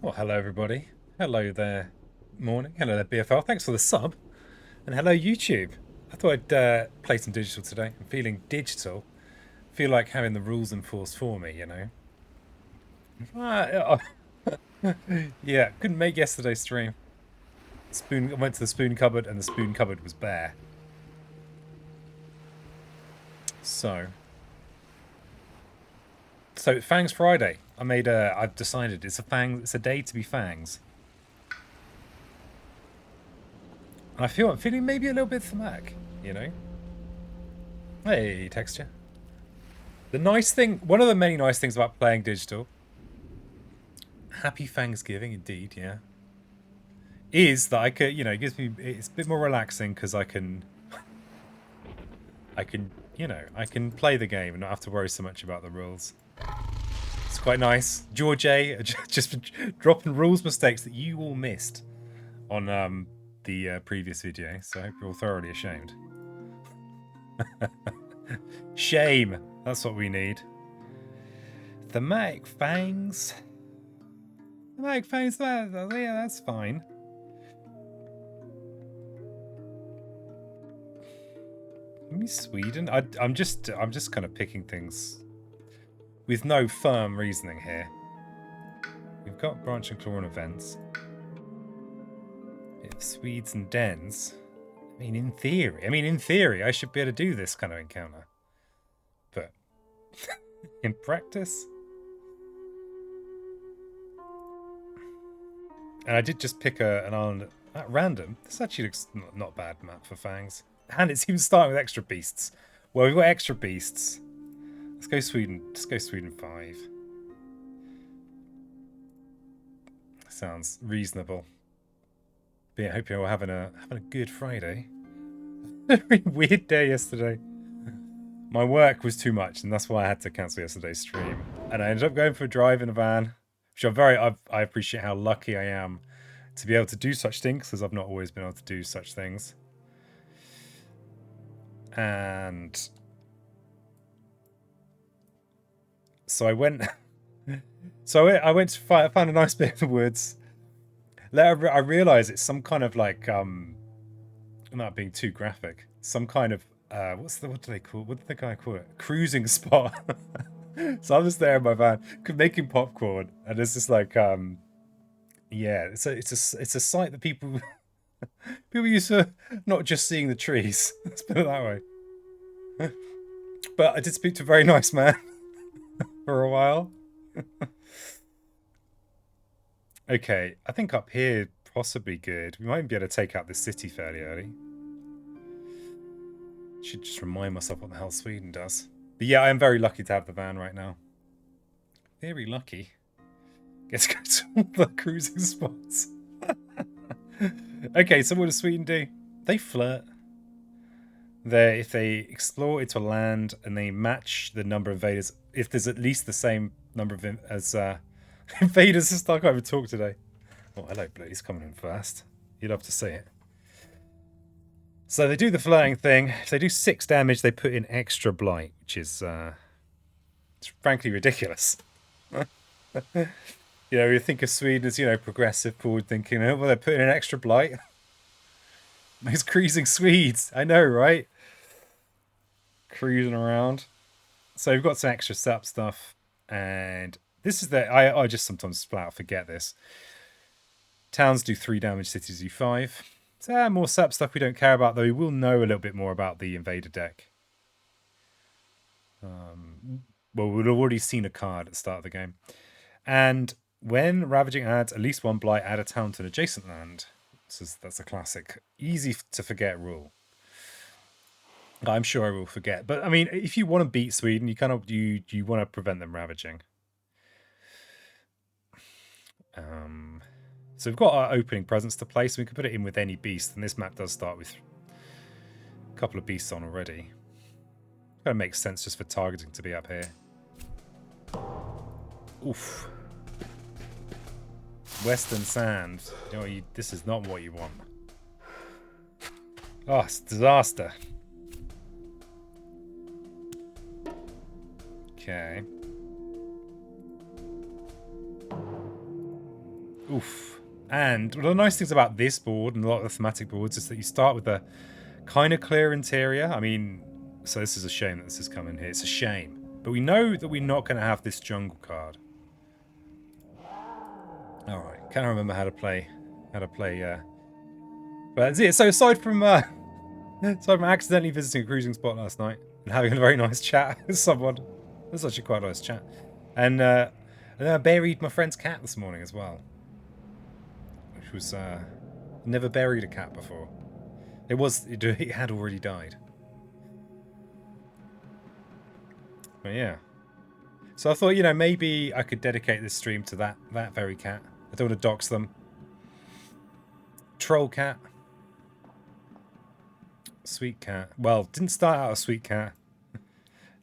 Well, hello everybody. Hello there, morning. Hello there, BFL. Thanks for the sub. And hello, YouTube. I thought I'd play some digital today. I'm feeling digital. Feel like having the rules enforced for me, you know. Ah, yeah, couldn't make yesterday's stream. I went to the spoon cupboard and the spoon cupboard was bare. So Fangs Friday. I've decided it's a day to be Fangs. And I'm feeling maybe a little bit thematic, you know. Hey, texture. One of the many nice things about playing digital, happy Thanksgiving indeed, yeah, is that I could, it's a bit more relaxing because I can play the game and not have to worry so much about the rules. It's quite nice. George A, just dropping rules mistakes that you all missed on the previous video, so I hope you're all thoroughly ashamed. Shame. That's what we need. Thematic Fangs. Thematic Fangs, yeah, that's fine. Maybe Sweden? I'm just kind of picking things with no firm reasoning here. We've got branch and claw on events. If Swedes and dens. I mean, in theory, I should be able to do this kind of encounter. But in practice. And I did just pick an island at random. This actually looks not a bad map for Fangs. And it's even starting with extra beasts. Well, we've got extra beasts. Let's go Sweden. Let's go Sweden 5. Sounds reasonable. But yeah, I hope you're all having a good Friday. Very weird day yesterday. My work was too much, and that's why I had to cancel yesterday's stream. And I ended up going for a drive in a van, which I appreciate how lucky I am to be able to do such things, because I've not always been able to do such things. And so I went. I went to I found a nice bit of the woods. I realised it's some kind of like I'm not being too graphic. Some kind of what do they call? What did the guy call it? Cruising spot. So I was there in my van, making popcorn, and there's this like yeah, it's a site that people use for not just seeing the trees. Let's put it that way. But I did speak to a very nice man for a while. Okay, I think up here possibly good. We might be able to take out this city fairly early. Should just remind myself what the hell Sweden does. But yeah, I am very lucky to have the van right now. Very lucky. Get to go to all the cruising spots. Okay, so what does Sweden do? They flirt. If they explore into a land and they match the number of invaders, if there's at least the same number of invaders, I can't even talk today. Oh, hello, Blue. He's coming in fast. You'd love to see it. So they do the flirting thing. If they do 6 damage, they put in extra blight, which is it's frankly ridiculous. You think of Sweden as, progressive, forward thinking. Oh, well, they're putting in extra blight. Those cruising Swedes. I know, right? Cruising around. So we've got some extra setup stuff. And this is I just sometimes flat out forget this. Towns do 3 damage, cities do 5. So more setup stuff we don't care about, though we will know a little bit more about the invader deck. Well, we'd already seen a card at the start of the game. And when Ravaging adds at least 1 blight, add a town to an adjacent land. That's a classic, easy to forget rule. I'm sure I will forget. But, I mean, if you want to beat Sweden, you want to prevent them ravaging. So we've got our opening presence to play, so we can put it in with any beast. And this map does start with a couple of beasts on already. Kind of makes sense just for targeting to be up here. Oof. Western sand. This is not what you want. Oh, it's a disaster. Okay. Oof. And one of the nice things about this board and a lot of the thematic boards is that you start with a kind of clear interior. I mean, so this is a shame that this has come in here. It's a shame. But we know that we're not going to have this jungle card. Alright, can't remember how to play. But that's it. So aside from accidentally visiting a cruising spot last night and having a very nice chat with someone. It was actually quite a nice chat. And then I buried my friend's cat this morning as well. Which was never buried a cat before. It had already died. But yeah. So I thought, you know, maybe I could dedicate this stream to that very cat. I don't want to dox them. Trollcat. Sweet cat. Well, didn't start out a sweet cat.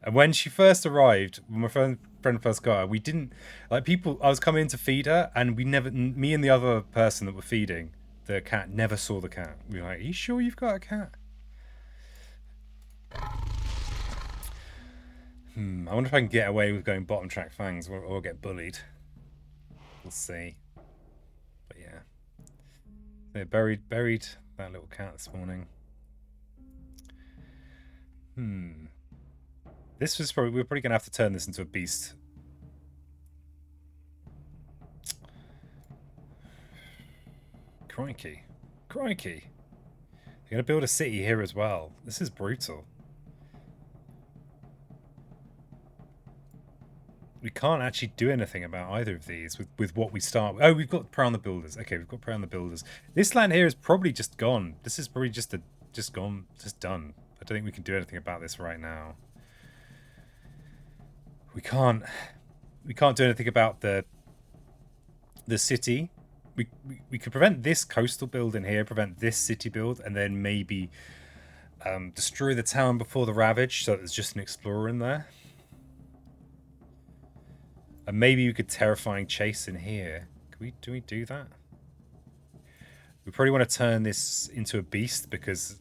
And when she first arrived, when my friend first got her, we didn't, like, people, I was coming in to feed her, and me and the other person that were feeding the cat never saw the cat. We were like, are you sure you've got a cat? I wonder if I can get away with going bottom track Fangs or get bullied. We'll see. But yeah. They buried that little cat this morning. This was we're probably gonna have to turn this into a beast. Crikey. Crikey. They're gonna build a city here as well. This is brutal. We can't actually do anything about either of these with what we start with. Oh, we've got Prey on the Builders. Okay, we've got Prey on the Builders. This land here is probably just gone. This is probably just done. I don't think we can do anything about this right now. We can't do anything about the city. We could prevent this coastal build in here, prevent this city build, and then maybe destroy the town before the Ravage, so there's just an explorer in there. And maybe we could terrifying chase in here. Do we do that? We probably want to turn this into a beast because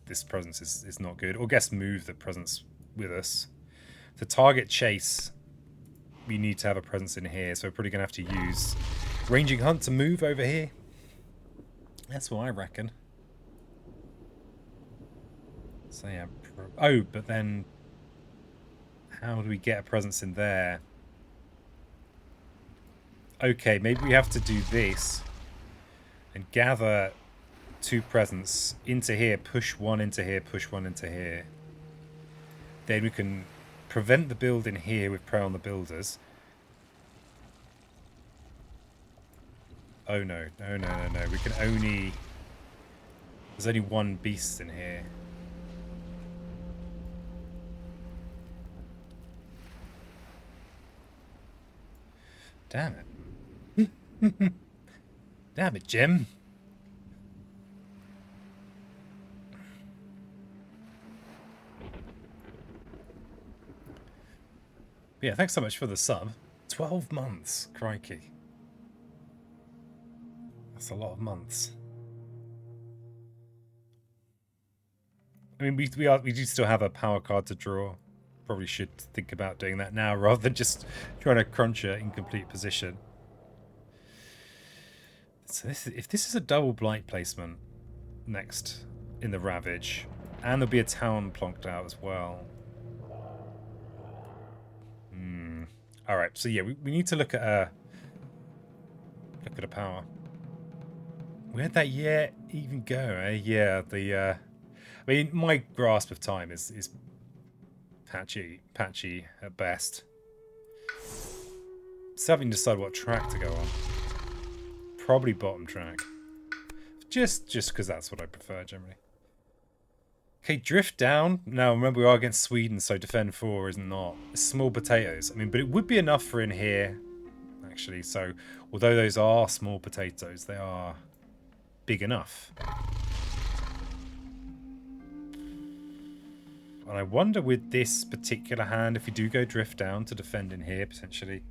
this presence is not good. Or guess move the presence with us. To target chase, we need to have a presence in here. So we're probably going to have to use ranging hunt to move over here. That's what I reckon. So yeah. Oh, but then how do we get a presence in there? Okay, maybe we have to do this and gather 2 presents into here, push 1 into here, push 1 into here. Then we can prevent the build in here with Prey on the Builders. Oh no, no. We can only... There's only 1 beast in here. Damn it. Damn it, Jim. Yeah, thanks so much for the sub. 12 months. Crikey. That's a lot of months. I mean, we do still have a power card to draw. Probably should think about doing that now rather than just trying to crunch an incomplete position. So if this is a double blight placement next in the Ravage, and there'll be a town plonked out as well. Alright, so yeah, we need to look at a power. Where'd that even go, eh? Yeah, I mean, my grasp of time is patchy at best. Still haven't decided what track to go on. Probably bottom track. Just because that's what I prefer generally. Okay, drift down. Now remember we are against Sweden, so defend 4 is not. It's small potatoes. I mean, but it would be enough for in here, actually. So although those are small potatoes, they are big enough. And I wonder with this particular hand, if we do go drift down to defend in here potentially,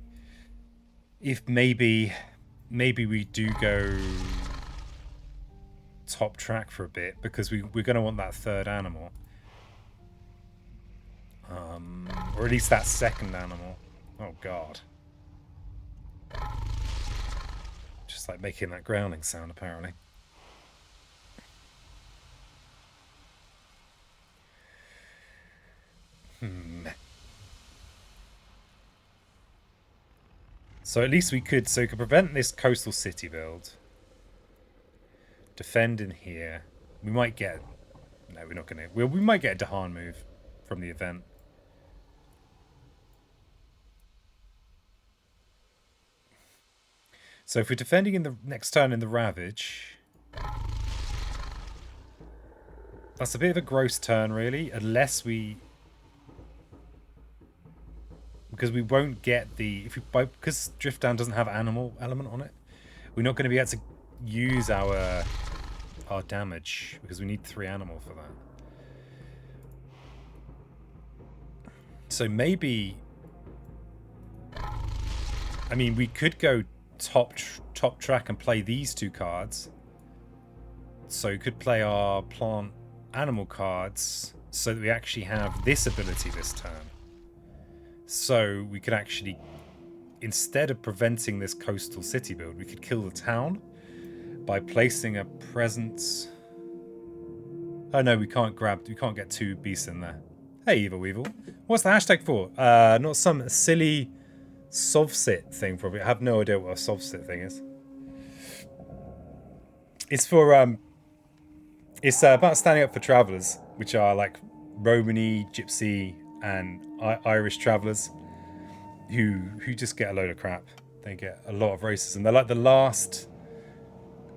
if maybe we do go top track for a bit because we're going to want that 3rd animal, or at least that 2nd animal. Oh god, just like making that growling sound apparently. So at least we could prevent this coastal city build. Defend in here. We might get... No, we're not going to... We might get a Dahan move from the event. So if we're defending in the next turn in the Ravage... That's a bit of a gross turn, really. Unless we... Because we won't get the... Because Drift Down doesn't have animal element on it, we're not going to be able to use our damage, because we need 3 animal for that. So maybe... I mean, we could go top track and play these 2 cards. So we could play our plant animal cards so that we actually have this ability this turn. So we could actually, instead of preventing this coastal city build, we could kill the town by placing a presence. Oh no, we can't get 2 beasts in there. Hey, Evil Weevil. What's the hashtag for? Not some silly Sovsit thing, probably. I have no idea what a Sovsit thing is. It's for, it's about standing up for travellers, which are like Romany, Gypsy, and Irish travellers who just get a load of crap. They get a lot of racism. They're like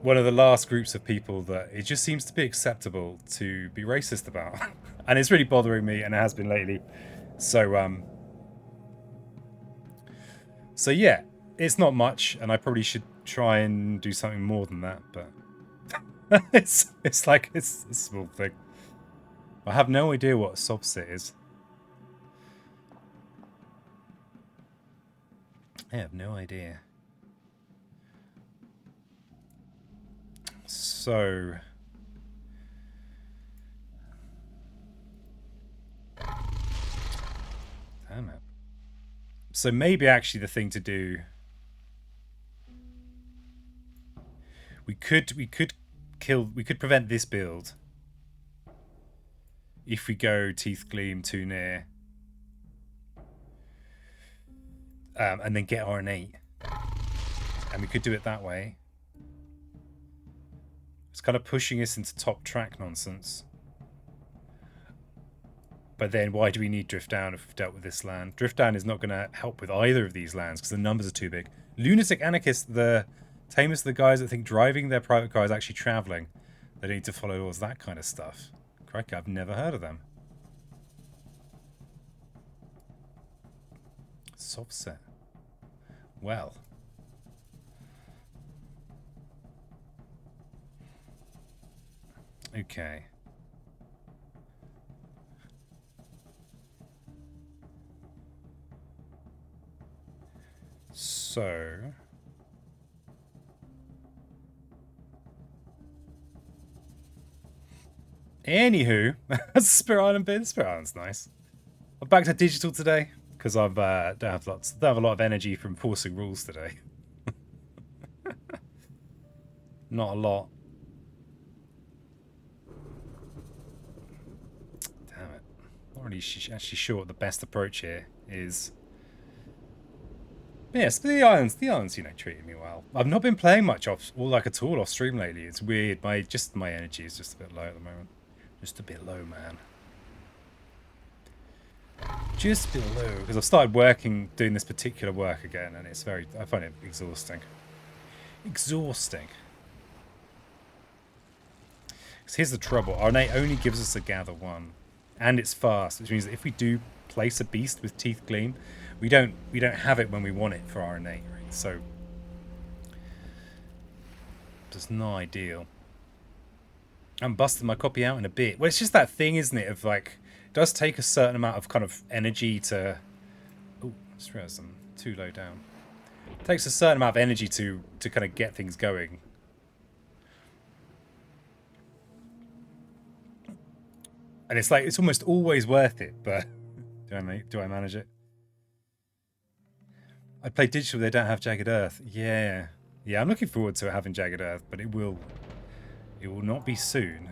one of the last groups of people that it just seems to be acceptable to be racist about. And it's really bothering me, and it has been lately. So yeah, it's not much, and I probably should try and do something more than that, but it's a small thing. I have no idea what Sobsit is. I have no idea. So... Damn it. So maybe actually the thing to do... We could prevent this build if we go Teeth Gleam too near. And then get RN8. And we could do it that way. It's kind of pushing us into top track nonsense. But then why do we need Drift Down if we've dealt with this land? Drift Down is not going to help with either of these lands because the numbers are too big. Lunatic Anarchist, the tamest of the guys that think driving their private car is actually travelling. They need to follow laws, that kind of stuff. Crikey, I've never heard of them. Soft set. Well. Okay. So... Anywho, Spirit Island bin. Spirit Island's nice. I'm back to digital today because I don't have a lot of energy from forcing rules today. Not a lot. Damn it. Not really actually sure what the best approach here is. Yes, but the islands, treating me well. I've not been playing much at all off stream lately. It's weird. My energy is just a bit low at the moment. Just a bit low, man. Just a bit low because I've started doing this particular work again, and I find it exhausting. Exhausting. Because here's the trouble: RNA only gives us a gather 1, and it's fast, which means that if we do place a beast with Teeth Gleam, we don't have it when we want it for RNA, right? So it's not ideal. I'm busting my copy out in a bit. Well, it's just that thing, isn't it? Of like, it does take a certain amount of kind of energy to. Oh, just realised I'm too low down. It takes a certain amount of energy to kind of get things going. And it's like it's almost always worth it, but do I manage it? I play digital. They don't have Jagged Earth. Yeah. Yeah, I'm looking forward to having Jagged Earth, but it will not be soon.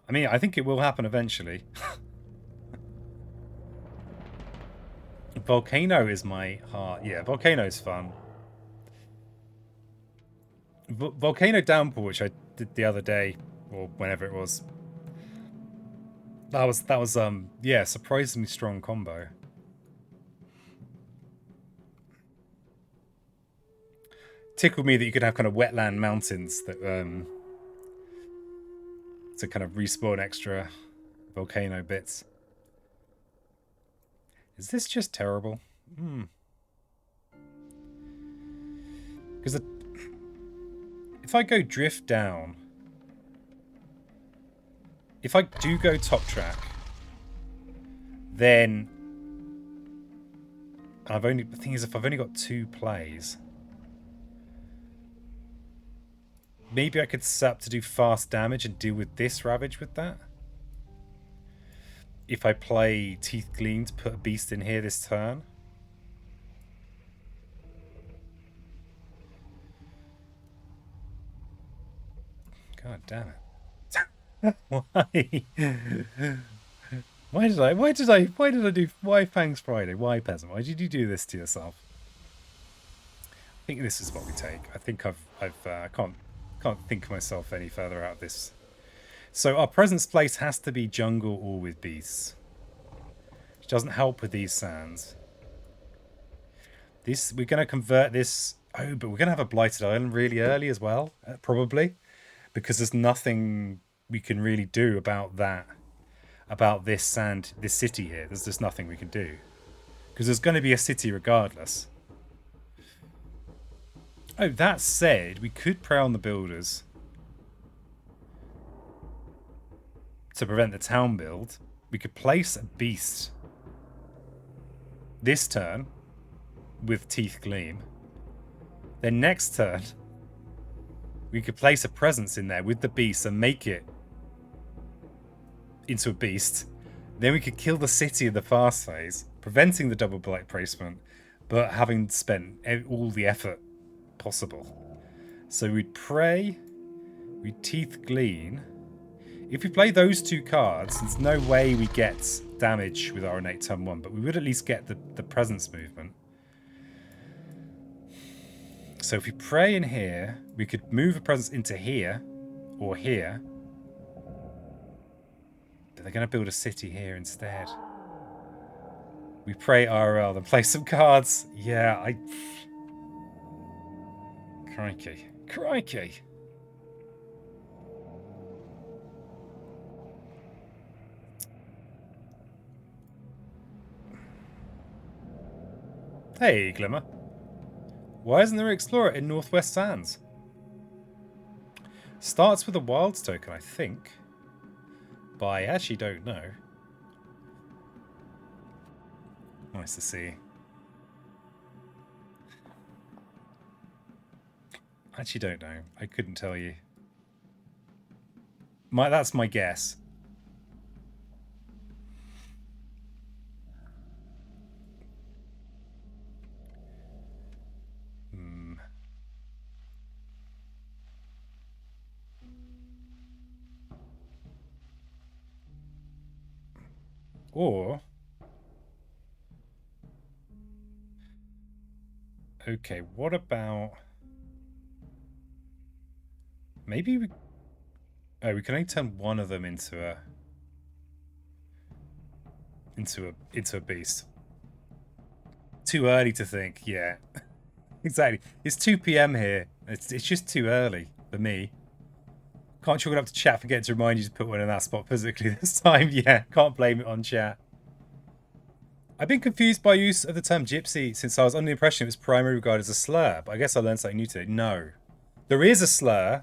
I mean, I think it will happen eventually. Volcano is my heart. Yeah, Volcano's fun. Volcano Downpour, which I did the other day, or whenever it was. That was yeah, surprisingly strong combo. Tickled me that you could have kind of wetland mountains that to kind of respawn extra volcano bits. Is this just terrible? Because if I go drift down, if I do go top track, then the thing is, if I've only got 2 plays, maybe I could set up to do fast damage and deal with this Ravage with that. If I play Teeth Gleam to put a beast in here this turn. God damn it. Why Fangs Friday? Why Peasant? Why did you do this to yourself? I think this is what we take. I think I can't think myself any further out of this. So our presence place has to be jungle or with beasts, which doesn't help with these sands. We're going to convert this. Oh, but we're going to have a blighted island really early as well, probably, because there's nothing we can really do about that, about this city here. There's just nothing we can do, because there's going to be a city regardless. Oh, that said, we could prey on the builders to prevent the town build. We could place a beast this turn with Teeth Gleam. Then next turn, we could place a presence in there with the beast and make it into a beast. Then we could kill the city in the fast phase, preventing the double blight placement, but having spent all the effort possible. So we'd pray, we'd Teeth Glean. If we play those 2 cards, there's no way we get damage with our innate turn 1, but we would at least get the presence movement. So if we pray in here, we could move a presence into here or here. But they're going to build a city here instead. We pray RL, then play some cards. Yeah, Crikey. Crikey. Hey, Glimmer. Why isn't there an Explorer in Northwest Sands? Starts with a Wilds token, I think. But I actually don't know. Nice to see. I actually don't know. I couldn't tell you. That's my guess. Or... Okay, what about... Maybe we... Oh, we can only turn one of them into a beast. Too early to think, yeah. Exactly. It's 2 PM here. It's just too early for me. Can't chalk it up to chat, forget to remind you to put one in that spot physically this time. Yeah, can't blame it on chat. I've been confused by use of the term gypsy since I was under the impression it was primarily regarded as a slur, but I guess I learned something new today. No. There is a slur,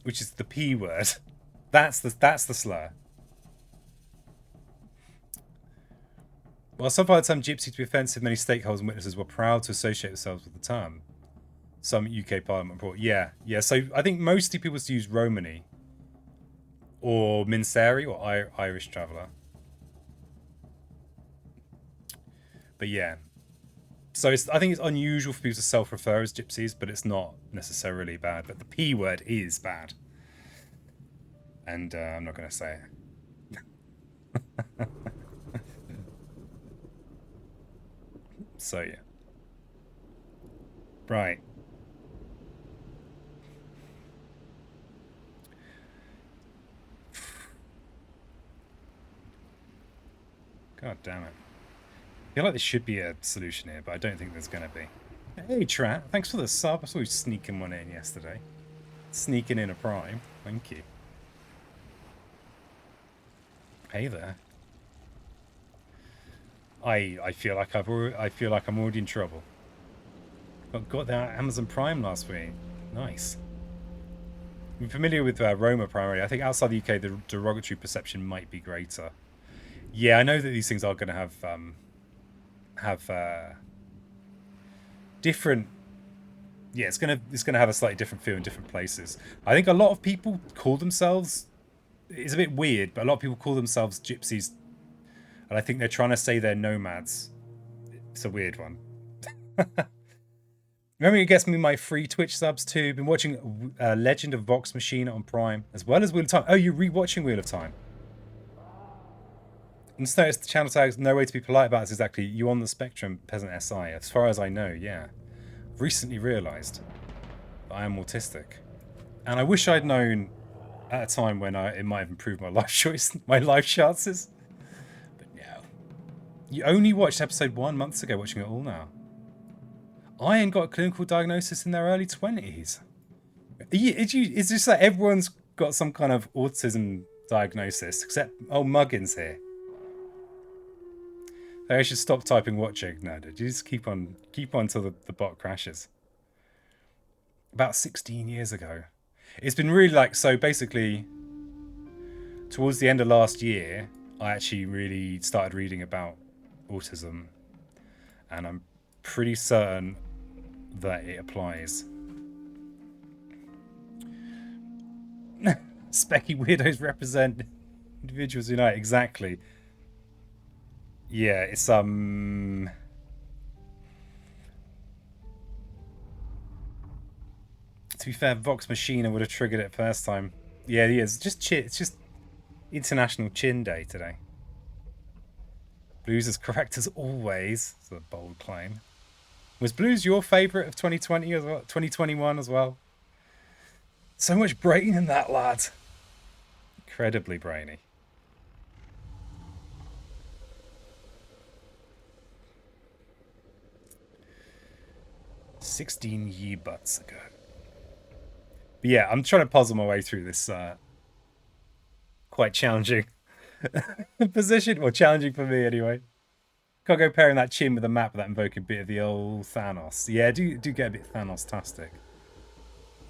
which is the P word. That's the slur. While some find the term gypsy to be offensive, many stakeholders and witnesses were proud to associate themselves with the term. Some UK Parliament report. Yeah. So I think mostly people use Romany or Minseri or Irish Traveller. But yeah. So I think it's unusual for people to self-refer as gypsies, but it's not necessarily bad. But the P word is bad. And I'm not going to say it. So, yeah. Right. God damn it. I feel like there should be a solution here, but I don't think there's going to be. Hey, Trat. Thanks for the sub. I saw you sneaking one in yesterday. Sneaking in a prime. Thank you. Hey there. I feel like I'm already in trouble. Got that Amazon Prime last week. Nice. I'm familiar with Roma primarily. I think outside the UK, the derogatory perception might be greater. Yeah, I know that these things are going to have different. Yeah, it's gonna have a slightly different feel in different places. I think a lot of people call themselves. It's a bit weird, but a lot of people call themselves gypsies, and I think they're trying to say they're nomads. It's a weird one. Remember, it gets me my free Twitch subs too. Been watching Legend of Vox Machina on Prime, as well as Wheel of Time. Oh, you're rewatching Wheel of Time. And just notice the channel tags. No way to be polite about this exactly. You on the spectrum, Peasant SI. As far as I know, yeah. I've recently realised that I am autistic, and I wish I'd known at a time when it might have improved my life choice, my life chances. But no. You only watched episode 1 months ago. Watching it all now. Ian got a clinical diagnosis in their early 20s. It's just like everyone's got some kind of autism diagnosis, except Muggins here. I should stop typing watching. No, dude, you just keep on till the bot crashes. About 16 years ago. It's been really like, so basically, towards the end of last year, I actually really started reading about autism, and I'm pretty certain that it applies. Specky weirdos represent individuals unite. Exactly. Yeah, it's To be fair, Vox Machina would have triggered it first time. Yeah, he is. It's just International Chin Day today. Blues is correct as always. It's a bold claim. Was Blues your favourite of 2020 as well? 2021 as well? So much brain in that lad. Incredibly brainy. "16 ye butts ago." But yeah, I'm trying to puzzle my way through this quite challenging position. Or challenging for me anyway. Can't go pairing that chin with a map without invoking a bit of the old Thanos. Yeah, do get a bit Thanos-tastic.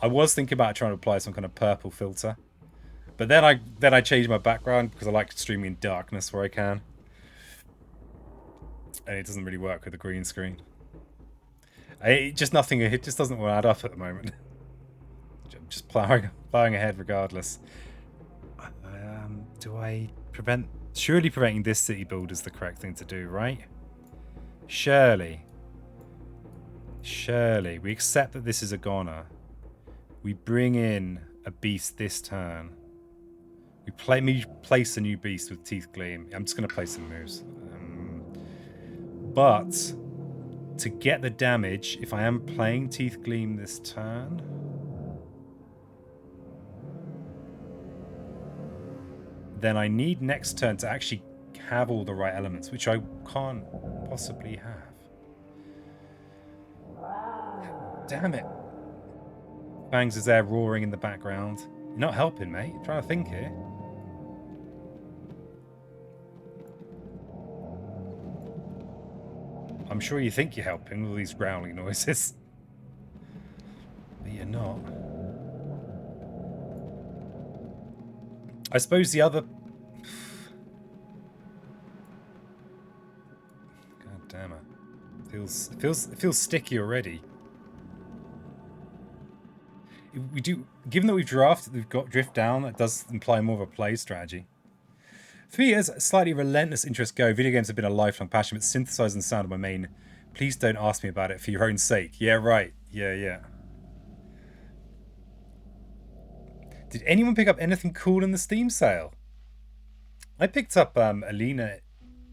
I was thinking about trying to apply some kind of purple filter. But then I changed my background because I like streaming in darkness where I can. And it doesn't really work with the green screen. It just doesn't want to add up at the moment. I'm just plowing ahead regardless. Do I prevent... Surely preventing this city build is the correct thing to do, right? Surely. We accept that this is a goner. We bring in a beast this turn. We place a new beast with Teeth Gleam. I'm just going to play some moves. But to get the damage, if I am playing Teeth Gleam this turn... then I need next turn to actually have all the right elements, which I can't possibly have. Damn it. Fangs is there roaring in the background. You're not helping, mate. I'm trying to think here. I'm sure you think you're helping with all these growling noises. But you're not. I suppose the other... God damn it. It feels sticky already. Given that we've got drift down, that does imply more of a play strategy. For me, as a slightly relentless interest go, video games have been a lifelong passion, but synthesizing the sound of my main Please don't ask me about it for your own sake. Yeah, right. Yeah. Did anyone pick up anything cool in the Steam sale? I picked up Alina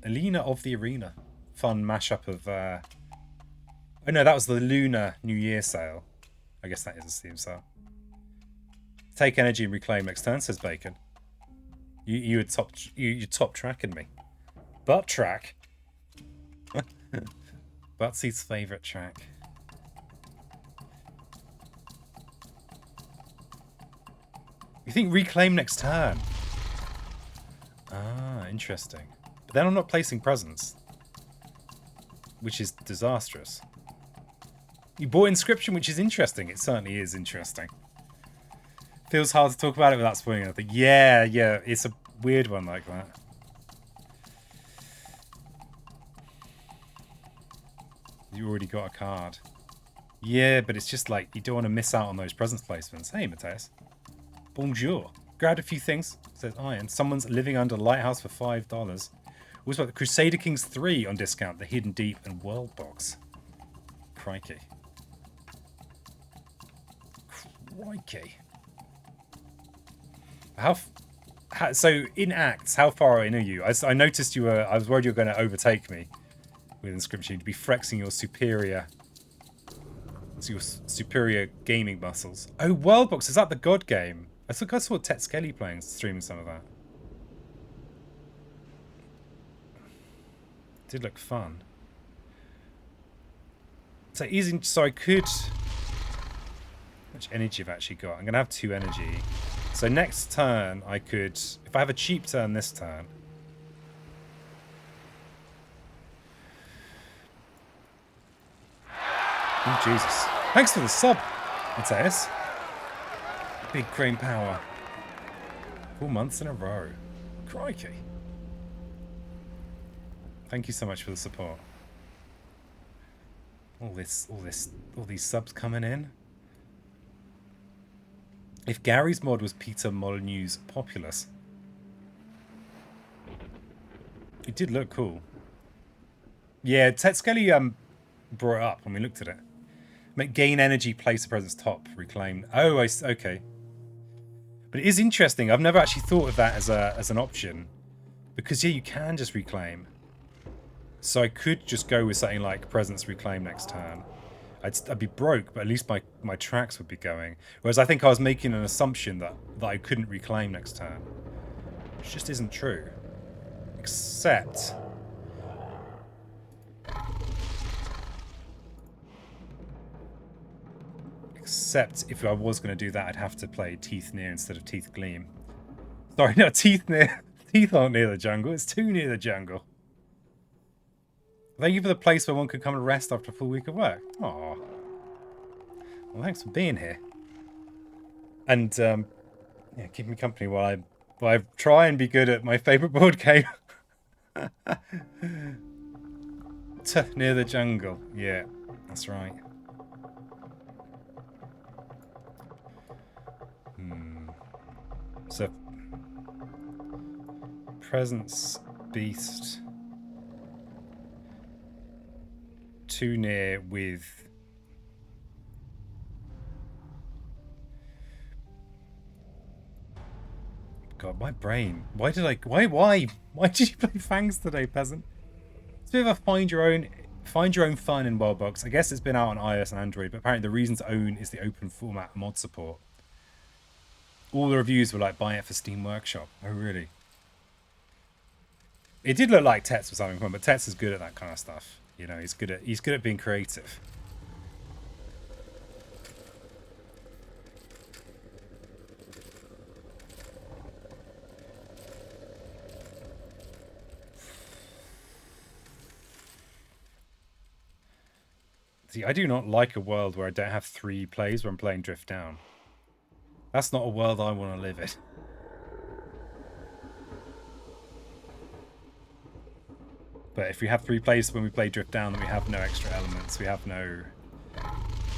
of the Arena. Fun mashup of... Oh no, that was the Lunar New Year sale. I guess that is a Steam sale. Take energy and reclaim next turn, says Bacon. You top tracking me. Butt track. Butsy's favourite track. You think reclaim next turn? Ah, interesting. But then I'm not placing presents, which is disastrous. You bought Inscription, which is interesting. It certainly is interesting. Feels hard to talk about it without spoiling anything. Yeah, it's a weird one like that. You already got a card. Yeah, but it's just like, you don't want to miss out on those presents placements. Hey, Mateus. Bonjour. Grabbed a few things, says Iron. Someone's living under a lighthouse for $5. Also about the Crusader Kings 3 on discount, the Hidden Deep and World Box. Crikey. So in acts, how far in are you? I noticed you were. I was worried you were going to overtake me with Inscription. To be flexing your superior gaming muscles. Oh, World Box, is that the God game? I think I saw Tet Skelly streaming some of that. It did look fun. So easy. So I could. How much energy I've actually got? I'm gonna have 2 energy. So next turn I could, if I have a cheap turn this turn. Oh Jesus! Thanks for the sub, Mateus. Big Crane Power. 4 months in a row. Crikey. Thank you so much for the support. All these subs coming in. If Gary's mod was Peter Molyneux's Populous. It did look cool. Yeah, Tet Skelly brought it up when we looked at it. Make gain energy, place the presence top, reclaim. Oh, okay. But it is interesting. I've never actually thought of that as an option. Because yeah, you can just reclaim. So I could just go with something like presence reclaim next turn. I'd be broke, but at least my tracks would be going. Whereas I think I was making an assumption that I couldn't reclaim next turn. Which just isn't true. Except... if I was going to do that, I'd have to play Teeth Near instead of Teeth Gleam. Sorry, no, Teeth Near. Teeth aren't near the jungle. It's too near the jungle. Thank you for the place where one could come and rest after a full week of work. Aw. Well, thanks for being here. And, yeah, keep me company while I try and be good at my favourite board game. Near the jungle. Yeah, that's right. So, presence, beast... Too near with God, my brain. Why did you play Fangs today, peasant? It's a bit of a find your own fun in World Box. I guess it's been out on iOS and Android, but apparently the reason to own is the open format mod support. All the reviews were like, buy it for Steam Workshop. Oh really? It did look like Tets was having fun, but Tets is good at that kind of stuff. You know, he's good at being creative. See, I do not like a world where I don't have 3 plays where I'm playing Drift Down. That's not a world I want to live in. But if we have 3 plays when we play Drift Down, then we have no extra elements. We have no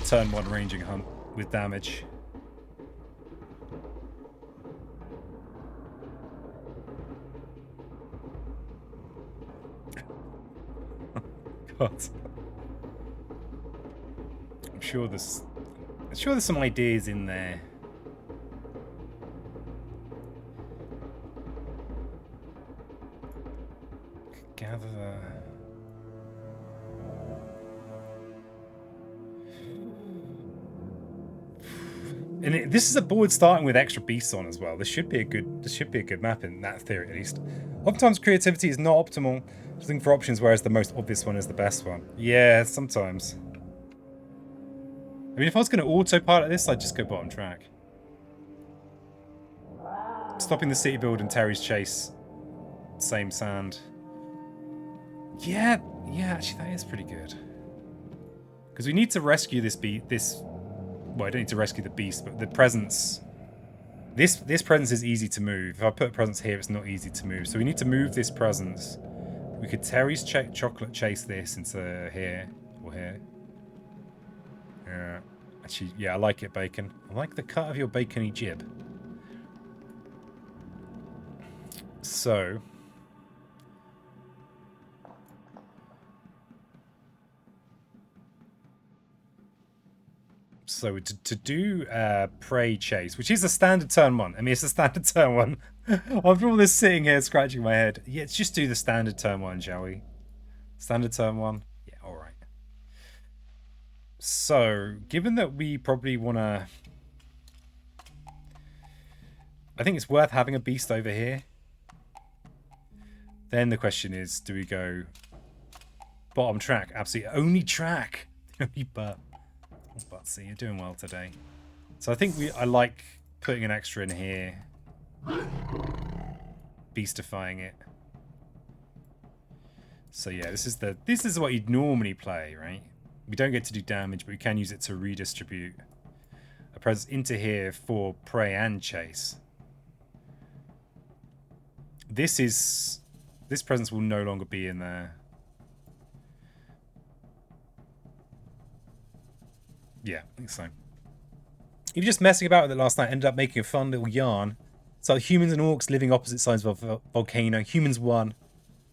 turn 1 ranging hunt with damage. God. sure there's some ideas in there. Gather. And this is a board starting with extra beasts on as well. This should be a good map in that theory at least. Oftentimes creativity is not optimal. Just looking for options, whereas the most obvious one is the best one. Yeah, sometimes. I mean, if I was going to autopilot this, I'd just go bottom track. Stopping the city build and Terry's chase. Same sand. Yeah, actually that is pretty good. Because we need to rescue this well, I don't need to rescue the beast, but the presence. This presence is easy to move. If I put a presence here, it's not easy to move. So we need to move this presence. We could Terry's chocolate chase this into here or here. Actually, yeah, I like it, bacon. I like the cut of your bacony jib. So to do prey chase, which is a standard turn one. I mean, it's a standard turn one. After all this sitting here scratching my head, yeah, let's just do the standard turn one, shall we? Standard turn one. Yeah, all right. So, given that we probably want to, I think it's worth having a beast over here. Then the question is, do we go bottom track? Absolutely, only track. Only butt. Butsy, you're doing well today. So I think I like putting an extra in here. Beastifying it. So yeah, this is what you'd normally play, right? We don't get to do damage, but we can use it to redistribute a presence into here for prey and chase. This presence will no longer be in there. Yeah, I think so. Even just messing about with it last night, ended up making a fun little yarn. So humans and orcs living opposite sides of a volcano. Humans won.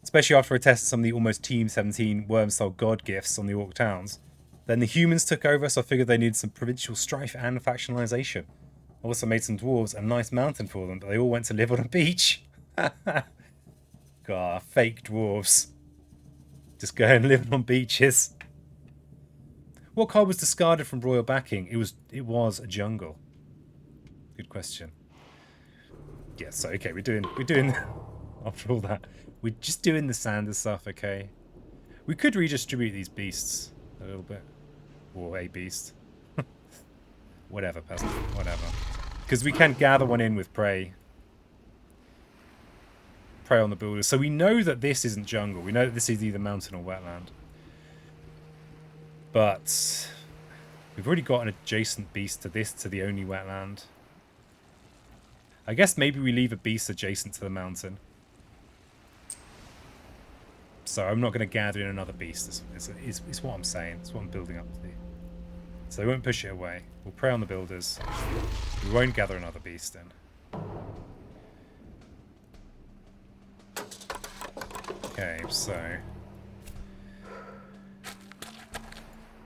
Especially after I tested some of the almost Team 17 worm-style god gifts on the orc towns. Then the humans took over, so I figured they needed some provincial strife and factionalization. I also made some dwarves a nice mountain for them, but they all went to live on a beach. God, fake dwarves. Just going living on beaches. What card was discarded from royal backing? It was a jungle. Good question. Yeah, so okay, we're doing after all that, we're just doing the Sanders stuff, okay? We could redistribute these beasts a little bit. Or a beast. Whatever, peasant, whatever. Because we can gather one in with prey. Prey on the builders. So we know that this isn't jungle. We know that this is either mountain or wetland. But we've already got an adjacent beast to this, to the only wetland. I guess maybe we leave a beast adjacent to the mountain. So I'm not going to gather in another beast. It's what I'm saying. It's what I'm building up to. So they won't push it away. We'll prey on the builders. We won't gather another beast in. Okay, so...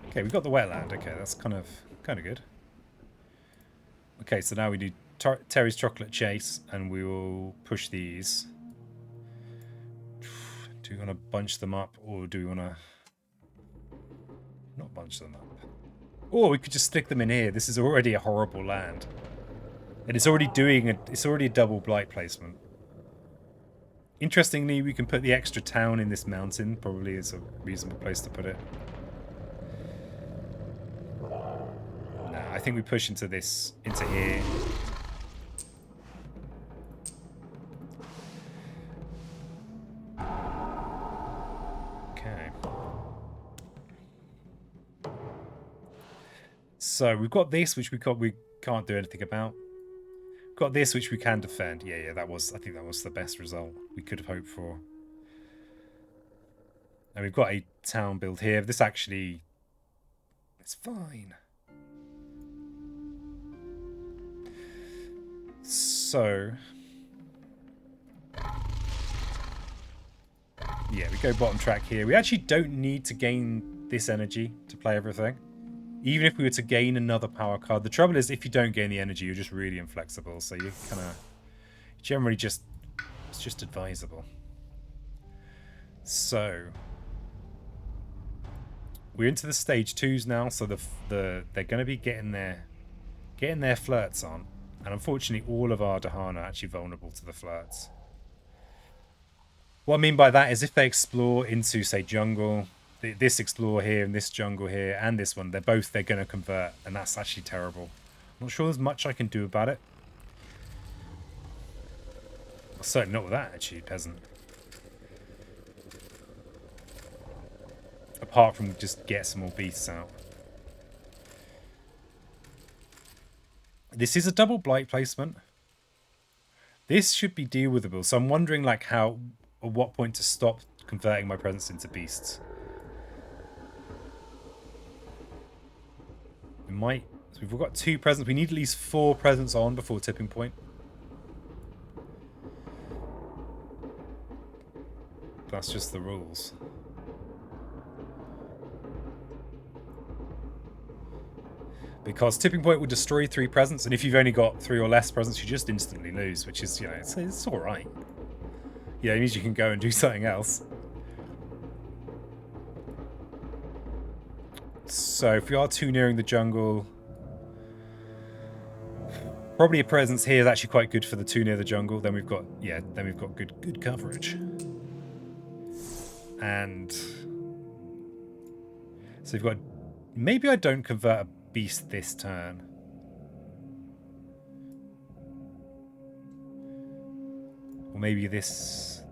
Okay, we've got the wetland. Okay, that's kind of good. Okay, so now we do Terry's chocolate chase, and we will push these. Do we want to bunch them up, or do we want to not bunch them up? Or we could just stick them in here. This is already a horrible land, and it's already a double blight placement. Interestingly, we can put the extra town in this mountain. Probably is a reasonable place to put it. I think we push into here. Okay. So we've got this, which we can't do anything about. We've got this, which we can defend. Yeah, I think that was the best result we could have hoped for. And we've got a town build here. This actually, it's fine. So, yeah, we go bottom track here. We actually don't need to gain this energy to play everything. Even if we were to gain another power card, the trouble is if you don't gain the energy, you're just really inflexible. So you're kind of generally just, it's just advisable. So we're into the stage 2s now, so they're going to be getting their flirts on, and unfortunately all of our Dahana are actually vulnerable to the flirts. What I mean by that is if they explore into, say, jungle, this explorer here and this jungle here and this one, they're going to convert, and that's actually terrible. I'm not sure there's much I can do about it. Well, certainly not with that attitude, peasant. Apart from just get some more beasts out. This is a double blight placement. This should be deal withable, so I'm wondering like how, at what point to stop converting my presence into beasts. We might. So we've got 2 presents. We need at least 4 presents on before tipping point. That's just the rules. Because tipping point will destroy 3 presents, and if you've only got 3 or less presents, you just instantly lose, which is, you know, it's all right. Yeah, it means you can go and do something else. So if we are too nearing the jungle, probably a presence here is actually quite good for the 2 near the jungle. Then we've got, yeah, then we've got good coverage. And so we've got, maybe I don't convert a beast this turn. Or maybe this.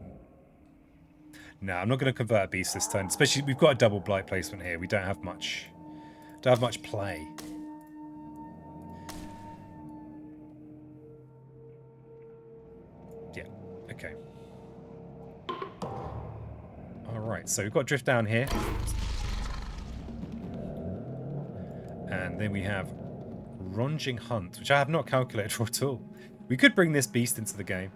No, I'm not going to convert a beast this turn. Especially, we've got a double blight placement here. We don't have much play. Yeah, okay. Alright, so we've got drift down here. And then we have Ronging Hunt, which I have not calculated for at all. We could bring this beast into the game,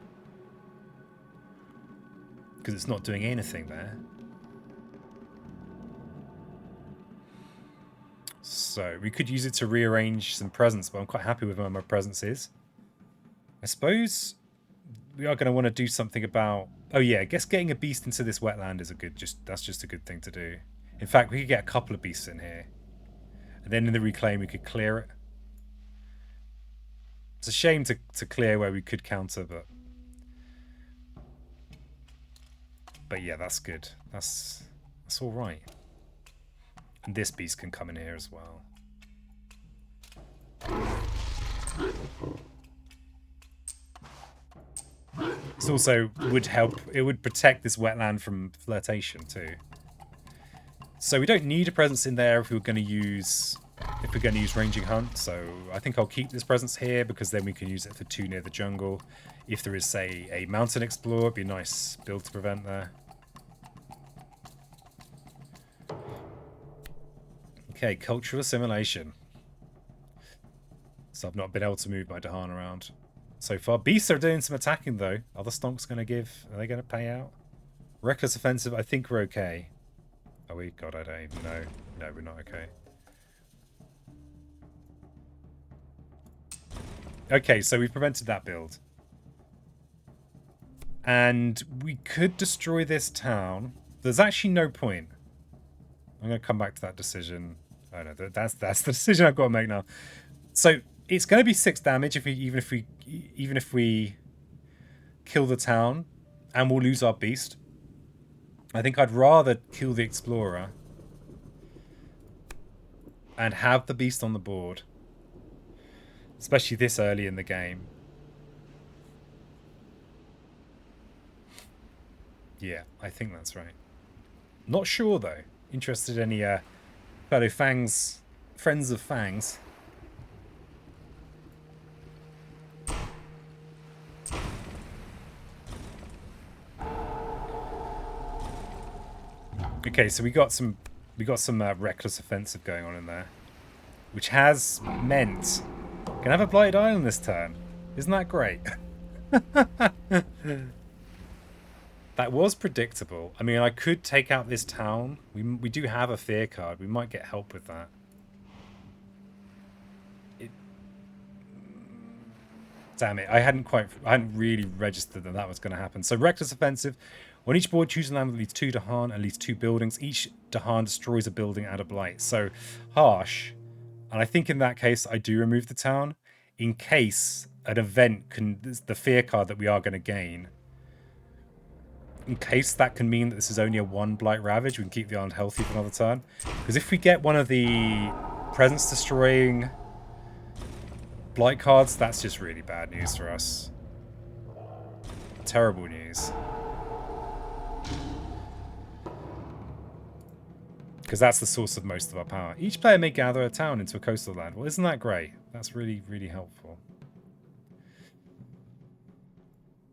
because it's not doing anything there. So we could use it to rearrange some presents, but I'm quite happy with where my presence is. I suppose we are going to want to do something about... Oh yeah, I guess getting a beast into this wetland is that's just a good thing to do. In fact, we could get a couple of beasts in here. And then in the reclaim we could clear it. It's a shame to clear where we could counter, but yeah, that's good. That's all right. And this beast can come in here as well. This also would help. It would protect this wetland from flirtation too. So we don't need a presence in there if we're going to use Ranging Hunt. So I think I'll keep this presence here because then we can use it for 2 near the jungle. If there is, say, a mountain explorer, it'd be a nice build to prevent there. Okay, cultural assimilation. So I've not been able to move my Dahan around so far. Beasts are doing some attacking though. Are the stonks going to give? Are they going to pay out? Reckless offensive. I think we're okay. Are we? God, I don't even know. No, we're not okay. Okay, so we've prevented that build. And we could destroy this town. There's actually no point. I'm going to come back to that decision. Oh no, that's the decision I've got to make now. So it's going to be 6 damage even if we kill the town, and we'll lose our beast. I think I'd rather kill the explorer and have the beast on the board, especially this early in the game. Yeah, I think that's right. Not sure though. Interested in any fellow Fangs, friends of Fangs? Okay, so we got some reckless offensive going on in there, which has meant can have a blighted island this turn. Isn't that great? That was predictable. I mean, I could take out this town. We do have a fear card. We might get help with that. Damn it, I hadn't really registered that was going to happen. So reckless offensive. On each board, choose a land that leads 2 Dahan and leads 2 buildings. Each Dahan destroys a building and a blight. So harsh. And I think in that case, I do remove the town. In case an event the fear card that we are going to gain. In case that can mean that this is only a 1 blight ravage, we can keep the island healthy for another turn. Because if we get one of the presence destroying blight cards, that's just really bad news for us. Terrible news. Because that's the source of most of our power. Each player may gather a town into a coastal land. Well, isn't that great? That's really, really helpful.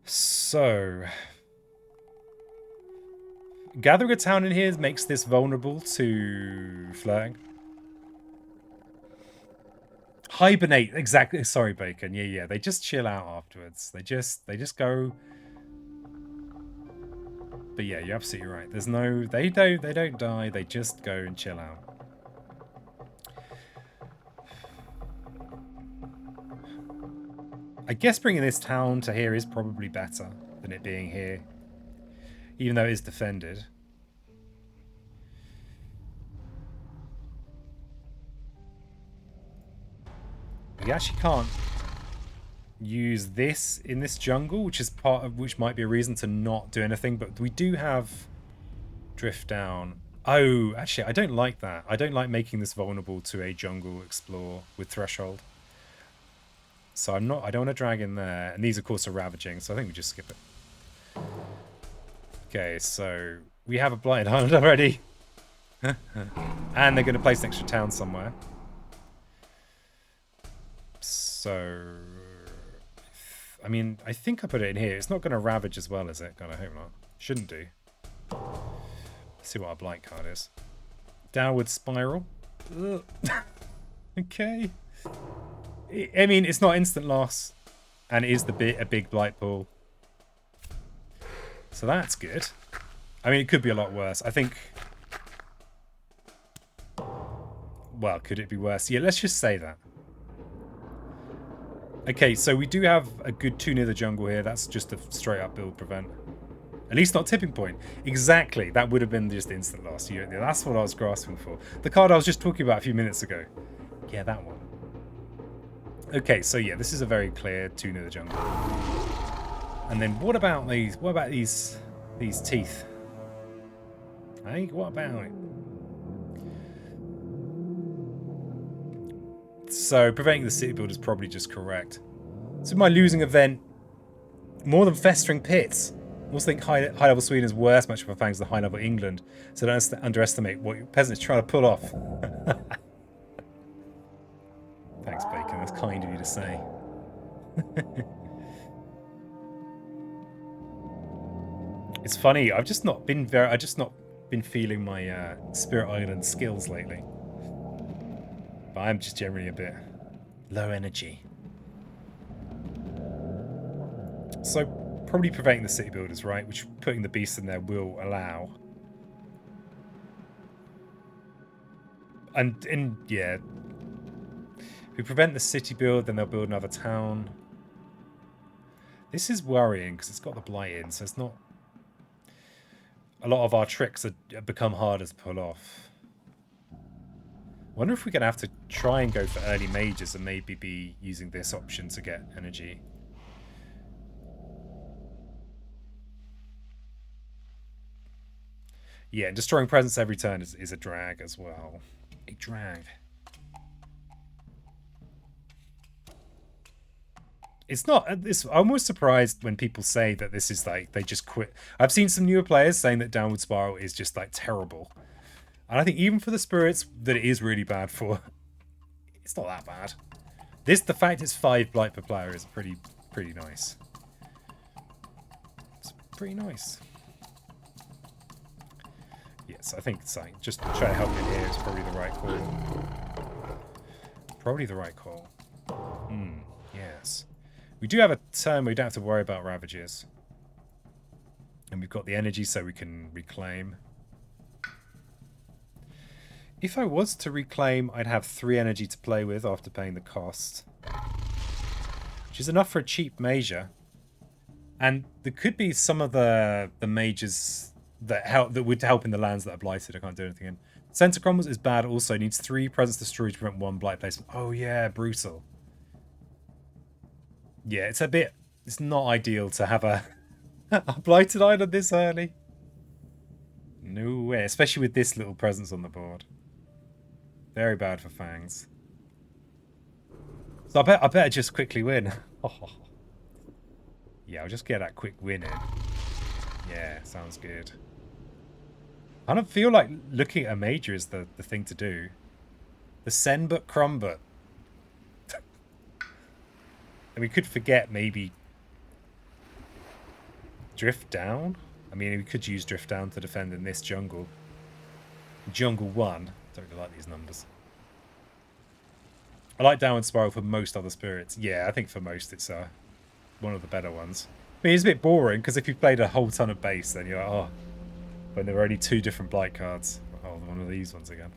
So, gathering a town in here makes this vulnerable to flirting. Hibernate, exactly. Sorry, Bacon. Yeah. They just chill out afterwards. They just go. But yeah, you're absolutely right. There's no, they don't die. They just go and chill out. I guess bringing this town to here is probably better than it being here, even though it is defended. We actually can't use this in this jungle, which might be a reason to not do anything, but we do have drift down. Oh, actually, I don't like that. I don't like making this vulnerable to a jungle explore with threshold. So I don't want to drag in there. And these, of course, are ravaging, so I think we just skip it. Okay, so we have a blighted island already. And they're going to place an extra town somewhere. So, I mean, I think I put it in here. It's not going to ravage as well, is it? God, I hope not. Shouldn't do. Let's see what our blight card is. Downward spiral. Okay. I mean, it's not instant loss, and it is a big blight pool. So that's good. I mean, it could be a lot worse. I think. Well, could it be worse? Yeah, let's just say that. Okay, so we do have a good 2 near the jungle here. That's just a straight up build prevent. At least not tipping point. Exactly. That would have been just instant loss. Yeah, that's what I was grasping for. The card I was just talking about a few minutes ago. Yeah, that one. Okay, so yeah, this is a very clear 2 near the jungle. And then what about these? What about these teeth? Hey, what about it? So preventing the city build is probably just correct. So my losing event, more than festering pits. I also think high level Sweden is worse match for Fangs than high level England. So don't underestimate what your peasants trying to pull off. Thanks, Bacon. That's kind of you to say. It's funny. I've just not been feeling my Spirit Island skills lately. But I'm just generally a bit low energy. So probably preventing the city builders, right? Which putting the beast in there will allow. And yeah. If we prevent the city build, then they'll build another town. This is worrying because it's got the blight in, so it's not. A lot of our tricks have become harder to pull off. Wonder if we're going to have to try and go for early mages and maybe be using this option to get energy. Yeah, destroying presence every turn is a drag as well. A drag. It's not. I'm almost surprised when people say that this is like they just quit. I've seen some newer players saying that Downward Spiral is just like terrible. And I think even for the spirits that it is really bad for, it's not that bad. The fact it's 5 blight per player is pretty nice. It's pretty nice. Yes, I think it's like just try to help in here is probably the right call. Probably the right call. Yes. We do have a turn where we don't have to worry about ravages. And we've got the energy so we can reclaim. If I was to reclaim, I'd have 3 energy to play with after paying the cost. Which which is enough for a cheap major. And there could be some of the majors that would help in the lands that are blighted. I can't do anything in. Center Crumbles is bad. Also needs 3 presence destroyed to prevent 1 blight placement. Oh yeah, brutal. Yeah, it's a bit. It's not ideal to have a blighted island this early. No way, especially with this little presence on the board. Very bad for Fangs. So I better just quickly win. Yeah, I'll just get that quick win in. Yeah, sounds good. I don't feel like looking at a major is the thing to do. The Senbut Crumbut. And we could forget maybe Drift Down. I mean, we could use Drift Down to defend in this jungle. Jungle 1. Don't really like these numbers. I like Downward Spiral for most other spirits. Yeah, I think for most it's one of the better ones. I mean, it's a bit boring, because if you played a whole ton of base, then you're like, oh. When there are only 2 different blight cards. Oh, one of these ones again.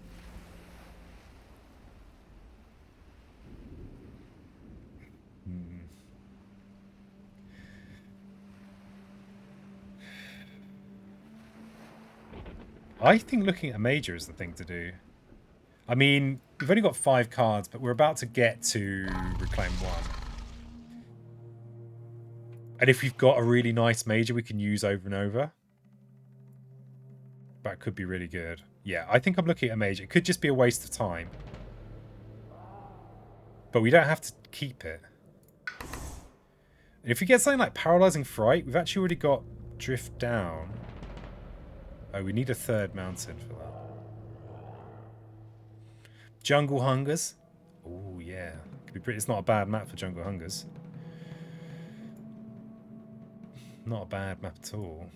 I think looking at a major is the thing to do. I mean, we've only got 5 cards, but we're about to get to Reclaim 1. And if we've got a really nice major we can use over and over, that could be really good. Yeah, I think I'm looking at a major. It could just be a waste of time. But we don't have to keep it. And if we get something like Paralyzing Fright, we've actually already got Drift Down. Oh, we need a 3rd mountain for that. Jungle Hungers. Oh, yeah. Could be pretty, it's not a bad map for Jungle Hungers. Not a bad map at all.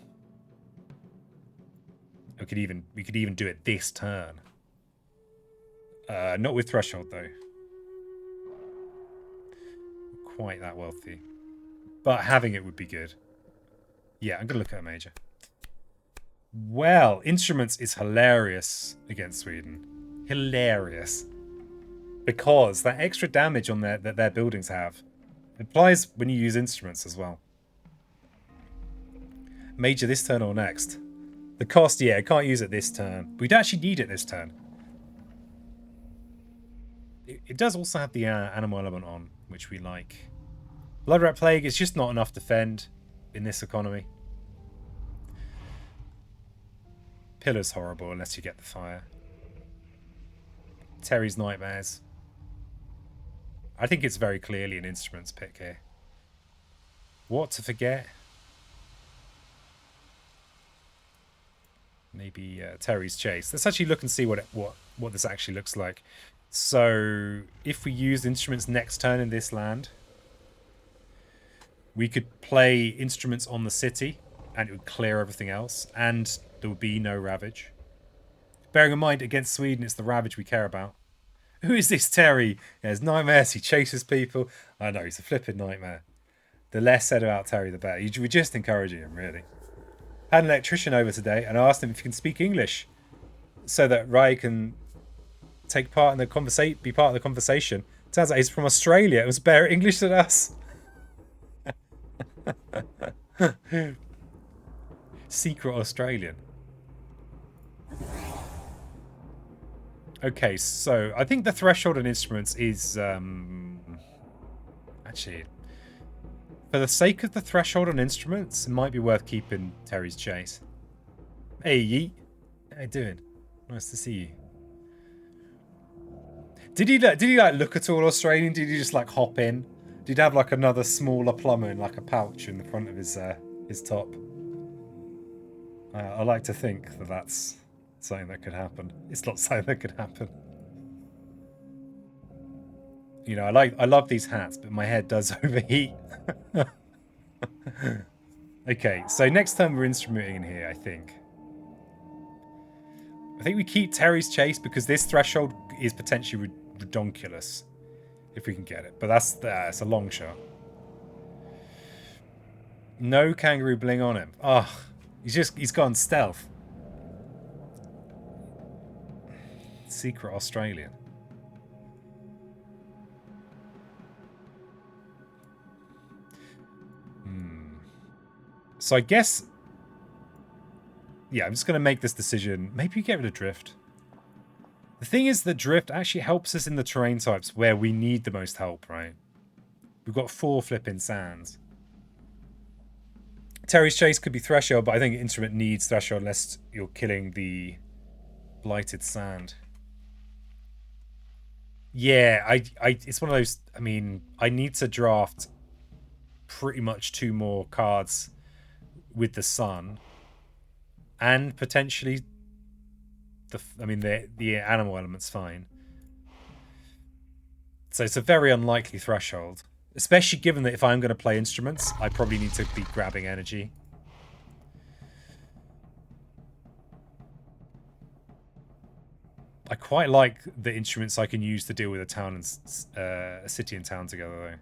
We could even do it this turn. Not with Threshold, though. Quite that wealthy. But having it would be good. Yeah, I'm going to look at a major. Well, Instruments is hilarious against Sweden. Hilarious. Because that extra damage on that their buildings have applies when you use Instruments as well. Major this turn or next? The cost, yeah, I can't use it this turn. We'd actually need it this turn. It does also have the animal element on, which we like. Blood Rat Plague is just not enough defend in this economy. Pillar's horrible unless you get the fire. Terry's Nightmares. I think it's very clearly an Instruments pick here. What to forget? Maybe Terry's Chase. Let's actually look and see what this actually looks like. So if we use Instruments next turn in this land, we could play Instruments on the city and it would clear everything else and there would be no Ravage. Bearing in mind, against Sweden, it's the Ravage we care about. Who is this Terry? He has nightmares, he chases people. I know, he's a flipping nightmare. The less said about Terry, the better. We're just encouraging him, really. Had an electrician over today and I asked him if he can speak English so that Rai can take part in the be part of the conversation. Turns out he's from Australia. It was better English than us. Secret Australian. Okay, so I think the threshold on Instruments is actually, for the sake of the threshold on Instruments, it might be worth keeping Terry's Chase. Hey, Yeet. How you doing? Nice to see you. Did he like look at all Australian? Did he just like hop in? Did he have like another smaller plumber in like a pouch in the front of his top? I like to think that that's something that could happen. It's not something that could happen. You know, I love these hats, but my head does overheat. Okay, so next time we're instrumenting in here, I think. I think we keep Terry's Chase because this threshold is potentially redonkulous if we can get it. But that's a long shot. No kangaroo bling on him. Oh, he's gone stealth. Secret Australian. So I guess... Yeah, I'm just going to make this decision. Maybe we get rid of drift. The thing is that drift actually helps us in the terrain types where we need the most help, right? We've got 4 flipping sands. Terry's Chase could be Threshold, but I think Instrument needs Threshold unless you're killing the blighted sand. Yeah, it's one of those... I mean, I need to draft pretty much 2 more cards with the sun. And potentially... the animal element's fine. So it's a very unlikely threshold. Especially given that if I'm going to play instruments, I probably need to be grabbing energy. I quite like the instruments I can use to deal with a town and a city and town together, though.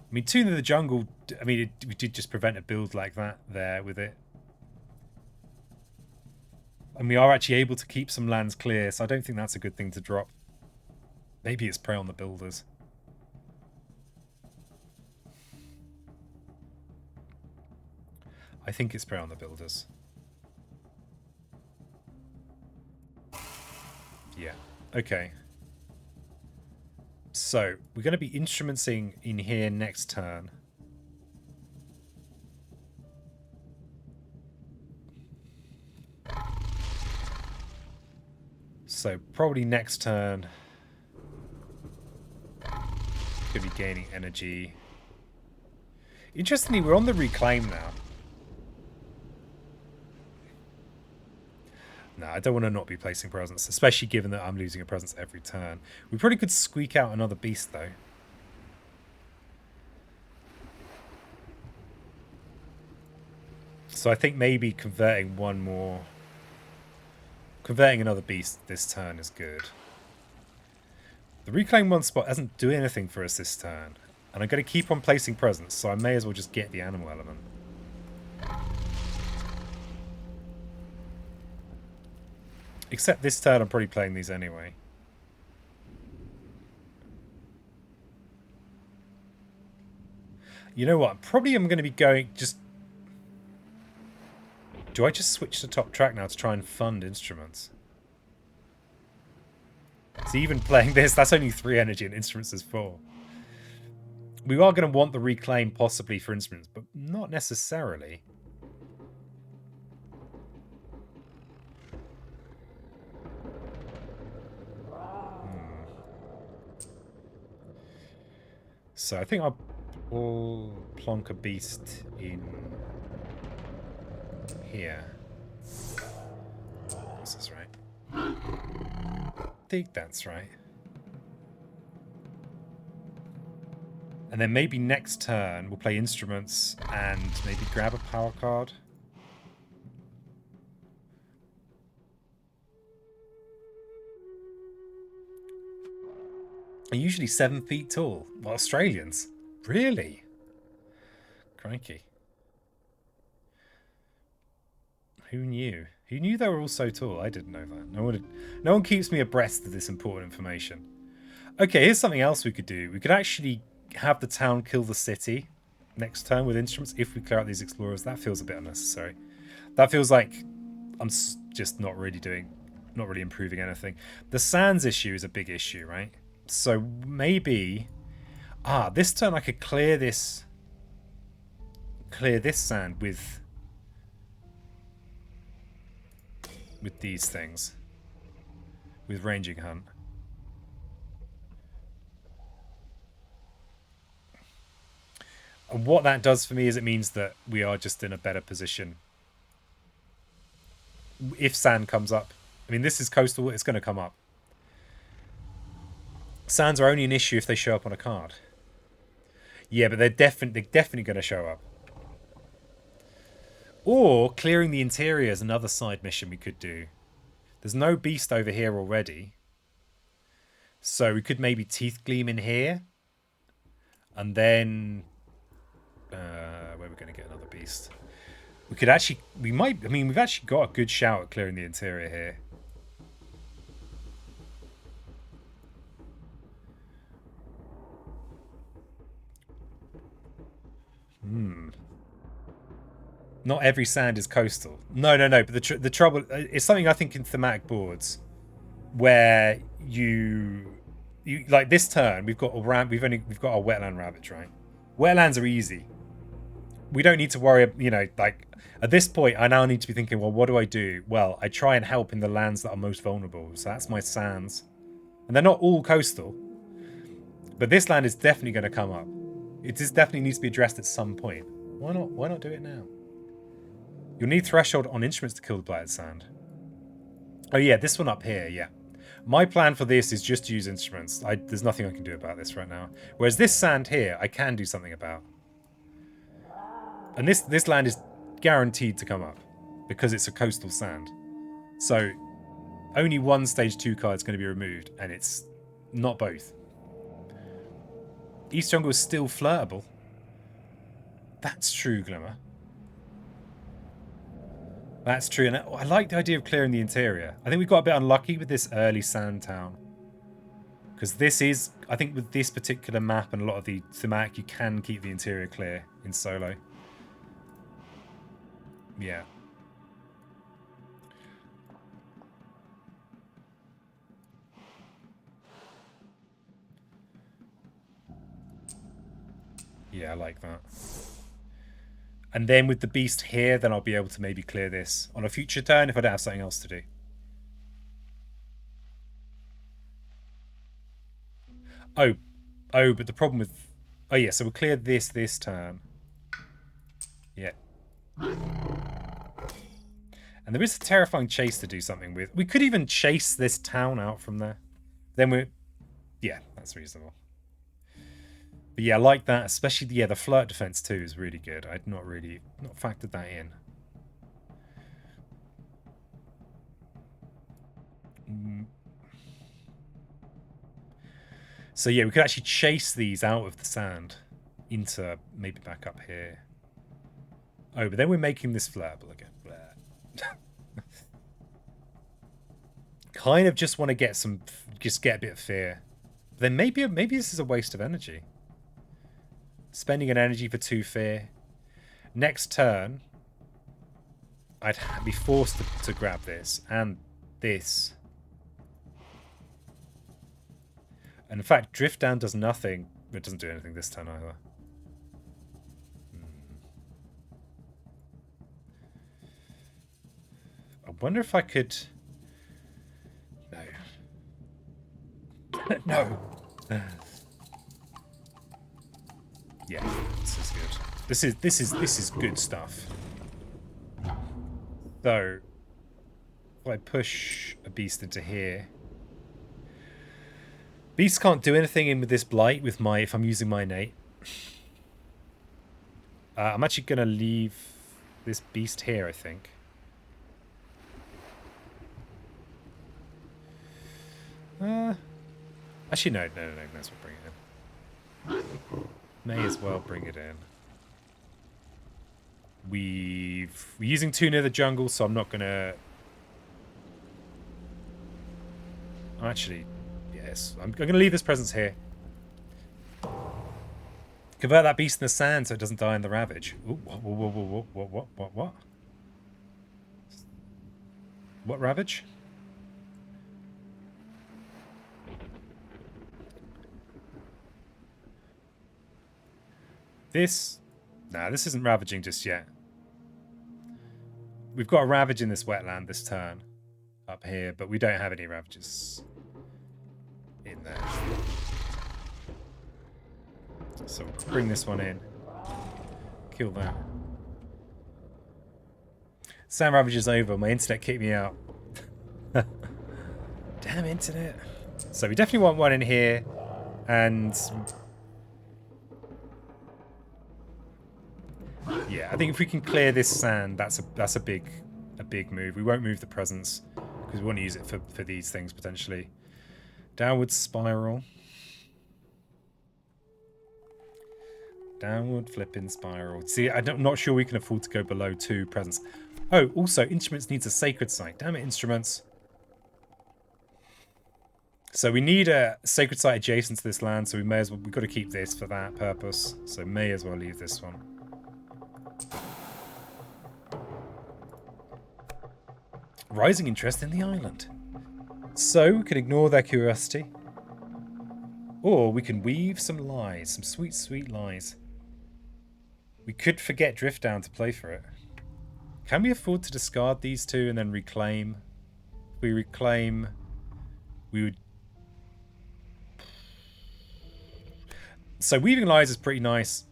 I mean, Tune of the Jungle, I mean, we did just prevent a build like that there with it. And we are actually able to keep some lands clear, so I don't think that's a good thing to drop. Maybe it's prey on the builders. I think it's prey on the builders. Yeah, okay. So, we're going to be instrumenting in here next turn. So, probably next turn... Going to be gaining energy. Interestingly, we're on the reclaim now. No, I don't want to not be placing presence, especially given that I'm losing a presence every turn. We probably could squeak out another beast, though. So I think maybe converting one more... Converting another beast this turn is good. The reclaim 1 spot doesn't do anything for us this turn. And I'm going to keep on placing presence, so I may as well just get the animal element. Except this turn I'm probably playing these anyway. You know what? Probably I'm going to be going just... Do I just switch to top track now to try and fund instruments? So even playing this, that's only 3 energy and instruments is 4. We are going to want the reclaim possibly for instruments, but not necessarily. So I think I'll plonk a beast in here. This is right. I think that's right. And then maybe next turn we'll play instruments and maybe grab a power card. Are usually 7 feet tall. Well, Australians? Really? Crikey. Who knew? Who knew they were all so tall? I didn't know that. No one keeps me abreast of this important information. Okay, here's something else we could do. We could actually have the town kill the city next turn with instruments if we clear out these explorers. That feels a bit unnecessary. That feels like I'm just not really improving anything. The sands issue is a big issue, right? So maybe... this turn I could clear this sand with these things. With Ranging Hunt. And what that does for me is it means that we are just in a better position. If sand comes up. I mean, this is coastal, it's going to come up. Sands are only an issue if they show up on a card. Yeah, but they're definitely going to show up. Or clearing the interior is another side mission we could do. There's no beast over here already. So we could maybe Teeth Gleam in here. And then... where are we going to get another beast? We could actually... we've actually got a good shout at clearing the interior here. Not every sand is coastal. No. But the trouble it's something I think in thematic boards where you like this turn we've got a we've got our wetland ravage, right? Wetlands are easy. We don't need to worry, you know, like at this point I now need to be thinking, well, what do I do? Well, I try and help in the lands that are most vulnerable. So that's my sands. And they're not all coastal. But this land is definitely going to come up. It just definitely needs to be addressed at some point. Why not do it now? You'll need threshold on instruments to kill the blighted sand. Oh yeah, this one up here, yeah. My plan for this is just to use instruments. There's nothing I can do about this right now. Whereas this sand here, I can do something about. And this land is guaranteed to come up because it's a coastal sand. So only one stage 2 card is going to be removed, and it's not both. East Jungle is still flirtable. That's true, Glimmer. That's true, and I like the idea of clearing the interior. I think we got a bit unlucky with this early sand town. Because this is, I think with this particular map and a lot of the thematic, you can keep the interior clear in solo. Yeah. Yeah, I like that. And then with the beast here, then I'll be able to maybe clear this on a future turn if I don't have something else to do. Oh, but the problem with... Oh, yeah, so we'll clear this turn. Yeah. And there is a terrifying chase to do something with. We could even chase this town out from there. Then we're... Yeah, that's reasonable. But yeah, I like that, especially the flirt defense too is really good. I'd not factored that in. So yeah, we could actually chase these out of the sand into maybe back up here. Oh, but then we're making this flirtable again. Kind of just want to get get a bit of fear. Then maybe this is a waste of energy. Spending an energy for 2 fear. Next turn, I'd be forced to grab this and this. And in fact, drift down does nothing. It doesn't do anything this turn either. I wonder if I could... No. No. Yeah, this is good. This is good stuff. So, if I push a beast into here, beasts can't do anything in with this blight with my if I'm using my innate. I'm actually gonna leave this beast here, I think. Actually, no. May as well bring it in. May as well bring it in. We're using 2 near the jungle, so I'm not gonna... Actually, yes. I'm gonna leave this presence here. Convert that beast in the sand so it doesn't die in the ravage. Ooh, what? What ravage? This... Nah, this isn't ravaging just yet. We've got a ravage in this wetland this turn. Up here, but we don't have any ravages in there. So we'll bring this one in. Kill that. Sand ravage is over. My internet kicked me out. Damn internet. So we definitely want one in here. And... yeah, I think if we can clear this sand, that's a big move. We won't move the presence because we want to use it for these things potentially. Downward spiral. Downward flipping spiral. See, I'm not sure we can afford to go below 2 presence. Oh, also, instruments needs a sacred site. Damn it, instruments. So we need a sacred site adjacent to this land, so we've got to keep this for that purpose. So may as well leave this one. Rising interest in the island. So we can ignore their curiosity. Or we can weave some lies. Some sweet, sweet lies. We could forget Drift Down to play for it. Can we afford to discard these two and then reclaim? If we reclaim, we would... So Weaving Lies is pretty nice.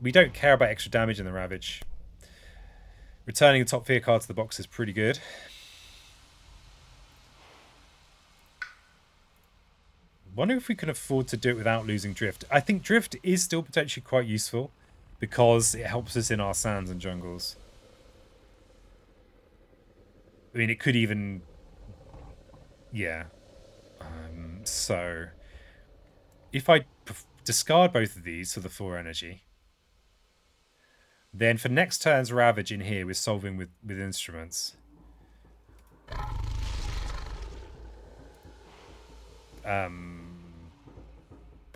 We don't care about extra damage in the Ravage. Returning the top fear card to the box is pretty good. Wonder if we can afford to do it without losing Drift. I think Drift is still potentially quite useful because it helps us in our sands and jungles. I mean, it could even... Yeah. So, if I discard both of these for the 4 energy, then for next turn's Ravage in here, we're solving with instruments.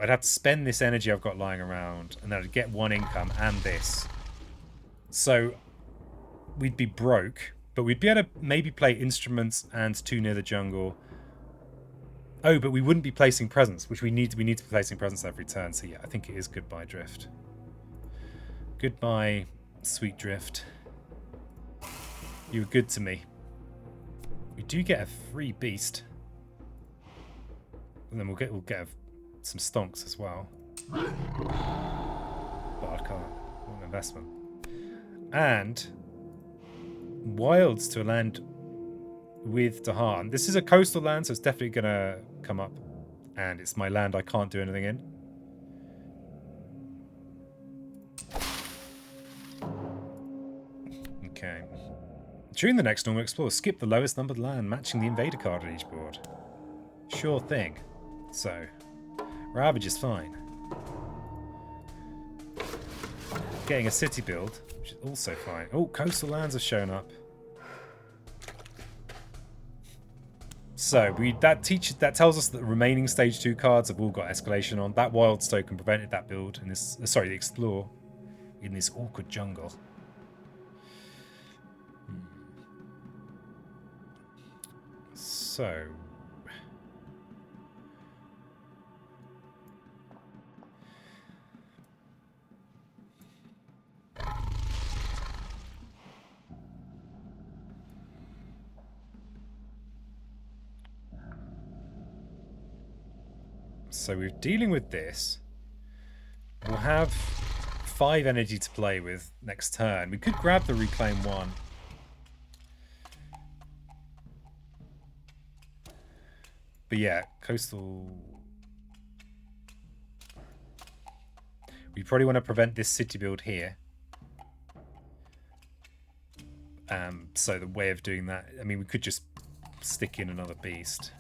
I'd have to spend this energy I've got lying around, and then I'd get 1 income and this. So, we'd be broke, but we'd be able to maybe play instruments and 2 near the jungle. Oh, but we wouldn't be placing presents, which we need to be placing presents every turn. So yeah, I think it is goodbye Drift. Goodbye, sweet Drift. You were good to me. We do get a free beast, and then we'll get some stonks as well. But I can't. What an investment. And wilds to a land with Dahan. This is a coastal land, so it's definitely gonna come up, and it's my land I can't do anything in. Okay. During the next normal explore, skip the lowest numbered land, matching the invader card on each board. Sure thing. So, Ravage is fine. Getting a city build, which is also fine. Oh, coastal lands have shown up. So that tells us that the remaining stage 2 cards have all got escalation on. That wild token prevented that build in this. Sorry, the explore in this awkward jungle. So we're dealing with this. We'll have 5 energy to play with next turn. We could grab the reclaim 1. But yeah, coastal... We probably want to prevent this city build here. So the way of doing that... I mean, we could just stick in another beast.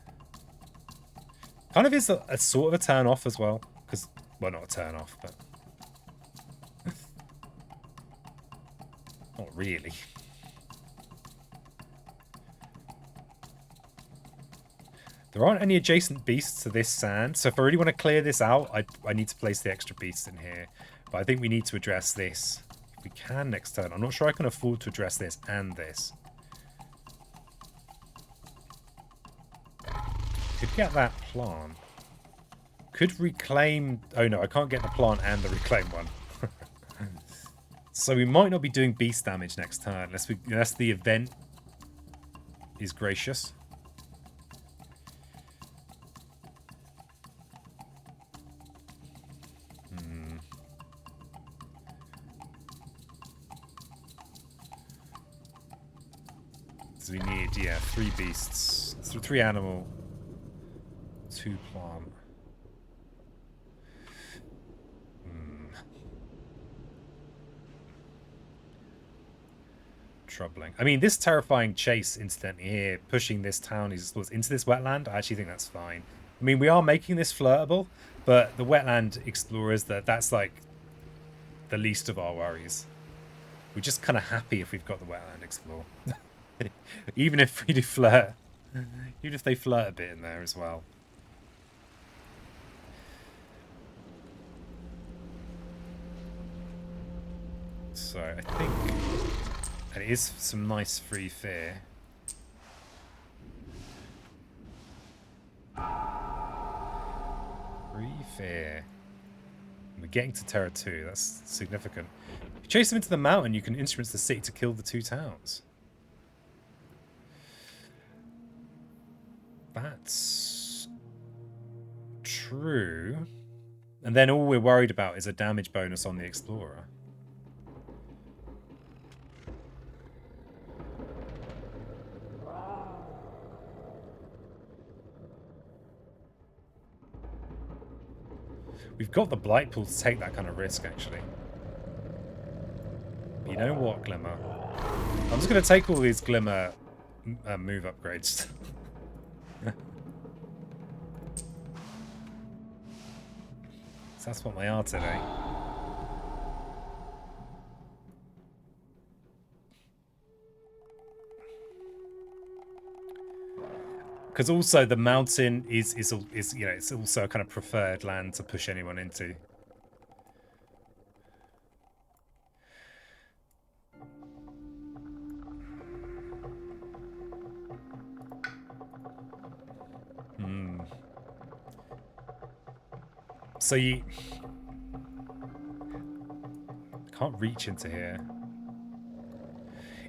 Kind of is a sort of a turn off as well. Because, well, not a turn off, but... not really. There aren't any adjacent beasts to this sand, so if I really want to clear this out, I need to place the extra beasts in here. But I think we need to address this. If we can next turn. I'm not sure I can afford to address this and this. Could get that plant. Could reclaim... Oh no, I can't get the plant and the reclaim one. So we might not be doing beast damage next turn unless the event is gracious. So we need, yeah, 3 beasts. 3 animal, 2 plant. Troubling. I mean, this terrifying chase incident here, pushing this town into this wetland, I actually think that's fine. I mean, we are making this flirtable, but the wetland explorers, that's like the least of our worries. We're just kind of happy if we've got the wetland explore. Even if we do flirt. Even if they flirt a bit in there as well. So I think... And it is some nice free fear. 3 fear. We're getting to Terra 2. That's significant. If you chase them into the mountain, you can instruments the city to kill the 2 towns. That's true. And then all we're worried about is a damage bonus on the Explorer. We've got the Blight Pool to take that kind of risk, actually. You know what, Glimmer? I'm just going to take all these Glimmer move upgrades. So that's what they are today. Because also the mountain is you know, it's also a kind of preferred land to push anyone into. So you can't reach into here.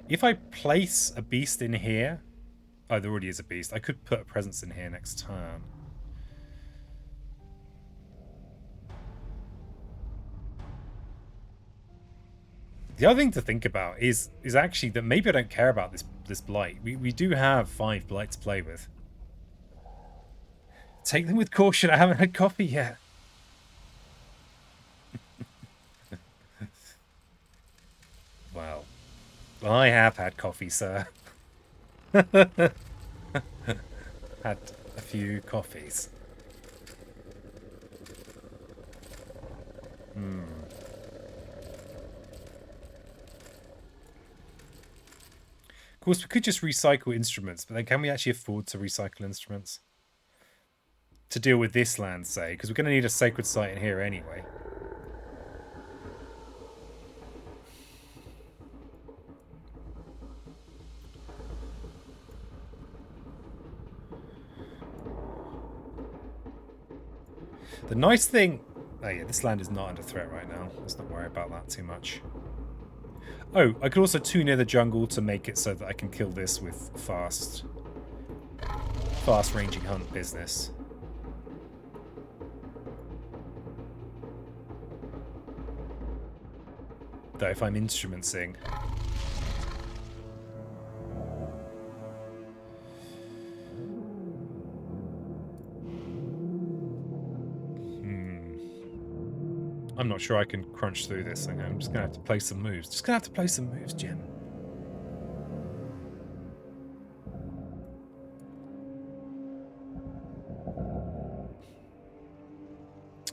If I place a beast in here, oh, there already is a beast. I could put a presence in here next turn. The other thing to think about is actually that maybe I don't care about this blight. We do have 5 blight to play with. Take them with caution. I haven't had coffee yet. Well, I have had coffee, sir. Had a few coffees. Of course, we could just recycle instruments, but then can we actually afford to recycle instruments? To deal with this land, say, because we're going to need a sacred site in here anyway. The nice thing... Oh yeah, this land is not under threat right now. Let's not worry about that too much. Oh, I could also tune in the jungle to make it so that I can kill this with fast ranging hunt business. Though if I'm instrumenting... I'm not sure I can crunch through this thing. I'm just going to have to play some moves. Just going to have to play some moves, Jim.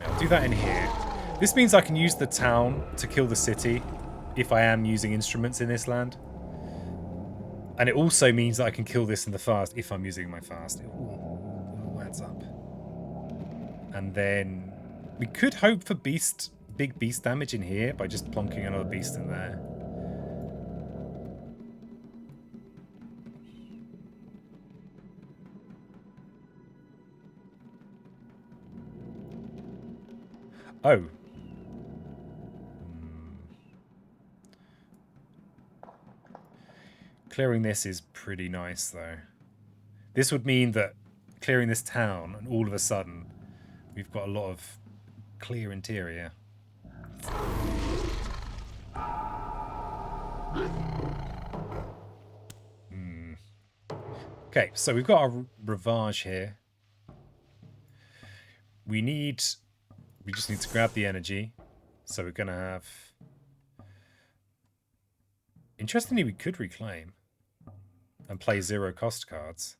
I'll do that in here. This means I can use the town to kill the city if I am using instruments in this land. And it also means that I can kill this in the fast if I'm using my fast. It all adds up. And then we could hope for big beast damage in here by just plonking another beast in there. Oh. Clearing this is pretty nice, though. This would mean that clearing this town, and all of a sudden, we've got a lot of clear interior. Okay, so we've got a Ravage here. We just need to grab the energy. So we're going to have... Interestingly, we could reclaim and play 0 cost cards.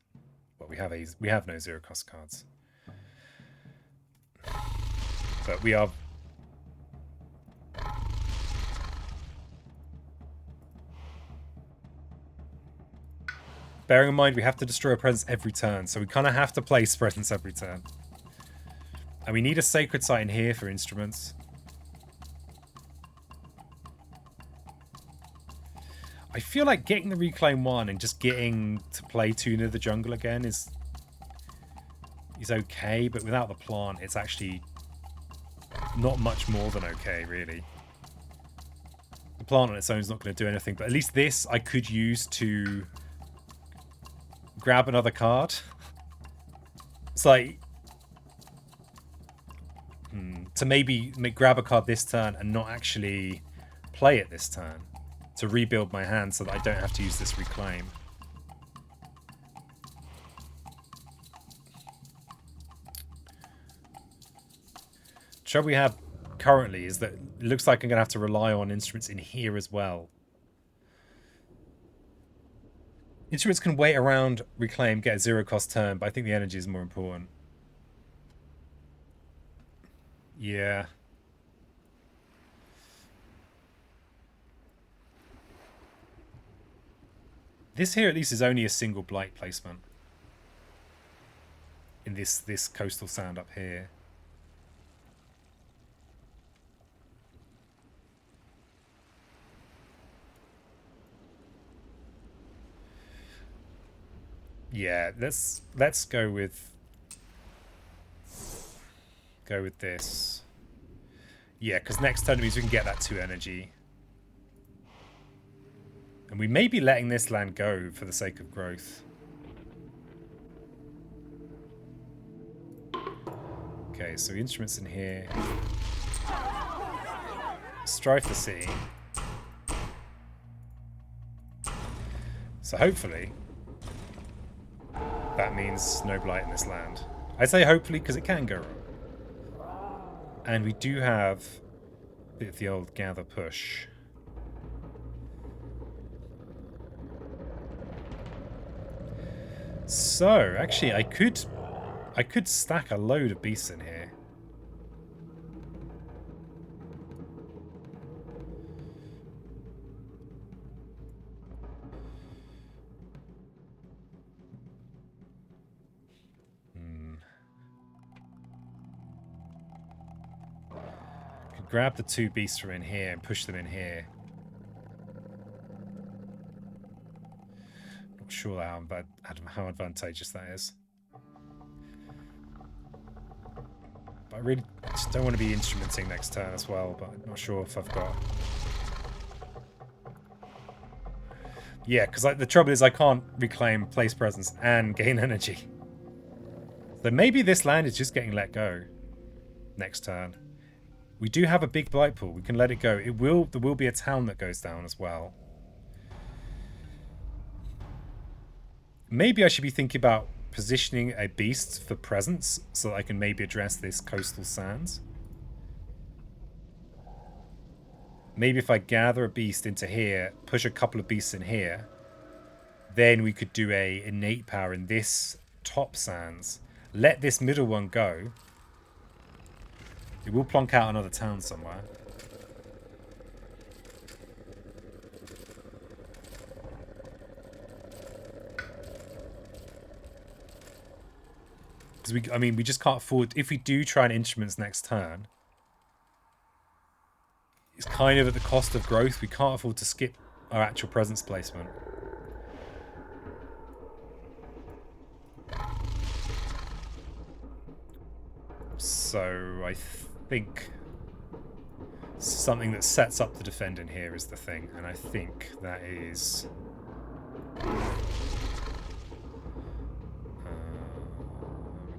Well, we have no 0 cost cards. But we are... Bearing in mind, we have to destroy a presence every turn, so we kind of have to place presence every turn. And we need a sacred site in here for instruments. I feel like getting the reclaim 1 and just getting to play Tuna the Jungle again is okay, but without the plant, it's actually not much more than okay, really. The plant on its own is not going to do anything, but at least this I could use to grab another card. It's like to maybe grab a card this turn and not actually play it this turn, to rebuild my hand so that I don't have to use this reclaim. The trouble we have currently is that it looks like I'm going to have to rely on instruments in here as well. Instruments can wait around, reclaim, get a 0-cost turn, but I think the energy is more important. Yeah. This here at least is only a single blight placement. In this coastal sound up here. Yeah, let's go with this. Yeah, because next turn means we can get that 2 energy. And we may be letting this land go for the sake of growth. Okay, so instruments in here. Strive the Sea. So hopefully that means no blight in this land. I say hopefully because it can go wrong. And we do have a bit of the old gather push. So, actually I could stack a load of beasts in here. Could grab the 2 beasts from in here and push them in here. Not sure how advantageous that is. But I really just don't want to be instrumenting next turn as well, but I'm not sure if I've got... Yeah, because the trouble is I can't reclaim place presence and gain energy. So maybe this land is just getting let go next turn. We do have a big blight pool. We can let it go. There will be a town that goes down as well. Maybe I should be thinking about positioning a beast for presence so that I can maybe address this coastal sands. Maybe if I gather a beast into here, push a couple of beasts in here, then we could do a innate power in this top sands. Let this middle one go. It will plonk out another town somewhere. I mean, we just can't afford... If we do try and instruments next turn, it's kind of at the cost of growth. We can't afford to skip our actual presence placement. So I think something that sets up the defend in here is the thing. And I think that is...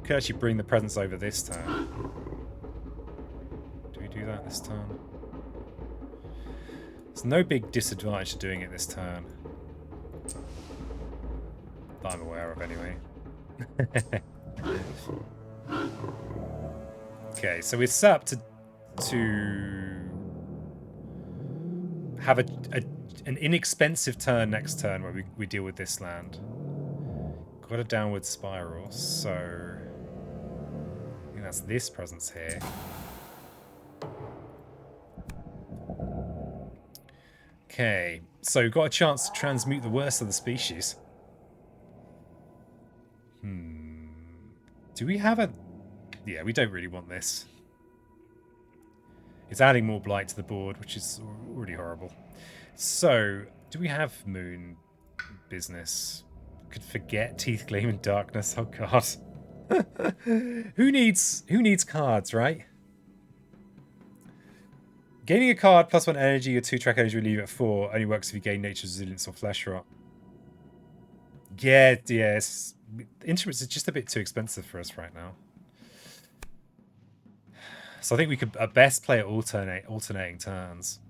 could actually bring the presence over this turn. Do we do that this turn? There's no big disadvantage to doing it this turn. That I'm aware of, anyway. Okay, so we're set up to have an inexpensive turn next turn where we deal with this land. Got a downward spiral, so I think that's this presence here. Okay, so got a chance to transmute the worst of the species. Do we have a... Yeah, we don't really want this. It's adding more blight to the board, which is already horrible. So, do we have moon business? Could forget Teeth Gleam in Darkness. Oh god. Who needs cards, right? Gaining a card +1 energy or 2 track energy will leave it at 4. Only works if you gain nature's resilience or flesh rot. Yeah, yes. Instruments is just a bit too expensive for us right now. So I think we could at best play it alternating turns.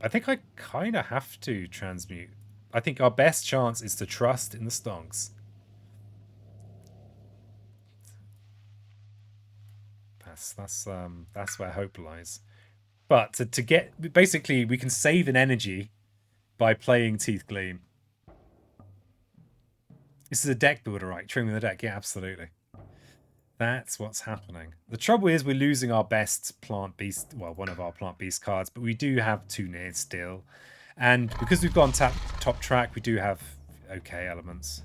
I think I kind of have to transmute. I think our best chance is to trust in the stonks. That's where hope lies. But to get basically we can save an energy by playing Teeth Gleam. This is a deck builder, right? Trimming the deck, yeah, absolutely. That's what's happening. The trouble is we're losing our best plant beast, well, one of our plant beast cards, but we do have 2 nears still. And because we've gone top track, we do have okay elements.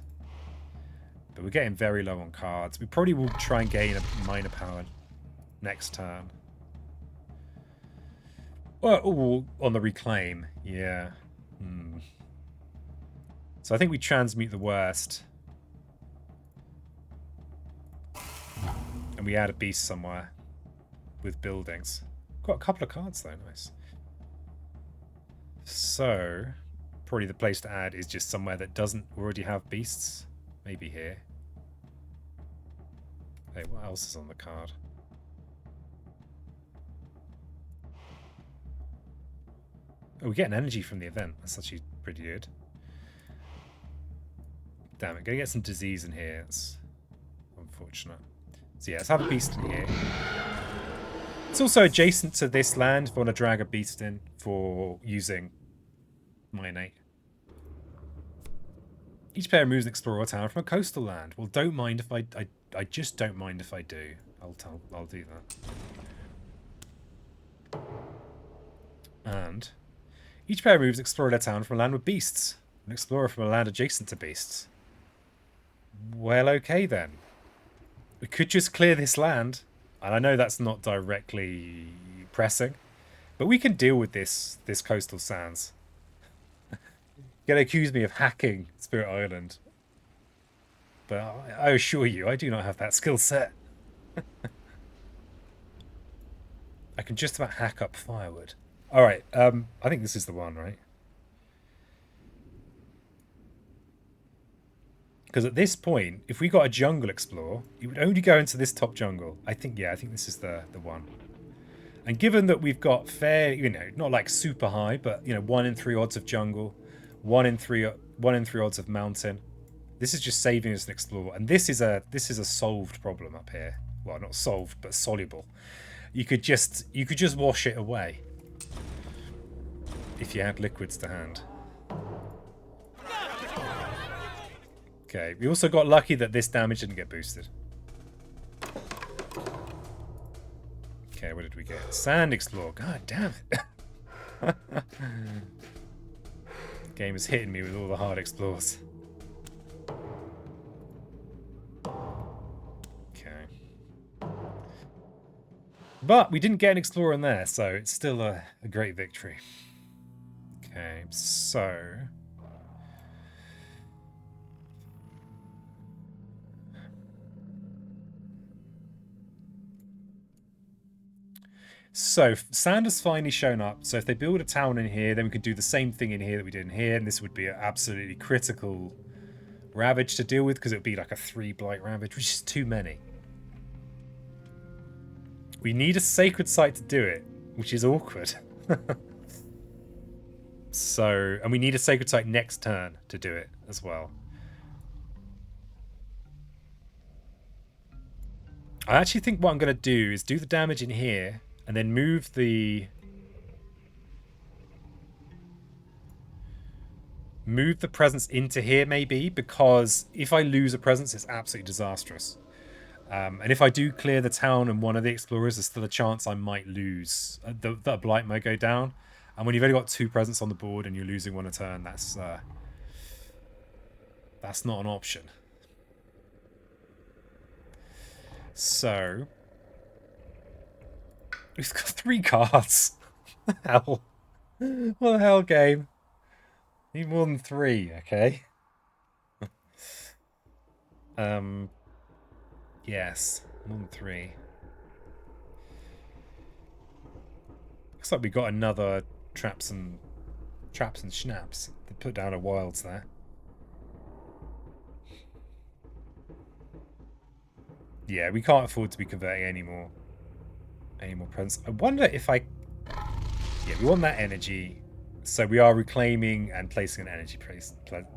But we're getting very low on cards. We probably will try and gain a minor power next turn. Oh, on the reclaim, yeah. So I think we transmute the worst. And we add a beast somewhere with buildings. Got a couple of cards though, nice. So, probably the place to add is just somewhere that doesn't already have beasts. Maybe here. Hey, what else is on the card? Oh, we get an energy from the event. That's actually pretty good. Damn it, gotta get some disease in here. It's unfortunate. So yeah, let's have a beast in here. It's also adjacent to this land if I want to drag a beast in for using my innate. Each player moves an explorer town from a coastal land. Well, don't mind if I just don't mind if I do. I'll do that. And each player moves an explorer town from a land with beasts. An explorer from a land adjacent to beasts. Well, okay then. We could just clear this land. And I know that's not directly pressing. But we can deal with this coastal sands. Gonna accuse me of hacking Spirit Island. But I assure you, I do not have that skill set. I can just about hack up firewood. Alright, I think this is the one, right? Because at this point, if we got a jungle explore, it would only go into this top jungle. I think this is the one. And given that we've got fair, not like super high, but 1 in 3 odds of jungle, 1 in 3 odds of mountain. This is just saving us an explore, and this is a solved problem up here. Well, not solved, but soluble. You could just wash it away if you had liquids to hand. Okay, we also got lucky that this damage didn't get boosted. Okay, what did we get? Sand Explore. God damn it. Game is hitting me with all the hard explores. Okay. But we didn't get an explorer in there, so it's still a great victory. Okay, so... So, sand has finally shown up. So if they build a town in here, then we could do the same thing in here that we did in here. And this would be an absolutely critical ravage to deal with, because it would be like a 3 blight ravage, which is too many. We need a sacred site to do it, which is awkward. So, and we need a sacred site next turn to do it as well. I actually think what I'm going to do is do the damage in here, and then move the presence into here, maybe, because if I lose a presence, it's absolutely disastrous. And if I do clear the town and one of the explorers, there's still a chance I might lose. The blight might go down. And when you've only got 2 presents on the board and you're losing 1 a turn, that's not an option. So... we've got 3 cards. What the hell? What the hell, game? Need more than 3, okay? Yes, more than 3. Looks like we got another traps and schnaps. They put down a wilds there. Yeah, we can't afford to be converting any more presents. I wonder if I... Yeah, we want that energy. So we are reclaiming and placing an energy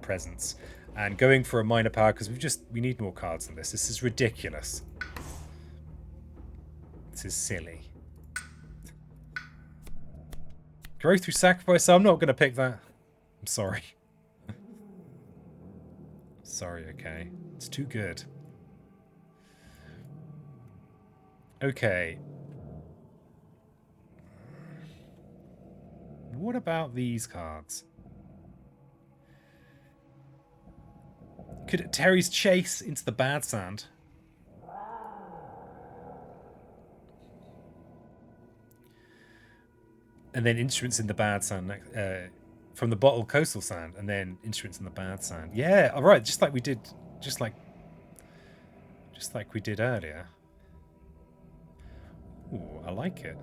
presence. And going for a minor power because we need more cards than this. This is ridiculous. This is silly. Growth through sacrifice. I'm not going to pick that. I'm sorry. Sorry, okay. It's too good. Okay. What about these cards? Could Terry's chase into the bad sand? And then instruments in the bad sand from the bottle coastal sand, and then instruments in the bad sand. Yeah, all right, just like we did, just like we did earlier. Ooh, I like it.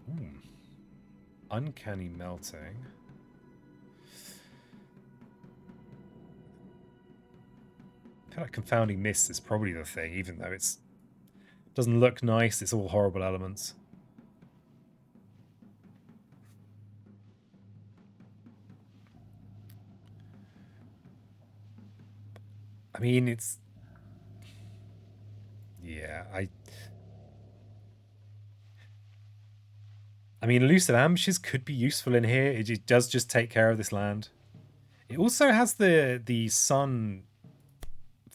Ooh. Uncanny melting. I feel like confounding mist is probably the thing, even though it's doesn't look nice. It's all horrible elements. I mean, it's... Yeah, I mean, elusive ambushes could be useful in here. It does just take care of this land. It also has the sun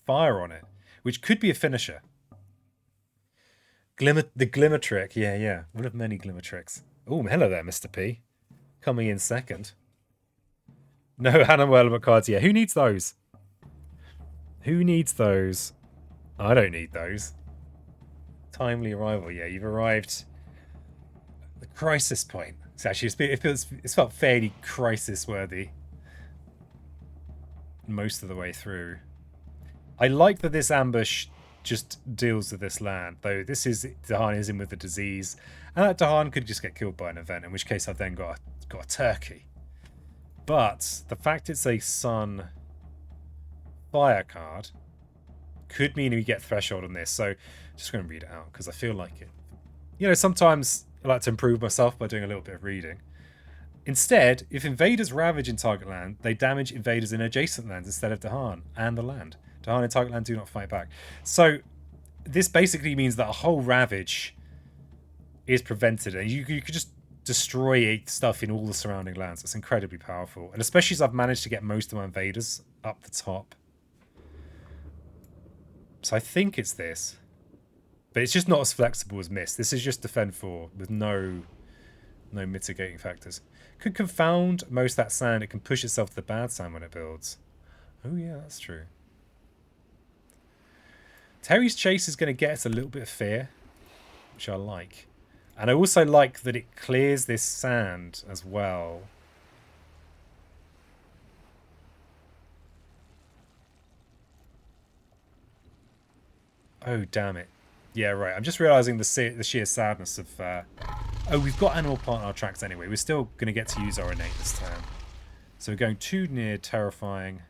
fire on it, which could be a finisher. The glimmer trick, yeah. One of many glimmer tricks. Oh, hello there, Mr. P. Coming in second. No animal element cards, yeah. Who needs those? Who needs those? I don't need those. Timely arrival, yeah. You've arrived at the crisis point. It's actually it's felt fairly crisis-worthy most of the way through. I like that this ambush just deals with this land, though this is Dahan is in with the disease, and that Dahan could just get killed by an event, in which case I've then got a turkey. But the fact it's a sun fire card could mean we get threshold on this, so just going to read it out because I feel like it. You know, sometimes I like to improve myself by doing a little bit of reading. Instead, if invaders ravage in target land, they damage invaders in adjacent lands instead of Dahan and the land. Dahan and target land do not fight back. So this basically means that a whole ravage is prevented, and you could just destroy stuff in all the surrounding lands. It's incredibly powerful, and especially as I've managed to get most of my invaders up the top. So I think it's this, but it's just not as flexible as Mist. This is just defend 4 with no mitigating factors. Could confound most of that sand. It can push itself to the bad sand when it builds. Oh yeah, that's true. Terry's chase is going to get us a little bit of fear, which I like. And I also like that it clears this sand as well. Oh, damn it. Yeah, right. I'm just realising the sheer sadness of... Oh, we've got animal part on our tracks anyway. We're still going to get to use our innate this turn. So we're going too near terrifying.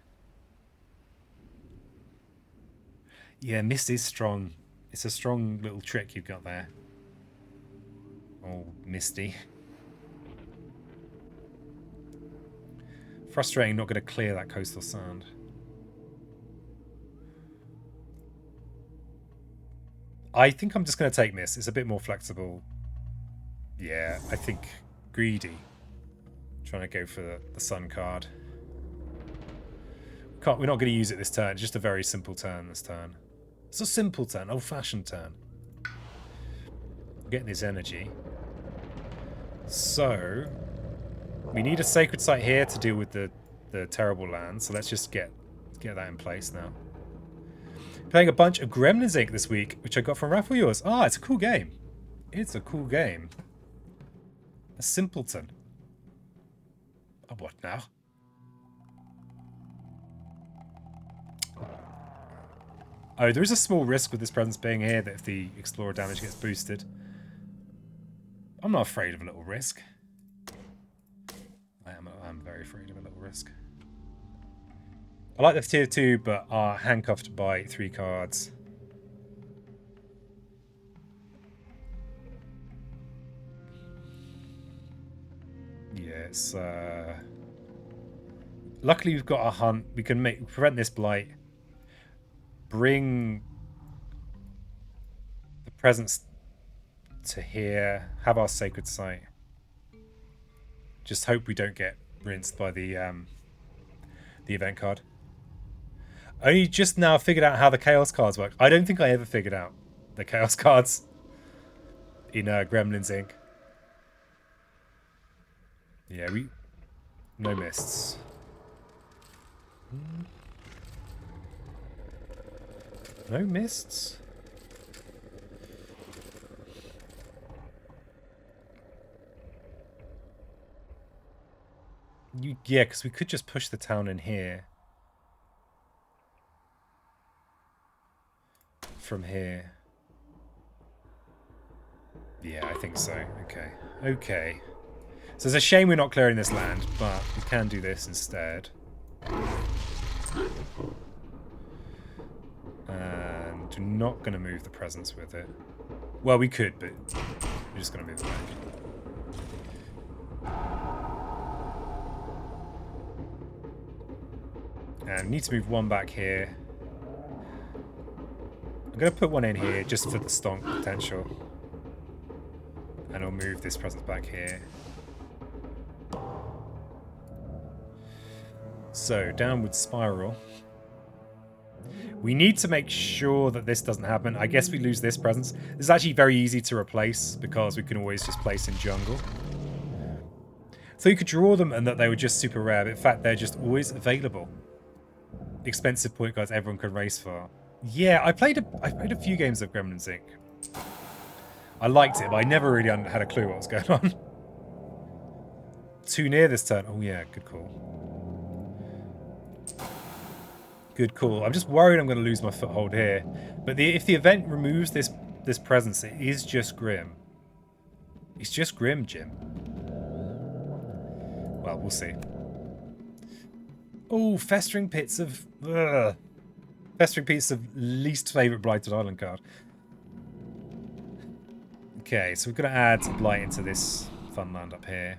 Yeah, Mist is strong. It's a strong little trick you've got there. Oh, Misty. Frustrating not going to clear that coastal sand. I think I'm just going to take Mist. It's a bit more flexible. Yeah, I think greedy. Trying to go for the sun card. We're not going to use it this turn. It's just a very simple turn this turn. It's a simple turn, old-fashioned turn. Getting this energy. So, we need a sacred site here to deal with the terrible land. So let's just get that in place now. Playing a bunch of Gremlins Inc. this week, which I got from Raffle Yours. Ah, it's a cool game. It's a cool game. A simpleton. Oh, what now? Oh, there is a small risk with this presence being here that if the explorer damage gets boosted. I'm not afraid of a little risk. I'm very afraid of a little risk. I like the tier 2, but are handcuffed by 3 cards. Yes. Luckily, we've got a hunt. We can prevent this blight. Bring the presence to here. Have our sacred site. Just hope we don't get rinsed by the event card. Only just now figured out how the chaos cards work. I don't think I ever figured out the chaos cards in Gremlins Inc. Yeah, no mists. No mists. Yeah, because we could just push the town in here. From here. Yeah, I think so. Okay. Okay. So it's a shame we're not clearing this land, but we can do this instead. And we're not going to move the presence with it. Well, we could, but we're just going to move it back. And need to move one back here. I'm going to put one in here just for the stonk potential. And I'll move this presence back here. So, downward spiral. We need to make sure that this doesn't happen. I guess we lose this presence. This is actually very easy to replace because we can always just place in jungle. So you could draw them and that they were just super rare, but in fact they're just always available. Expensive point guards everyone can race for. Yeah, I played a few games of Gremlins Inc. I liked it, but I never really had a clue what was going on. Too near this turn. Oh yeah, good call. Good call. I'm just worried I'm going to lose my foothold here. But if the event removes this presence, it is just grim. It's just grim, Jim. Well, we'll see. Oh, Festering Pits of... Ugh. Festering Pits of least favourite Blighted Island card. Okay, so we're going to add Blight into this fun land up here.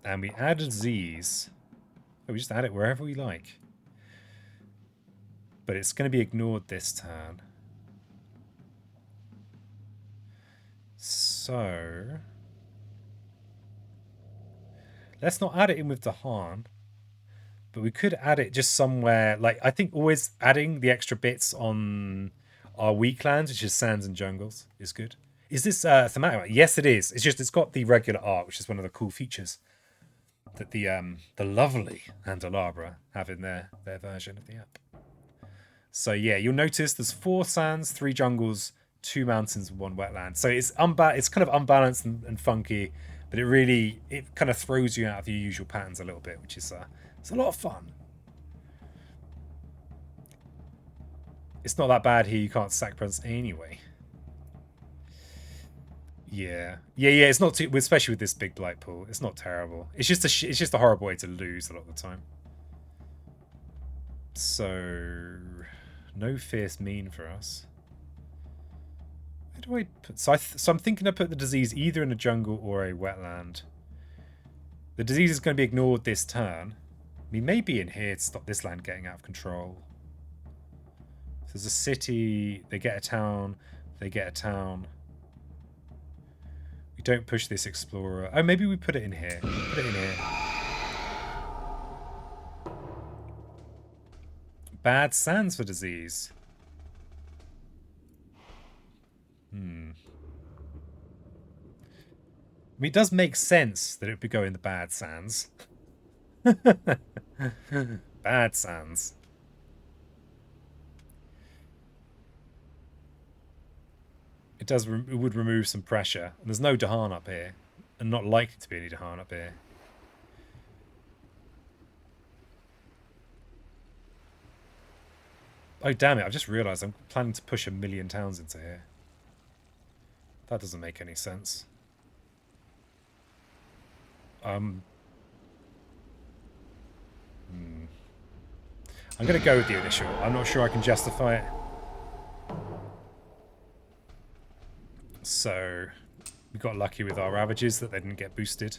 And we add a disease. Oh, we just add it wherever we like. But it's going to be ignored this turn. So... let's not add it in with Dahan. But we could add it just somewhere. Like, I think always adding the extra bits on our weak lands, which is sands and jungles, is good. Is this thematic? Yes, it is. It's just it's got the regular art, which is one of the cool features that the lovely Andalabra have in their version of the app. So yeah, you'll notice there's 4 sands, 3 jungles, 2 mountains, 1 wetland. So it's kind of unbalanced and funky, but it kind of throws you out of your usual patterns a little bit, which is it's a lot of fun. It's not that bad here. You can't sack presence anyway. Yeah. It's not too, especially with this big blight pool. It's not terrible. It's just a horrible way to lose a lot of the time. So no fierce mean for us. Where do I put? So I'm thinking I put the disease either in a jungle or a wetland. The disease is going to be ignored this turn. We may be in here to stop this land getting out of control. So there's a city. They get a town. They get a town. We don't push this explorer. Oh, maybe we put it in here. Put it in here. Bad sands for disease. I mean, it does make sense that it would go in the bad sands. Bad sands. It would remove some pressure. And there's no Dahan up here. And not likely to be any Dahan up here. Oh, damn it. I've just realised I'm planning to push 1,000,000 towns into here. That doesn't make any sense. I'm going to go with the initial. I'm not sure I can justify it. So, we got lucky with our ravages that they didn't get boosted.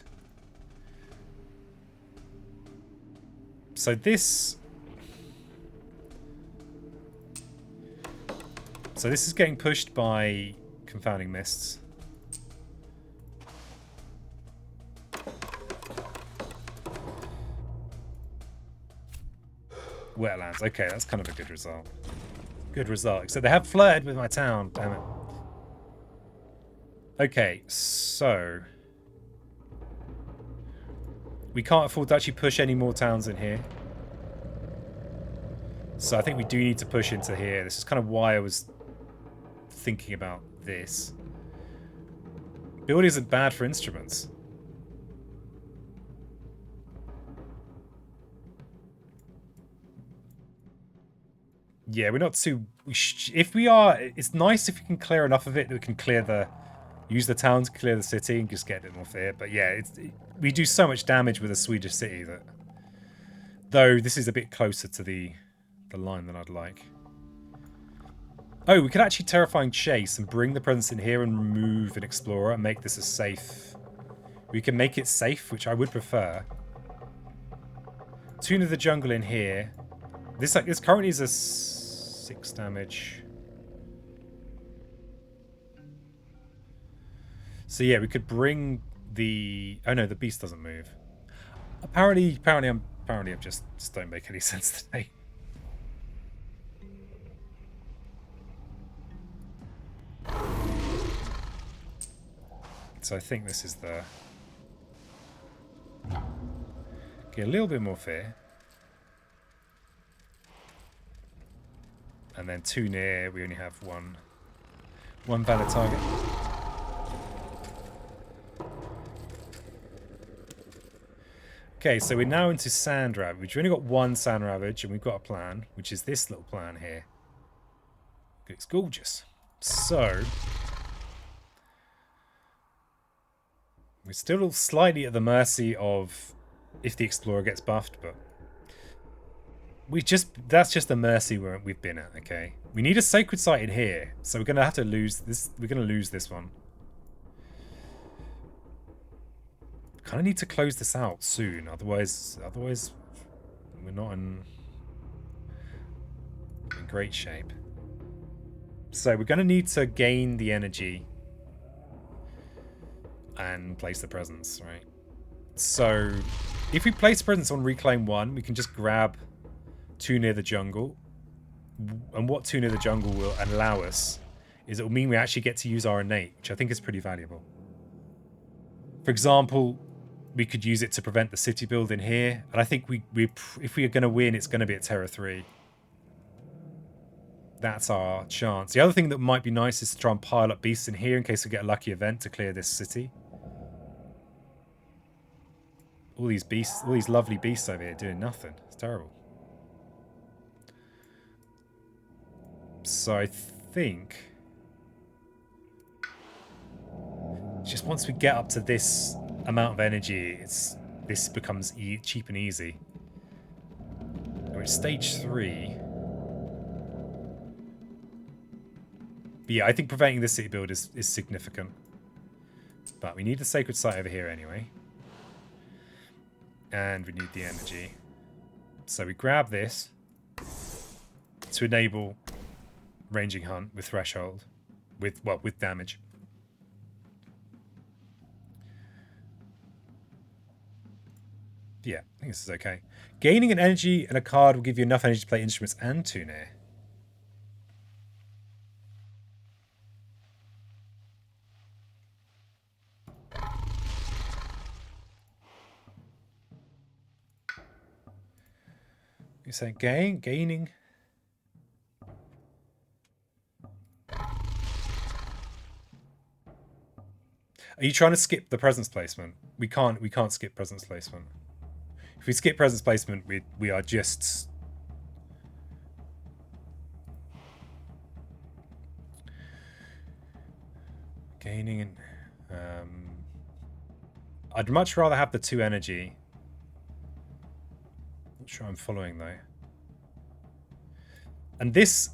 So this... So this is getting pushed by confounding mists. Wetlands. Okay, that's kind of a good result. Good result. Except they have flirted with my town. Damn it. Okay, so... we can't afford to actually push any more towns in here. So I think we do need to push into here. This is kind of why I was thinking about this. Building isn't bad for instruments. Yeah, we're not too... if we are... it's nice if we can clear enough of it that we can clear the... use the town to clear the city and just get a bit more fear. But yeah, we do so much damage with a Swedish city that... though this is a bit closer to the line than I'd like. Oh, we could actually Terrifying Chase and bring the presence in here and remove an Explorer and make this a safe... we can make it safe, which I would prefer. Tune of the Jungle in here. This currently is a 6 damage. So yeah, we could bring the... oh no, the beast doesn't move. Apparently I'm just don't make any sense today. So I think this is the... get a little bit more fear. And then 2 near, we only have one valid target. Okay, so we're now into Sand Ravage. We've only got 1 Sand Ravage, and we've got a plan, which is this little plan here. It's gorgeous. So... we're still slightly at the mercy of if the Explorer gets buffed, but... that's just the mercy we've been at, okay? We need a Sacred Site in here, so we're going to have to lose this. We're going to lose this one. Kind of need to close this out soon, otherwise we're not in great shape. So we're going to need to gain the energy and place the presence, right? So if we place presence on Reclaim 1, we can just grab 2 near the jungle. And what 2 near the jungle will allow us is it will mean we actually get to use our innate, which I think is pretty valuable. For example, we could use it to prevent the city build in here. And I think if we are going to win, it's going to be at Terra 3. That's our chance. The other thing that might be nice is to try and pile up beasts in here in case we get a lucky event to clear this city. All these beasts, all these lovely beasts over here doing nothing. It's terrible. So I think... just once we get up to this amount of energy, this becomes cheap and easy. We're at stage 3. But yeah, I think preventing this city build is significant. But we need the Sacred Site over here anyway. And we need the energy. So we grab this to enable ranging hunt with threshold. With damage. Yeah, I think this is okay. Gaining an energy and a card will give you enough energy to play instruments and 2 near. You're saying gaining? Are you trying to skip the presence placement? We can't skip presence placement. If we skip presence placement, we are just... Gaining and I'd much rather have the 2 energy. Not sure I'm following though. And this,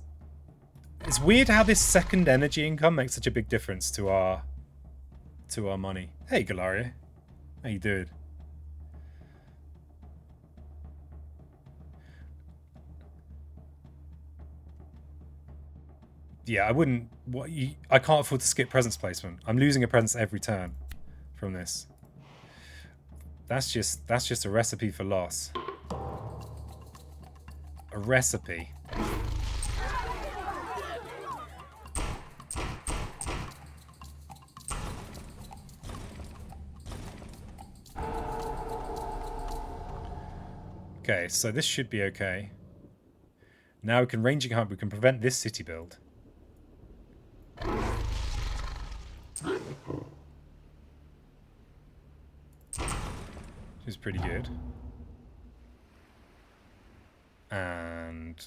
it's weird how this second energy income makes such a big difference to our money. Hey Galaria, how you doing? Yeah, I wouldn't. I can't afford to skip presence placement. I'm losing a presence every turn from this. That's just a recipe for loss. A recipe. Okay, so this should be okay. Now we can ranging hunt. We can prevent this city build. Which is pretty good. And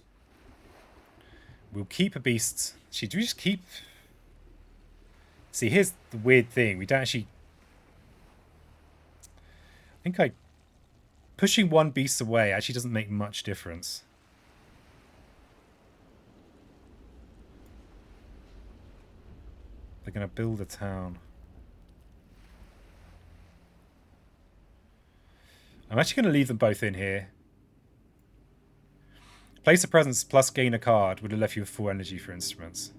we'll keep a beast. Should we just keep? See, here's the weird thing. We don't actually. I think pushing one beast away actually doesn't make much difference. They're going to build a town. I'm actually going to leave them both in here. Place a presence plus gain a card would have left you with full energy for instruments.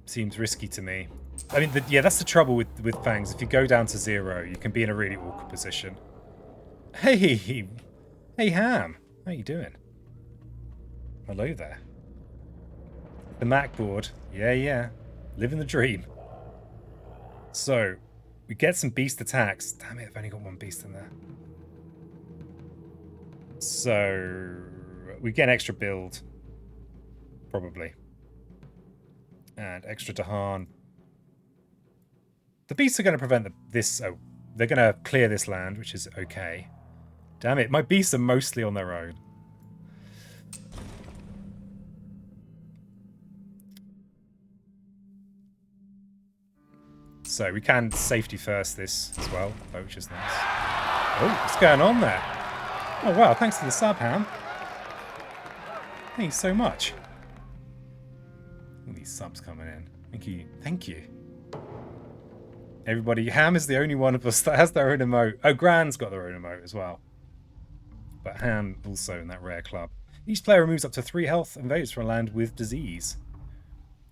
Seems risky to me. I mean, yeah, that's the trouble with Fangs. If you go down to 0, you can be in a really awkward position. Hey, Ham, how you doing? Hello there. The Mac board, yeah, living the dream. So, we get some beast attacks. Damn it, I've only got 1 beast in there. So, we get an extra build, probably. And extra Dahan. The beasts are going to prevent this. Oh, they're going to clear this land, which is okay. Damn it, my beasts are mostly on their own. So we can safety first this as well, which is nice. Oh, what's going on there? Oh wow, thanks for the sub, Ham. Thanks so much. All these subs coming in. Thank you. Everybody, Ham is the only one of us that has their own emote. Oh, Gran's got their own emote as well. But Ham also in that rare club. Each player removes up to 3 health and votes from a land with disease.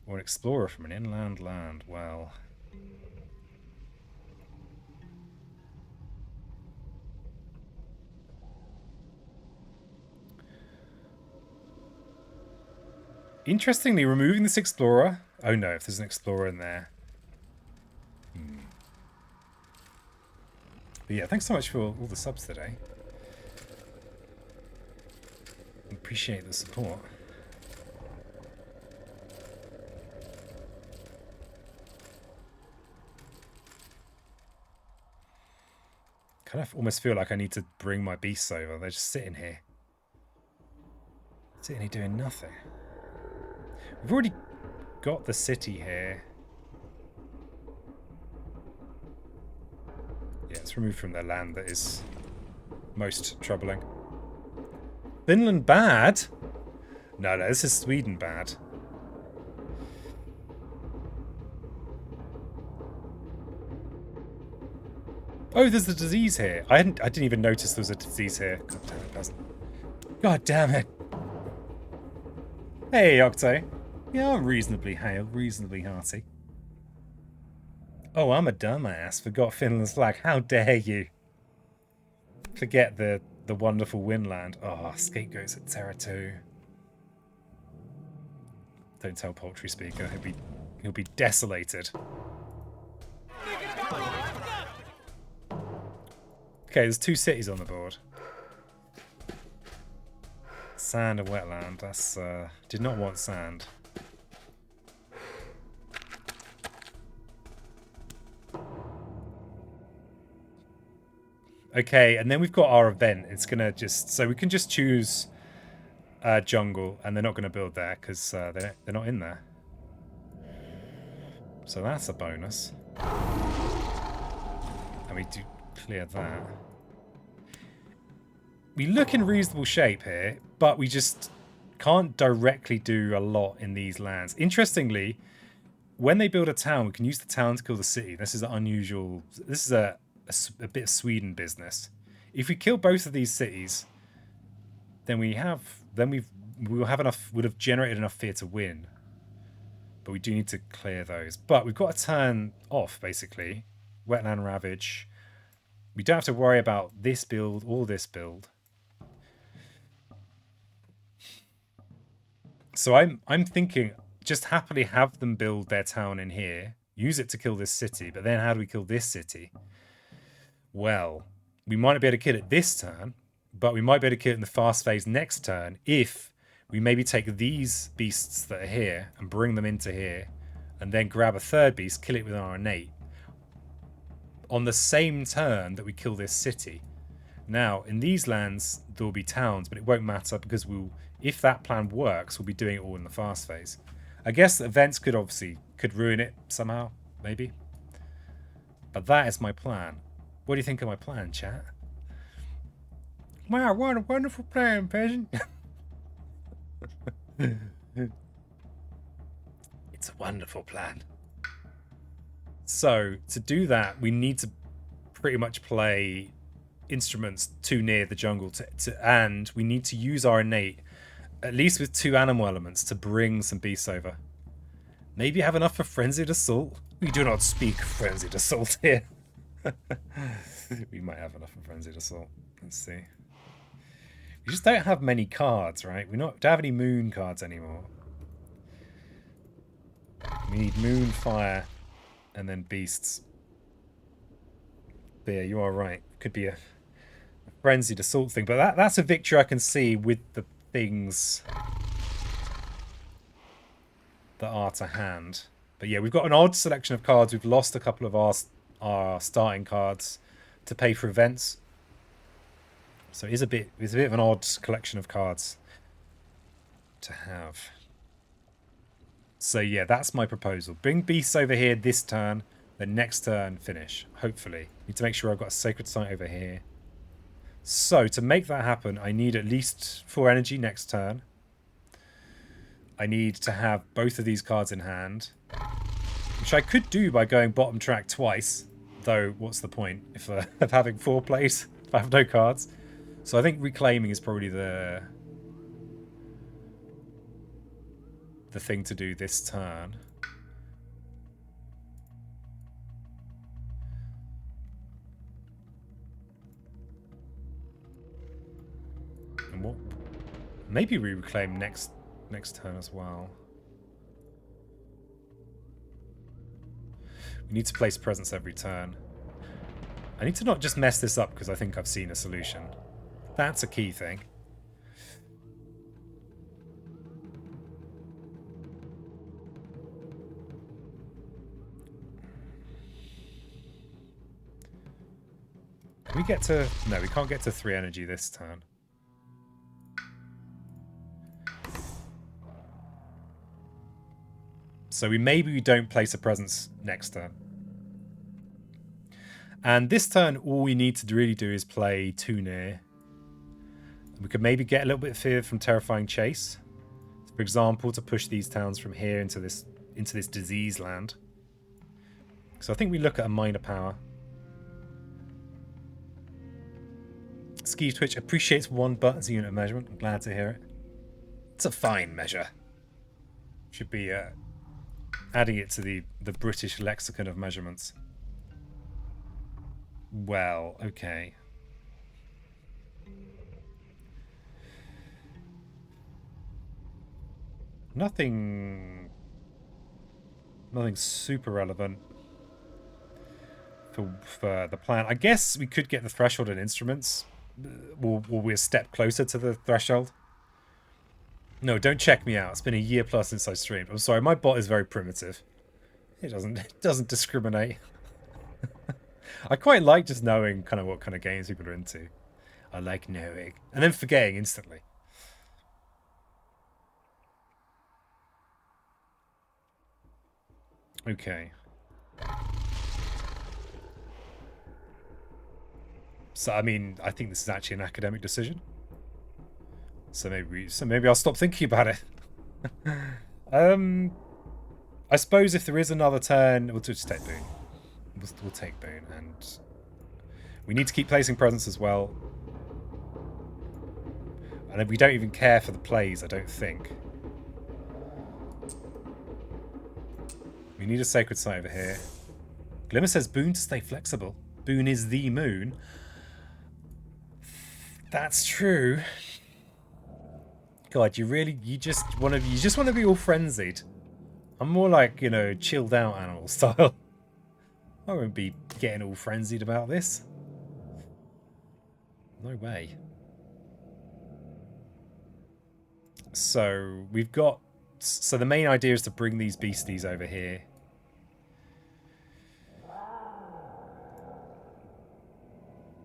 Or an explorer from an inland land. Well. Interestingly, removing this explorer. Oh no, if there's an explorer in there. But yeah, thanks so much for all the subs today. Appreciate the support. Kind of almost feel like I need to bring my beasts over. They're just sitting here. Sitting here doing nothing. We've already got the city here. Yeah, it's removed from their land that is most troubling. Finland bad? No, this is Sweden bad. Oh, there's a disease here. I didn't even notice there was a disease here. God damn it, peasant. God damn it. Hey, Octo. Yeah, I'm reasonably hale, reasonably hearty. Oh, I'm a dumbass. Forgot Finland's flag. How dare you? Forget the wonderful Winland. Oh, scapegoats at Terra 2. Don't tell Poultry Speaker. He'll be desolated. Okay, there's 2 cities on the board. Sand and wetland. That's did not want sand. Okay, and then we've got our event. It's gonna just so we can just choose jungle, and they're not gonna build there because they're not in there. So that's a bonus. And we do clear that. We look in reasonable shape here, but we just can't directly do a lot in these lands. Interestingly, when they build a town, we can use the town to kill the city. This is an unusual. This is a bit of Sweden business. If we kill both of these cities, then we will have enough. Would have generated enough fear to win. But we do need to clear those. But we've got to turn off basically. Wetland Ravage. We don't have to worry about this build or this build. So I'm thinking just happily have them build their town in here, use it to kill this city, but then how do we kill this city? Well, we might not be able to kill it this turn, but we might be able to kill it in the fast phase next turn if we maybe take these beasts that are here and bring them into here, and then grab a third beast, kill it with our innate, on the same turn that we kill this city. Now, in these lands, there will be towns, but it won't matter because if that plan works, we'll be doing it all in the fast phase. I guess the events could ruin it somehow, maybe. But that is my plan. What do you think of my plan, chat? Wow, what a wonderful plan, peasant. It's a wonderful plan. So, to do that, we need to pretty much play instruments too near the jungle and we need to use our innate, at least with 2 animal elements, to bring some beasts over. Maybe have enough for Frenzied Assault? We do not speak Frenzied Assault here. We might have enough for Frenzied Assault. Let's see. We just don't have many cards, right? We don't have any moon cards anymore. We need moon, fire, and then beasts. But yeah, you are right. Could be a Frenzied Assault thing. But that's a victory I can see with the things that are to hand. But yeah, we've got an odd selection of cards. We've lost a couple of our starting cards to pay for events. So it's a bit of an odd collection of cards to have. So yeah, that's my proposal. Bring beasts over here this turn, then next turn finish, hopefully. Need to make sure I've got a sacred site over here. So to make that happen, I need at least 4 energy next turn. I need to have both of these cards in hand, which I could do by going bottom track twice, though what's the point of having 4 plays if I have no cards? So I think reclaiming is probably the thing to do this turn. And what? Maybe we reclaim next turn as well. We need to place presence every turn. I need to not just mess this up because I think I've seen a solution. That's a key thing. Can we get to... No, we can't get to 3 energy this turn. So maybe we don't place a presence next turn. And this turn, all we need to really do is play 2 near. We could maybe get a little bit of fear from Terrifying Chase. For example, to push these towns from here into this disease land. So I think we look at a minor power. Ski Twitch appreciates 1 butt as a unit of measurement. I'm glad to hear it. It's a fine measure. Should be adding it to the British lexicon of measurements. Well, okay. Nothing super relevant for the plan. I guess we could get the threshold and instruments. We're a step closer to the threshold. No, don't check me out. It's been a year plus since I streamed. I'm sorry, my bot is very primitive. It doesn't discriminate. I quite like just knowing kind of what kind of games people are into. I like knowing. And then forgetting instantly. Okay. So, I mean, I think this is actually an academic decision. So maybe I'll stop thinking about it. I suppose if there is another turn, we'll just take Boone. We'll take Boone, and we need to keep placing presents as well. And we don't even care for the plays, I don't think. We need a sacred site over here. Glimmer says Boone to stay flexible. Boone is the moon. That's true. God, you just want to be all frenzied. I'm more like, you know, chilled out animal style. I won't be getting all frenzied about this. No way. So we've got. So the main idea is to bring these beasties over here.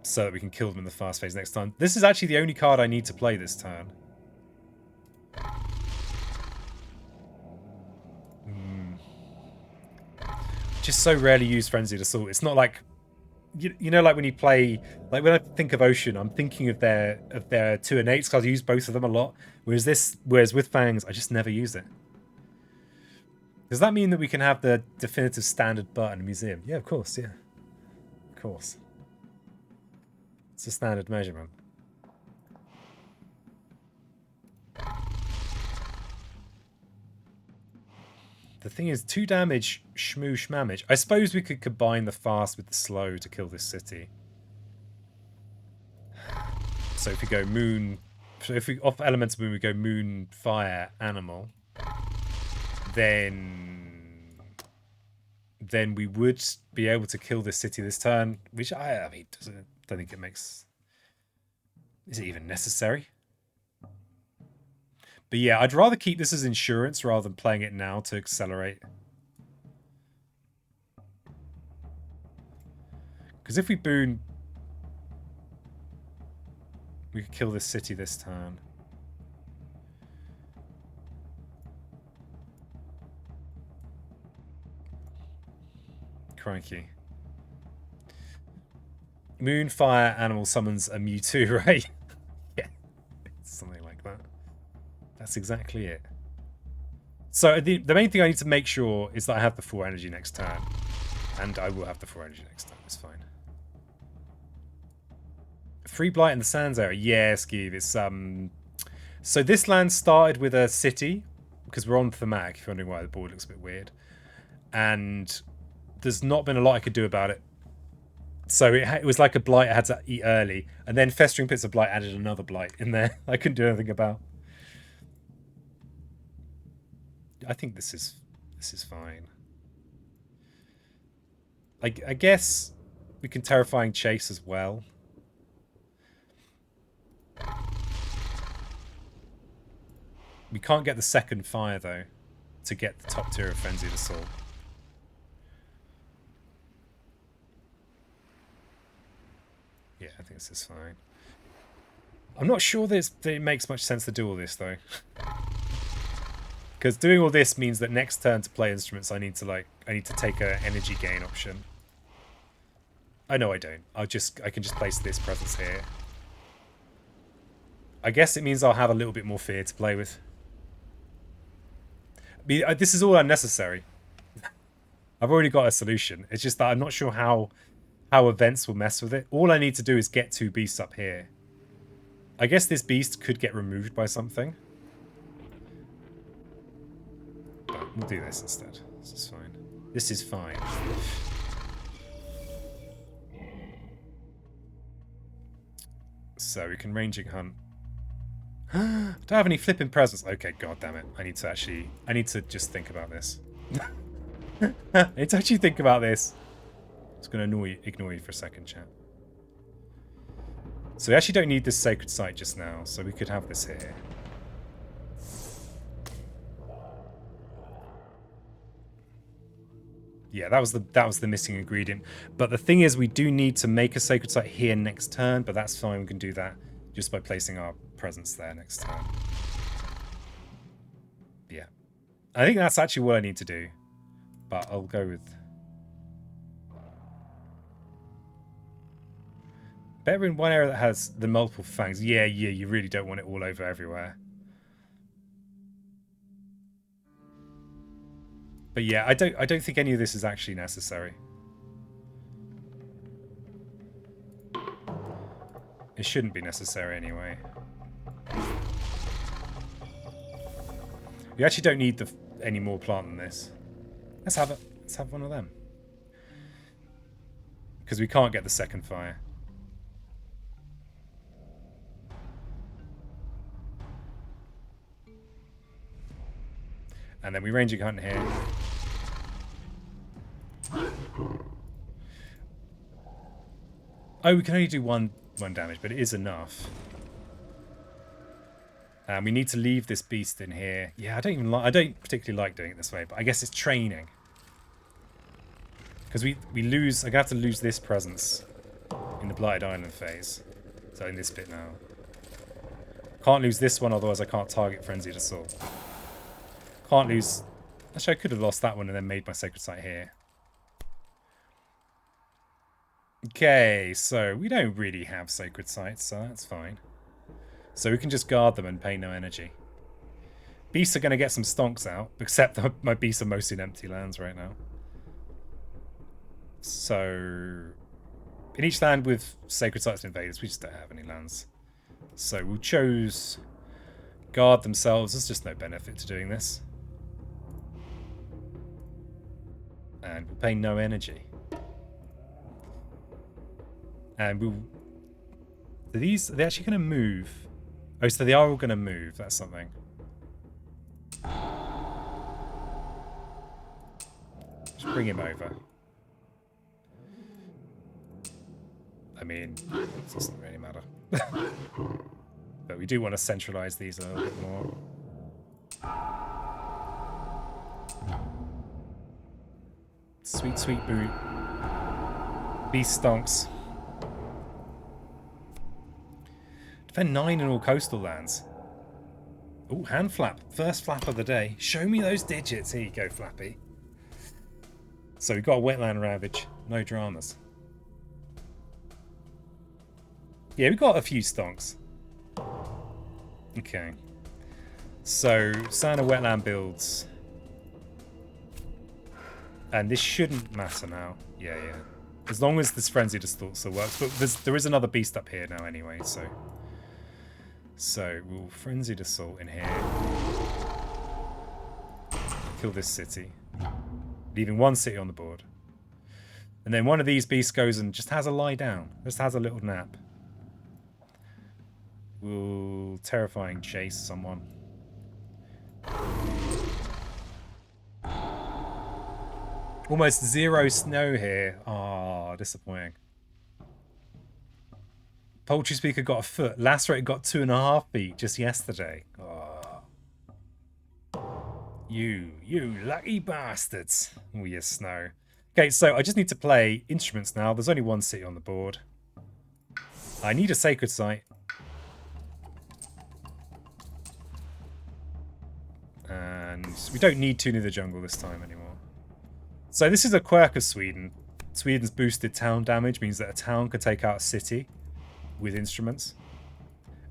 So that we can kill them in the fast phase next time. This is actually the only card I need to play this turn. Just so rarely use Frenzied Assault. It's not like, you know, like when you play, like when I think of Ocean, I'm thinking of their 2 innates because I use both of them a lot. Whereas with Fangs, I just never use it. Does that mean that we can have the definitive standard button museum? Yeah, of course. Yeah, of course. It's a standard measurement. The thing is, 2 damage, shmoo shmamage. I suppose we could combine the fast with the slow to kill this city. So if we go moon... So if we off elemental moon, we go moon, fire, animal. Then we would be able to kill this city this turn. Which, I mean, don't think it makes... Is it even necessary? But yeah, I'd rather keep this as insurance rather than playing it now to accelerate. Because if we boon... We could kill this city this turn. Crikey. Moon, fire, animal summons a Mewtwo, right? Yeah, something like that. That's exactly it. So the main thing I need to make sure is that I have the 4 energy next turn. And I will have the 4 energy next turn, it's fine. 3 blight in the sands area. Yeah, Skeeve, it's so this land started with a city, because we're on thematic, if you're wondering why the board looks a bit weird. And there's not been a lot I could do about it. So it was like a blight I had to eat early, and then Festering Pits of Blight added another blight in there I couldn't do anything about. I think this is fine. I guess we can Terrifying Chase as well. We can't get the second fire though to get the top tier of Frenzied Assault. Yeah, I think this is fine. I'm not sure that it makes much sense to do all this though. Because doing all this means that next turn to play instruments, I need to take an energy gain option. Oh no, I don't. I can just place this presence here. I guess it means I'll have a little bit more fear to play with. I mean, this is all unnecessary. I've already got a solution. It's just that I'm not sure how events will mess with it. All I need to do is get 2 beasts up here. I guess this beast could get removed by something. We'll do this instead. This is fine. This is fine. So we can ranging hunt. Do I have any flipping presents? Okay, god damn it. I need to just think about this. I need to actually think about this. I'm just going to ignore you for a second, chat. So we actually don't need this sacred site just now, so we could have this here. Yeah, that was the missing ingredient. But the thing is, we do need to make a sacred site here next turn, but that's fine. We can do that just by placing our presence there next turn. Yeah. I think that's actually what I need to do. But I'll go with... Better in one area that has the multiple fangs. Yeah, you really don't want it all over everywhere. But yeah, I don't think any of this is actually necessary. It shouldn't be necessary anyway. We actually don't need any more plant than this. Let's have it. Let's have one of them. Because we can't get the second fire. And then we ranging hunt here. Oh, we can only do one damage, but it is enough. We need to leave this beast in here. Yeah, I don't particularly like doing it this way, but I guess it's training. Because we lose... I'm going to have to lose this presence in the Blighted Island phase. So in this bit now. Can't lose this one, otherwise I can't target Frenzied Assault. Can't lose... Actually, I could have lost that one and then made my sacred site here. Okay, so we don't really have sacred sites, so that's fine. So we can just guard them and pay no energy. Beasts are going to get some stonks out, except my beasts are mostly in empty lands right now. So, in each land with sacred sites and invaders, we just don't have any lands. So we'll choose guard themselves. There's just no benefit to doing this. And we'll pay no energy. And we'll... Are they actually going to move? Oh, so they are all going to move. That's something. Just bring him over. I mean, it doesn't really matter. But we do want to centralize these a little bit more. Sweet, sweet boot. Beast stonks. Defend 9 in all coastal lands. Ooh, hand flap. First flap of the day. Show me those digits. Here you go, Flappy. So we've got a wetland ravage. No dramas. Yeah, we've got a few stonks. Okay. So, Sana wetland builds. And this shouldn't matter now. Yeah. As long as this Frenzied Assault still works. But there is another beast up here now anyway, so... So, we'll Frenzied Assault in here. Kill this city. Leaving one city on the board. And then one of these beasts goes and just has a lie down. Just has a little nap. We'll Terrifying Chase someone. Almost 0 snow here. Ah, disappointing. Poultry Speaker got a foot. Lacerated got 2.5 feet just yesterday. Oh. You lucky bastards. Oh, you snow. Okay, so I just need to play instruments now. There's only one city on the board. I need a sacred site. And we don't need Tune of the Jungle this time anymore. So this is a quirk of Sweden. Sweden's boosted town damage means that a town could take out a city with instruments.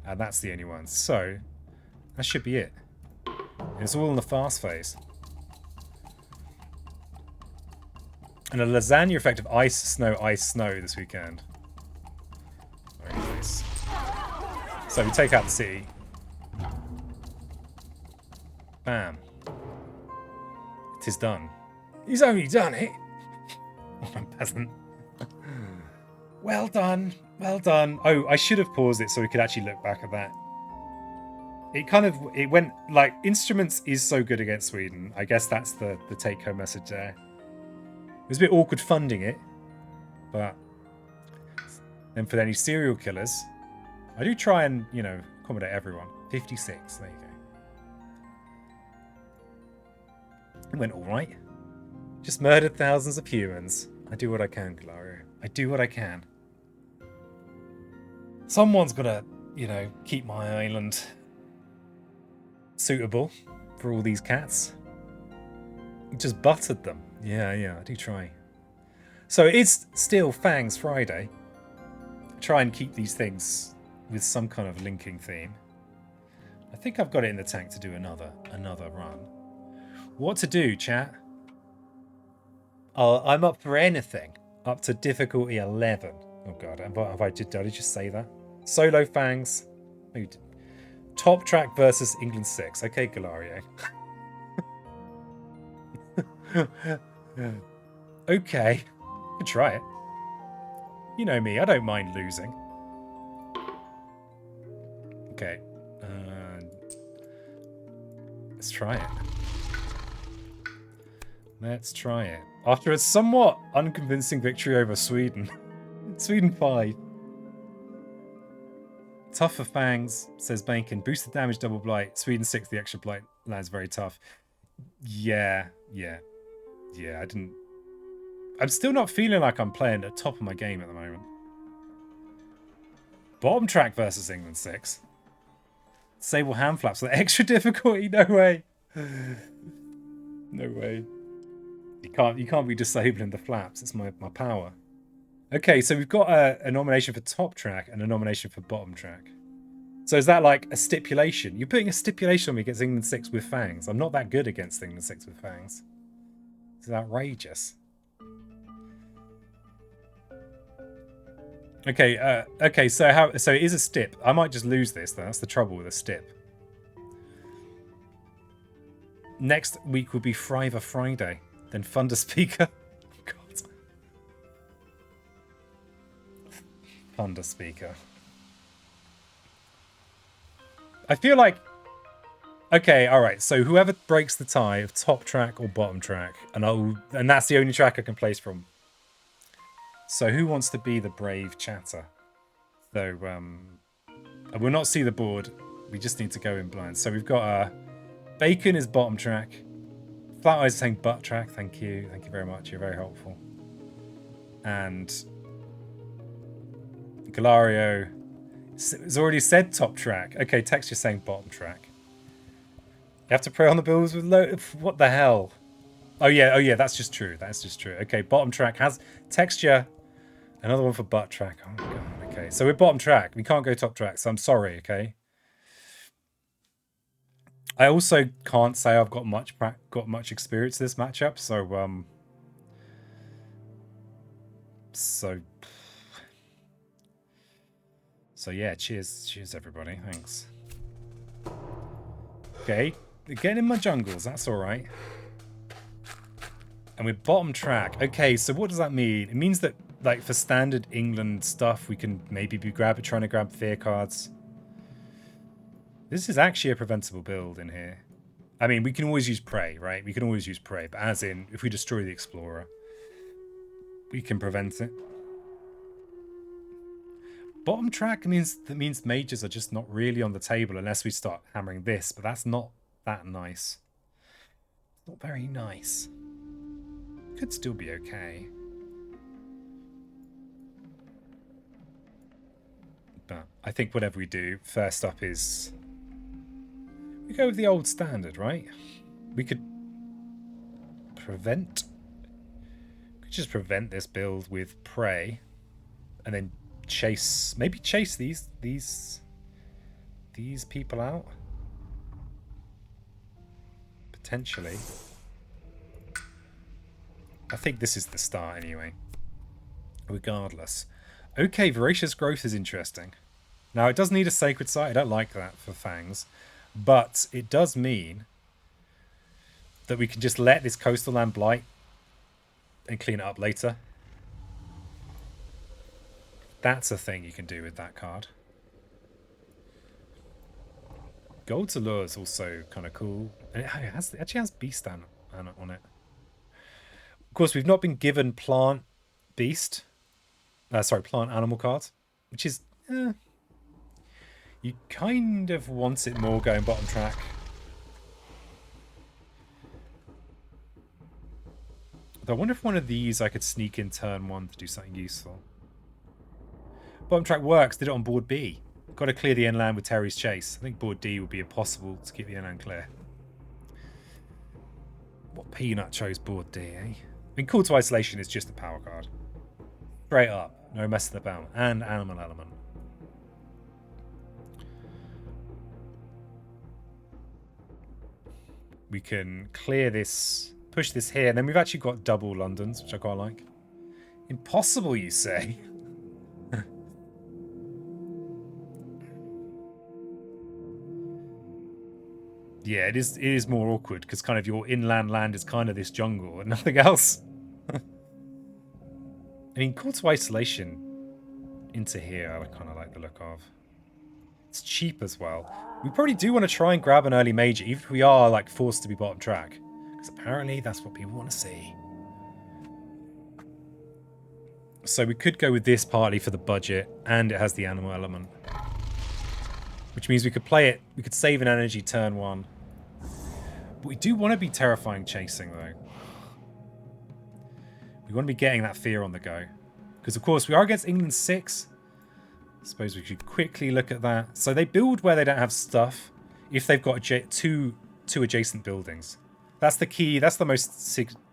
And that's the only one. So, that should be it. And it's all in the fast phase. And a lasagna effect of ice, snow this weekend. Very nice. So we take out the city. Bam. It is done. He's only done it. What a peasant. Well done. Well done. Oh, I should have paused it so we could actually look back at that. It went, like, instruments is so good against Sweden. I guess that's the take-home message there. It was a bit awkward funding it. But then for any serial killers, I do try and, you know, accommodate everyone. 56. There you go. It went all right. Just murdered thousands of humans. I do what I can, Glario. I do what I can. Someone's got to, you know, keep my island suitable for all these cats. Just buttered them. Yeah, I do try. So it is still Fangs Friday. Try and keep these things with some kind of linking theme. I think I've got it in the tank to do another run. What to do, chat? Oh, I'm up for anything. Up to difficulty 11. Oh god, did I just say that? Solo Fangs. Top track versus England 6. Okay, Galario. Okay. Could try it. You know me, I don't mind losing. Okay. Let's try it. Let's try it. After a somewhat unconvincing victory over Sweden. Sweden 5. Tough for Fangs, says Bacon. Boosted damage, double blight. Sweden 6, the extra blight lands very tough. Yeah, I didn't... I'm still not feeling like I'm playing at the top of my game at the moment. Bottom track versus England 6. Disable hand flaps with extra difficulty. No way. No way. You can't be disabling the flaps. It's my power. Okay, so we've got a nomination for top track and a nomination for bottom track. So is that like a stipulation? You're putting a stipulation on me against England 6 with Fangs. I'm not that good against England 6 with Fangs. This is outrageous. Okay, okay, so it is a stip. I might just lose this though. That's the trouble with a stip. Next week will be Friver Friday, then Thunder Speaker. Oh god. Thunder Speaker. I feel like okay, alright, so whoever breaks the tie of top track or bottom track, and that's the only track I can place from. So who wants to be the brave chatter? So I will not see the board. We just need to go in blind. So we've got Bacon is bottom track. Flat Eyes saying butt track. Thank you. Thank you very much. You're very helpful. And Galario has already said top track. Okay, Texture saying bottom track. You have to pray on the bills with low... What the hell? Oh yeah, that's just true. That's just true. Okay, bottom track has Texture. Another one for butt track. Oh my god. Okay, so we're bottom track. We can't go top track, so I'm sorry, okay? I also can't say I've got much experience in this matchup, so so yeah, cheers everybody. Thanks. Okay, getting in my jungles, that's alright. And we're bottom track. Okay, so what does that mean? It means that, like, for standard England stuff, we can maybe be trying to grab fear cards. This is actually a preventable build in here. I mean, we can always use prey, right? We can always use prey, but as in, if we destroy the explorer, we can prevent it. Bottom track means mages are just not really on the table unless we start hammering this, but that's not that nice. It's not very nice. Could still be okay. But I think whatever we do, first up is... We go with the old standard, right? We could prevent... We could just prevent this build with prey. And then chase... Maybe chase these people out. Potentially. I think this is the start anyway. Regardless. Okay, Voracious Growth is interesting. Now, it does need a Sacred Site. I don't like that for Fangs. But it does mean that we can just let this Coastal Land blight and clean it up later. That's a thing you can do with that card. Gold's Allure is also kind of cool. And it actually has Beast on it. Of course, we've not been given Plant Beast. Plant Animal cards. Which is... you kind of want it more going bottom track. I wonder if one of these I could sneak in turn 1 to do something useful. Bottom track works. Did it on board B. Got to clear the inland with Terry's Chase. I think board D would be impossible to keep the inland clear. What peanut chose board D, eh? I mean, Call to Isolation is just a power card. Straight up. No messing about. And Animal Element. We can clear this, push this here, and then we've actually got double Londons, which I quite like. Impossible, you say? Yeah, it is more awkward because kind of your inland land is kind of this jungle and nothing else. I mean, Call to Isolation into here, I kind of like the look of. It's cheap as well. We probably do want to try and grab an early major, even if we are like forced to be bottom track, because apparently that's what people want to see. So we could go with this partly for the budget, and it has the animal element, which means we could play it. We could save an energy turn 1. But we do want to be terrifying chasing, though. We want to be getting that fear on the go. Because, of course, we are against England 6. I suppose we should quickly look at that. So they build where they don't have stuff if they've got two adjacent buildings. That's the key. That's the most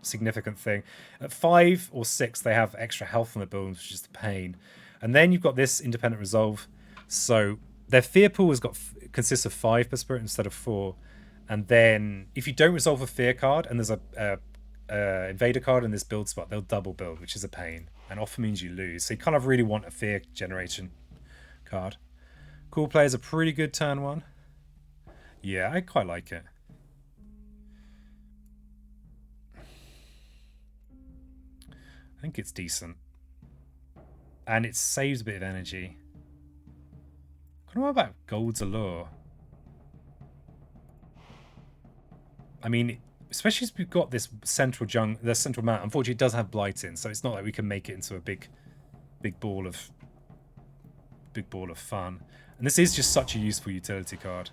significant thing. At 5 or 6, they have extra health on the buildings, which is a pain. And then you've got this independent resolve. So their fear pool consists of 5 per spirit instead of 4. And then if you don't resolve a fear card and there's a invader card in this build spot, they'll double build, which is a pain. And often means you lose. So you kind of really want a fear generation card. Cool players are pretty good turn 1. Yeah, I quite like it. I think it's decent. And it saves a bit of energy. I don't know about Gold's Allure. I mean, especially as we've got this central the central mount. Unfortunately, it does have blight in, so it's not like we can make it into a big ball of fun. And this is just such a useful utility card.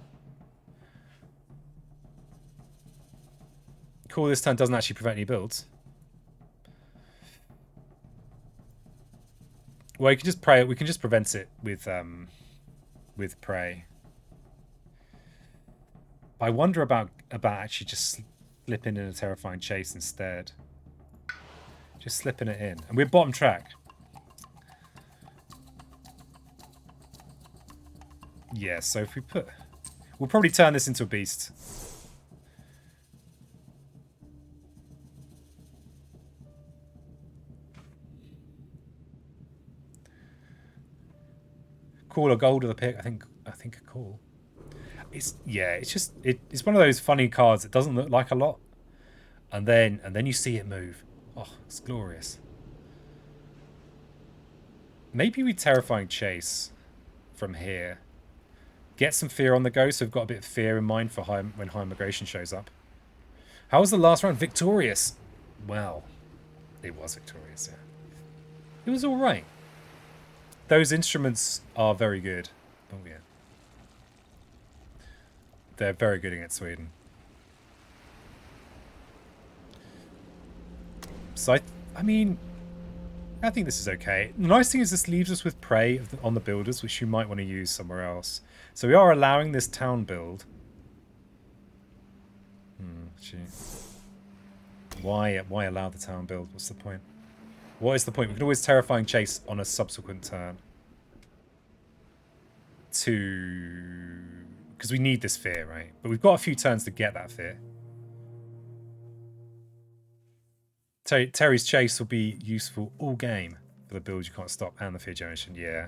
Cool. This turn doesn't actually prevent any builds. Well, you can just pray. We can just prevent it with prey. I wonder about actually just slipping in a terrifying chase instead. Just slipping it in, and we're bottom track. Yeah, so if we we'll probably turn this into a beast. Call or gold of the pick. I think a call. It's one of those funny cards that doesn't look like a lot, and then you see it move. Oh, it's glorious. Maybe we terrifying chase from here. Get some fear on the go, so we've got a bit of fear in mind for when high migration shows up. How was the last round? Victorious. Well, it was victorious. Yeah, it was all right. Those instruments are very good. Oh yeah. They're very good against Sweden. So I mean, I think this is okay. The nice thing is this leaves us with prey on the builders, which you might want to use somewhere else. So we are allowing this town build. Why allow the town build? What's the point? What is the point? We can always terrifying chase on a subsequent turn. Because we need this fear, right? But we've got a few turns to get that fear. Terry's Chase will be useful all game for the build you can't stop and the fear generation. Yeah.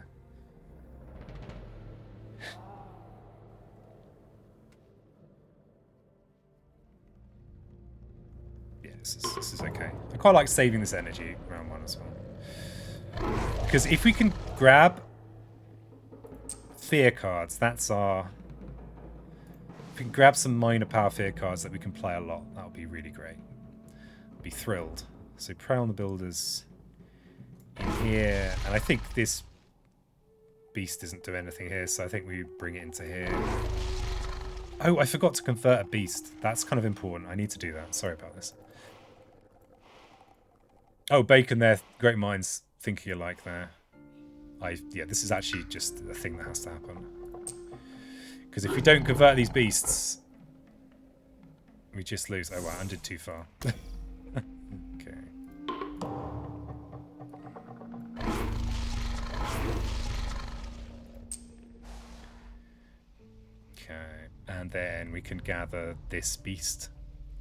Yeah, this is okay. I quite like saving this energy round 1 as well. Because if we can grab fear cards, that's our... If we can grab some minor power fear cards that we can play a lot, that would be really great. I'd be thrilled. So prey on the builders in here, and I think this beast doesn't do anything here, so I think we bring it into here. Oh, I forgot to convert a beast. That's kind of important. I need to do that. Sorry about this. Oh, Bacon there. Great minds thinking alike there. Yeah, this is actually just a thing that has to happen. Because if we don't convert these beasts, we just lose. Oh, wow, I did too far. Okay. Okay, and then we can gather this beast.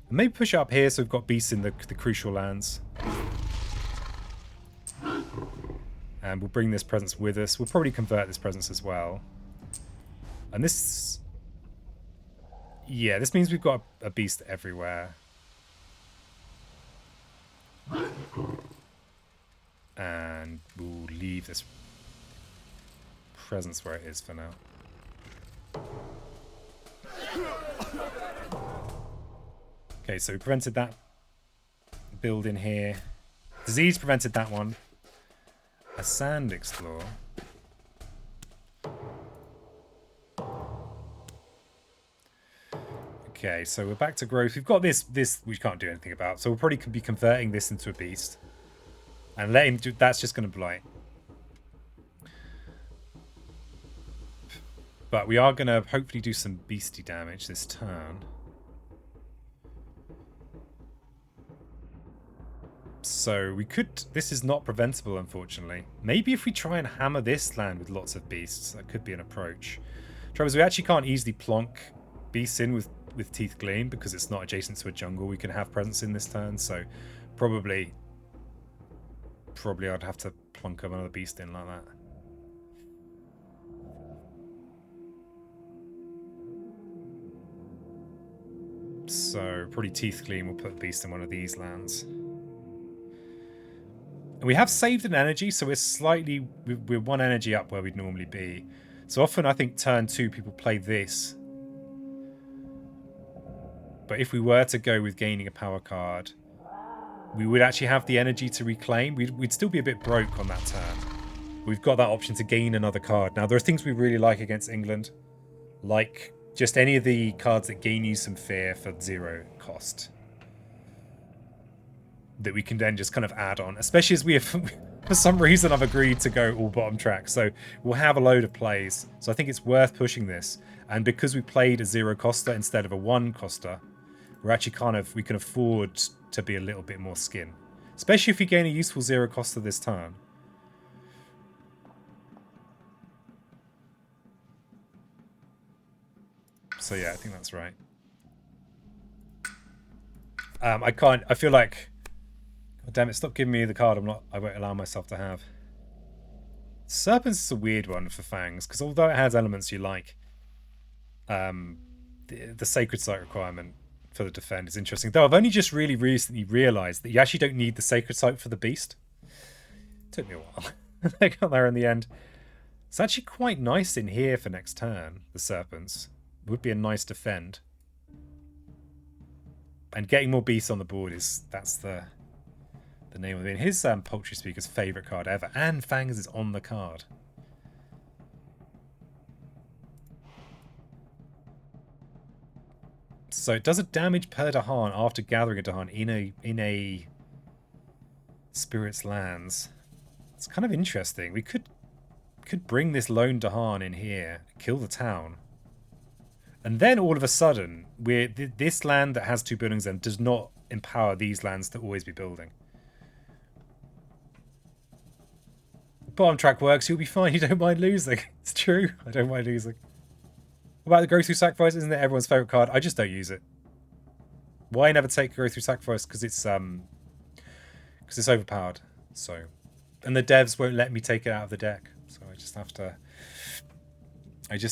And maybe push it up here so we've got beasts in the crucial lands. And we'll bring this presence with us. We'll probably convert this presence as well. And this... Yeah, this means we've got a beast everywhere. And we'll leave this presence where it is for now. Okay, so we prevented that build in here. Disease prevented that one. A sand explorer. Okay, so we're back to growth. We've got this we can't do anything about. So we'll probably be converting this into a beast. And let him do, that's just going to blight. But we are going to hopefully do some beastie damage this turn. So we could... This is not preventable, unfortunately. Maybe if we try and hammer this land with lots of beasts, that could be an approach. Trouble is we actually can't easily plonk beasts in with Teeth Gleam because it's not adjacent to a jungle. We can have presence in this turn, so probably I'd have to plonk another beast in like that. So probably Teeth Gleam will put the beast in one of these lands. And we have saved an energy, so we're one energy up where we'd normally be. So often I think turn 2 people play this. But if we were to go with gaining a power card, we would actually have the energy to reclaim. We'd still be a bit broke on that turn. We've got that option to gain another card. Now, there are things we really like against England, like just any of the cards that gain you some fear for 0 cost, that we can then just kind of add on, especially as we have, for some reason, I've agreed to go all bottom track. So we'll have a load of plays. So I think it's worth pushing this. And because we played a 0 coster instead of a 1 coster, we're actually we can afford to be a little bit more skin. Especially if we gain a useful 0 coster this turn. So yeah, I think that's right. I feel like... God damn it, stop giving me the card I won't allow myself to have. Serpents is a weird one for Fangs, because although it has elements you like, the Sacred Site requirement for the defend is interesting. Though I've only just really recently realised that you actually don't need the Sacred Site for the Beast. It took me a while. I got there in the end. It's actually quite nice in here for next turn, the Serpents. It would be a nice defend. And getting more beasts on the board that's the name of it. His Poultry Speaker's favourite card ever. And Fangs is on the card. So it does a damage per Dahan after gathering a Dahan in a Spirit's Lands. It's kind of interesting. We could bring this lone Dahan in here, kill the town. And then all of a sudden, this land that has 2 buildings then does not empower these lands to always be building. Bottom track works, you'll be fine, you don't mind losing. It's true, I don't mind losing. What about the Growth Through Sacrifice? Isn't it everyone's favourite card? I just don't use it. Why never take Growth Through Sacrifice? Because it's overpowered. So, and the devs won't let me take it out of the deck. So I just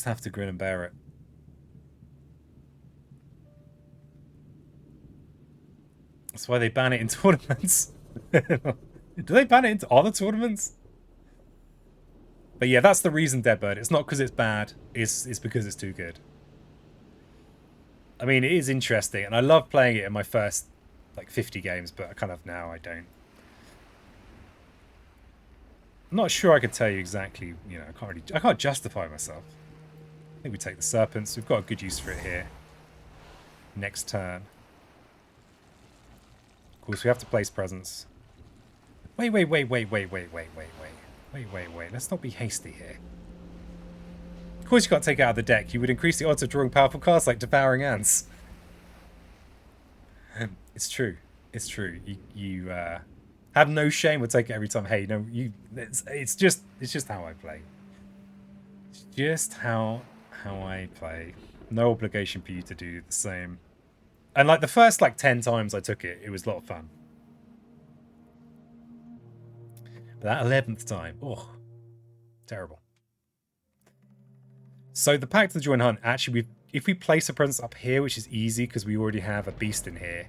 have to grin and bear it. That's why they ban it in tournaments. Do they ban it into other tournaments? But yeah, that's the reason, Deadbird. It's not because it's bad. It's because it's too good. I mean, it is interesting, and I love playing it in my first, 50 games, but kind of now I don't. I'm not sure I could tell you exactly, I can't justify myself. I think we take the Serpents. We've got a good use for it here. Next turn. Of course, we have to place presence. Wait. Let's not be hasty here. Of course you can't take it out of the deck. You would increase the odds of drawing powerful cards like Devouring Ants. It's true. It's true. You have no shame. We'll take it every time. Hey, no, you. It's just how I play. It's just how I play. No obligation for you to do the same. And like the first 10 times I took it, it was a lot of fun. But that 11th time, oh, terrible. So the Pact of the Joint Hunt, actually, if we place a presence up here, which is easy because we already have a beast in here,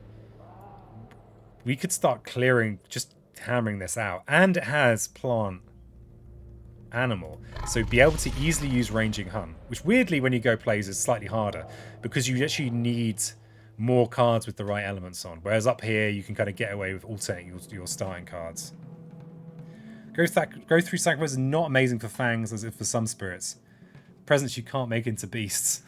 we could start clearing, just hammering this out. And it has plant animal, so be able to easily use ranging hunt, which weirdly when you go plays is slightly harder because you actually need more cards with the right elements on, whereas up here you can kind of get away with alternating your starting cards. Go through sacrifice is not amazing for Fangs as if for some spirits. Presents you can't make into beasts.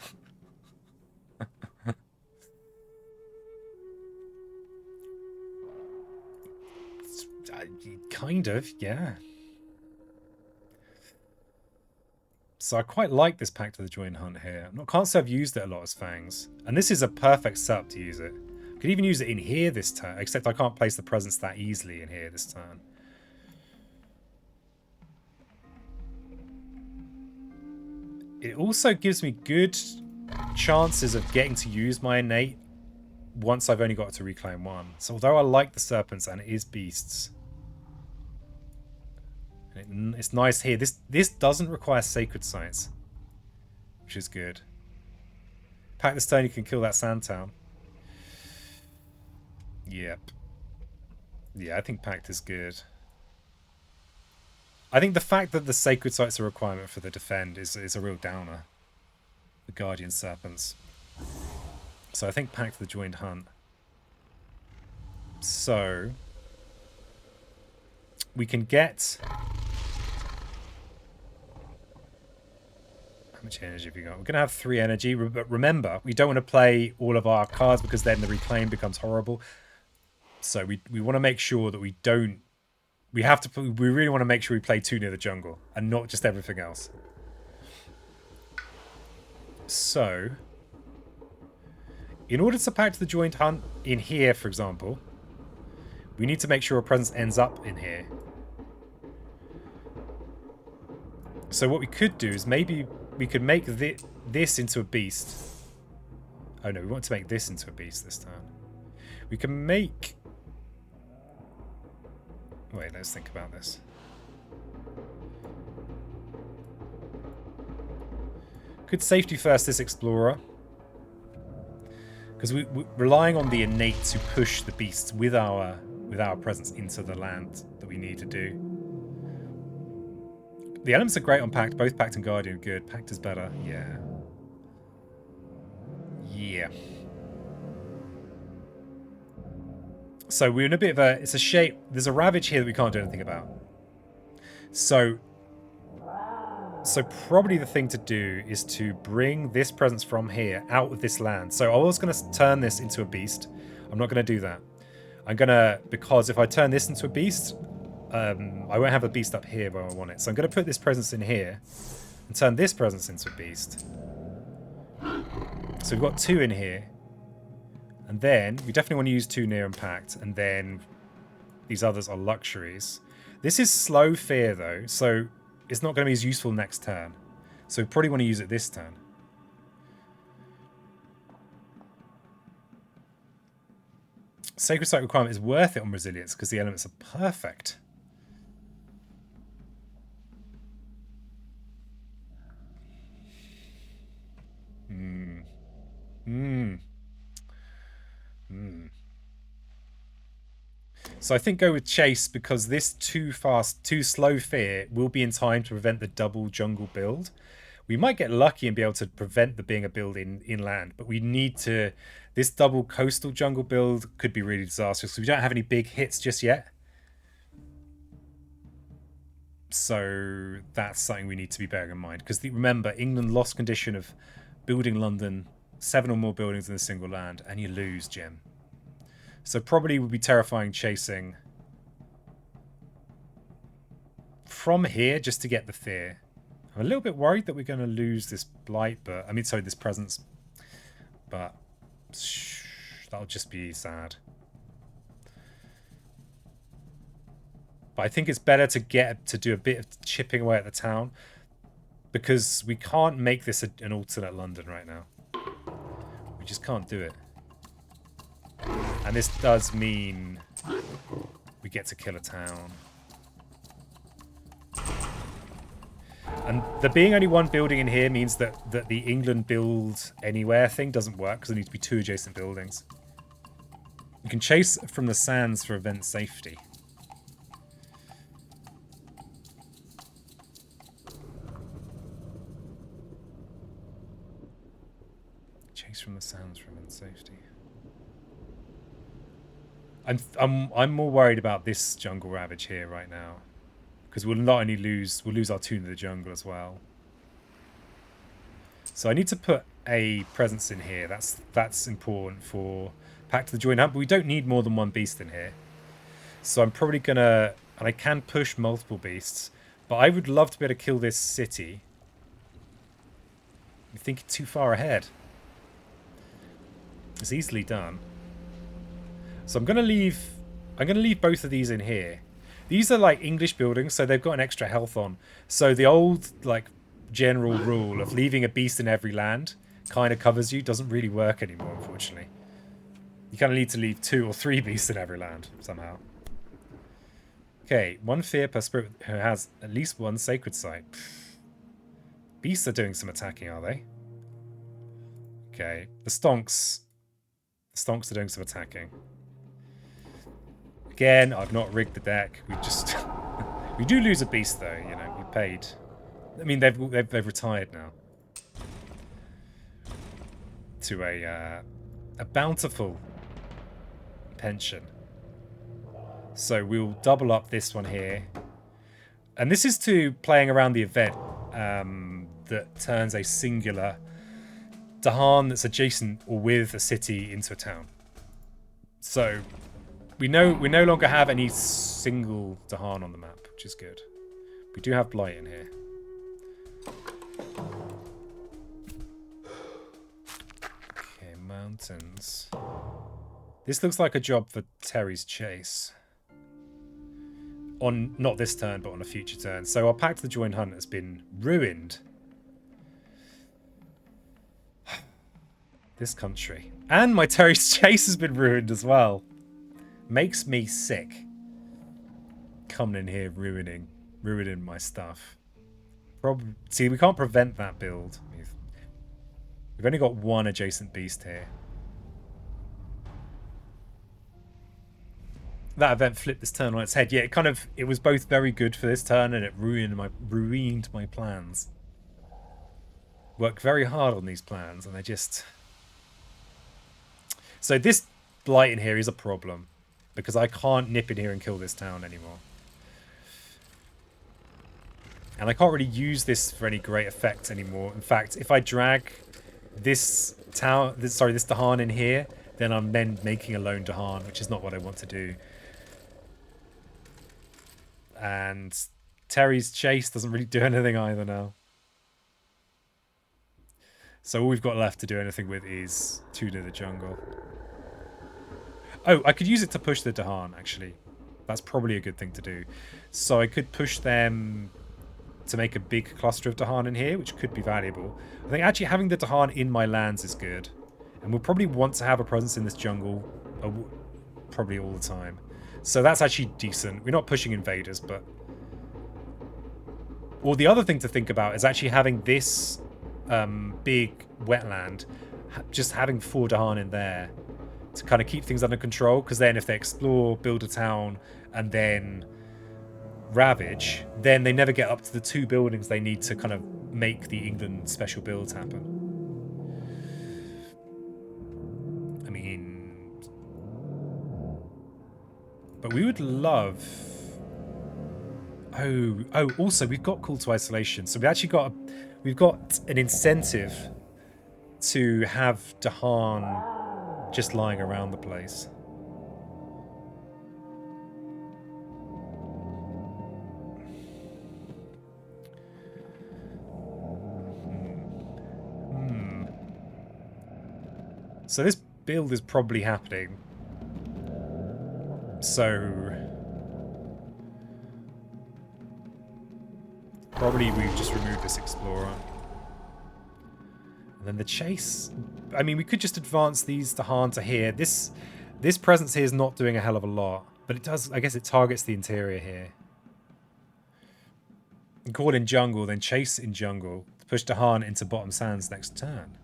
Kind of, yeah. So I quite like this Pact of the Joint Hunt here. Can't say I've used it a lot as Fangs. And this is a perfect setup to use it. Could even use it in here this turn, except I can't place the presence that easily in here this turn. It also gives me good chances of getting to use my innate once I've only got to reclaim one. So although I like the serpents and it is beasts, it's nice here. This doesn't require sacred sites, which is good. Pack the stone, you can kill that sand town. Yep. Yeah, I think Pact is good. I think the fact that the sacred sites are a requirement for the defend is a real downer. The Guardian Serpents. So I think Pact the Joined Hunt. So we can get... How much energy have we got? We're going to have 3 energy, but remember, we don't want to play all of our cards because then the reclaim becomes horrible. So we want to make sure that we don't... We really want to make sure we play 2 near the jungle and not just everything else. So, in order to Pact the Joint Hunt in here, for example, we need to make sure a presence ends up in here. So what we could do is maybe we could make this into a beast. Oh no, we want to make this into a beast this time. We can make... Wait, let's think about this. Could safety first this explorer? Because we're relying on the innate to push the beasts with our presence into the land that we need to do. The elements are great on Pact. Both Pact and Guardian are good. Pact is better. Yeah. Yeah. So we're in a bit of a... It's a shape... There's a ravage here that we can't do anything about. So probably the thing to do is to bring this presence from here out of this land. So I was going to turn this into a beast. I'm not going to do that. I'm going to... Because if I turn this into a beast, I won't have a beast up here where I want it. So I'm going to put this presence in here and turn this presence into a beast. So we've got 2 in here. And then we definitely want to use 2 near and Pact. And then these others are luxuries. This is slow fear though, so it's not going to be as useful next turn. So we probably want to use it this turn. Sacred Site requirement is worth it on resilience because the elements are perfect. So I think go with Chase because this too slow fear will be in time to prevent the double jungle build. We might get lucky and be able to prevent the being a build inland, but we need to... This double coastal jungle build could be really disastrous. So we don't have any big hits just yet. So that's something we need to be bearing in mind. Because remember, England lost condition of building London, 7 or more buildings in a single land, and you lose, Jim. So probably would be terrifying chasing from here just to get the fear. I'm a little bit worried that we're going to lose this blight, but I mean, sorry, this presence. But that'll just be sad. But I think it's better to do a bit of chipping away at the town, because we can't make this an alternate London right now. We just can't do it. And this does mean we get to kill a town. And there being only one building in here means that the England build anywhere thing doesn't work, because there need to be 2 adjacent buildings. You can chase from the sands for event safety. Chase from the sands for event safety. I'm more worried about this jungle ravage here right now, because we'll not only lose our tune to the jungle as well. So I need to put a presence in here. That's important for Pact to the Joint Hunt, but we don't need more than 1 beast in here. So I'm probably gonna, and I can push multiple beasts, but I would love to be able to kill this city. You're thinking too far ahead. It's easily done. So I'm gonna leave both of these in here. These are like English buildings, so they've got an extra health on. So the old like general rule of leaving a beast in every land kind of covers you doesn't really work anymore, unfortunately. You kind of need to leave 2 or 3 beasts in every land somehow. Okay, 1 fear per spirit who has at least 1 sacred site. Beasts are doing some attacking, are they? Okay, the stonks are doing some attacking. Again, I've not rigged the deck. We just we do lose a beast though. You know, we paid. I mean, they've retired now to a bountiful pension. So we'll double up this one here, and this is to playing around the event that turns a singular Dahan that's adjacent or with a city into a town. So we no longer have any single Dahan on the map, which is good. We do have blight in here. Okay, mountains. This looks like a job for Terry's chase. On not this turn, but on a future turn. So our Pact to the Joint Hunt has been ruined. This country. And my Terry's chase has been ruined as well. Makes me sick. Coming in here ruining my stuff. See, we can't prevent that build. We've only got 1 adjacent beast here. That event flipped this turn on its head. Yeah, it was both very good for this turn and it ruined my plans. Worked very hard on these plans and they just... So this blight in here is a problem, because I can't nip in here and kill this town anymore. And I can't really use this for any great effect anymore. In fact, if I drag this Dahan in here, then I'm then making a lone Dahan, which is not what I want to do. And Terry's chase doesn't really do anything either now. So all we've got left to do anything with is Tune in the Jungle. Oh, I could use it to push the Dahan, actually. That's probably a good thing to do. So I could push them to make a big cluster of Dahan in here, which could be valuable. I think actually having the Dahan in my lands is good. And we'll probably want to have a presence in this jungle probably all the time. So that's actually decent. We're not pushing invaders, but... Or the other thing to think about is actually having this big wetland, just having 4 Dahan in there to kind of keep things under control, because then if they explore, build a town, and then ravage, then they never get up to the 2 buildings they need to kind of make the England special builds happen. I mean... But we would love... Oh, also, we've got Call to Isolation, so we've got an incentive to have Dahan just lying around the place. So this build is probably happening. So probably we've just removed this explorer. And then the chase. I mean, we could just advance these to Han to here. This presence here is not doing a hell of a lot, but it does. I guess it targets the interior here. Call in jungle, then chase in jungle. Push to Han into bottom sands next turn.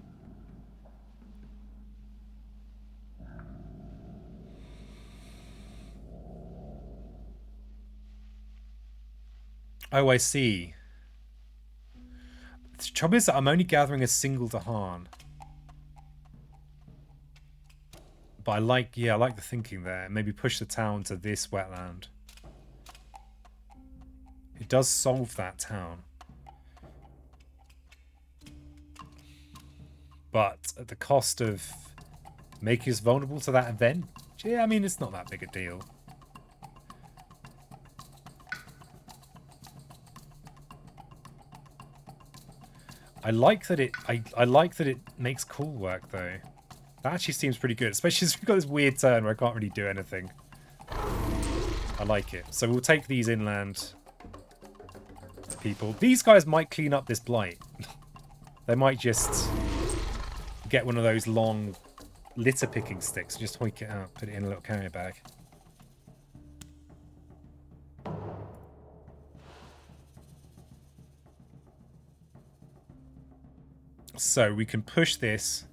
Oh, I see. The trouble is that I'm only gathering a single to Han. But I like the thinking there. Maybe push the town to this wetland. It does solve that town. But at the cost of making us vulnerable to that event? Yeah, I mean, it's not that big a deal. I like that it makes cool work though. That actually seems pretty good, especially as we've got this weird turn where I can't really do anything. I like it. So we'll take these inland people. These guys might clean up this blight. They might just get one of those long litter picking sticks, just hoik it out, put it in a little carrier bag. So we can push this.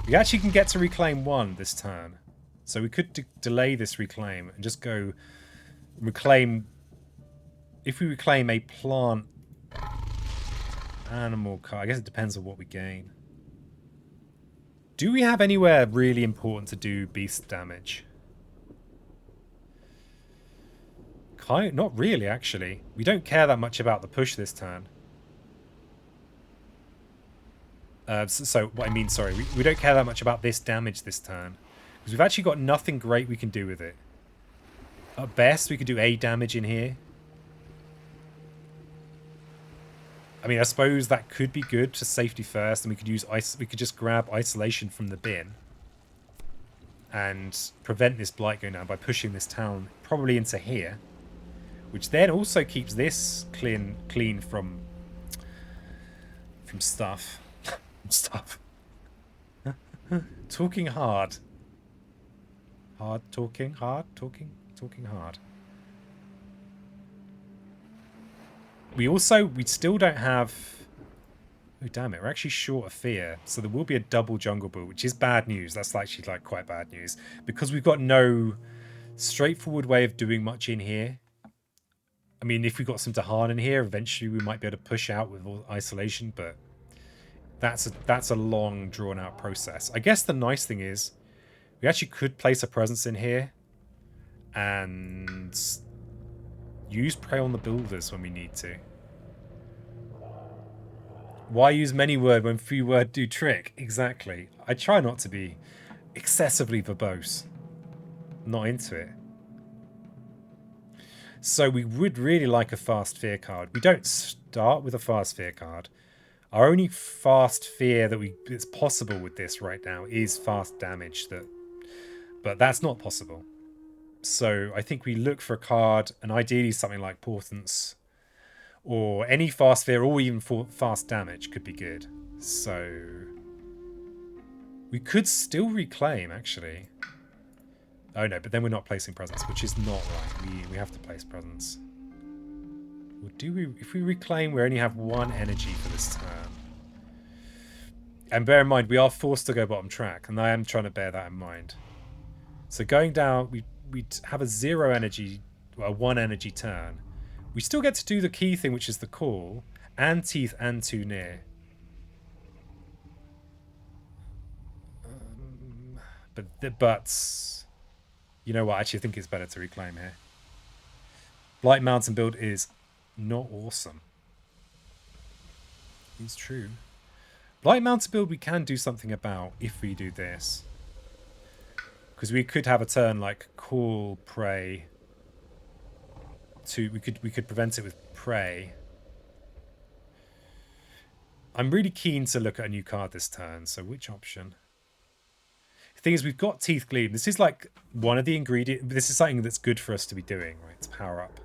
We actually can get to reclaim 1 this turn. So we could delay this reclaim and just go reclaim. If we reclaim a plant animal card, I guess it depends on what we gain. Do we have anywhere really important to do beast damage? Not really, actually. We don't care that much about the push this turn. So what I mean, sorry, we don't care that much about this damage this turn. Because we've actually got nothing great we can do with it. At best, we could do A damage in here. I mean, I suppose that could be good to safety first, and we could just grab isolation from the bin and prevent this blight going down by pushing this town probably into here, which then also keeps this clean from stuff. Stuff. Talking hard. Hard talking, hard talking, talking hard. We still don't have... Oh, damn it. We're actually short of fear. So there will be a double jungle bull, which is bad news. That's actually like quite bad news. Because we've got no straightforward way of doing much in here. I mean, if we got some Tahan in here, eventually we might be able to push out with all isolation, but that's a long, drawn-out process. I guess the nice thing is we actually could place a presence in here and use prey on the builders when we need to. Why use many word when few word do trick? Exactly. I try not to be excessively verbose. Not into it. So we would really like a fast fear card. We don't start with a fast fear card. Our only fast fear that's possible with this right now is fast damage. But that's not possible. So I think we look for a card, and ideally something like Portents, or any fast fear, or even fast damage could be good. So we could still reclaim, actually. Oh no, but then we're not placing presence, which is not right. We have to place presence. Or do we? If we reclaim, we only have 1 energy for this turn. And bear in mind, we are forced to go bottom track, and I am trying to bear that in mind. So going down, we'd have a 0 energy, well, 1 energy turn. We still get to do the key thing, which is the call, and teeth and 2 near. But you know what? I actually think it's better to reclaim here. Blight Mountain build is not awesome. It's true. Blight Mountain build we can do something about if we do this. Because we could have a turn like call prey. We could prevent it with prey. I'm really keen to look at a new card this turn. So which option? thing is, we've got Teeth Gleam. This is like one of the ingredients. This is something that's good for us to be doing, right? To power up.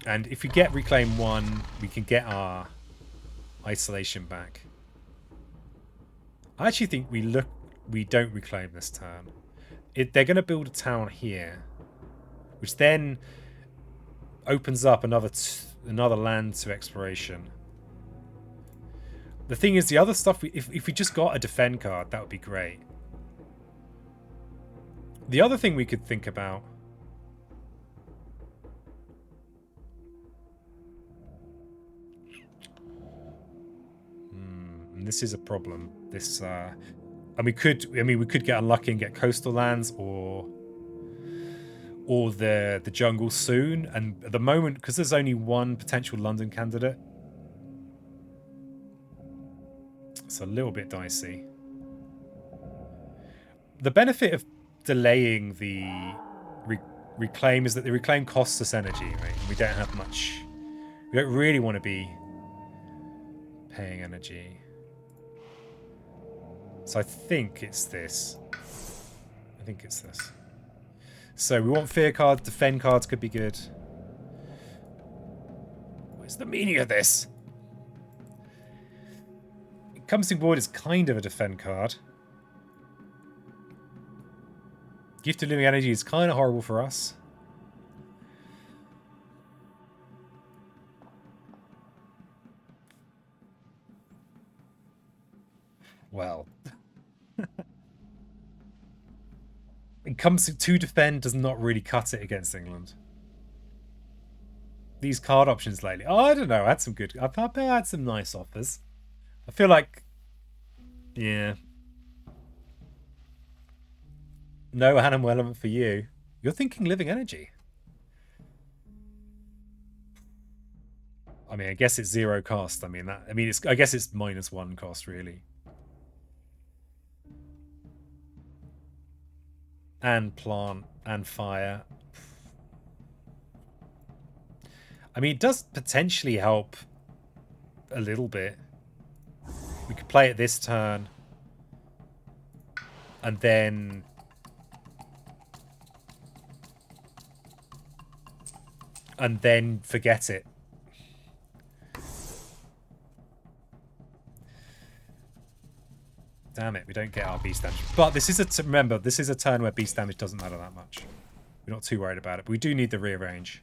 And if we get Reclaim 1, we can get our isolation back. I actually think we don't reclaim this turn. They're going to build a town here, which then opens up another land to exploration. The thing is, the other stuff, if we just got a defend card, that would be great. The other thing we could think about... and this is a problem. This, and we could get unlucky and get coastal lands or the jungle soon. And at the moment, because there's only one potential London candidate, it's a little bit dicey. The benefit of delaying the reclaim is that the reclaim costs us energy, right? We don't have much. We don't really want to be paying energy. So I think it's this. I think it's this. So we want fear cards. Defend cards could be good. What's the meaning of this? Encompassing Void is kind of a defend card. Gift of Living Energy is kind of horrible for us. Well. Encompassing 2 defend does not really cut it against England. These card options lately. Oh, I don't know. I had some good... I've had some nice offers. I feel like... Yeah. No animal element for you. You're thinking Living Energy. I mean, I guess it's 0 cost. I mean, I guess it's -1 cost, really. And plant and fire. I mean, it does potentially help a little bit. We could play it this turn. And then... forget it. Damn it, we don't get our beast damage. But this is remember, this is a turn where beast damage doesn't matter that much. We're not too worried about it, but we do need the rearrange.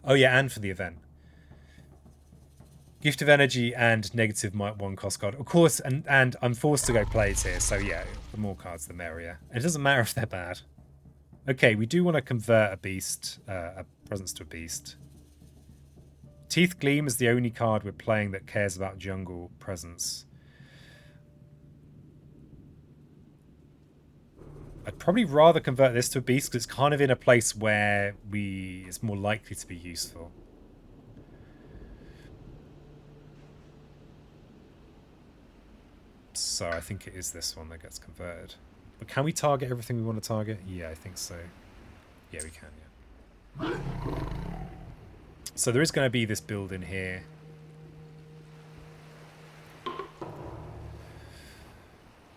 Oh yeah, and for the event. Gift of Energy and negative -1 cost card. Of course, and I'm forced to go plays here, so yeah, the more cards the merrier. And it doesn't matter if they're bad. Okay, we do want to convert a beast, a presence to a beast. Teeth Gleam is the only card we're playing that cares about jungle presence. I'd probably rather convert this to a beast because it's kind of in a place where it's more likely to be useful. So I think it is this one that gets converted. But can we target everything we want to target? Yeah, I think so. Yeah, we can, yeah. So there is going to be this build in here.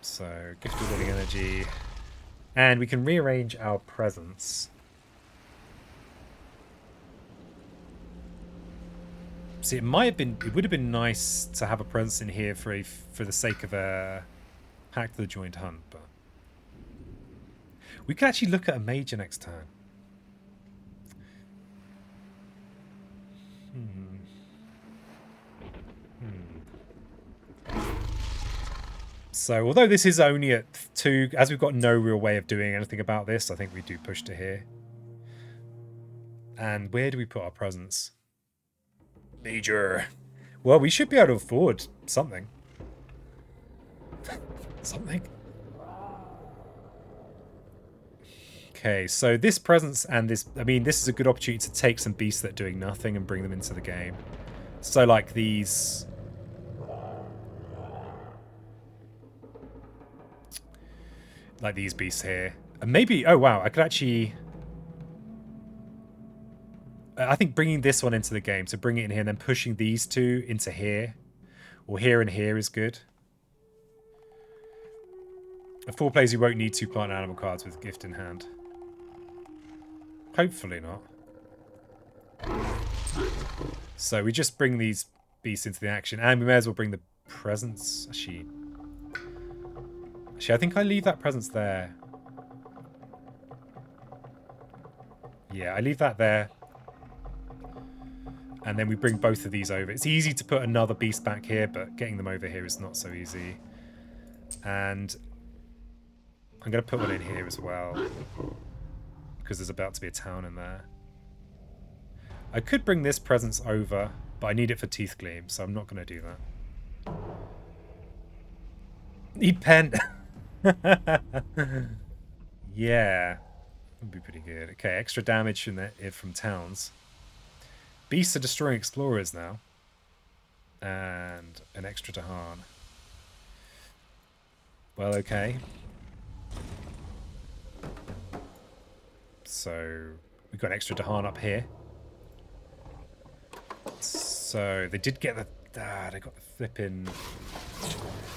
So, Gift of Living Energy. And we can rearrange our presence. See, it would have been nice to have a presence in here for the sake of a Pact of the Joint Hunt, but we could actually look at a major next turn. So, although this is only at 2, as we've got no real way of doing anything about this, I think we do push to here. And where do we put our presence? Major. Well, we should be able to afford something. Something. Okay, so this presence and this... I mean, this is a good opportunity to take some beasts that are doing nothing and bring them into the game. So, like these... like these beasts here. And maybe... oh, wow, I could actually... I think bringing this one into the game, so bringing it in here and then pushing these two into here, Or here and here is good. At 4 players, you won't need 2 plant and animal cards with gift in hand. Hopefully not. So we just bring these beasts into the action. And we may as well bring the presents. Actually, I think I leave that presence there. Yeah, I leave that there. And then we bring both of these over. It's easy to put another beast back here, but getting them over here is not so easy. And I'm going to put one in here as well, because there's about to be a town in there. I could bring this presence over, but I need it for Teeth Gleam, so I'm not going to do that. Need pen. Yeah, would be pretty good. Okay, extra damage from towns. Beasts are destroying explorers now. And an extra Dahan. Well, okay. So we've got an extra Dahan up here. So they did get the... they got the flipping...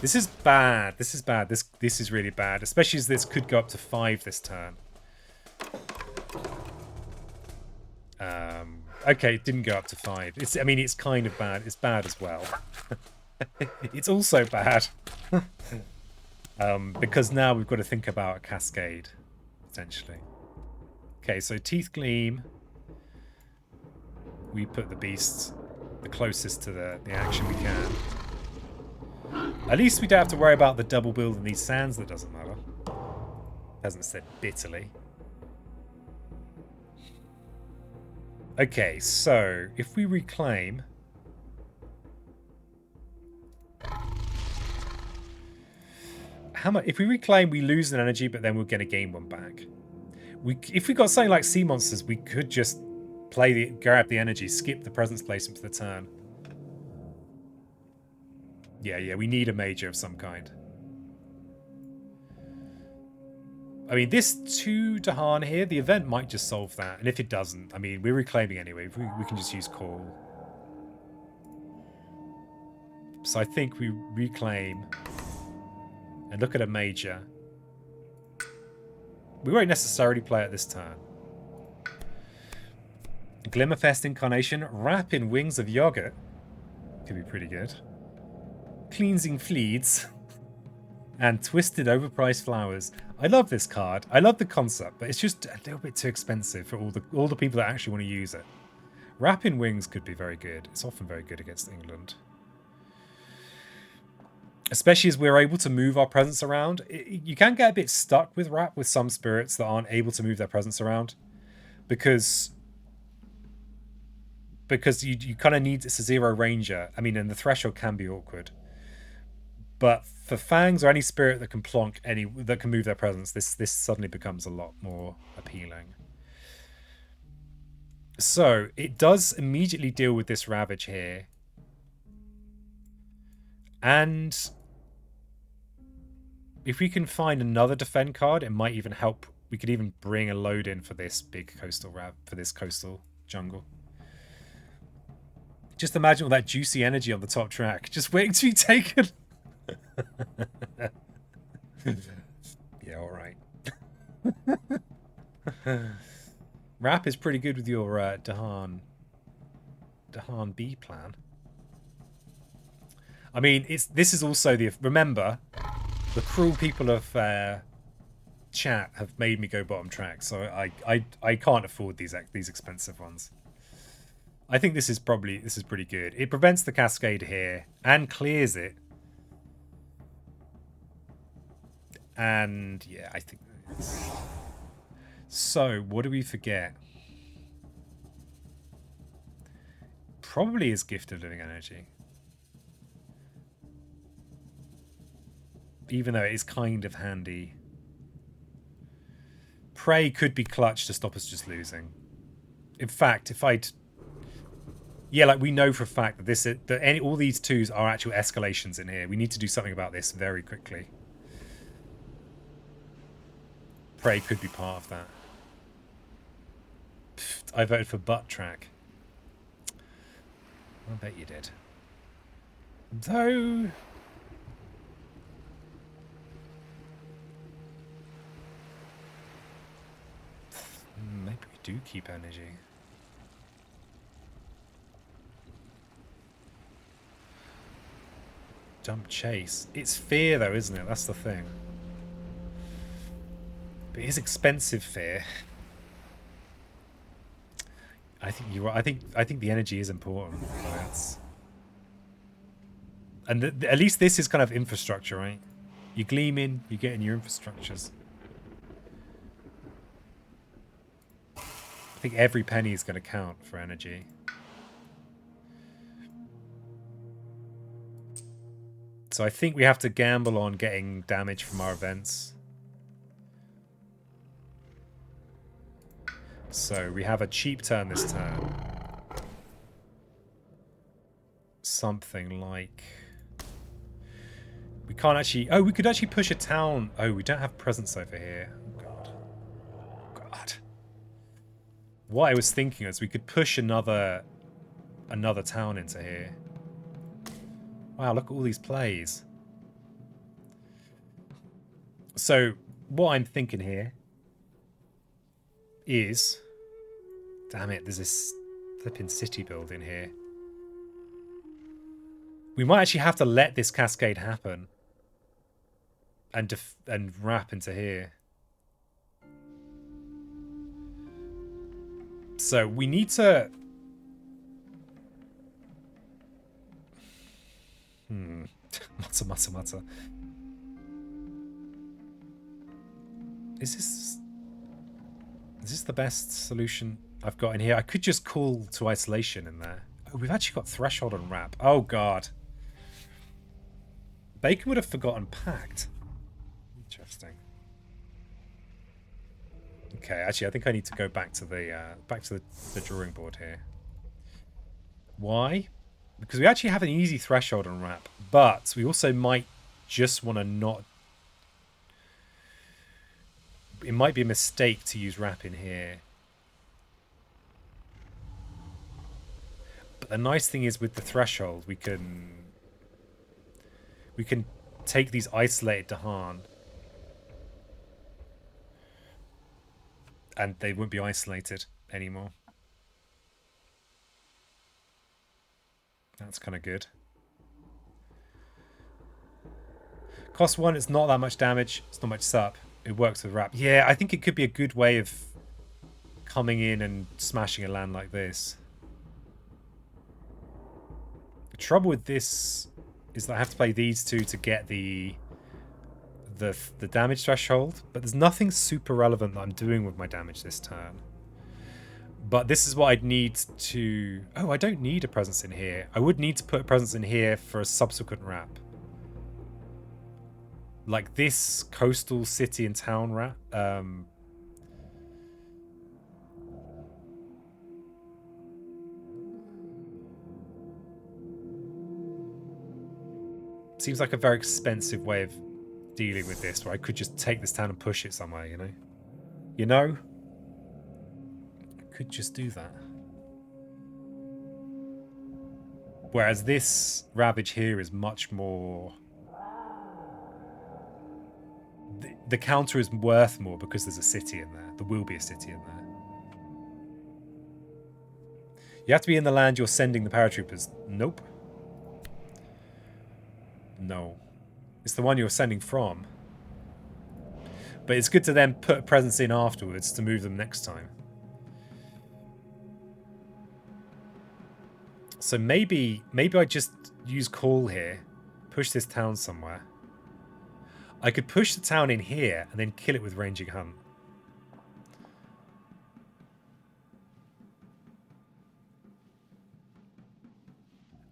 This is bad. This is bad. This is really bad. Especially as this could go up to 5 this turn. Okay, it didn't go up to 5. I mean, it's kind of bad. It's bad as well. It's also bad. Because now we've got to think about a cascade, potentially. Okay, so Teeth Gleam. We put the beasts the closest to the action we can. At least we don't have to worry about the double build in these sands. That doesn't matter. Hasn't said bitterly. Okay, so if we reclaim... How much? If we reclaim, we lose an energy, but then we're going to gain one back. If we got something like sea monsters, we could just grab the energy, skip the presence placement for the turn. Yeah, we need a major of some kind. I mean, this 2 Dahan here, the event might just solve that. And if it doesn't, I mean, we're reclaiming anyway. We can just use call. So I think we reclaim and look at a major. We won't necessarily play it this turn. Glimmerfest Incarnation, Wrap in Wings of Yogurt. Could be pretty good. Cleansing Fleets. And Twisted Overpriced Flowers. I love this card. I love the concept, but it's just a little bit too expensive for all the people that actually want to use it. Wrap in Wings could be very good. It's often very good against England. Especially as we're able to move our presence around. You can get a bit stuck with Wrap with some spirits that aren't able to move their presence around. Because you kind of need... It's a 0 ranger. I mean, and the threshold can be awkward. But for Fangs or any spirit that can plonk that can move their presence, this suddenly becomes a lot more appealing. So it does immediately deal with this Ravage here. And if we can find another defend card, it might even help. We could even bring a load in for this big coastal jungle. Just imagine all that juicy energy on the top track, just waiting to be taken. Yeah, all right. Wrap is pretty good with your Dahan B plan. I mean, this is also remember, the cruel people of chat have made me go bottom track, so I can't afford these expensive ones. I think this is pretty good. It prevents the cascade here and clears it. And yeah, I think that's... So, what do we forget? Probably is Gift of Living Energy. Even though it is kind of handy. Prey could be clutch to stop us just losing. In fact, if I'd... Yeah, like we know for a fact that all these 2s are actual escalations in here. We need to do something about this very quickly. Prey could be part of that. Pfft, I voted for butt track. I bet you did. Though... Maybe we do keep energy. Jump chase. It's fear though, isn't it? That's the thing. But it is expensive fear. I think you're right. I think the energy is important. That's... And at least this is kind of infrastructure, right? You gleam in, you get in your infrastructures. I think every penny is going to count for energy. So I think we have to gamble on getting damage from our events. So we have a cheap turn this turn. Something like... We can't actually... Oh, we could actually push a town. Oh, we don't have presence over here. Oh, God. Oh, God. What I was thinking is we could push another town into here. Wow, look at all these plays. So, what I'm thinking here is... Damn it, there's this flipping city building here. We might actually have to let this cascade happen. And wrap into here. So, we need to... Mutter. Is this the best solution I've got in here? I could just call to isolation in there. Oh, we've actually got threshold and wrap. Oh, God. Bacon would have forgotten pact. Interesting. Okay, actually, I think I need to go back to the drawing board here. Why? Because we actually have an easy threshold and wrap, but we also might just want to not... It might be a mistake to use wrap in here. But the nice thing is with the threshold, we can take these isolated to Han. And they won't be isolated anymore. That's kind of good. Cost 1, it's not that much damage. It's not much sup. It works with wrap. Yeah, I think it could be a good way of coming in and smashing a land like this. The trouble with this is that I have to play these two to get the damage threshold, but there's nothing super relevant that I'm doing with my damage this turn. But this is what I'd need to... Oh, I don't need a presence in here. I would need to put a presence in here for a subsequent wrap. Like this coastal city and town wrap. Seems like a very expensive way of dealing with this, where I could just take this town and push it somewhere, you know? You know? Could just do that. Whereas this ravage here is much more... The counter is worth more because there's a city in there. There will be a city in there. You have to be in the land you're sending the paratroopers. Nope. No. It's the one you're sending from. But it's good to then put a presence in afterwards to move them next time. So maybe I just use call here, push this town somewhere. I could push the town in here and then kill it with ranging hunt.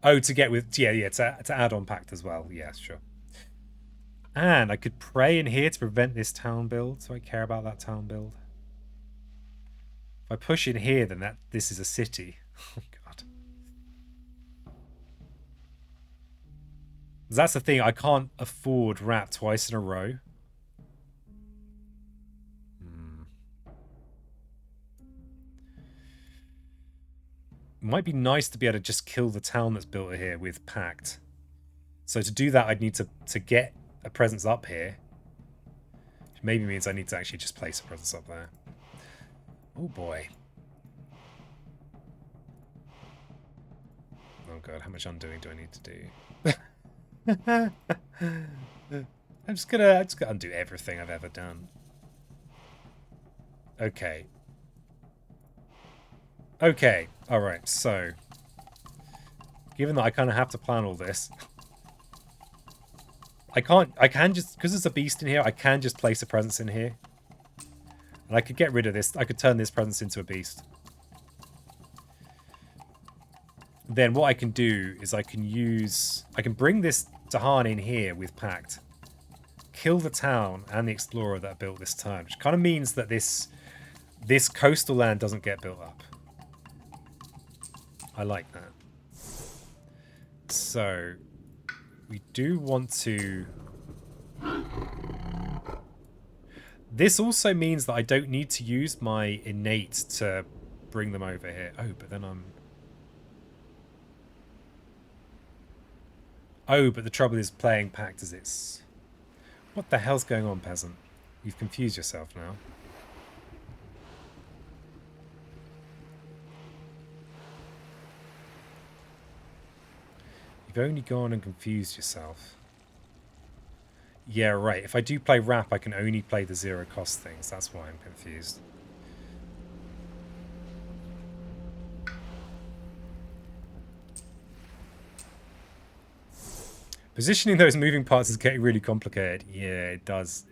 Oh, to get with... Yeah, to add on pact as well. Yeah, sure. And I could pray in here to prevent this town build, so I care about that town build. If I push in here, then this is a city. Oh, God. That's the thing, I can't afford wrap twice in a row. Might be nice to be able to just kill the town that's built here with pact. So to do that, I'd need to get a presence up here. Which maybe means I need to actually just place a presence up there. Oh boy. Oh god, how much undoing do I need to do? I'm just gonna undo everything I've ever done. Okay. Okay, alright, so given that I kind of have to plan all this, I can just, because there's a beast in here, I can just place a presence in here. And I could get rid of this, I could turn this presence into a beast. Then what I can do is I can bring this Dahan in here with Pact. Kill the town and the explorer that built this turn, which kind of means that this coastal land doesn't get built up. I like that. So we do want to... This also means that I don't need to use my innate to bring them over here. Oh, but then I'm... Oh, but the trouble is playing Pact as it's... What the hell's going on, peasant? You've confused yourself now. You've only gone and confused yourself. Yeah, right. If I do play rap, I can only play the zero cost things. That's why I'm confused. Positioning those moving parts is getting really complicated. Yeah, it does.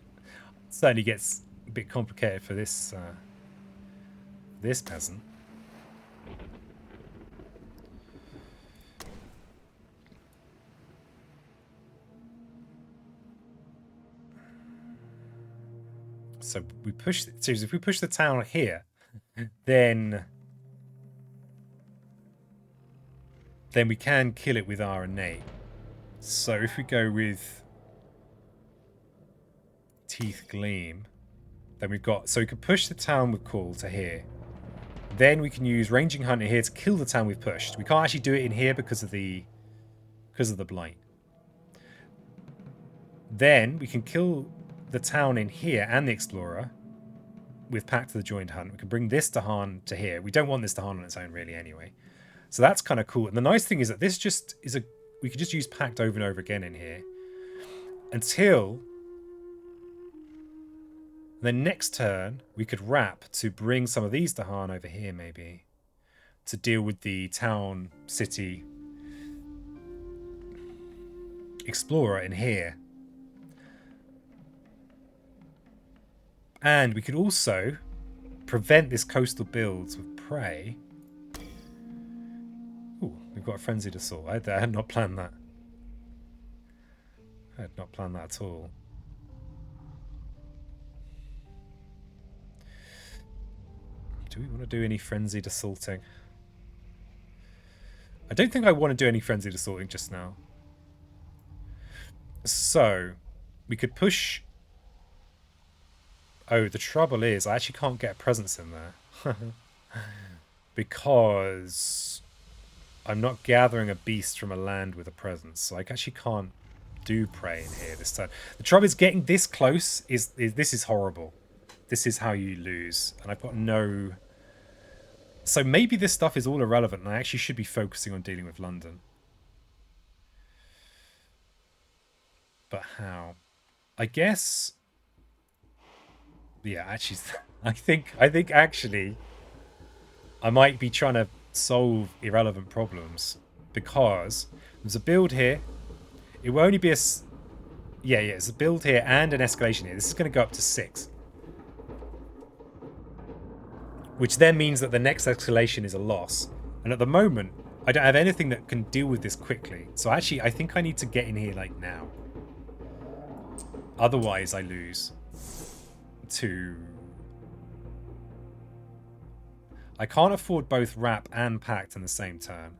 It certainly gets a bit complicated for this this peasant. So we push. Seriously, if we push the town here, then we can kill it with our innate. So if we go with Teeth Gleam, then we've got... So we could push the town with Call to here. Then we can use Ranging Hunter here to kill the town we've pushed. We can't actually do it in here because of the blight. Then we can kill the town in here and the Explorer with Pact to the Joined Hunt. We can bring this Dahan to here. We don't want this Dahan on its own really anyway. So that's kind of cool. And the nice thing is that this just is a... We could just use Pact over and over again in here. Until... Then next turn, we could wrap to bring some of these Dahan over here, maybe. To deal with the town, city... Explorer in here. And we could also prevent this coastal builds with prey. Ooh, we've got a frenzied assault. I had not planned that. I had not planned that at all. Do we want to do any frenzied assaulting? I don't think I want to do any frenzied assaulting just now. So, we could push... Oh, the trouble is, I actually can't get a presence in there. Because I'm not gathering a beast from a land with a presence. So I actually can't do prey in here this turn. The trouble is, getting this close is this is horrible. This is how you lose. And I've got no... So maybe this stuff is all irrelevant and I actually should be focusing on dealing with London. But how? I guess... Yeah, actually, I think actually I might be trying to solve irrelevant problems because there's a build here. It will only be a... Yeah, it's a build here and an escalation here. This is going to go up to 6. Which then means that the next escalation is a loss. And at the moment, I don't have anything that can deal with this quickly. So actually, I think I need to get in here like now. Otherwise, I lose. I can't afford both Wrap and Pact in the same turn.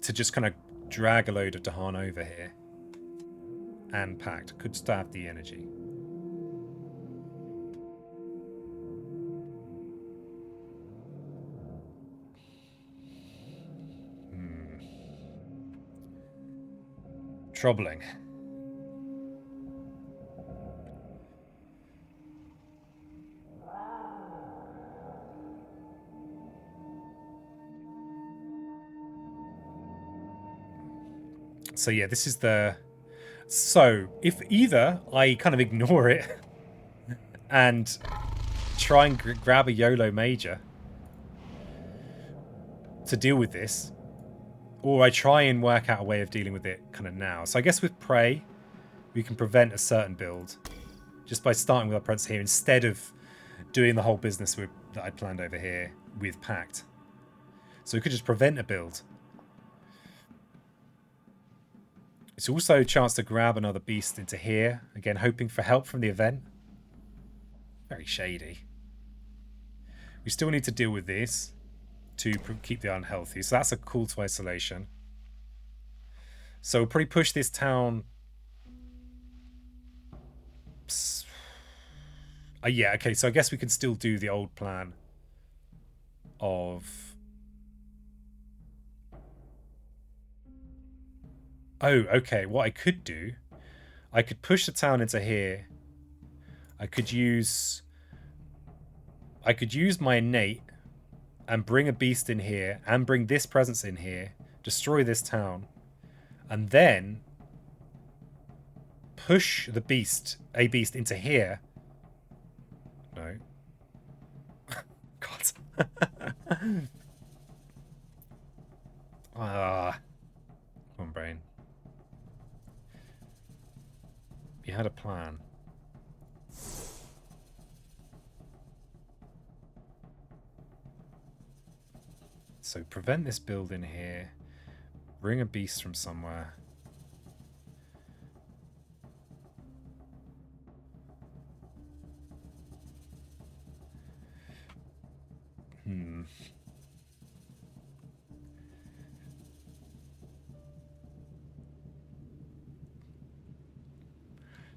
To just kind of drag a load of Dahan over here. And Pact. Could stab the energy. troubling. So yeah, this is the... So, if either I kind of ignore it and try and grab a YOLO major to deal with this, or I try and work out a way of dealing with it kind of now. So I guess with Prey, we can prevent a certain build just by starting with our presence here instead of doing the whole business that I planned over here with Pact. So we could just prevent a build. It's also a chance to grab another beast into here. Again, hoping for help from the event. Very shady. We still need to deal with this to keep the unhealthy. So that's a call to isolation. So we'll probably push this town... yeah, okay. So I guess we can still do the old plan of... Oh, okay. What I could do, I could push the town into here. I could use my innate and bring a beast in here and bring this presence in here, destroy this town, and then push the beast, a beast, into here. No. God. Come on, brain. You had a plan. So prevent this build in here. Bring a beast from somewhere.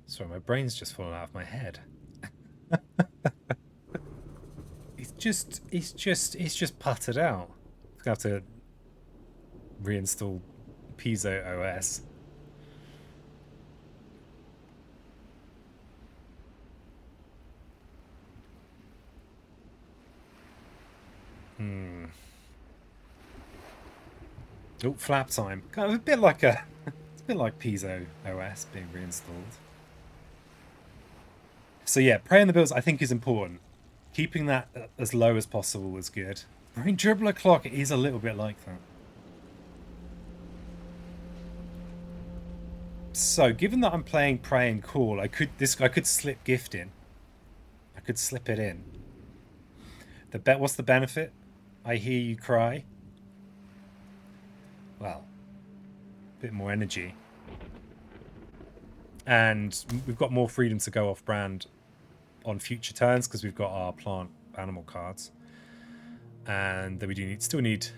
Sorry, my brain's just fallen out of my head. It's just puttered out. I'm gonna have to reinstall Piezo OS. Oh, flap time. Kind of a bit like it's a bit like Piezo OS being reinstalled. So yeah, prey on the builds I think is important. Keeping that as low as possible is good. Brain dribbler clock is a little bit like that. So given that I'm playing prey and call, I could slip gift in. I could slip it in. What's the benefit? I hear you cry. Well, a bit more energy. And we've got more freedom to go off brand on future turns because we've got our plant animal cards. And then we still need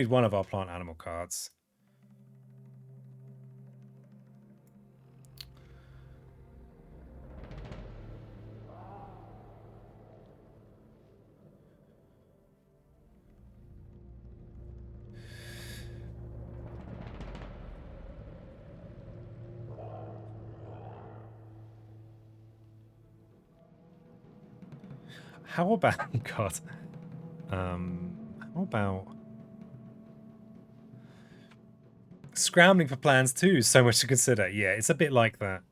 one of our plant animal cards. How about God? How about scrambling for plans too? So much to consider. Yeah, it's a bit like that.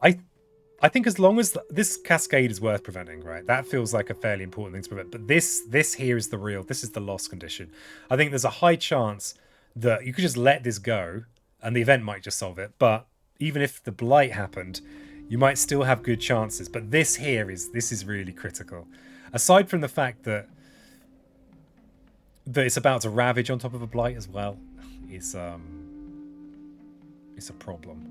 I think as long as this cascade is worth preventing, right? That feels like a fairly important thing to prevent. But this here is the real. This is the loss condition. I think there's a high chance that you could just let this go, and the event might just solve it. But even if the blight happened, you might still have good chances. But this here is really critical. Aside from the fact that it's about to ravage on top of a blight as well, it's a problem.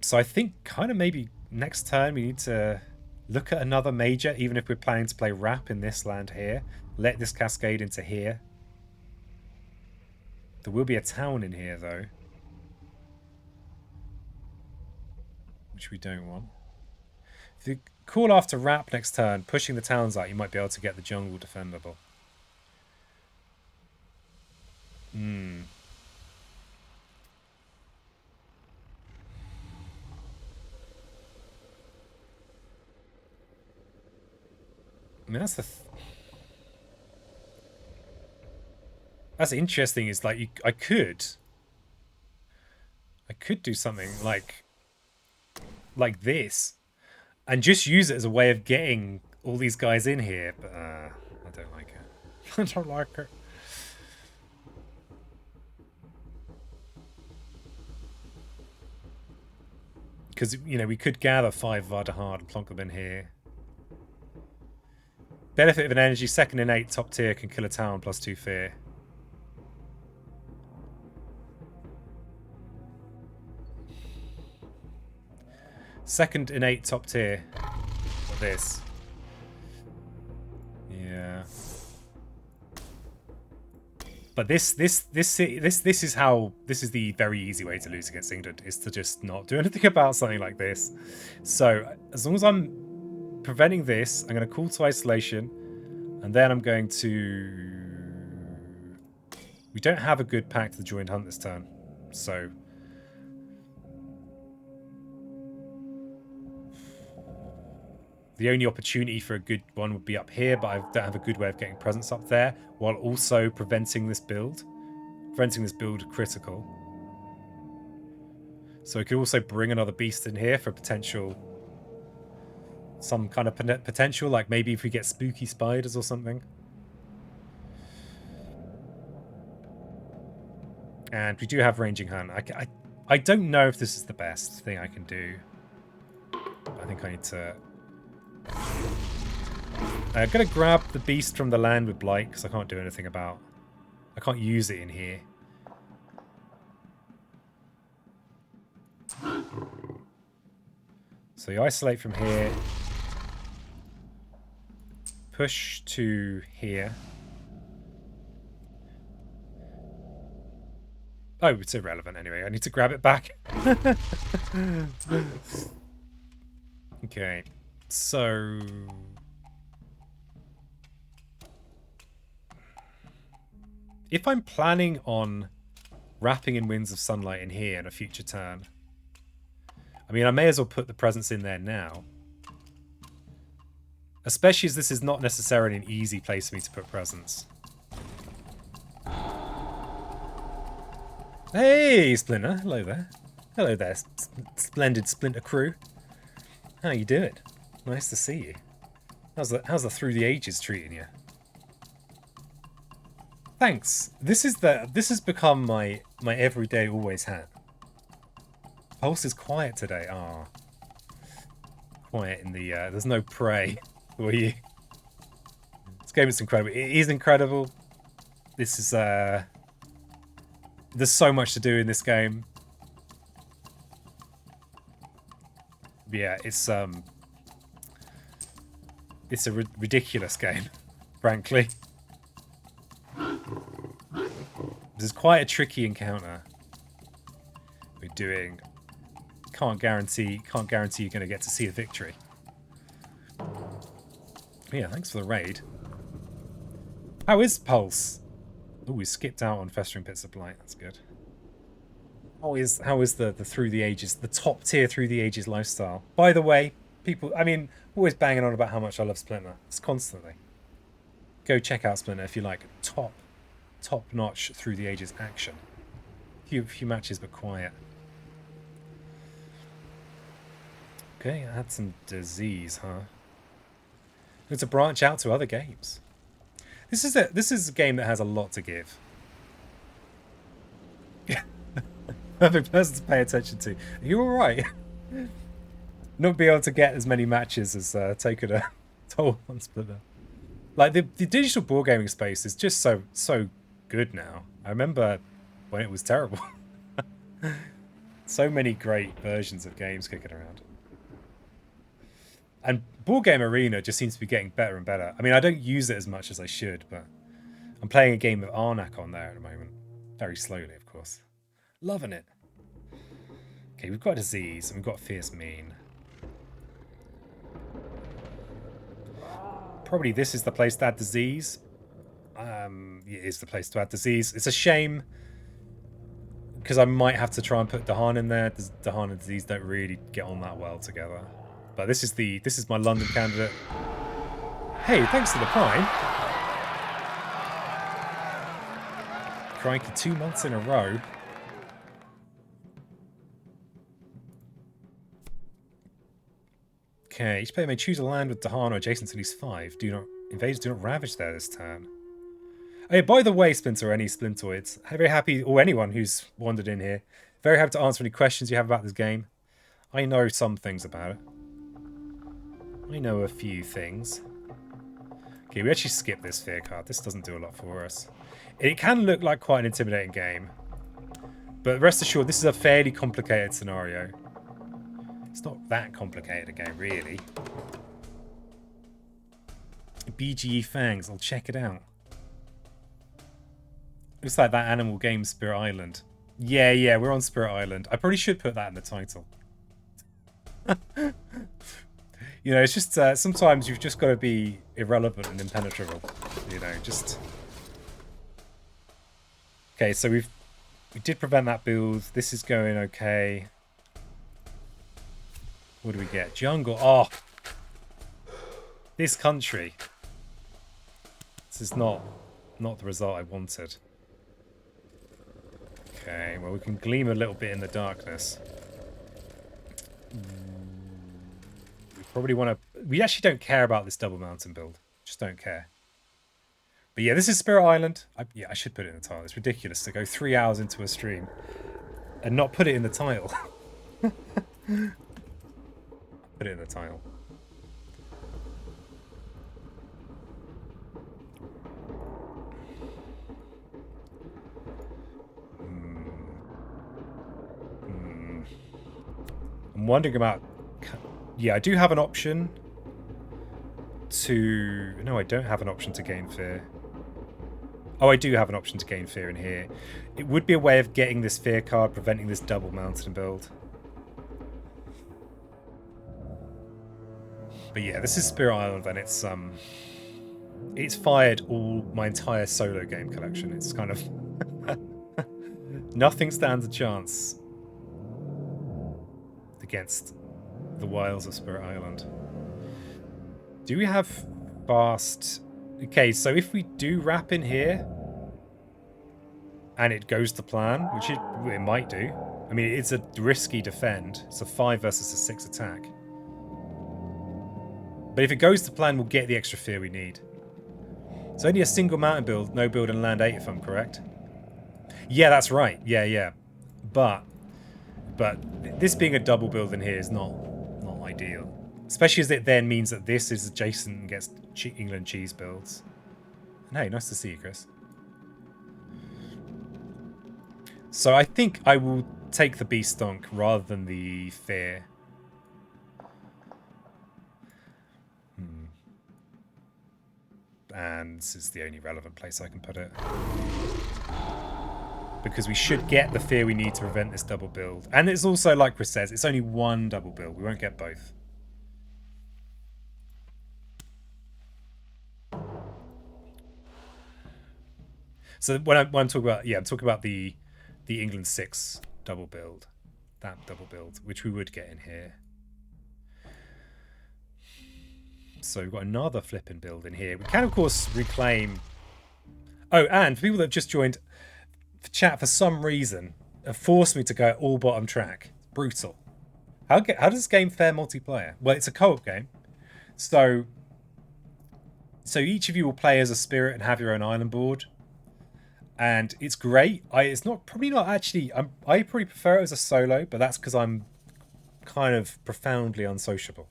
So I think kind of maybe next turn we need to look at another major, even if we're planning to play Rap in this land here. Let this cascade into here. There will be a town in here though, which we don't want. If you call after Rap next turn, pushing the towns out, you might be able to get the jungle defendable. Hmm. I mean, that's interesting. Is like I could do something like this and just use it as a way of getting all these guys in here, but I don't like it. I don't like it. Because, you know, we could gather 5 Vada hard and plonk them in here. Benefit of an energy, second innate, top tier, can kill a town, +2 fear. Second innate, top tier. Like this. Yeah. But this is how, this is the very easy way to lose against England, is to just not do anything about something like this. So as long as I'm preventing this, I'm going to call to isolation, and then I'm going to... We don't have a good pack to the joined hunt this turn, so... The only opportunity for a good one would be up here, but I don't have a good way of getting presence up there, while also preventing this build. Preventing this build critical. So I could also bring another beast in here for potential... Some kind of potential, like maybe if we get spooky spiders or something. And we do have ranging hunt. I don't know if this is the best thing I can do. I think I need to... I'm going to grab the beast from the land with blight, because I can't do anything about... I can't use it in here. So you isolate from here. Push to here. Oh, it's irrelevant anyway. I need to grab it back. Okay. So... If I'm planning on wrapping in Winds of Sunlight in here in a future turn, I mean, I may as well put the presence in there now. Especially as this is not necessarily an easy place for me to put presence. Hey, Splinter. Hello there. Hello there, splendid Splinter crew. How you doing? Nice to see you. How's the Through the Ages treating you? Thanks. This has become my everyday always hat. Pulse is quiet today. Ah, quiet in the there's no prey for you. This game is incredible. It is incredible. This is there's so much to do in this game. Yeah, it's a ridiculous game, frankly. This is quite a tricky encounter. We're doing. Can't guarantee you're going to get to see a victory. Yeah, thanks for the raid. How is Pulse? Oh, we skipped out on Festering Pits of Blight. That's good. How is the Through the Ages, the top tier Through the Ages lifestyle? By the way, people, I mean, always banging on about how much I love Splinter. It's constantly. Go check out Splinter if you like top-notch Through the Ages action. Few matches, but quiet. Okay, I had some disease, huh? Need to branch out to other games. This is a game that has a lot to give. Perfect person to pay attention to. Are you alright? Not be able to get as many matches as taken a toll on Splinter. Like the digital board gaming space is just so good now. I remember when it was terrible. So many great versions of games kicking around. And Board Game Arena just seems to be getting better and better. I mean, I don't use it as much as I should, but I'm playing a game of Arnak on there at the moment. Very slowly, of course. Loving it. Okay, we've got Disease and we've got Fierce Mean. Probably this is the place to add Disease. it is the place to add disease. It's a shame because I might have to try and put Dahan in there. Dahan and disease don't really get on that well together. But this is my London candidate. Hey, thanks for the prime. Crikey, 2 months in a row. Okay, each player may choose a land with Dahan or adjacent to at least 5. Invaders do not ravage there this turn. Oh, by the way, Splinter, any Splintoids, very happy, or anyone who's wandered in here, very happy to answer any questions you have about this game. I know some things about it. I know a few things. Okay, we actually skip this fear card. This doesn't do a lot for us. It can look like quite an intimidating game. But rest assured, this is a fairly complicated scenario. It's not that complicated a game, really. BGE Fangs, I'll check it out. Looks like that animal game, Spirit Island. Yeah, we're on Spirit Island. I probably should put that in the title. You know, it's just sometimes you've just got to be irrelevant and impenetrable. You know, just... Okay, so we did prevent that build. This is going okay. What do we get? Jungle. Oh! This country. This is not the result I wanted. Okay, well we can gleam a little bit in the darkness. We probably want to... We actually don't care about this double mountain build. Just don't care. But yeah, this is Spirit Island. I should put it in the title. It's ridiculous to go 3 hours into a stream and not put it in the title. Put it in the title. I'm wondering about... Yeah, I do have an option to... No, I don't have an option to gain fear. Oh, I do have an option to gain fear in here. It would be a way of getting this fear card, preventing this double mountain build. But yeah, this is Spirit Island, and it's fired all my entire solo game collection. It's kind of nothing stands a chance against the wiles of Spirit Island. Do we have fast? Okay, so if we do wrap in here and it goes to plan, which it might do. I mean, it's a risky defend. It's a 5 versus a 6 attack. But if it goes to plan, we'll get the extra fear we need. It's only a single mountain build, no build and land 8 if I'm correct. Yeah, that's right. Yeah. But this being a double build in here is not ideal. Especially as it then means that this is adjacent and gets England cheese builds. And hey, nice to see you, Chris. So I think I will take the Beast Stonk rather than the Fear. And this is the only relevant place I can put it. Because we should get the fear we need to prevent this double build. And it's also, like Chris says, it's only one double build. We won't get both. So when I'm talking about, I'm talking about the England 6 double build. That double build, which we would get in here. So we've got another flipping build in here. We can, of course, reclaim... Oh, and for people that have just joined, chat for some reason have forced me to go all bottom track. It's brutal. How does this game fare multiplayer? Well, it's a co-op game. So each of you will play as a spirit and have your own island board. And it's great. It's probably not actually... I probably prefer it as a solo, but that's because I'm kind of profoundly unsociable.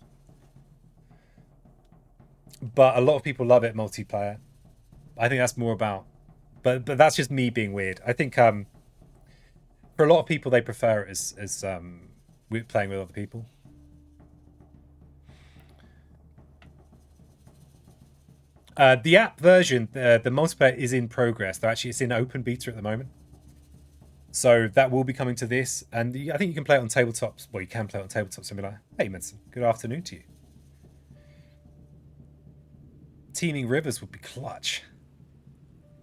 But a lot of people love it multiplayer. I think that's more about... But that's just me being weird. I think for a lot of people, they prefer it as playing with other people. The app version, the multiplayer is in progress. Though actually, it's in open beta at the moment. So that will be coming to this. And I think you can play it on tabletops. Well, you can play it on Tabletop Simulator. Hey, Minson. Good afternoon to you. Teeming rivers would be clutch.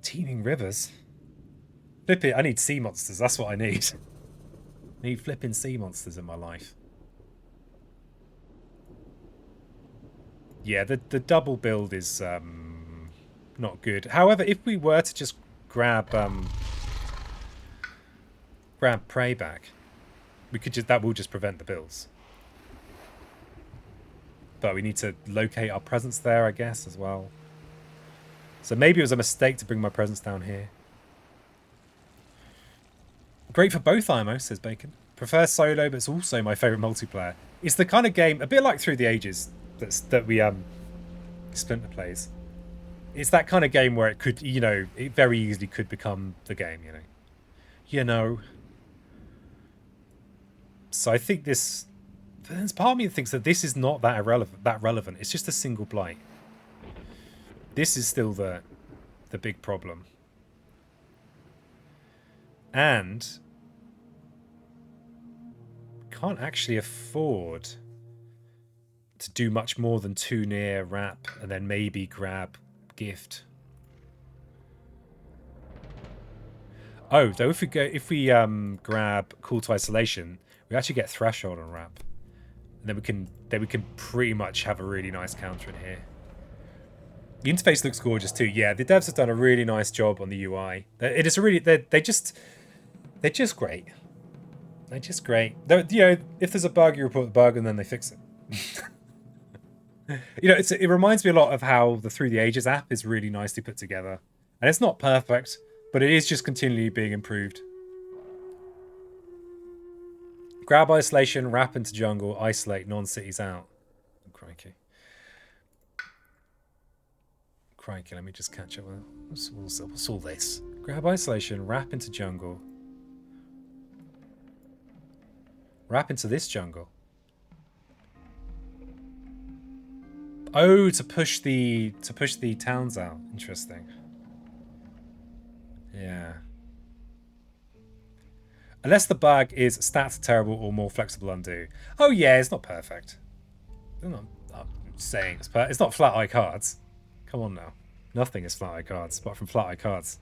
Teeming rivers. Flip it. I need sea monsters. That's what I need. I need flipping sea monsters in my life. Yeah, the double build is not good. However, if we were to just grab prey back, we could just, that will just prevent the builds. But we need to locate our presence there, I guess, as well. So maybe it was a mistake to bring my presence down here. Great for both IMO, says Bacon. Prefer solo, but it's also my favourite multiplayer. It's the kind of game, a bit like Through the Ages, that we Splinter plays. It's that kind of game where it could, you know, it very easily could become the game, you know. You know. So I think this... There's part of me that thinks that this is not that relevant. It's just a single blight. This is still the big problem. And can't actually afford to do much more than 2 near wrap and then maybe grab gift. Oh, though if we grab call to isolation, we actually get threshold on wrap. And then we can pretty much have a really nice counter in here. The interface looks gorgeous too. Yeah, the devs have done a really nice job on the UI. It is a really they're just great. They're just great. You know, if there's a bug, you report the bug and then they fix it. You know, it reminds me a lot of how the Through the Ages app is really nicely put together. And it's not perfect, but it is just continually being improved. Grab isolation, wrap into jungle, isolate non-cities out. Oh, crikey. Crikey, let me just catch up with what's all this? Grab isolation, wrap into jungle. Wrap into this jungle. Oh, to push the towns out. Interesting. Yeah. Unless the bug is stats are terrible or more flexible undo. Oh yeah, it's not perfect. I'm saying it's not flat eye cards. Come on now. Nothing is flat eye cards apart from flat eye cards.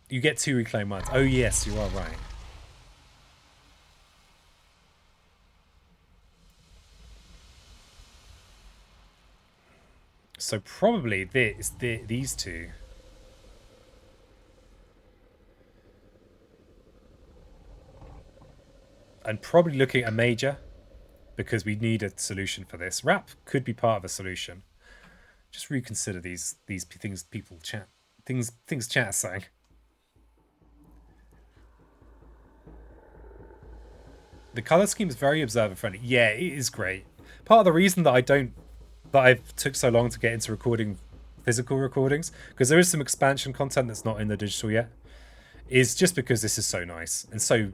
You get 2 reclaim mines. Oh yes, you are right. So probably these two. And probably looking at a major, because we need a solution for this. Wrap could be part of a solution. Just reconsider these things people chat. Things chat are saying. The color scheme is very observer friendly. Yeah, it is great. Part of the reason that I've took so long to get into recording physical recordings, because there is some expansion content that's not in the digital yet, is just because this is so nice and so,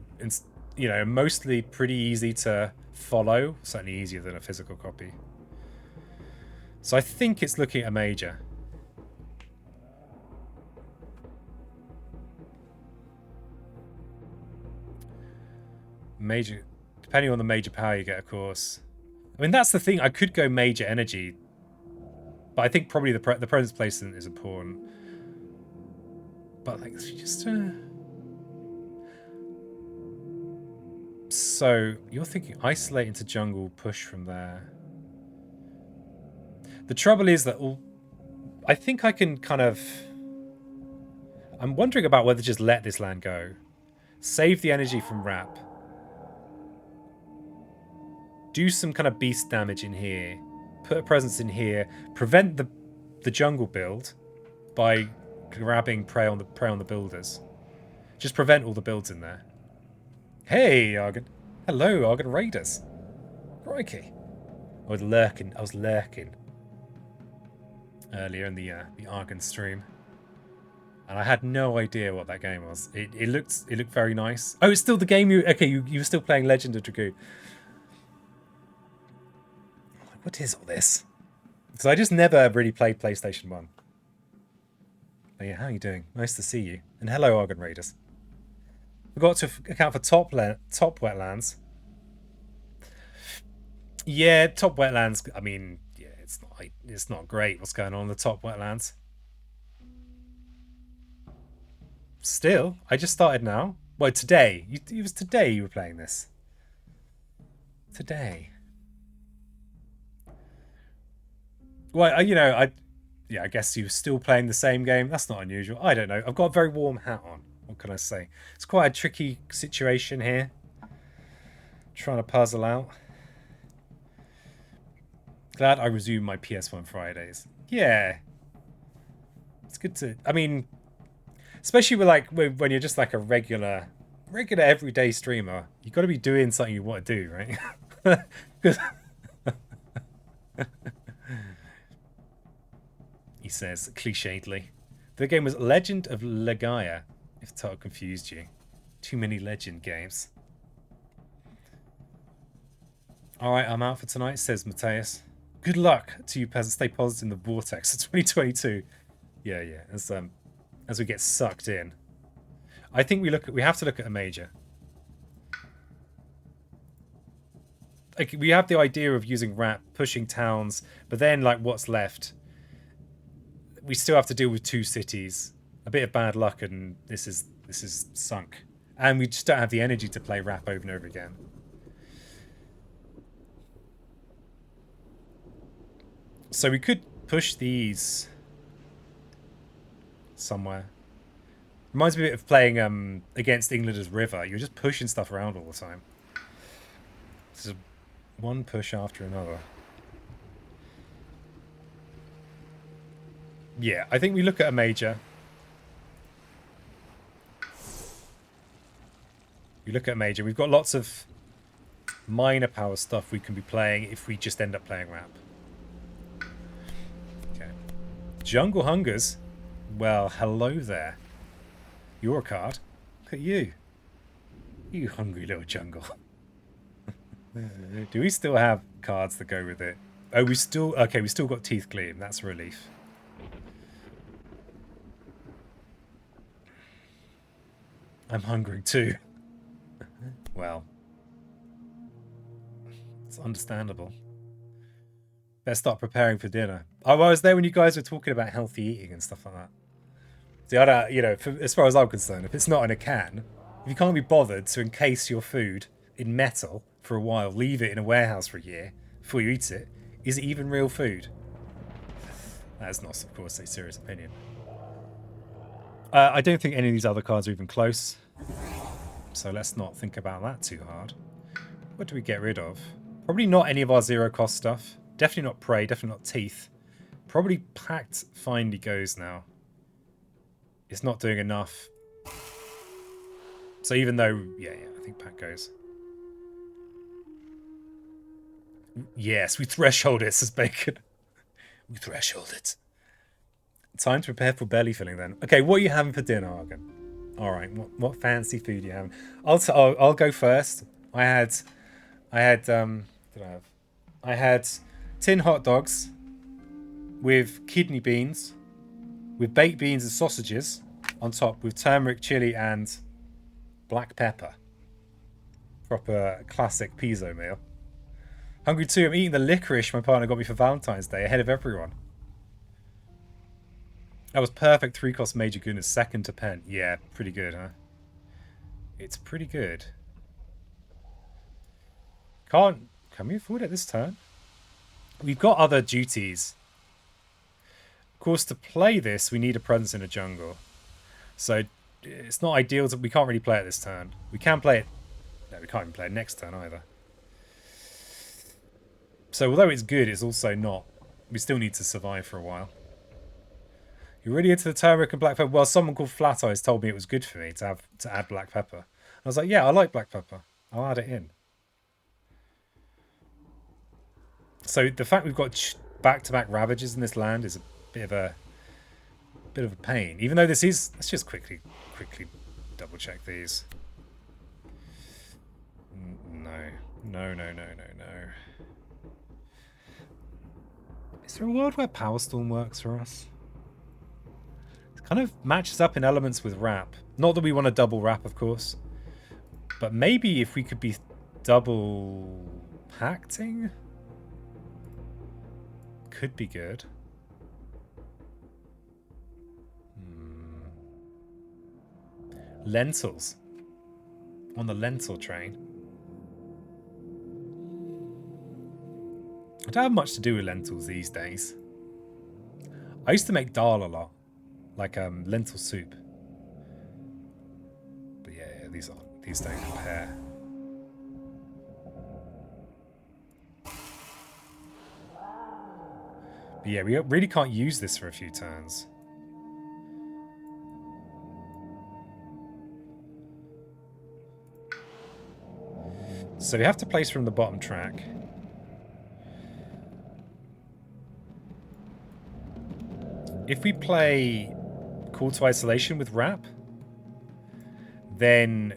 you know, mostly pretty easy to follow, certainly easier than a physical copy. So I think it's looking at a major. Major, depending on the major power you get, of course. I mean, that's the thing. I could go major energy, but I think probably the presence placement is important. But like, just so you're thinking isolate into jungle, push from there. The trouble is that I think I can kind of. I'm wondering about whether to just let this land go, save the energy from wrap. Do some kind of beast damage in here, put a presence in here, prevent the jungle build by grabbing prey on the builders. Just prevent all the builds in there. Hey, Argon. Hello, Argon Raiders. Crikey. I was lurking earlier in the Argon stream, and I had no idea what that game was. It looked very nice. Oh, it's still the game you were still playing Legend of Dragoo. What is all this? So I just never really played PlayStation 1. But yeah, how are you doing? Nice to see you. And hello, Argon Raiders. Forgot to account for top wetlands. Yeah, top wetlands. I mean, yeah, it's not great what's going on in the top wetlands. Still, I just started now. Well, today. It was today you were playing this. Today. Well, you know, I guess you were still playing the same game. That's not unusual. I don't know. I've got a very warm hat on. What can I say? It's quite a tricky situation here. Trying to puzzle out. Glad I resumed my PS1 Fridays. Yeah. It's good to... I mean, especially with like when you're just like a regular everyday streamer, you got to be doing something you want to do, right? He says clichédly. The game was Legend of Legaia, if the title confused you. Too many Legend games. Alright, I'm out for tonight, says Mateus. Good luck to you peasants. Stay positive in the vortex of 2022. Yeah, as we get sucked in. I think we have to look at a major. Like, we have the idea of using RAP, pushing towns, but then like what's left? We still have to deal with 2 cities. A bit of bad luck and this is sunk. And we just don't have the energy to play RAP over and over again. So we could push these somewhere. Reminds me a bit of playing against England's River. You're just pushing stuff around all the time. This is one push after another. Yeah, I think we look at a major. We look at a major. We've got lots of minor power stuff we can be playing if we just end up playing RAP. Okay. Jungle Hungers. Well, hello there. You're a card. Look at you. You hungry little jungle. Do we still have cards that go with it? Oh, we still got Teeth Gleam. That's a relief. I'm hungry too. Well, it's understandable. Better start preparing for dinner. Oh, I was there when you guys were talking about healthy eating and stuff like that. See, I don't, you know, as far as I'm concerned, if it's not in a can, if you can't be bothered to encase your food in metal for a while, leave it in a warehouse for a year before you eat it, is it even real food? That is not, of course, a serious opinion. I don't think any of these other cards are even close. So let's not think about that too hard. What do we get rid of? Probably not any of our zero cost stuff. Definitely not Prey, definitely not Teeth. Probably Pact finally goes now. It's not doing enough. So even though, yeah, I think Pact goes. Yes, we threshold it, says Bacon. We threshold it. Time to prepare for belly filling then. Okay, what are you having for dinner, Argan? All right, what fancy food are you having? I'll go first. I had tin hot dogs with kidney beans, with baked beans and sausages on top, with turmeric, chili, and black pepper. Proper classic pizzo meal. Hungry too. I'm eating the licorice my partner got me for Valentine's Day ahead of everyone. That was perfect 3-cost major goodness, second to pen. Yeah, pretty good, huh? It's pretty good. Can we afford it this turn? We've got other duties. Of course, to play this, we need a presence in a jungle. So it's not ideal. We can't really play it this turn. We can play it. No, we can't even play it next turn either. So although it's good, it's also not. We still need to survive for a while. You're really into the turmeric and black pepper? Well, someone called Flat Eyes told me it was good for me to add black pepper. I was like, yeah, I like black pepper. I'll add it in. So the fact we've got back-to-back ravages in this land is a bit of a pain. Even though this is, let's just quickly double check these. No. Is there a world where Power Storm works for us? Kind of matches up in elements with RAP. Not that we want to double RAP, of course. But maybe if we could be double pacting? could be good. Lentils. On the lentil train. I don't have much to do with lentils these days. I used to make dal a lot. Like lentil soup. But yeah, these don't compare. But yeah, we really can't use this for a few turns. So we have to place from the bottom track. If we play Call to Isolation with Rap, then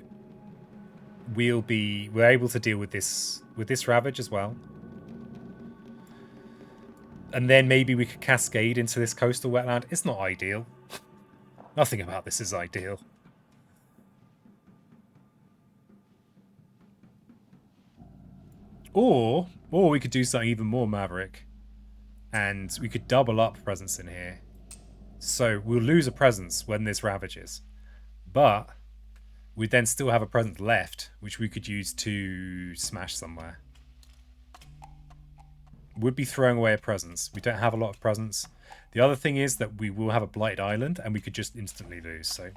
we're able to deal with this Ravage as well. And then maybe we could cascade into this coastal wetland. It's not ideal. Nothing about this is ideal. Or we could do something even more maverick. And we could double up presence in here. So we'll lose a presence when this ravages. But we then still have a presence left, which we could use to smash somewhere. Would be throwing away a presence. We don't have a lot of presence. The other thing is that we will have a blighted island and we could just instantly lose. So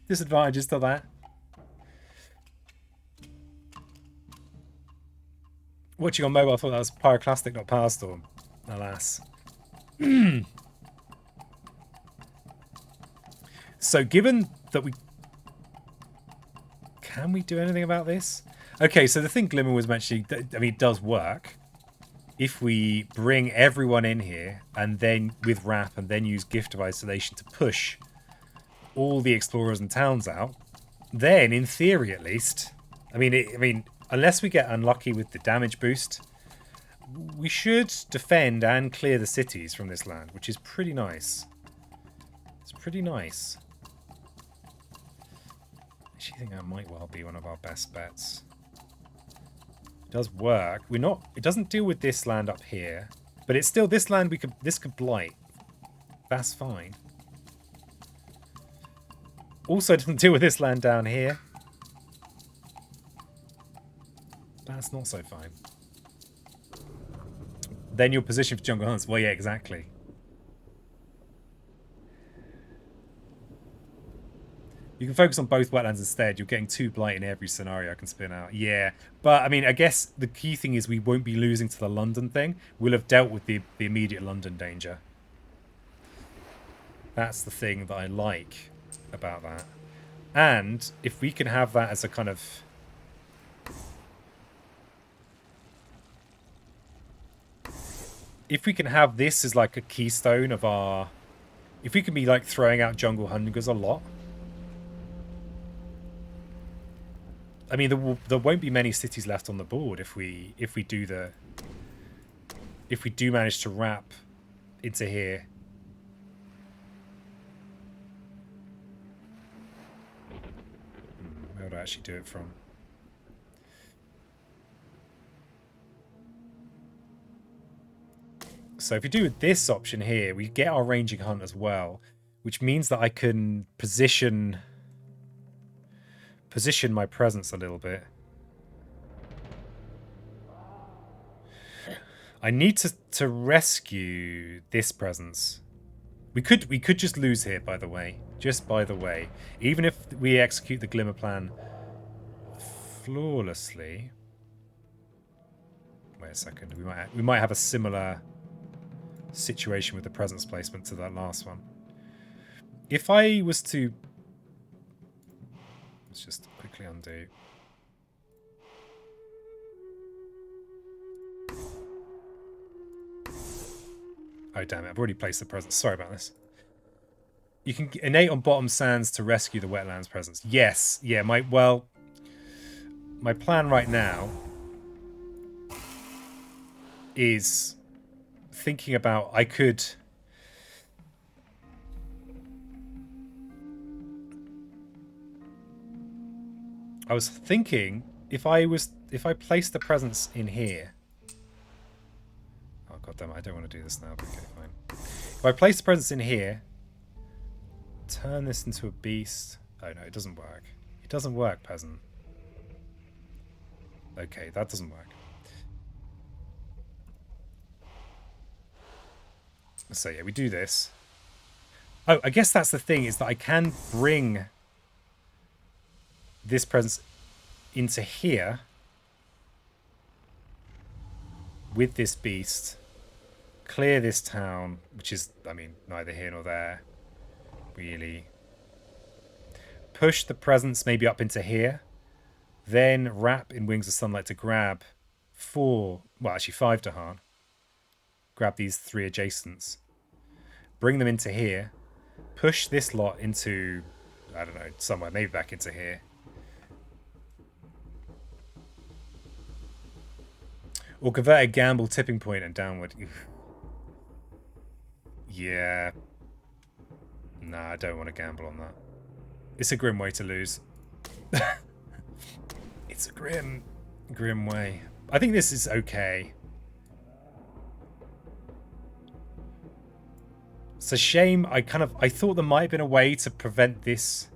disadvantages to that. Watching on mobile, I thought that was Pyroclastic, not Powerstorm. Alas. So given that we... Can we do anything about this? Okay, so the thing Glimmer was mentioning, I mean, it does work. If we bring everyone in here, and then with Wrap, and then use Gift of Isolation to push all the explorers and towns out, then, in theory at least, I mean, unless we get unlucky with the damage boost, we should defend and clear the cities from this land, which is pretty nice. It's pretty nice. I actually think that might well be one of our best bets. It does work. It doesn't deal with this land up here, but it's still this land this could blight. That's fine. Also doesn't deal with this land down here. That's not so fine. Then your position for jungle hunts. Well, yeah, exactly. You can focus on both wetlands instead. You're getting 2 blight in every scenario I can spin out. Yeah, but I mean, I guess the key thing is we won't be losing to the London thing. We'll have dealt with the immediate London danger. That's the thing that I like about that. And if we can have that as a kind of... If we can have this as like a keystone of our... If we can be like throwing out jungle hungers a lot... I mean, there won't be many cities left on the board if we do manage to wrap into here. Where would I actually do it from? So if we do this option here, we get our ranging hunt as well, which means that I can position my presence a little bit. I need to rescue this presence. We could just lose here, by the way. Just by the way. Even if we execute the Glimmer plan flawlessly. Wait a second. We might have a similar situation with the presence placement to that last one. If I was to... Let's just quickly undo. Oh, damn it. I've already placed the presence. Sorry about this. You can innate on bottom sands to rescue the wetlands presence. Yes. Yeah, my plan right now is thinking about I was thinking if I placed the presence in here, God damn it, I don't want to do this now, but okay, fine. If I place the presents in here, turn this into a beast. Oh no, it doesn't work. It doesn't work, peasant. Okay, that doesn't work. So yeah, we do this. Oh, I guess that's the thing, is that I can bring this presence into here with this beast, clear this town, which is, I mean, neither here nor there, really. Push the presence maybe up into here, then wrap in Wings of Sunlight to grab 4, well, actually 5 Dahan. Grab these 3 adjacents, bring them into here, push this lot into, I don't know, somewhere, maybe back into here. Or convert a gamble tipping point and downward. Yeah. Nah, I don't want to gamble on that. It's a grim way to lose. It's a grim way. I think this is okay. It's a shame. I thought there might have been a way to prevent this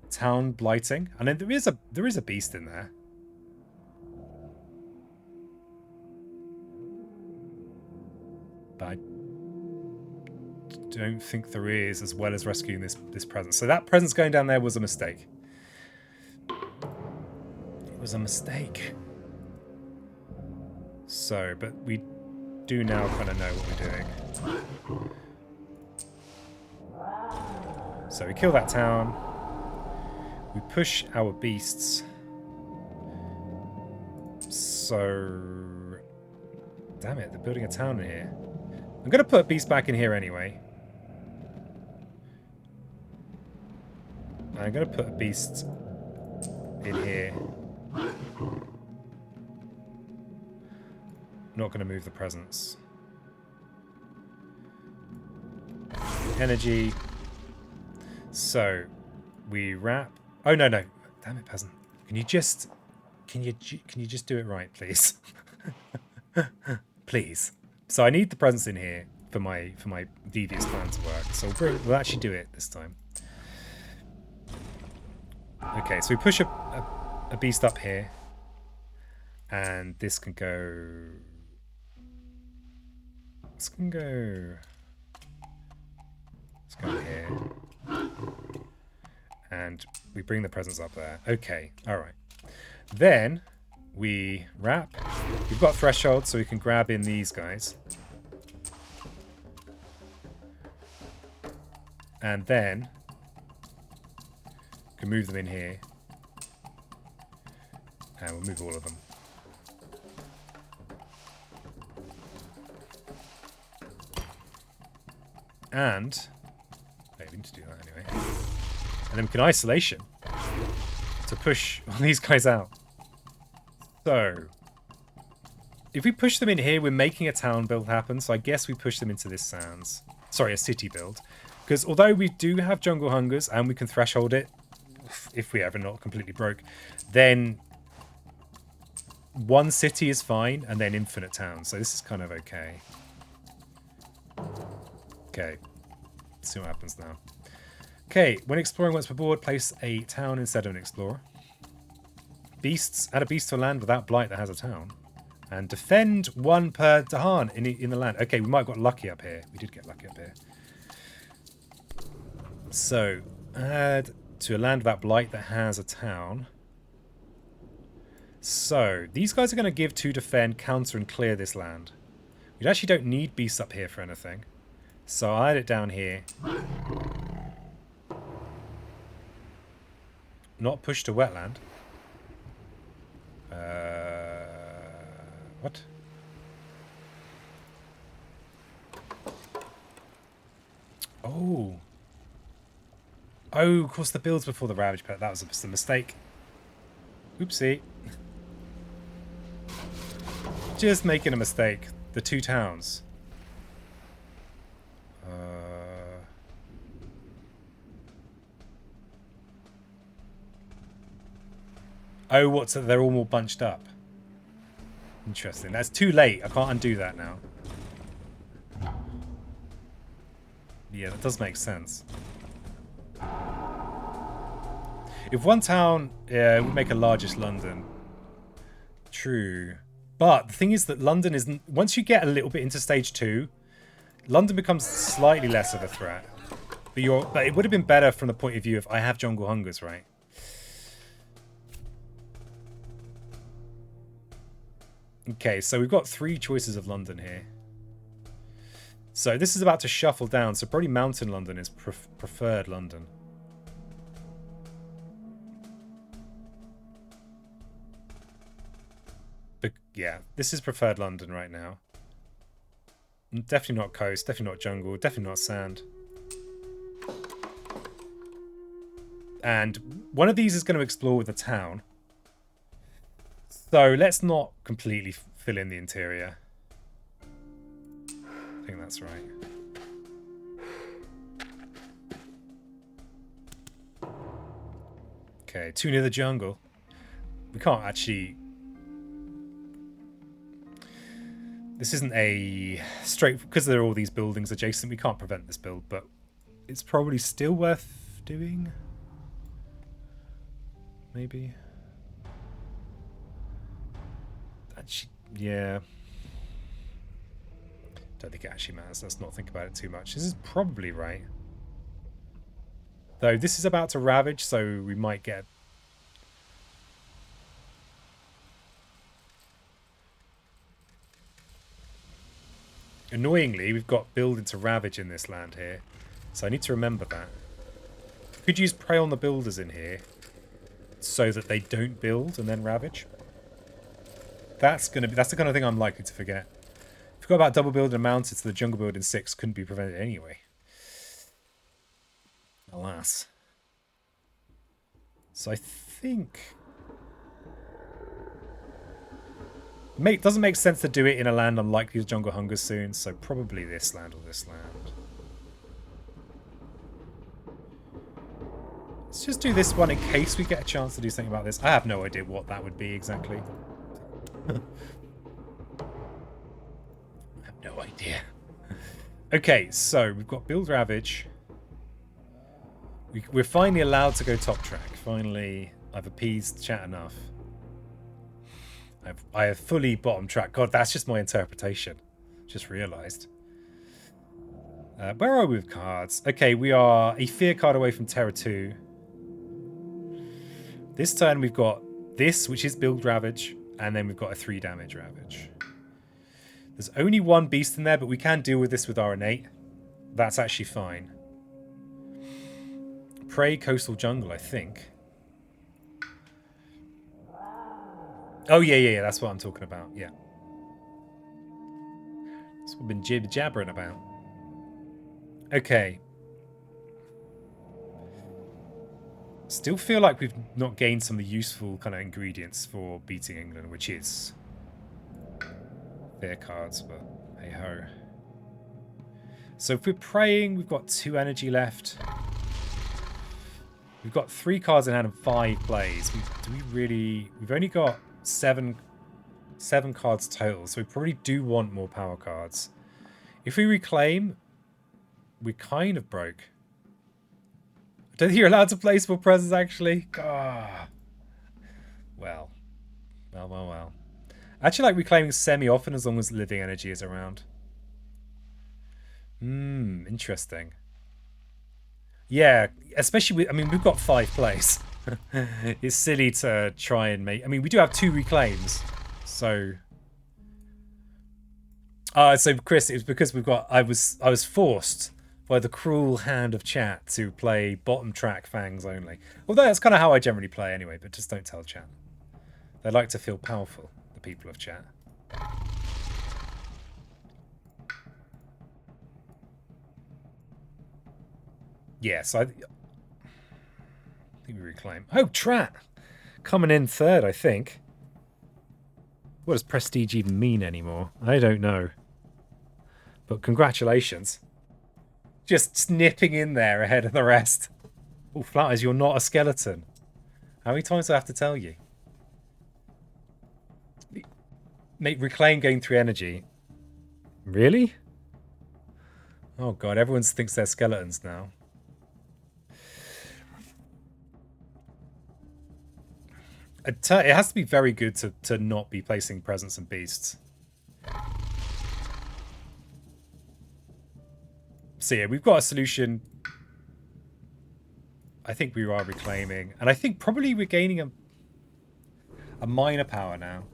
town blighting. And then there is a beast in there. But I don't think there is, as well as rescuing this presence. So that presence going down there was a mistake. It was a mistake. So, but we do now kind of know what we're doing. So we kill that town. We push our beasts. So, damn it, they're building a town in here. I'm going to put a beast back in here anyway. I'm going to put a beast in here. Not going to move the presence. Energy. So, we wrap. Oh no! Damn it, peasant! Can you just do it right, please? Please. So I need the presence in here for my devious plan to work. So we'll actually do it this time. Okay, so we push a beast up here, and this can go. This can go. Let's go here, and we bring the presence up there. Okay, all right. Then we wrap. We've got threshold, so we can grab in these guys. And then we can move them in here. And we'll move all of them. And we need to do that anyway. And then we can isolation to push all these guys out. So, if we push them in here, we're making a town build happen. So I guess we push them into this sands. Sorry, a city build. Because although we do have jungle hungers and we can threshold it, if we ever not completely broke, then one city is fine and then infinite towns. So this is kind of okay. Okay, let's see what happens now. Okay, when exploring once per board, place a town instead of an explorer. Beasts, add a beast to a land without blight that has a town. And defend 1 per Dahan in the land. Okay, we might have got lucky up here. We did get lucky up here. So, add to a land without blight that has a town. So, these guys are going to give 2 defend, counter, and clear this land. We actually don't need beasts up here for anything. So, I'll add it down here. Not push to wetland. What? Oh. Oh, of course the builds before the Ravage Pet. That was a mistake. Oopsie. Just making a mistake. The 2 towns. Oh, what's that? They're all more bunched up. Interesting. That's too late. I can't undo that now. Yeah, that does make sense. If one town would make a largest London. True. But the thing is that London isn't... Once you get a little bit into stage 2, London becomes slightly less of a threat. But it would have been better from the point of view of I have jungle hungers, right? Okay, so we've got 3 choices of London here. So this is about to shuffle down, so probably Mountain London is preferred London. But yeah, this is preferred London right now. Definitely not coast, definitely not jungle, definitely not sand. And one of these is going to explore with a town. So let's not completely fill in the interior. I think that's right. Okay, too near the jungle. We can't actually... This isn't a straight... Because there are all these buildings adjacent, we can't prevent this build, but it's probably still worth doing. Maybe. Actually, yeah. Don't think it actually matters. Let's not think about it too much. This is probably right. Though this is about to ravage, so we might get... Annoyingly, we've got build into ravage in this land here. So I need to remember that. Could use prey on the builders in here so that they don't build and then ravage. That's the kind of thing I'm likely to forget. Forgot about double build and mounted, so the jungle build in 6 couldn't be prevented anyway. Alas. So I think... doesn't make sense to do it in a land unlikely to jungle hunger soon, so probably this land or this land. Let's just do this one in case we get a chance to do something about this. I have no idea what that would be exactly. I have no idea. Okay, so we've got build ravage. We're finally allowed to go top track. Finally, I've appeased chat enough. I have fully bottom track. God, that's just my interpretation. Just realised. Where are we with cards? Okay, we are a fear card away from Terror 2. This turn we've got this, which is build ravage, and then we've got a 3 damage ravage. There's only 1 beast in there, but we can deal with this with our innate. That's actually fine. Prey, coastal jungle, I think. Oh, yeah, that's what I'm talking about, yeah. That's what I've been jib-jabbering about. Okay. Still feel like we've not gained some of the useful kind of ingredients for beating England, which is their cards, but hey-ho. So if we're praying, we've got 2 energy left. We've got 3 cards in hand and 5 plays. We've only got 7 cards total, so we probably do want more power cards. If we reclaim, we're kind of broke. I don't think you're allowed to place more presents, actually. Ah. Well. I actually like reclaiming semi-often as long as living energy is around. Interesting. Yeah, especially with... I mean, we've got 5 plays. It's silly to try and make... I mean, we do have 2 reclaims, so... so Chris, it was because we've got... I was forced by the cruel hand of chat to play bottom track Fangs only. Although that's kind of how I generally play anyway, but just don't tell chat. They like to feel powerful, the people of chat. Yeah, so I think we reclaim. Oh, Trat! Coming in 3rd, I think. What does prestige even mean anymore? I don't know. But congratulations. Just snipping in there ahead of the rest. Oh, Flatters, you're not a skeleton. How many times do I have to tell you? Make reclaim gain 3 energy. Really? Oh god, everyone thinks they're skeletons now. It has to be very good to not be placing presents and beasts. So yeah, we've got a solution. I think we are reclaiming. And I think probably we're gaining a minor power now.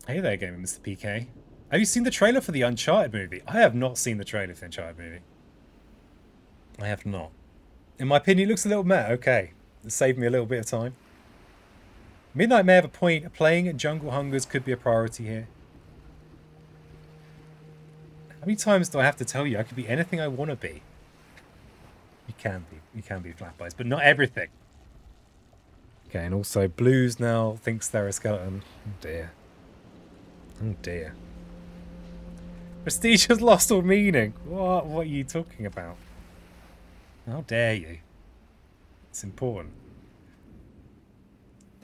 Hey there, gamer, Mr. PK. Have you seen the trailer for the Uncharted movie? I have not seen the trailer for the Uncharted movie. I have not. In my opinion, it looks a little meh. Okay. It saved me a little bit of time. Midnight may have a point. Playing at Jungle Hungers could be a priority here. How many times do I have to tell you I could be anything I want to be? You can be. You can be Flat Eyes, but not everything. Okay, and also Blues now thinks they're a skeleton. Oh dear. Oh dear. Prestige has lost all meaning. What are you talking about? How dare you? It's important.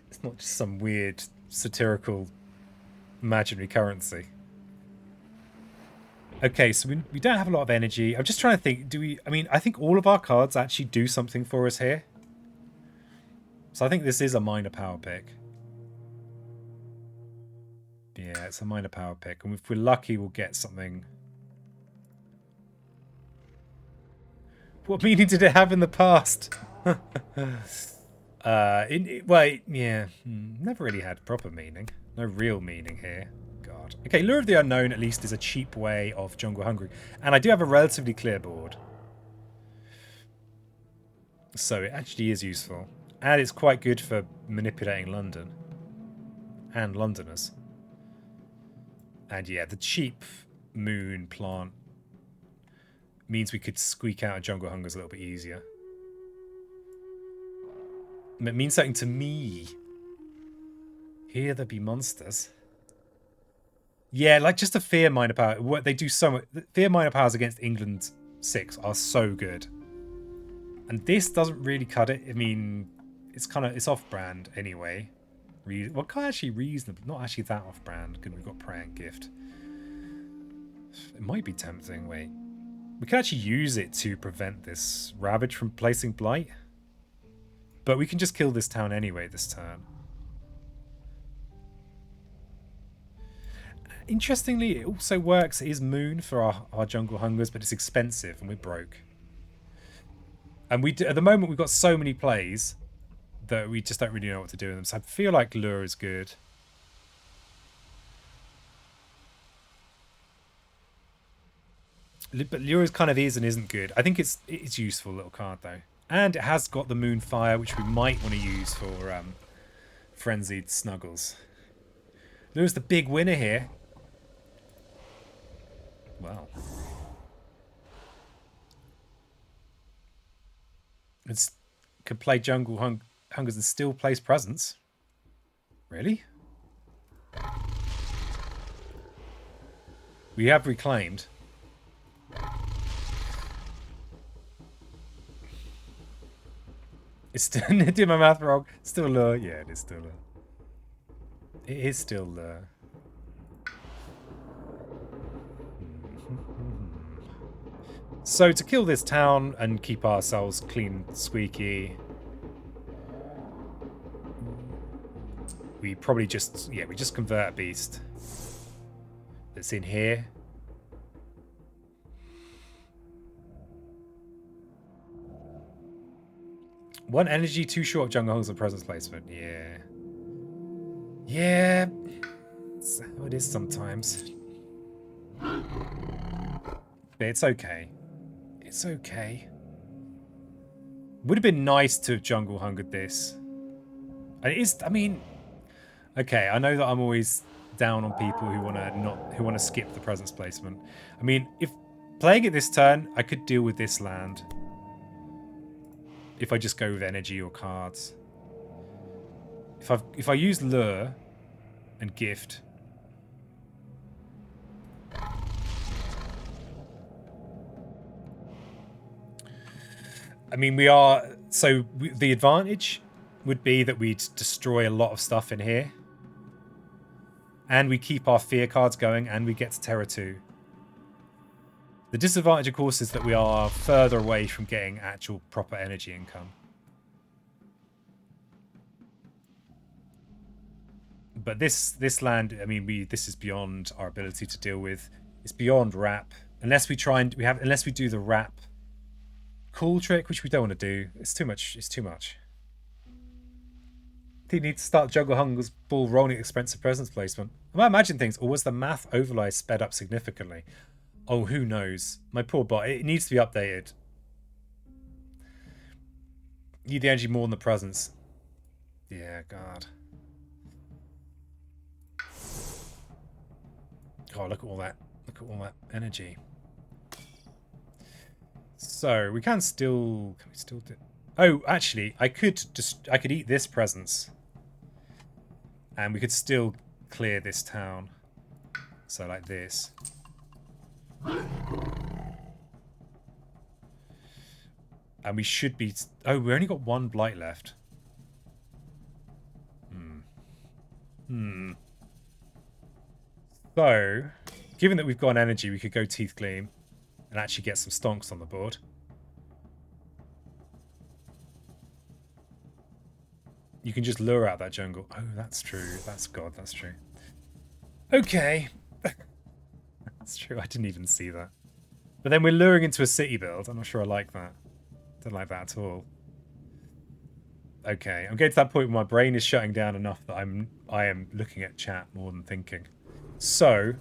It's not just some weird satirical imaginary currency. Okay, so we don't have a lot of energy. I'm just trying to think, do we... I mean, I think all of our cards actually do something for us here. So I think this is a minor power pick. Yeah, it's a minor power pick. And if we're lucky, we'll get something. What meaning did it have in the past? Well, yeah. Never really had proper meaning. No real meaning here. God. Okay, Lure of the Unknown at least is a cheap way of jungle hungry. And I do have a relatively clear board. So it actually is useful. And it's quite good for manipulating London. And Londoners. And yeah, the cheap moon plant means we could squeak out a jungle hungers a little bit easier. It means something to me. Here there be monsters. Yeah, like just a fear minor power. What they do so much. Fear minor powers against England 6 are so good. And this doesn't really cut it. I mean, it's off-brand anyway. Well, actually reasonable. Not actually that off-brand because we've got Prey and Gift. It might be tempting. Wait. We can actually use it to prevent this Ravage from placing Blight. But we can just kill this town anyway this turn. Interestingly, it also works. It is Moon for our Jungle Hungers, but it's expensive and we're broke. And at the moment we've got so many plays that we just don't really know what to do with them. So I feel like Lure is good. But Lure kind of is and isn't good. I think it's useful little card though. And it has got the Moonfire, which we might want to use for Frenzied Snuggles. Lure's the big winner here. Wow. It can play Jungle Hungers and still place presents. Really? We have reclaimed. It's still... Did my math wrong? Still Lure. Yeah, it is still Lure. It is still Lure. So to kill this town and keep ourselves clean, squeaky, we probably just, yeah, we just convert a beast that's in here. One energy, too short jungle hungers and presence placement. Yeah. Yeah. That's how it is sometimes. But it's okay. It's okay. Would have been nice to have jungle hungered this. And it is, I mean, okay, I know that I'm always down on people who want to skip the presence placement. I mean, if playing it this turn, I could deal with this land. If I just go with energy or cards. If I use Lure and Gift. I mean, the advantage would be that we'd destroy a lot of stuff in here. And we keep our fear cards going, and we get to Terra 2. The disadvantage, of course, is that we are further away from getting actual proper energy income. But this land, I mean, this is beyond our ability to deal with. It's beyond wrap. Unless we try and unless we do the wrap cool trick, which we don't want to do. It's too much. It's too much. You need to start Jungle Hunger's ball rolling expensive presence placement. I might imagine things, or was the math overlay sped up significantly? Oh, who knows? My poor bot. It needs to be updated. Need the energy more than the presence. Yeah, God. Oh, look at all that. Look at all that energy. So we can still. Can we still do? Oh, actually, I could eat this presence, and we could still clear this town. So like this. And we should be... Oh, we only got one blight left. So, given that we've got an energy, we could go Teeth Gleam and actually get some stonks on the board. You can just lure out that jungle. Oh, that's true. That's God, that's true. Okay. That's true. I didn't even see that. But then we're luring into a city build. I'm not sure I like that. Don't like that at all. Okay, I'm getting to that point where my brain is shutting down enough that I am looking at chat more than thinking. So,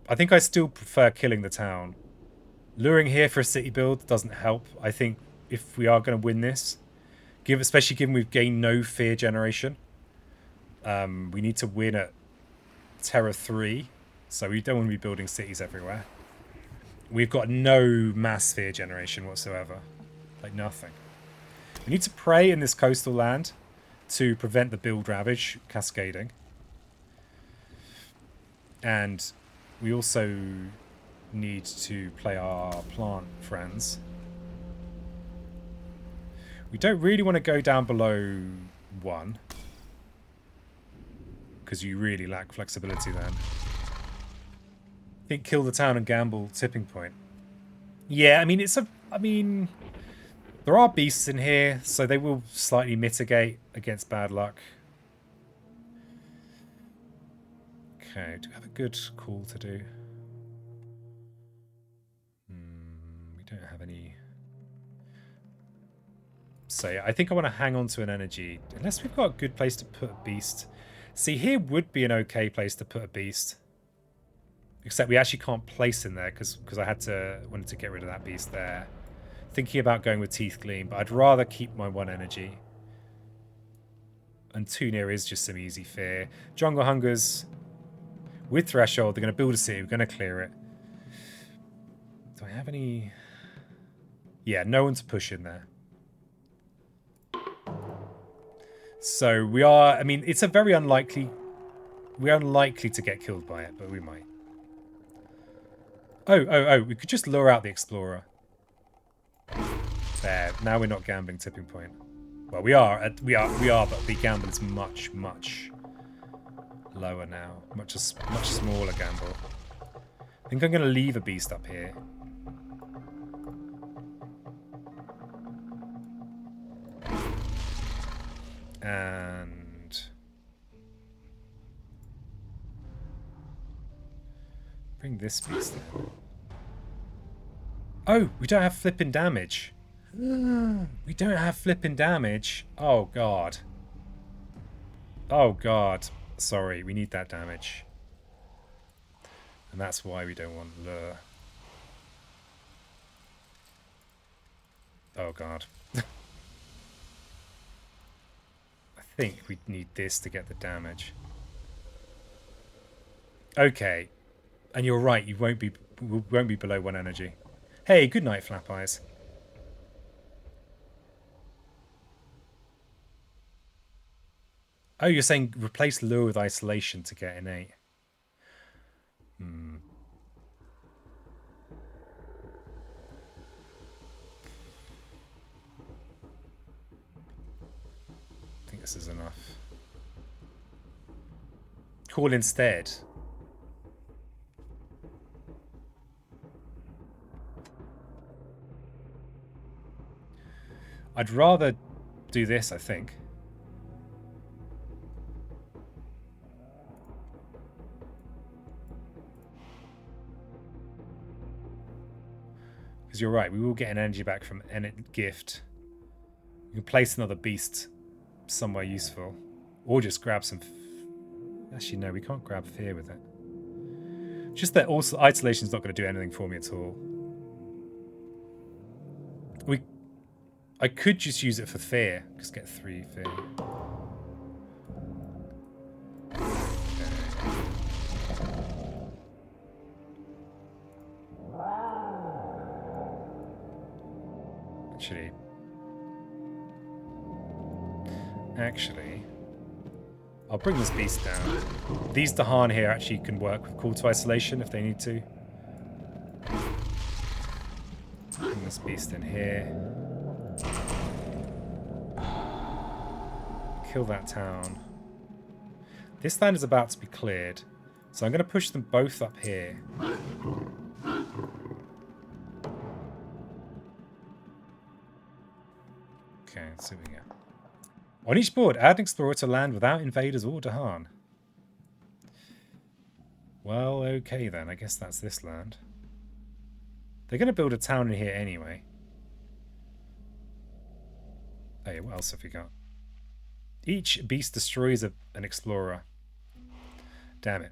I think I still prefer killing the town. Luring here for a city build doesn't help. I think if we are going to win this, especially given we've gained no fear generation, we need to win at Terra 3. So we don't want to be building cities everywhere. We've got no mass fear generation whatsoever. Like nothing. We need to pray in this coastal land to prevent the build ravage cascading. And we also need to play our plant friends. We don't really want to go down below 1. Because you really lack flexibility then. I think kill the town and gamble tipping point. Yeah, I mean, there are beasts in here, so they will slightly mitigate against bad luck. Okay, do we have a good call to do? We don't have any. So yeah, I think I want to hang on to an energy, unless we've got a good place to put a beast. See, here would be an okay place to put a beast. Except we actually can't place in there because I wanted to get rid of that beast there. Thinking about going with Teeth Gleam, but I'd rather keep my 1 energy. And 2 near is just some easy fear. Jungle Hungers with Threshold. They're going to build a city. We're going to clear it. Do I have any... Yeah, no one to push in there. So we are... I mean, it's a very unlikely... We're unlikely to get killed by it, but we might. Oh, we could just lure out the Explorer. There. Now we're not gambling tipping point. Well, we are, but the gamble is much, much lower now. Much smaller gamble. I think I'm going to leave a beast up here. And bring this beast in. Oh, we don't have flipping damage. We don't have flipping damage. Oh, God. Oh, God. Sorry, we need that damage. And that's why we don't want lure. Oh, God. I think we need this to get the damage. Okay. And you're right, we won't be below 1 energy. Hey, good night, Flap Eyes. Oh, you're saying replace lure with isolation to get innate. I think this is enough. call instead? I'd rather do this, I think. Because you're right, we will get an energy back from any gift. You can place another beast somewhere useful. Or just grab some... Actually, no, we can't grab fear with it. Just that also isolation's not going to do anything for me at all. I could just use it for fear. Just get 3 fear. Actually, I'll bring this beast down. These Dahan here actually can work with call to isolation if they need to. Bring this beast in here. Kill that town. This land is about to be cleared, so I'm going to push them both up here. Okay, let's see what we get. On each board, add an explorer to land without invaders or Dahan. Well, okay then. I guess that's this land. They're going to build a town in here anyway. Hey, what else have we got? Each beast destroys an explorer. Damn it.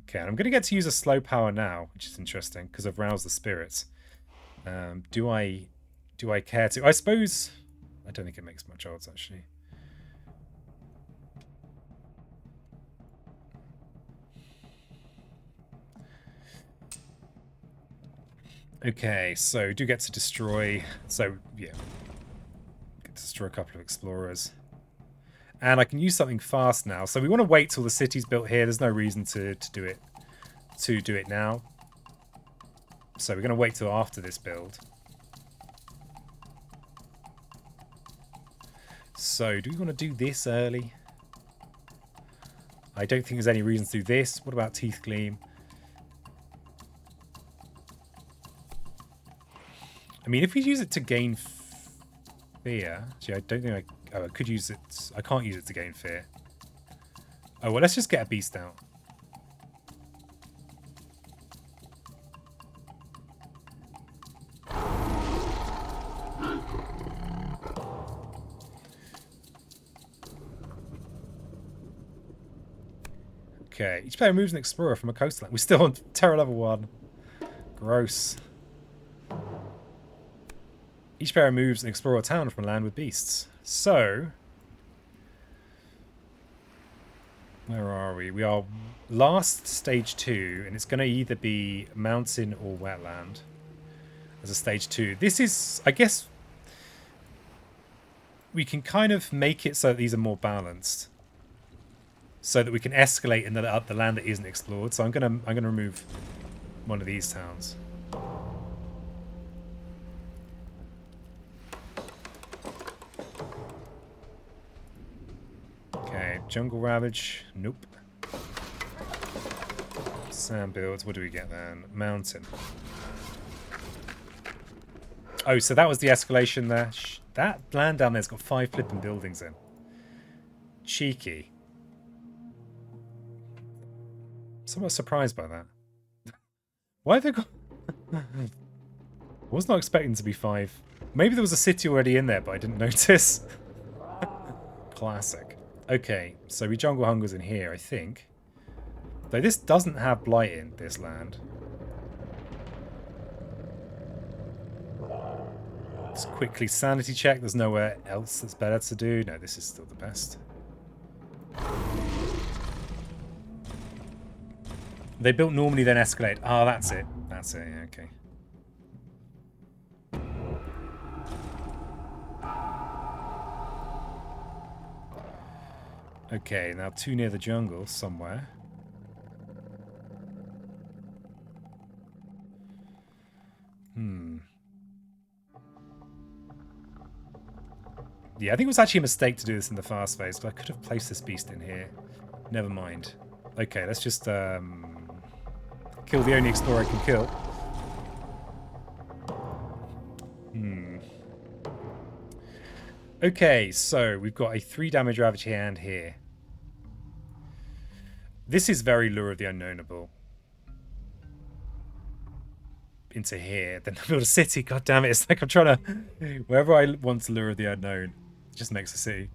Okay, I'm going to get to use a slow power now, which is interesting because I've roused the spirits. Do I care to? I suppose I don't think it makes much odds actually. Okay, so do get to destroy. So yeah, get to destroy a couple of explorers. And I can use something fast now. So we want to wait till the city's built here. There's no reason to do it now. So we're going to wait till after this build. So do we want to do this early? I don't think there's any reason to do this. What about Teeth Gleam? I mean, if we use it to gain fear... Actually, I don't think I could use it... I can't use it to gain fear. Oh, well, let's just get a beast out. Okay, each player moves an explorer from a coastline. We're still on terror level 1. Gross. Each player moves an explorer town from land with beasts. So, where are we? We are last stage 2, and it's going to either be mountain or wetland as a stage 2. This is, I guess, we can kind of make it so that these are more balanced, so that we can escalate in the land that isn't explored. So I'm gonna remove one of these towns. Okay, Jungle Ravage. Nope. Sand builds. What do we get then? Mountain. Oh, so that was the escalation there. That land down there's got 5 flipping buildings in. Cheeky. Somewhat surprised by that. Why have they got... I was not expecting to be 5. Maybe there was a city already in there, but I didn't notice. Classic. Okay, so we jungle hungers in here, I think. Though this doesn't have blight in this land. Let's quickly sanity check. There's nowhere else that's better to do. No, this is still the best. They built normally, then escalate. Oh, that's it. That's it, yeah, okay. Okay, now 2 near the jungle somewhere. Yeah, I think it was actually a mistake to do this in the fast phase, because I could have placed this beast in here. Never mind. Okay, let's just kill the only explorer I can kill. Okay, so we've got a 3 damage Ravage hand here. This is very Lure of the Unknownable. Into here, then build a city. God damn it! It's like I'm trying to wherever I want to Lure of the Unknown, it just makes a city.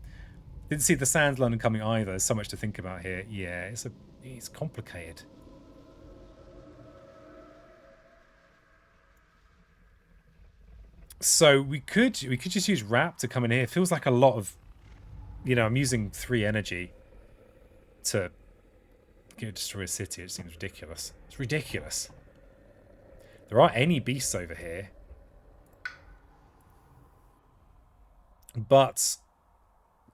Didn't see the Sands London coming either. There's so much to think about here. Yeah, it's complicated. So we could just use Wrap to come in here. It feels like a lot of, you know, I'm using 3 energy to destroy a city. It seems ridiculous. It's ridiculous. There aren't any beasts over here. But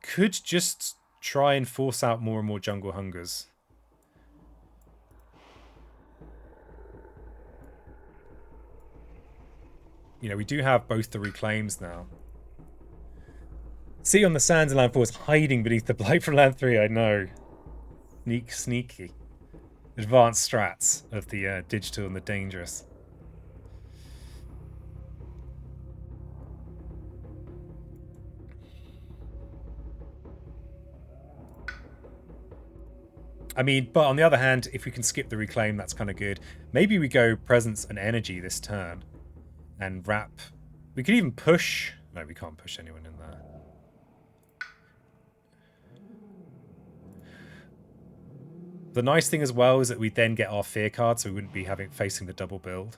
could just try and force out more and more jungle hungers. You know, we do have both the reclaims now. See on the sands in land 4 is hiding beneath the blight from land 3, I know. Sneaky. Advanced strats of the digital and the dangerous. I mean, but on the other hand, if we can skip the reclaim, that's kind of good. Maybe we go presence and energy this turn. And Wrap. We could even push. No, we can't push anyone in there. The nice thing as well is that we then get our fear card, so we wouldn't be facing the double build.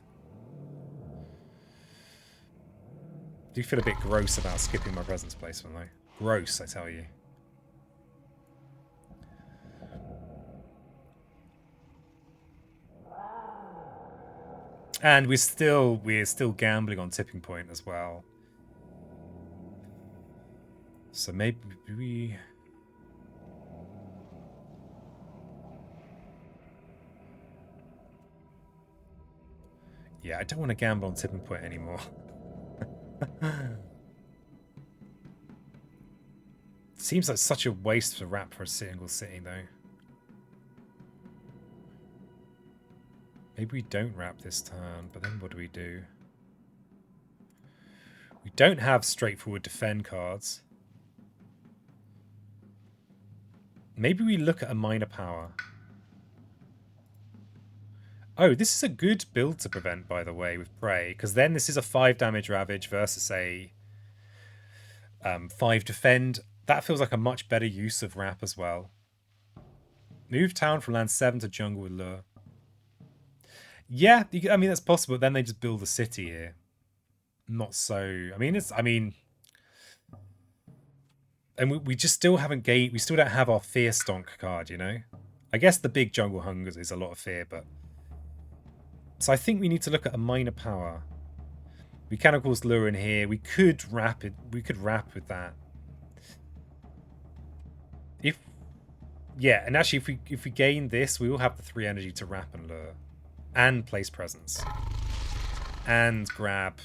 Do you feel a bit gross about skipping my presence placement though? Gross, I tell you. And we're still gambling on tipping point as well. So maybe we... Yeah, I don't want to gamble on tipping point anymore. Seems like such a waste to Wrap for a single city though. Maybe we don't Wrap this turn, but then what do we do? We don't have straightforward defend cards. Maybe we look at a minor power. Oh, this is a good build to prevent, by the way, with Prey, because then this is a 5 damage Ravage versus a 5 defend. That feels like a much better use of Wrap as well. Move town from land 7 to jungle with Lure. Yeah, I mean, that's possible. Then they just build a city here. Not so... I mean... And we just still haven't gained... We still don't have our Fear Stonk card, you know? I guess the big Jungle Hungers is a lot of fear, but... So I think we need to look at a minor power. We can, of course, Lure in here. We could Wrap it. We could Wrap with that. Yeah, and actually, if we gain this, we will have the 3 energy to Wrap and Lure. And place presence. And grab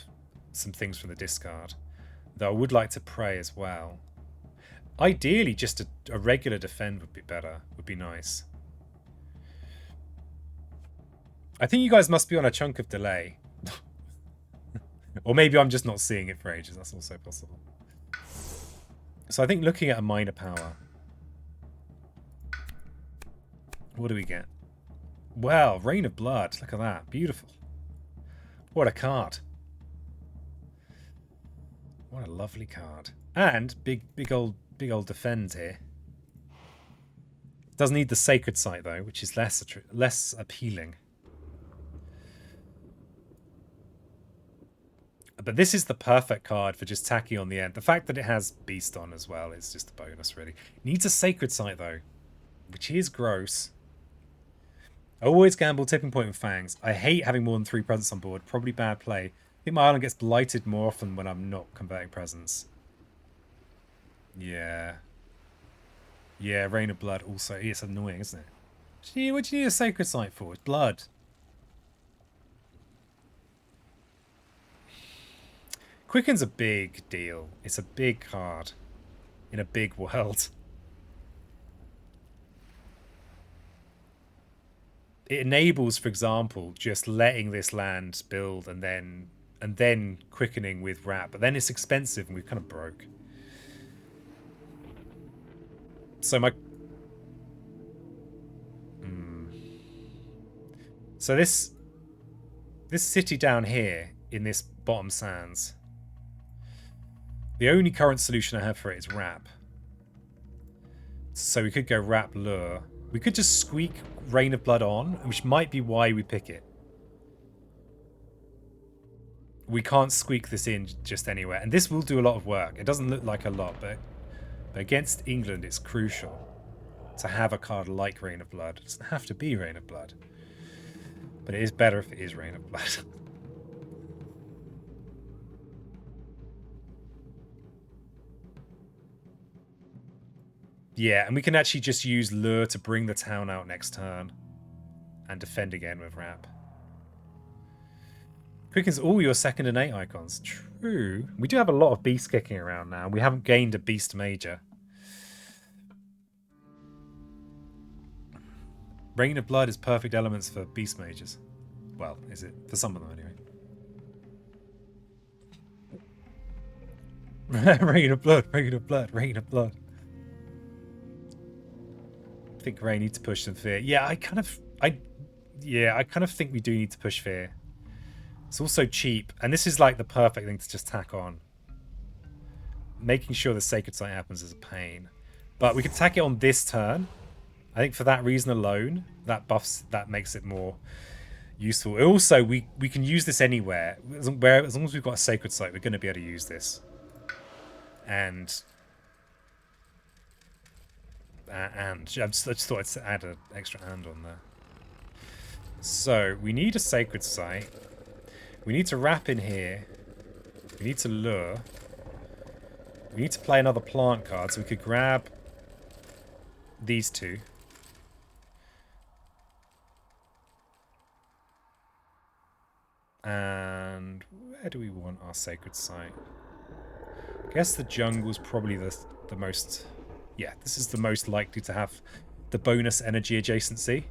some things from the discard. Though I would like to Prey as well. Ideally, just a regular defend would be better. Would be nice. I think you guys must be on a chunk of delay. Or maybe I'm just not seeing it for ages. That's also possible. So I think looking at a minor power. What do we get? Well, Rain of Blood. Look at that. Beautiful. What a card. What a lovely card. And big old defend here. Does need the Sacred Site though, which is less appealing. But this is the perfect card for just tacking on the end. The fact that it has Beast on as well is just a bonus, really. Needs a Sacred Site though, which is gross. I always gamble tipping point with Fangs. I hate having more than 3 presents on board. Probably bad play. I think my island gets blighted more often when I'm not converting presents. Yeah. Yeah, Rain of Blood also. It's annoying, isn't it? What do you need a Sacred Site for? It's blood. Quicken's a big deal. It's a big card. in a big world. It enables, for example, just letting this land build and then quickening with wrap. But then it's expensive and we're kind of broke. So So this city down here in this bottom sands, the only current solution I have for it is wrap. So we could go wrap lure. We could just squeak Rain of Blood on, which might be why we pick it. We can't squeak this in just anywhere. And this will do a lot of work. It doesn't look like a lot, but against England, it's crucial to have a card like Rain of Blood. It doesn't have to be Rain of Blood. But it is better if it is Rain of Blood. Yeah, and we can actually just use Lure to bring the town out next turn. And defend again with Wrap. Quickens all your 2nd and 8 icons. True. We do have a lot of beast kicking around now. We haven't gained a beast major. Rain of Blood is perfect elements for beast mages. Well, is it? For some of them, anyway. Rain of Blood, Rain of Blood, Rain of Blood. I think Ray needs to push some fear. Yeah, I kind of think we do need to push fear. It's also cheap, and this is like the perfect thing to just tack on. Making sure the Sacred Site happens is a pain. But we could tack it on this turn. I think for that reason alone, that makes it more useful. Also, we can use this anywhere. As long as we've got a Sacred Site, we're going to be able to use this. And I just thought I'd add an extra and on there. So, we need a Sacred Site. We need to wrap in here. We need to lure. We need to play another plant card, so we could grab these two. And where do we want our Sacred Site? I guess the jungle's probably the most... Yeah, this is the most likely to have the bonus energy adjacency.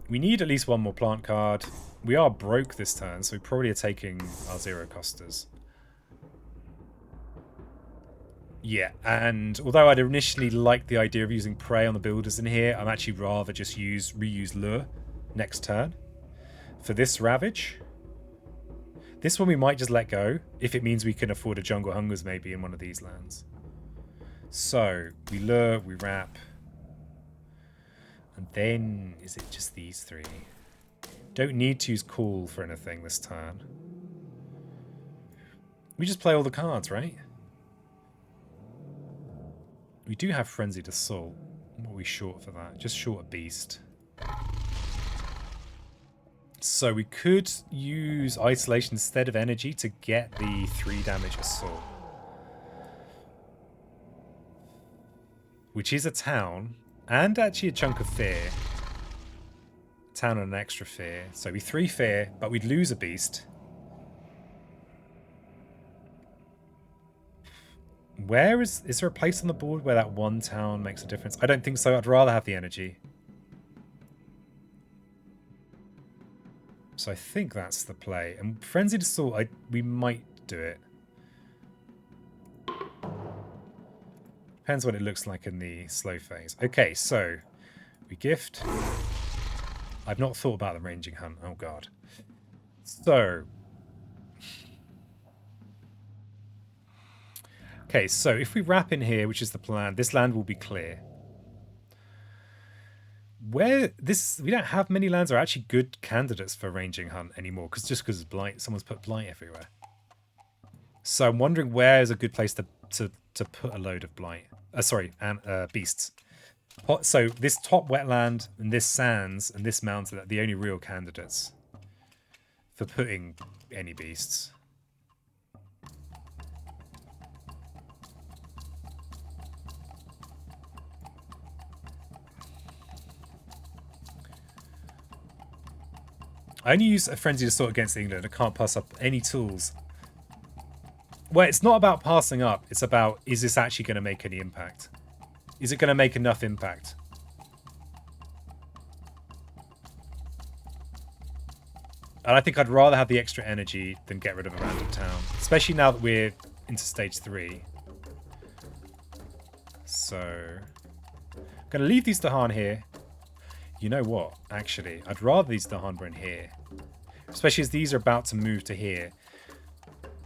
We need at least one more plant card. We are broke this turn, so we probably are taking our zero costers. Yeah, and although I'd initially liked the idea of using Prey on the builders in here, I'm actually rather just reuse Lure next turn for this Ravage. This one we might just let go, if it means we can afford a Jungle Hungers maybe in one of these lands. So, we Lure, we Wrap. And then, is it just these three? Don't need to use Call for anything this turn. We just play all the cards, right? We do have Frenzied Assault. What are we short for that? Just short a Beast. So we could use Isolation instead of Energy to get the 3 damage Assault. Which is a town, and actually a chunk of Fear. Town and an extra Fear. So we 3 Fear, but we'd lose a Beast. Where is there a place on the board where that one town makes a difference? I don't think so. I'd rather have the energy. So I think that's the play. And Frenzied Assault, we might do it. Depends what it looks like in the slow phase. Okay, so we gift. I've not thought about the ranging hunt. Oh god. So. Okay, so if we wrap in here, which is the plan, this land will be clear. We don't have many lands that are actually good candidates for ranging hunt anymore, just because of blight. Someone's put blight everywhere. So I'm wondering where is a good place to put a load of blight. Beasts. So this top wetland and this sands and this mountain are the only real candidates for putting any beasts. I only use a Frenzied Assault against England. I can't pass up any tools. Well, it's not about passing up. It's about, is this actually going to make any impact? Is it going to make enough impact? And I think I'd rather have the extra energy than get rid of a random town. Especially now that we're into stage 3. So, I'm going to leave these Dahan here. You know what? Actually, I'd rather these Dahan were in here. Especially as these are about to move to here.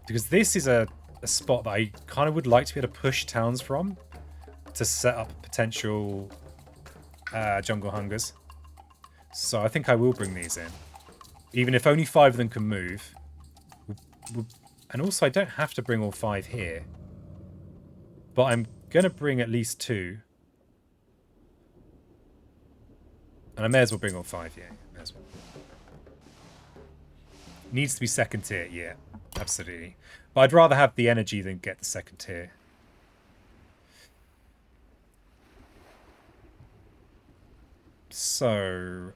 Because this is a spot that I kind of would like to be able to push towns from. To set up potential jungle hungers. So I think I will bring these in. Even if only 5 of them can move. And also I don't have to bring all 5 here. But I'm going to bring at least 2. And I may as well bring all 5, yeah. May as well. Needs to be second tier, yeah. Absolutely. But I'd rather have the energy than get the second tier. So...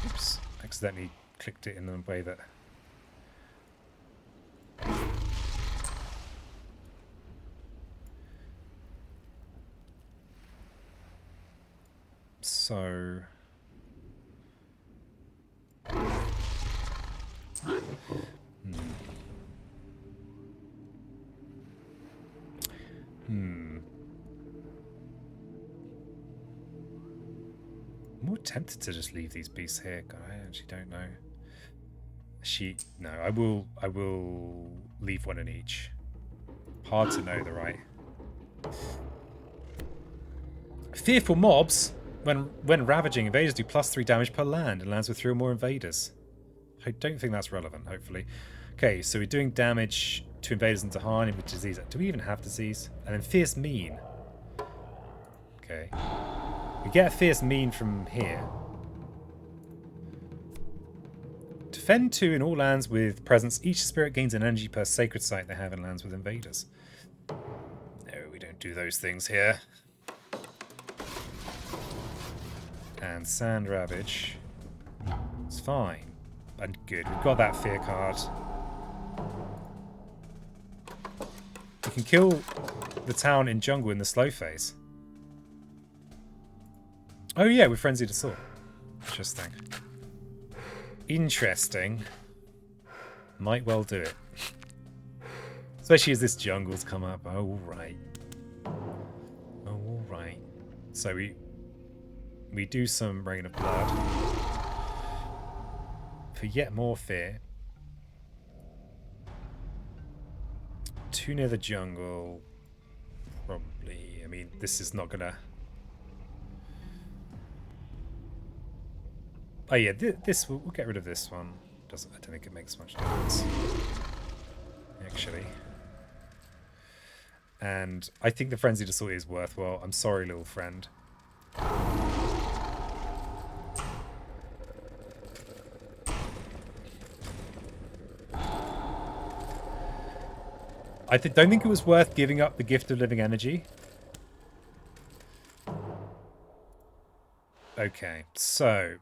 Oops. Accidentally clicked it in a way that... So... I'm more tempted to just leave these beasts here. God, I actually don't know. No, I will leave one in each. Hard to know the right. Fearful mobs. When ravaging, invaders do +3 damage per land and lands with 3 or more invaders. I don't think that's relevant, hopefully. Okay, so we're doing damage to invaders and Dahan with disease. Do we even have disease? And then fierce mean. Okay. We get a fierce mean from here. Defend 2 in all lands with presence. Each spirit gains an energy per sacred site they have in lands with invaders. No, we don't do those things here. And Sand Ravage. It's fine. And good. We've got that fear card. We can kill the town in jungle in the slow phase. Oh yeah, with Frenzied Assault. Interesting. Interesting. Might well do it. Especially as this jungle's come up. Oh, right. Oh, right. So we do some Rain of Blood. For yet more fear. 2 near the jungle. Probably. I mean, this is not gonna... Oh yeah, this we'll get rid of this one. I don't think it makes much difference, actually. And I think the Frenzied Assault is worthwhile. I'm sorry, little friend. I don't think it was worth giving up the Gift of Living Energy. Okay, so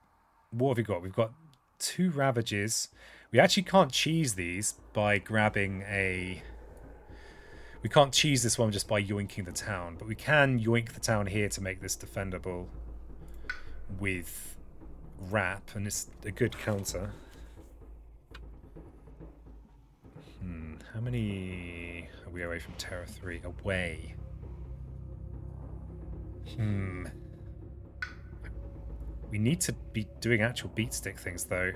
what have we got? We've got 2 Ravages. We actually can't cheese these by grabbing a... We can't cheese this one just by yoinking the town, but we can yoink the town here to make this defendable with Wrap, and it's a good counter. How many are we away from Terra 3? Away. We need to be doing actual beat stick things, though.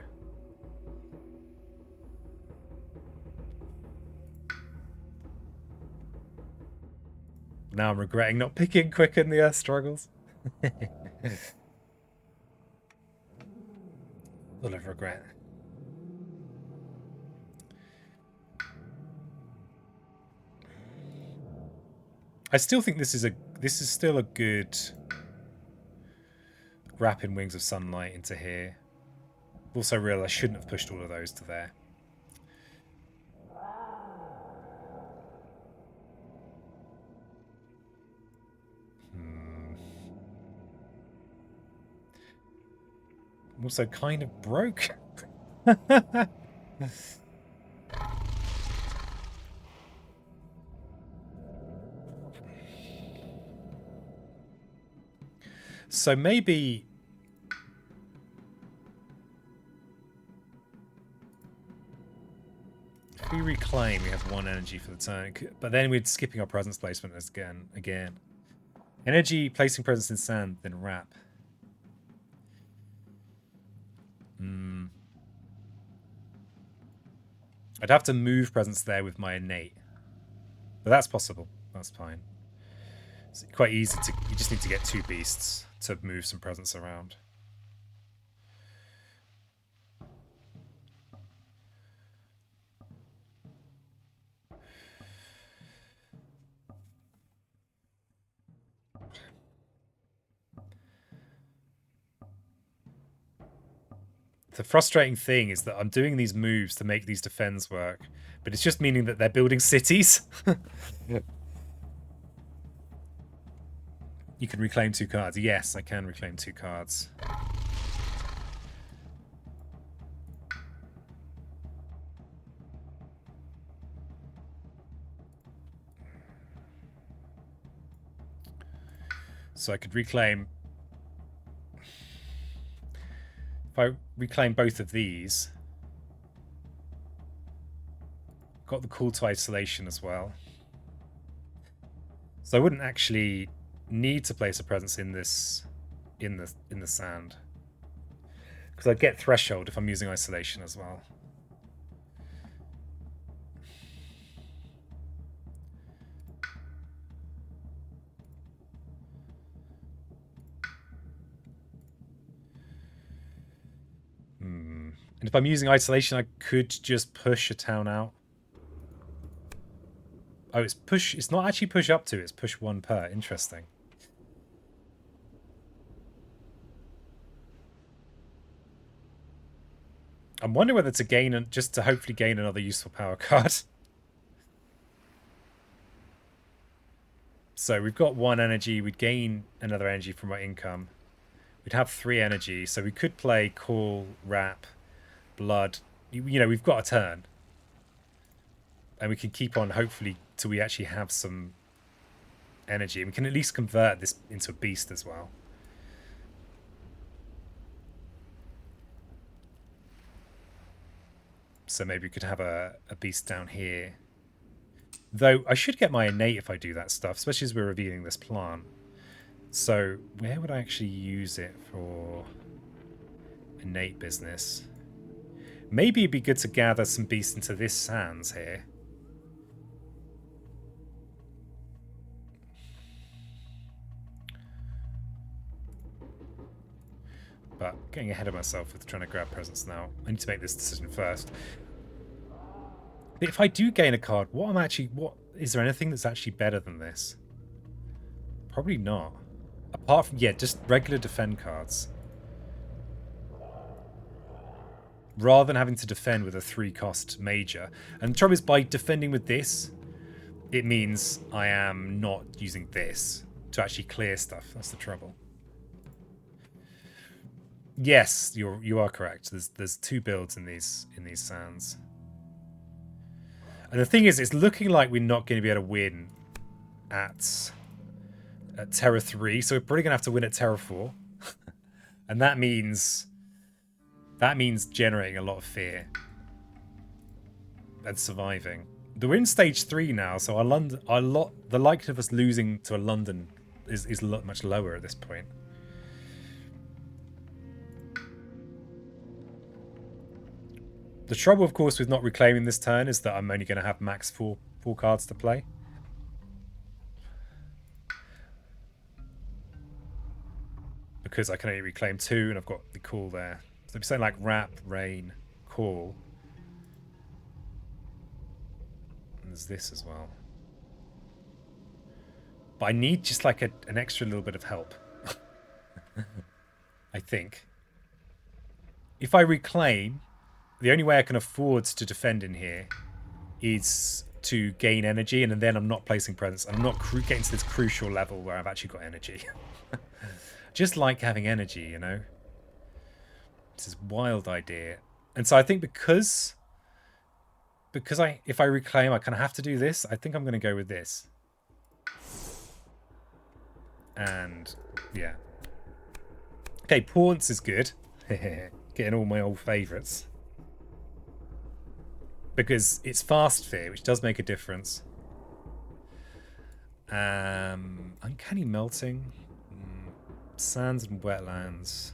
Now I'm regretting not picking quick in the Earth struggles. Full of regret. I still think this is still a good wrapping Wings of Sunlight into here. Also realised I shouldn't have pushed all of those to there. I'm also kind of broke. So maybe... if we reclaim, we have 1 energy for the turn. But then we're skipping our presence placement again. Energy, placing presence in sand, then wrap. I'd have to move presence there with my innate. But that's possible. That's fine. It's quite easy to... you just need to get 2 beasts to move some presence around. The frustrating thing is that I'm doing these moves to make these defends work, but it's just meaning that they're building cities. You can reclaim 2 cards. Yes, I can reclaim 2 cards. So I could reclaim... if I reclaim both of these... got the call to isolation as well. So I wouldn't actually need to place a presence in this in the sand. Because I'd get threshold if I'm using isolation as well. And if I'm using isolation, I could just push a town out. Oh, it's push. It's not actually push up to. It's push 1 per. Interesting. I'm wondering whether to gain, just to hopefully gain another useful power card. So we've got 1 energy. We'd gain another energy from our income. We'd have 3 energy. So we could play call, wrap, blood. You know, we've got a turn. And we can keep on, hopefully, till we actually have some energy. And we can at least convert this into a beast as well. So maybe we could have a beast down here. Though I should get my innate if I do that stuff, especially as we're revealing this plant. So where would I actually use it for innate business? Maybe it'd be good to gather some beasts into this sands here. But getting ahead of myself with trying to grab presents now. I need to make this decision first. But if I do gain a card, what is there anything that's actually better than this? Probably not. Apart from, yeah, just regular defend cards. Rather than having to defend with a 3-cost major. And the trouble is, by defending with this, it means I am not using this to actually clear stuff. That's the trouble. Yes, you are correct. There's 2 builds in these sands. And the thing is, it's looking like we're not going to be able to win at Terra 3, so we're probably going to have to win at Terra 4. And that means generating a lot of fear and surviving. We're in stage 3 now, so the likelihood of us losing to a London is much lower at this point. The trouble, of course, with not reclaiming this turn is that I'm only going to have max 4 cards to play. Because I can only reclaim 2, and I've got the call there. So it'd be something like wrap, rain, call. And there's this as well. But I need just like an extra little bit of help. I think. If I reclaim, the only way I can afford to defend in here is to gain energy, and then I'm not placing presence. I'm not getting to this crucial level where I've actually got energy. Just like having energy, you know? It's his wild idea. And so I think because if I reclaim, I kind of have to do this. I think I'm going to go with this. And yeah. Okay, Ports is good. Getting all my old favourites. Because it's fast fear, which does make a difference. Uncanny melting. Sands and wetlands.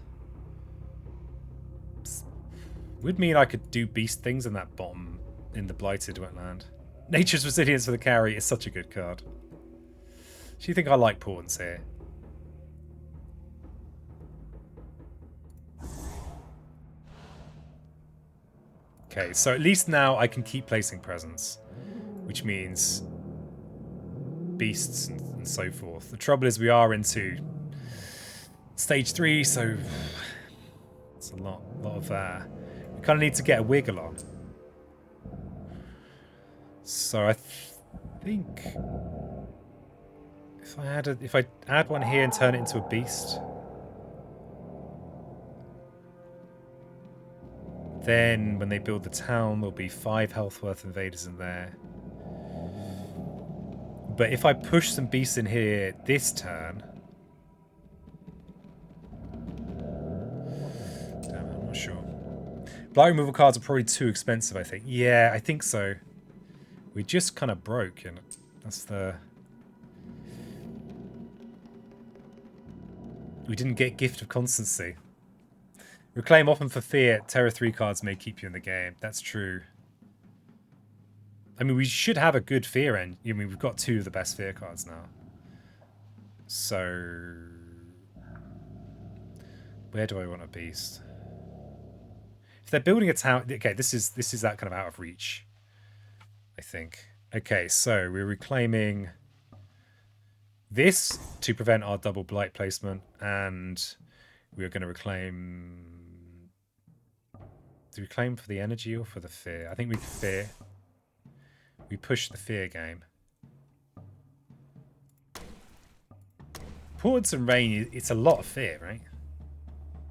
Would mean I could do beast things in that bottom, in the blighted wetland. Nature's Resilience for the carry is such a good card. Do you think I like Portents here? Okay, so at least now I can keep placing presents, which means beasts and so forth. The trouble is we are into stage 3, so it's a lot of we kind of need to get a wiggle on. So I think if I add one here and turn it into a beast, then when they build the town, there'll be 5 health worth invaders in there. But if I push some beasts in here this turn, damn, I'm not sure. Blight removal cards are probably too expensive, I think. Yeah, I think so. We just kind of broke, and that's the... We didn't get Gift of Constancy. Reclaim often for fear. Terror 3 cards may keep you in the game. That's true. I mean, we should have a good fear end. I mean, we've got 2 of the best fear cards now. So... Where do I want a beast? If they're building a town... Okay, this is that kind of out of reach, I think. Okay, so we're reclaiming this to prevent our double blight placement, and we're going to reclaim... Do we claim for the energy or for the fear? I think we fear. We push the fear game. Ports and rain, it's a lot of fear, right?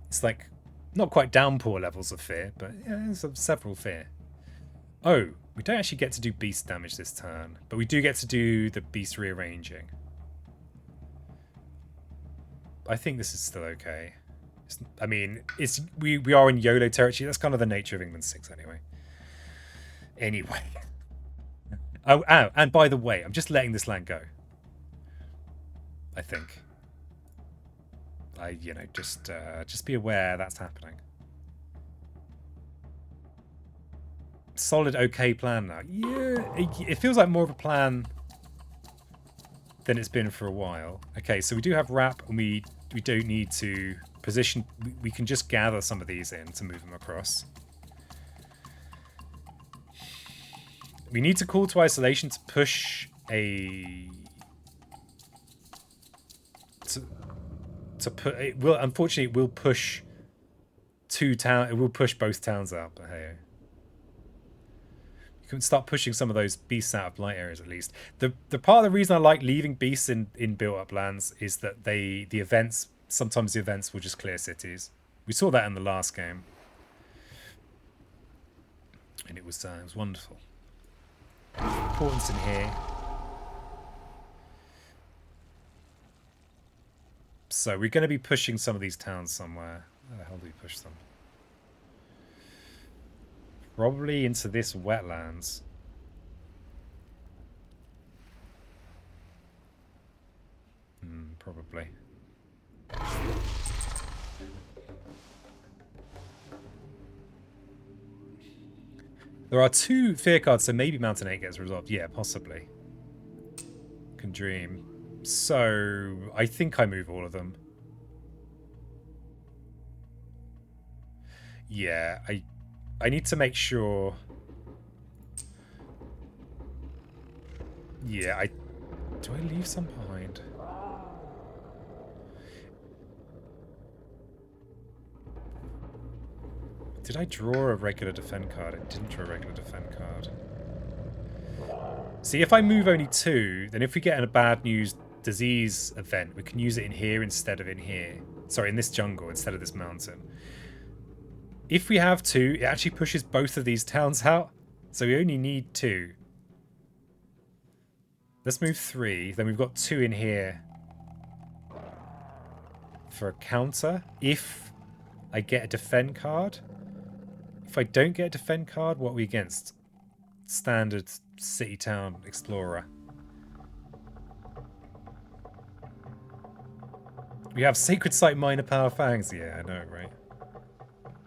It's like, not quite downpour levels of fear, but yeah, there's several fear. Oh, we don't actually get to do beast damage this turn, but we do get to do the beast rearranging. I think this is still okay. I mean, we are in YOLO territory. That's kind of the nature of England 6 anyway. Anyway. Oh, and by the way, I'm just letting this land go. I think. You know, just be aware that's happening. Solid, okay plan now. Yeah, it feels like more of a plan than it's been for a while. Okay, so we do have wrap, and we don't need to position. We can just gather some of these in to move them across. We need to call to isolation to push a... To put it will, unfortunately, it will push it will push both towns out, but hey, you can start pushing some of those beasts out of blight areas at least. The part of the reason I like leaving beasts in built up lands is that sometimes the events will just clear cities. We saw that in the last game, and it was wonderful. Importance in here. So we're going to be pushing some of these towns somewhere. Where the hell do we push them? Probably into this wetlands. Probably. There are 2 fear cards, so maybe Mountain 8 gets resolved. Yeah, possibly. Can dream. So, I think I move all of them. Yeah, I need to make sure... Yeah, do I leave some behind? Did I draw a regular defend card? I didn't draw a regular defend card. See, if I move only 2, then if we get a bad news disease event, we can use it in here instead of in here. Sorry, in this jungle instead of this mountain. If we have 2, it actually pushes both of these towns out. So we only need 2. Let's move 3. Then we've got 2 in here for a counter. If I get a defend card. If I don't get a defend card, what are we against? Standard city town explorer. We have Sacred Site Minor Power Fangs. Yeah, I know, right?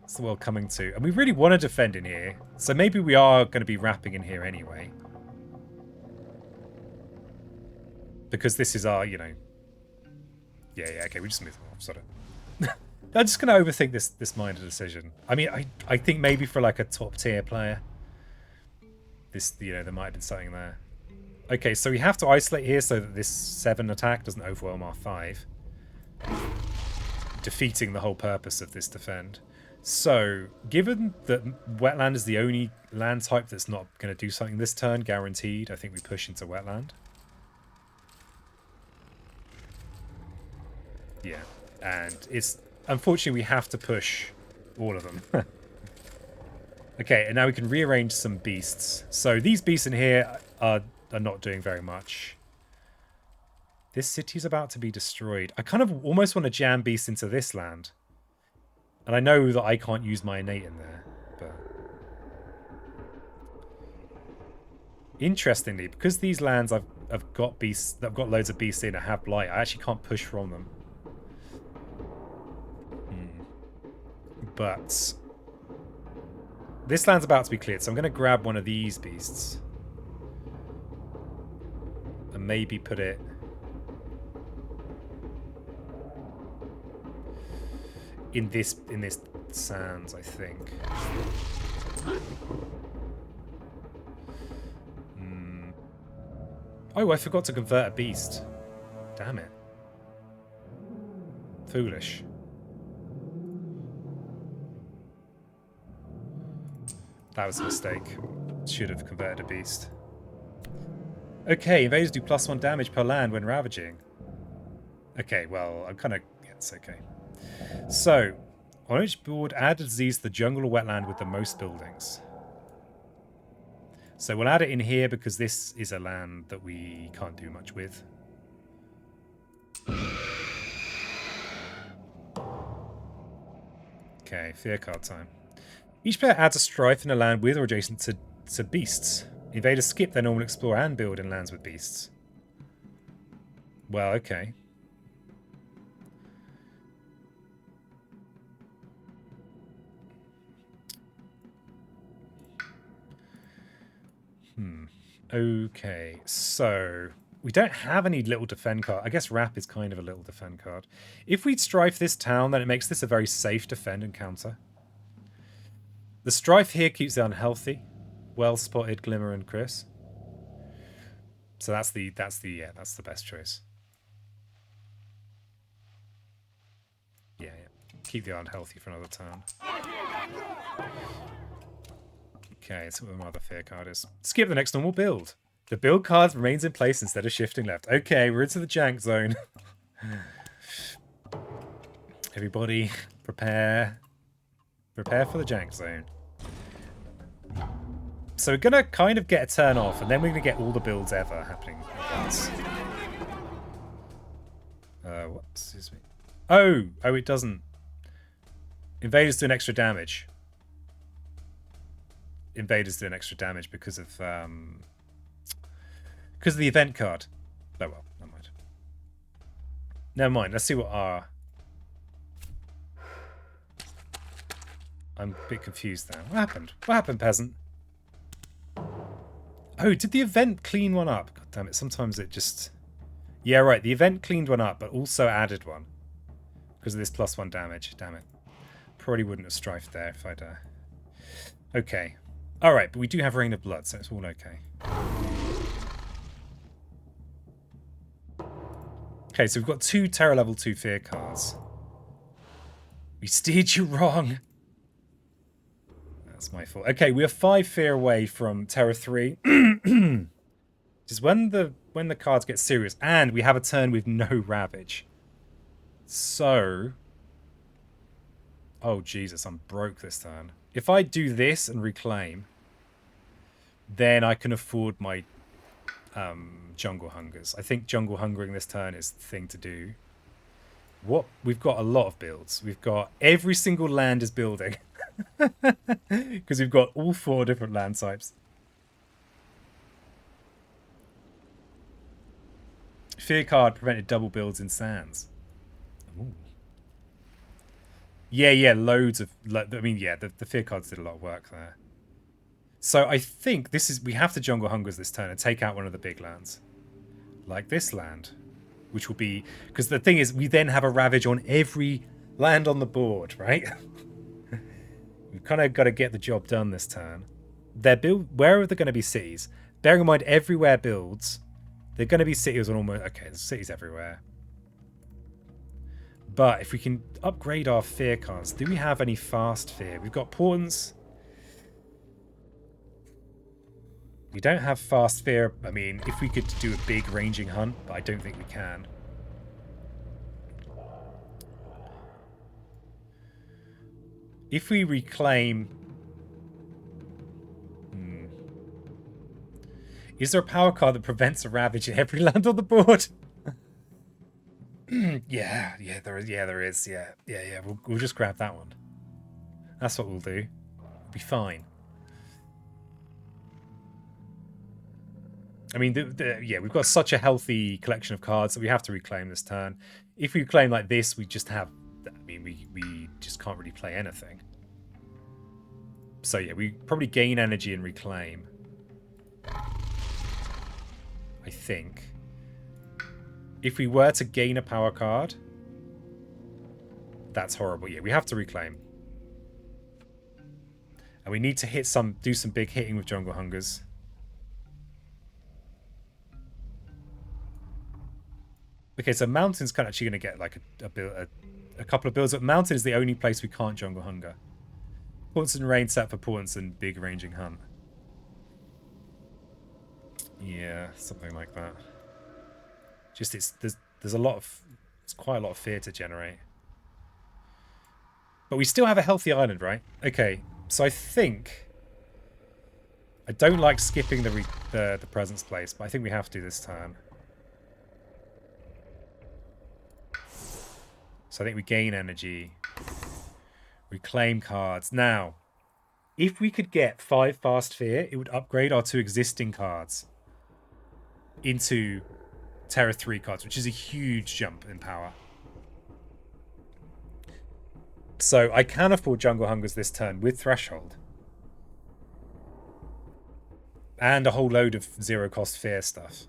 It's the world coming to. And we really want to defend in here. So maybe we are going to be wrapping in here anyway. Because this is our, you know... Yeah, okay, we just move them off, sort of. I'm just going to overthink this minor decision. I mean, I think maybe for like a top tier player, this, you know, there might have been something there. Okay, so we have to isolate here so that this 7 attack doesn't overwhelm our 5. Defeating the whole purpose of this defend. So, given that wetland is the only land type that's not going to do something this turn, guaranteed, I think we push into wetland. Yeah, and it's... Unfortunately, we have to push all of them. Okay, and now we can rearrange some beasts. So these beasts in here are not doing very much. This city's about to be destroyed. I kind of almost want to jam beasts into this land. And I know that I can't use my innate in there, but... Interestingly, because these lands I've got beasts, I've got loads of beasts in, I have blight, I actually can't push from them. But this land's about to be cleared, so I'm going to grab one of these beasts and maybe put it in this sands, I think. Oh, I forgot to convert a beast. Damn it. Foolish. That was a mistake. Should have converted a beast. Okay, invaders do +1 damage per land when ravaging. Okay, well, I'm kind of... Yeah, it's okay. So, on each board, add a disease to the jungle or wetland with the most buildings. So we'll add it in here because this is a land that we can't do much with. Okay, fear card time. Each player adds a strife in a land with or adjacent to beasts. Invaders skip their normal explore and build in lands with beasts. Well, okay. Okay, so we don't have any little defend card. I guess Rap is kind of a little defend card. If we strife this town, then it makes this a very safe defend and counter. The strife here keeps it unhealthy. Well spotted, Glimmer and Chris. So that's the best choice. Yeah. Keep the unhealthy for another turn. Okay, let's see what my other fear card is. Skip the next normal build. The build card remains in place instead of shifting left. Okay, we're into the jank zone. Everybody, prepare. Prepare for the jank zone. So we're going to kind of get a turn off, and then we're going to get all the builds ever happening at once. What? Excuse me. Oh, it doesn't. Invaders do an extra damage. Invaders do an extra damage because of the event card. Oh well, never mind. Never mind. Let's see what our... I'm a bit confused now. What happened? What happened, peasant? Oh, did the event clean one up? God damn it, sometimes it just... Yeah, right, the event cleaned one up, but also added one. Because of this +1 damage. Damn it. Probably wouldn't have strifed there if I'd... Okay. Alright, but we do have Rain of Blood, so it's all okay. Okay, so we've got 2 Terror level 2 fear cards. We steered you wrong. That's my fault. Okay, we are 5 fear away from Terror 3. Which is when the cards get serious. And we have a turn with no Ravage. So... Oh, Jesus, I'm broke this turn. If I do this and reclaim, then I can afford my jungle hungers. I think jungle hungering this turn is the thing to do. What? We've got a lot of builds. We've got every single land is building. Because we've got all 4 different land types. Fear card prevented double builds in sands. Ooh. Yeah, loads of... I mean, yeah, the fear cards did a lot of work there. So I think this is... We have to jungle hungers this turn and take out one of the big lands. Like this land. Which will be... Because the thing is, we then have a ravage on every land on the board, right? We've kind of got to get the job done this turn. Where are there going to be cities? Bearing in mind, everywhere builds. They're going to be cities on almost... Okay, there's cities everywhere. But if we can upgrade our fear cards, do we have any fast fear? We've got portents. We don't have fast fear. I mean, if we could do a big ranging hunt, but I don't think we can. If we reclaim... Is there a power card that prevents a ravage in every land on the board? yeah, there is. Yeah. We'll just grab that one. That's what we'll do. We'll be fine. I mean, yeah, we've got such a healthy collection of cards that we have to reclaim this turn. If we reclaim like this, we just have... I mean, we just can't really play anything. So yeah, we probably gain energy and reclaim. I think. If we were to gain a power card, that's horrible. Yeah, we have to reclaim. And we need to do some big hitting with jungle hungers. Okay, so mountain's kind of actually going to get like a couple of builds. But mountain is the only place we can't jungle hunger. Portents and rain set for portents and big ranging hunt. Yeah, something like that. Just there's a lot of... It's quite a lot of fear to generate. But we still have a healthy island, right? Okay, so I think... I don't like skipping the presence place, but I think we have to this turn. So I think we gain energy. Reclaim cards. Now, if we could get 5 fast fear, it would upgrade our 2 existing cards into Terra 3 cards, which is a huge jump in power. So I can afford jungle hungers this turn with threshold. And a whole load of 0 cost fear stuff.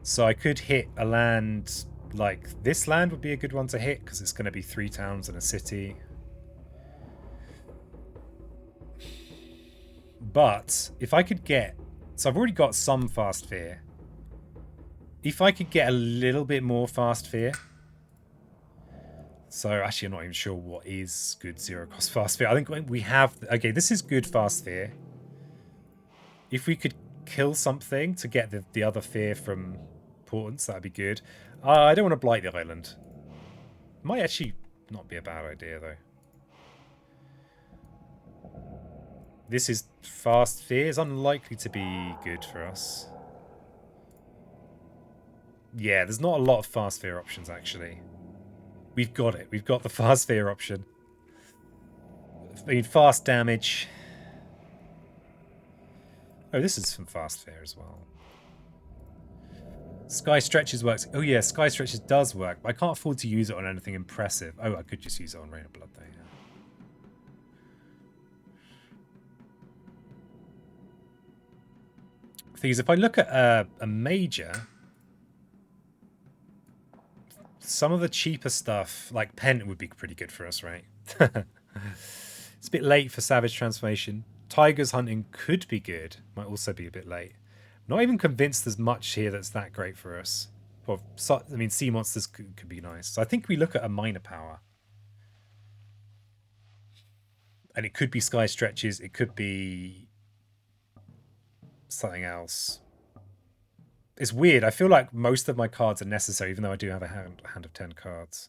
So I could hit a land like this land would be a good one to hit because it's going to be 3 towns and a city. But if I could get... So I've already got some fast fear. If I could get a little bit more fast fear... So actually I'm not even sure what is good 0 cost fast fear. I think we have... Okay, this is good fast fear. If we could kill something to get the other fear from portents, that'd be good. I don't want to blight the island. Might actually not be a bad idea though. This is fast fear. Is unlikely to be good for us. Yeah, there's not a lot of fast fear options actually. We've got it. We've got the fast fear option. I mean, fast damage. Oh, this is some fast fear as well. Sky Stretches works. Oh yeah, Sky Stretches does work, but I can't afford to use it on anything impressive. Oh, I could just use it on Rain of Blood though, yeah. Thing is, if I look at a major, some of the cheaper stuff, like Pent, would be pretty good for us, right? It's a bit late for Savage Transformation. Tigers Hunting could be good. Might also be a bit late. Not even convinced there's much here that's that great for us. Well, I mean, Sea Monsters could be nice. So I think we look at a minor power. And it could be Sky Stretches. It could be something else. It's weird. I feel like most of my cards are necessary, even though I do have a hand of 10 cards.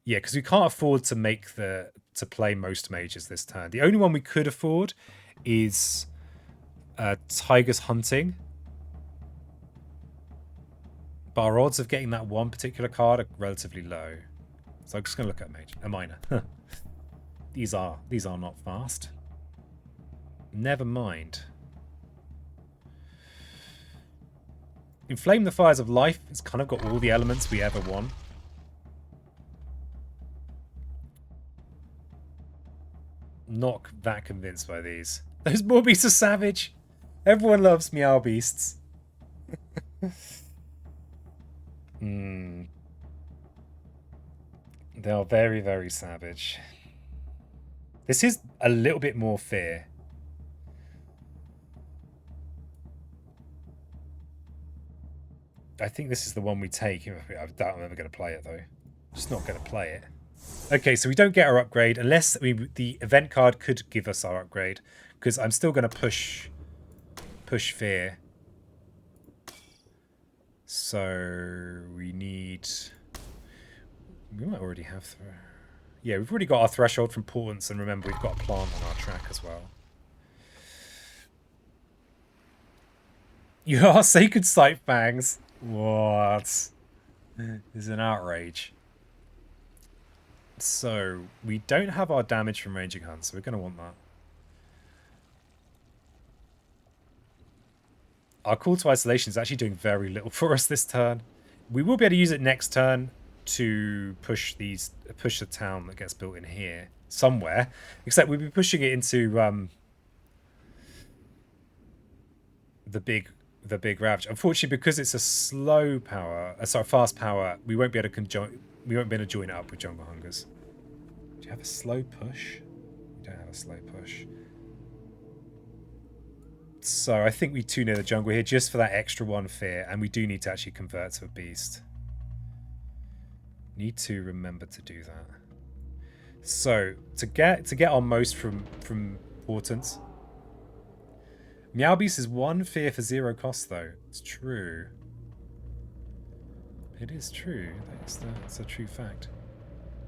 Yeah, because we can't afford to play most mages this turn. The only one we could afford is Tiger's Hunting. But our odds of getting that one particular card are relatively low. So I'm just going to look at a minor. These are not fast. Never mind. Inflame the Fires of Life. It's kind of got all the elements we ever want. Not that convinced by these. Those Maw Beasts are savage. Everyone loves Meow Beasts. They are very, very savage. This is a little bit more fear. I think this is the one we take. I doubt I'm ever going to play it, though. Just not going to play it. Okay, so we don't get our upgrade unless the event card could give us our upgrade, because I'm still going to push fear. So we might already have... Yeah, we've already got our threshold from Portents, and remember, we've got a plant on our track as well. You are Sacred Site, Fangs. What? This is an outrage. So, we don't have our damage from Ranging Hunt, so we're going to want that. Our Call to Isolation is actually doing very little for us this turn. We will be able to use it next turn to push the town that gets built in here somewhere. Except we'll be pushing it into the big Ravage. Unfortunately, because it's a slow power, fast power, we won't be able to join it up with Jungle Hungers. Do you have a slow push? We don't have a slow push. So I think we too near the jungle here just for that extra one fear, and we do need to actually convert to a beast. Need to remember to do that. So to get our most from Portents, Meow Beast is 1 fear for 0 cost, though. It's true. It is true. That's a true fact.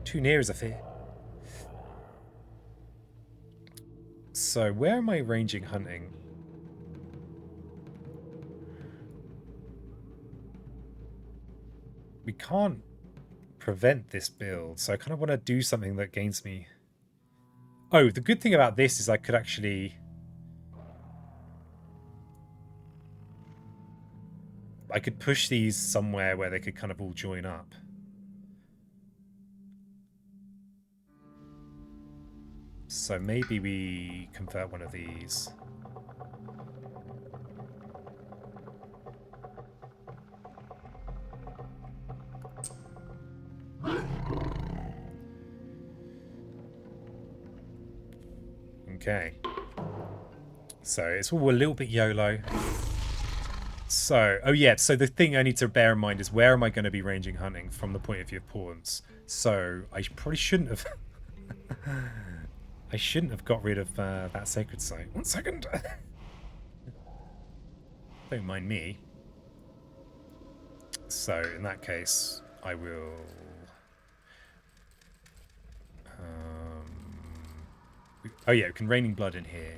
Too near is a fear. So where am I ranging hunting? We can't prevent this build, so I kind of want to do something that gains me... Oh, the good thing about this is I could actually... I could push these somewhere where they could kind of all join up. So maybe we convert one of these. Okay. So it's all a little bit YOLO. So, oh yeah, so the thing I need to bear in mind is where am I going to be ranging hunting from the point of view of Portents? So I probably shouldn't have... I shouldn't have got rid of that Sacred Site. 1 second. Don't mind me. So in that case, I will... oh yeah, we can Raining Blood in here.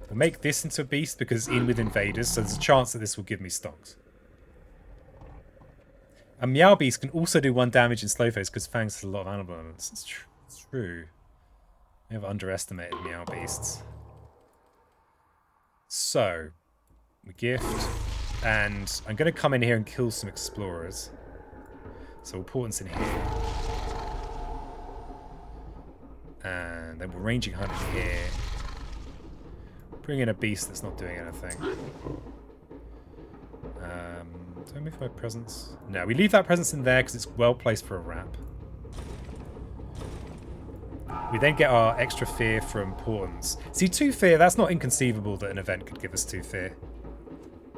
We'll make this into a beast because it's in with invaders, so there's a chance that this will give me stocks. And Meow Beast can also do 1 damage in slow phase because Fangs has a lot of animal elements. It's true. I have underestimated Meow Beasts. So, we gift, and I'm going to come in here and kill some explorers. So we'll Portents in here. And then we're ranging hunt in here. Bring in a beast that's not doing anything. Do I move my presence? No, we leave that presence in there because it's well placed for a wrap. We then get our extra fear from Portents. See, 2 fear, that's not inconceivable that an event could give us 2 fear.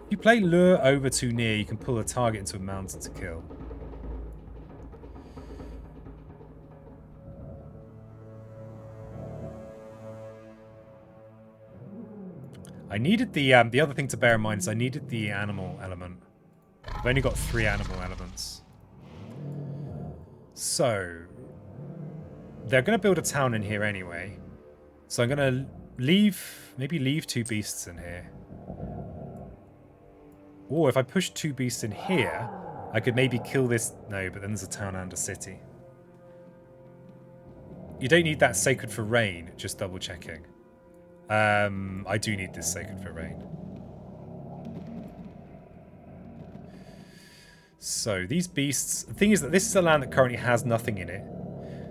If you play Lure over too near, you can pull a target into a mountain to kill. I needed the other thing to bear in mind is I needed the animal element. I've only got 3 animal elements. So they're going to build a town in here anyway. So I'm going to maybe leave 2 beasts in here. Or if I push 2 beasts in here, I could maybe kill this. No, but then there's a town and a city. You don't need that sacred for rain, just double checking. I do need this sacred for rain. So these beasts, the thing is that this is a land that currently has nothing in it.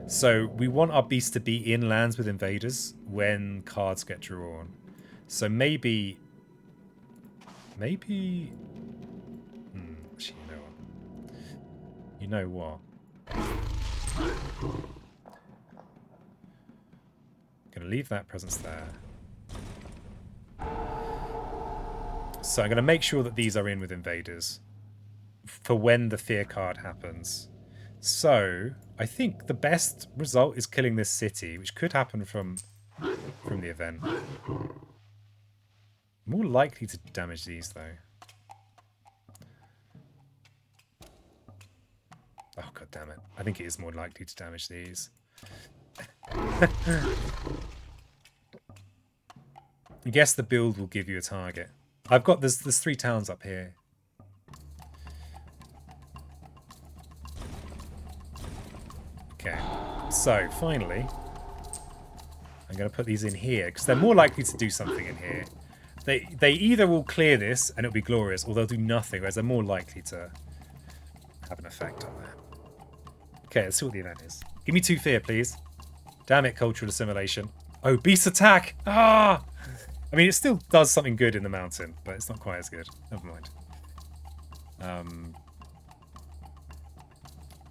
So we want our beasts to be in lands with invaders when cards get drawn. So maybe... Actually, you know what? Gonna leave that presence there. So I'm gonna make sure that these are in with invaders for when the fear card happens. So I think the best result is killing this city, which could happen from the event. More likely to damage these though. Oh god damn it. I think it is more likely to damage these. I guess the build will give you a target. I've got there's 3 towns up here. Okay. So finally I'm gonna put these in here because they're more likely to do something in here. They either will clear this and it'll be glorious, or they'll do nothing, whereas they're more likely to have an effect on that. Okay, let's see what the event is. Give me 2 fear, please. Damn it, cultural assimilation. Oh, beast attack! Ah! I mean, it still does something good in the mountain, but it's not quite as good. Never mind.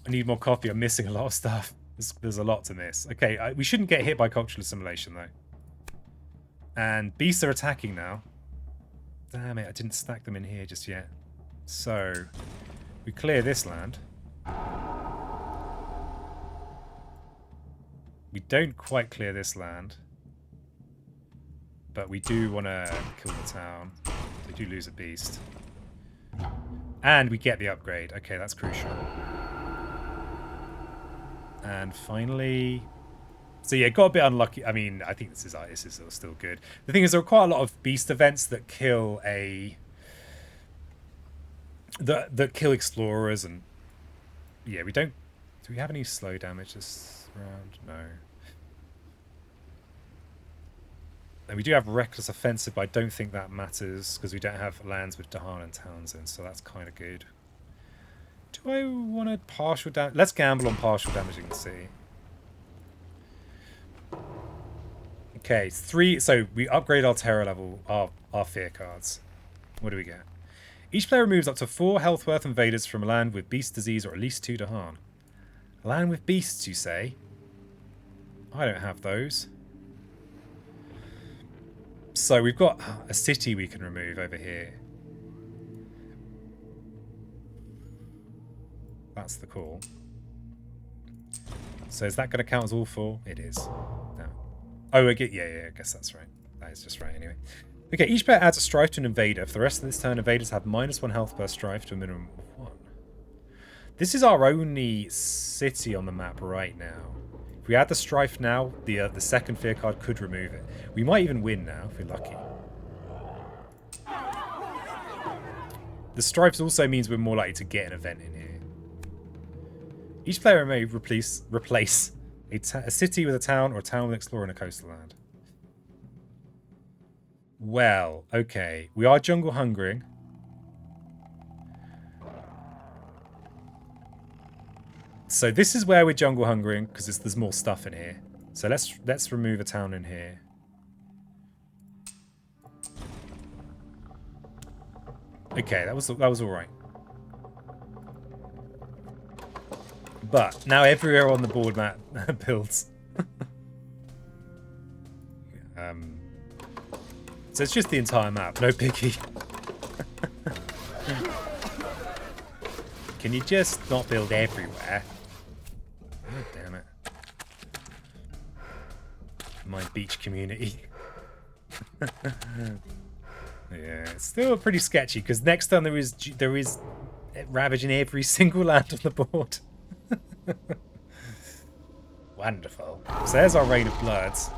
I need more coffee. I'm missing a lot of stuff. There's a lot to miss. Okay, we shouldn't get hit by cultural assimilation, though. And beasts are attacking now. Damn it, I didn't stack them in here just yet. So, we clear this land. We don't quite clear this land. But we do want to kill the town. They do lose a beast. And we get the upgrade. Okay, that's crucial. And finally... So yeah, got a bit unlucky. I mean, I think this is still good. The thing is, there are quite a lot of beast events that kill that kill explorers, and yeah, we don't. Do we have any slow damage this round? No. And we do have reckless offensive, but I don't think that matters because we don't have lands with Dahan and towns in, so that's kind of good. Do I want to partial damage? Let's gamble on partial damaging the city. Okay, 3. So we upgrade our terror level, our fear cards. What do we get? Each player removes up to 4 health worth invaders from a land with beast disease or at least 2 Dahan. A land with beasts, you say? I don't have those. So we've got a city we can remove over here. That's the call. So is that going to count as all 4? It is. No. Oh, I guess that's right. That is just right anyway. Okay, each player adds a strife to an invader. For the rest of this turn, invaders have -1 health per strife to a minimum of 1. This is our only city on the map right now. If we add the strife now, the second fear card could remove it. We might even win now if we're lucky. The strifes also means we're more likely to get an event in here. Each player may replace a city with a town or a town with an explorer in a coastal land. Well, okay. We are jungle hungering. So this is where we're jungle hungering because there's more stuff in here. So let's remove a town in here. Okay, that was all right. But now everywhere on the board map builds. So it's just the entire map, no biggie. Can you just not build everywhere? God damn it. My beach community. Yeah, it's still pretty sketchy because next time there is ravaging every single land on the board. Wonderful. So there's our Rain of Bloods.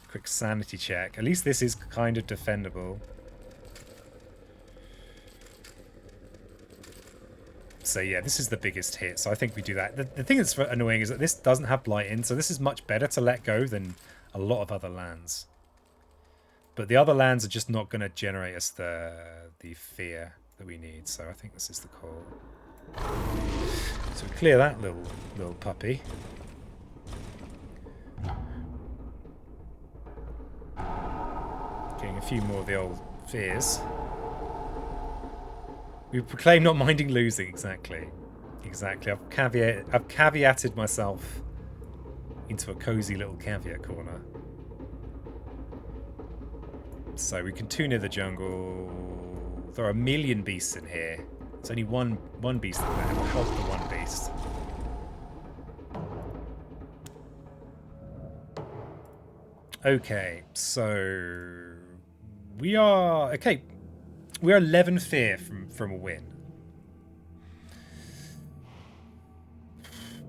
Quick sanity check. At least this is kind of defendable. So yeah, this is the biggest hit. So I think we do that. The thing that's annoying is that this doesn't have Blight in. So this is much better to let go than a lot of other lands. But the other lands are just not going to generate us the fear that we need. So I think this is the call. So we clear that little puppy. Getting a few more of the old fears. We proclaim not minding losing. Exactly. Exactly. I've caveated myself into a cozy little caveat corner. So we can tune in the jungle. There are a million beasts in here. There's only one beast in there. We'll help the one beast. Okay, so we are 11 fear from a win,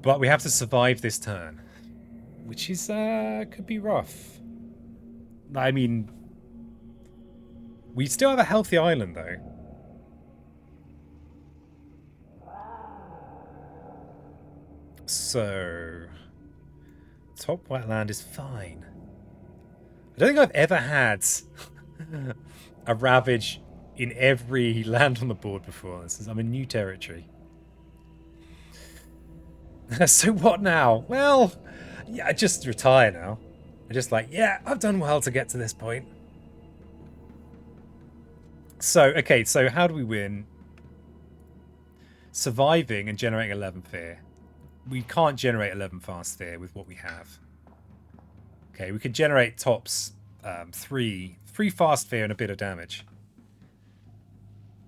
but we have to survive this turn, which is could be rough. I mean, we still have a healthy island though. So top wetland is fine. I don't think I've ever had a Ravage in every land on the board before. I'm in new territory. So what now? Well, yeah, I just retire now. I'm just like, yeah, I've done well to get to this point. So, okay, so how do we win? Surviving and generating 11 fear. We can't generate 11 fast fear with what we have. Okay, we could generate tops 3 fast fear and a bit of damage.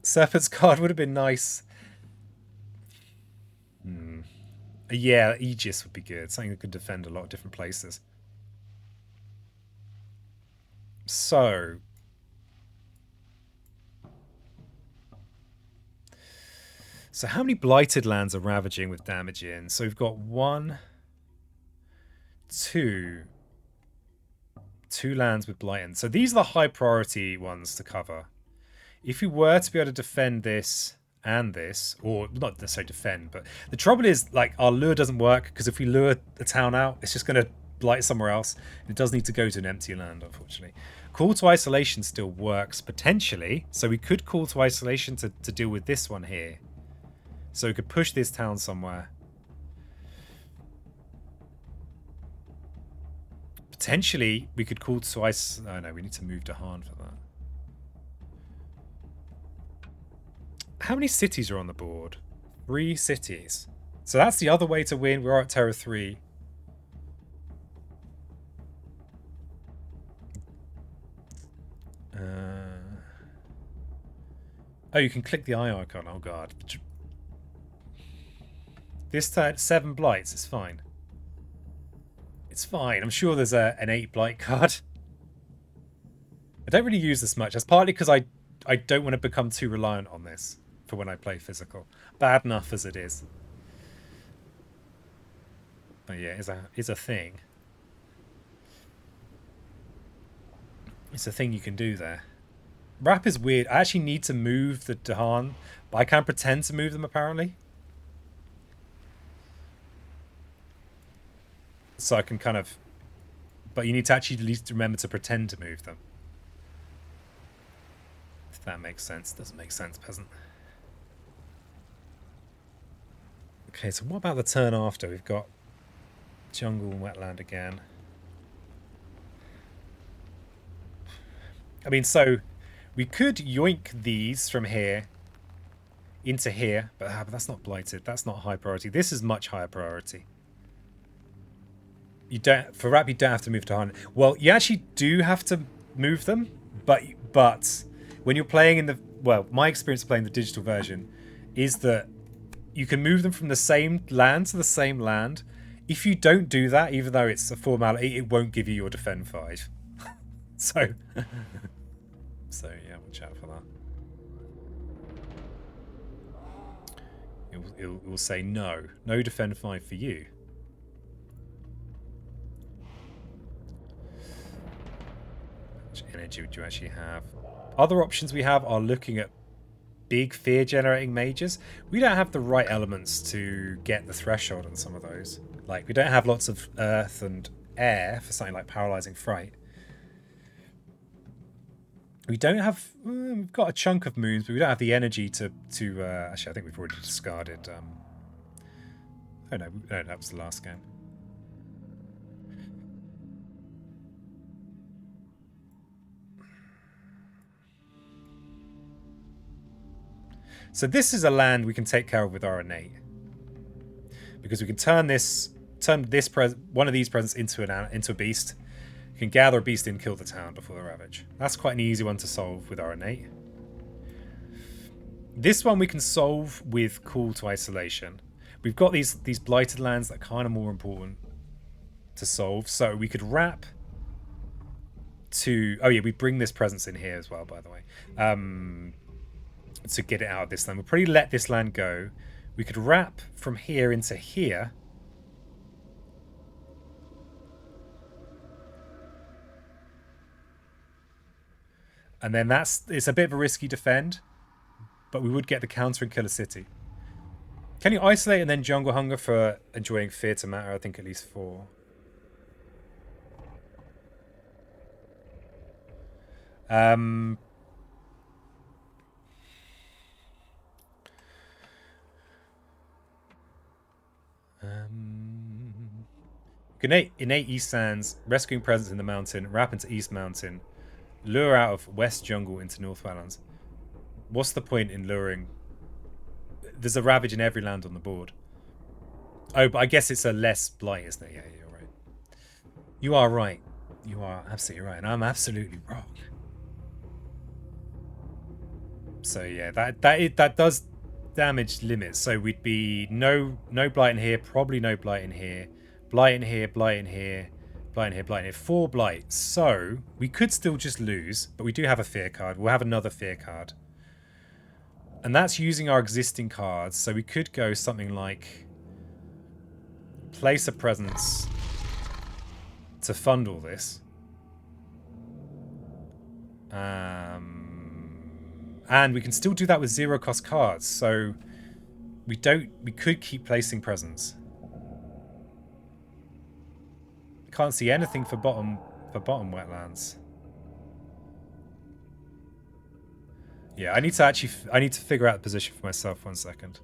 Serpent's card would have been nice. Yeah, Aegis would be good. Something that could defend a lot of different places. So how many blighted lands are ravaging with damage in? So we've got 1, 2 lands with blight in. So these are the high priority ones to cover. If we were to be able to defend this and this, or not necessarily defend, but the trouble is, like, our lure doesn't work, because if we lure the town out, it's just going to blight somewhere else. It does need to go to an empty land, unfortunately. Call to isolation still works, potentially. So we could call to isolation to deal with this one here. So we could push this town somewhere. Potentially, we could call to ice. Oh no, we need to move to Han for that. How many cities are on the board? 3 cities. So that's the other way to win. We're at Terror 3. Oh, you can click the eye icon. Oh god. This time, 7 blights. It's fine. It's fine. I'm sure there's an 8 blight card. I don't really use this much. That's partly because I don't want to become too reliant on this for when I play physical. Bad enough as it is. But yeah, it's a thing. It's a thing you can do there. Wrap is weird. I actually need to move the Dahan, but I can pretend to move them apparently. So I can kind of... But you need to actually at least remember to pretend to move them. If that makes sense. Doesn't make sense, peasant. Okay, so what about the turn after? We've got jungle and wetland again. I mean, so we could yoink these from here into here, but that's not blighted. That's not high priority. This is much higher priority. You don't, for Wrap, you don't have to move to 100. Well, you actually do have to move them, but when you're playing in the, well, my experience of playing the digital version is that you can move them from the same land to the same land. If you don't do that, even though it's a formality, it won't give you your defend 5. So yeah, watch out for that. It will say no. No defend 5 for you. How much energy would you actually have? Other options we have are looking at big fear generating mages. We don't have the right elements to get the threshold on some of those. Like, we don't have lots of earth and air for something like paralyzing fright. We don't have... we've got a chunk of moons, but we don't have the energy to actually, I think we've already discarded... oh no, that was the last game. So this is a land we can take care of with our innate, because we can turn one of these presents into a beast. We can gather a beast and kill the town before the ravage. That's quite an easy one to solve with our innate. This one we can solve with call to isolation. We've got these blighted lands that are kind of more important to solve. So we could wrap to... oh yeah, we bring this presence in here as well, by the way. To get it out of this land. We'll probably let this land go. We could wrap from here into here. And then it's a bit of a risky defend, but we would get the counter and kill a city. Can you isolate and then jungle hunger for enjoying fear to matter? I think at least 4. Innate East Sands, rescuing presence in the mountain, wrap into East Mountain, lure out of West Jungle into North Wetlands. What's the point in luring? There's a ravage in every land on the board. Oh, but I guess it's a less blight, isn't it? Yeah, you're right. You are right. You are absolutely right, and I'm absolutely wrong. So yeah, that does damage limits. So we'd be no blight in here, probably no blight in here, blight in here, blight in here, blight in here, blight in here. 4 blight. So we could still just lose, but we do have a fear card. We'll have another fear card. And that's using our existing cards. So we could go something like place a presence to fund all this. And we can still do that with 0 cost cards. So we could keep placing presents. Can't see anything for bottom wetlands. Yeah, I need to figure out the position for myself. 1 second.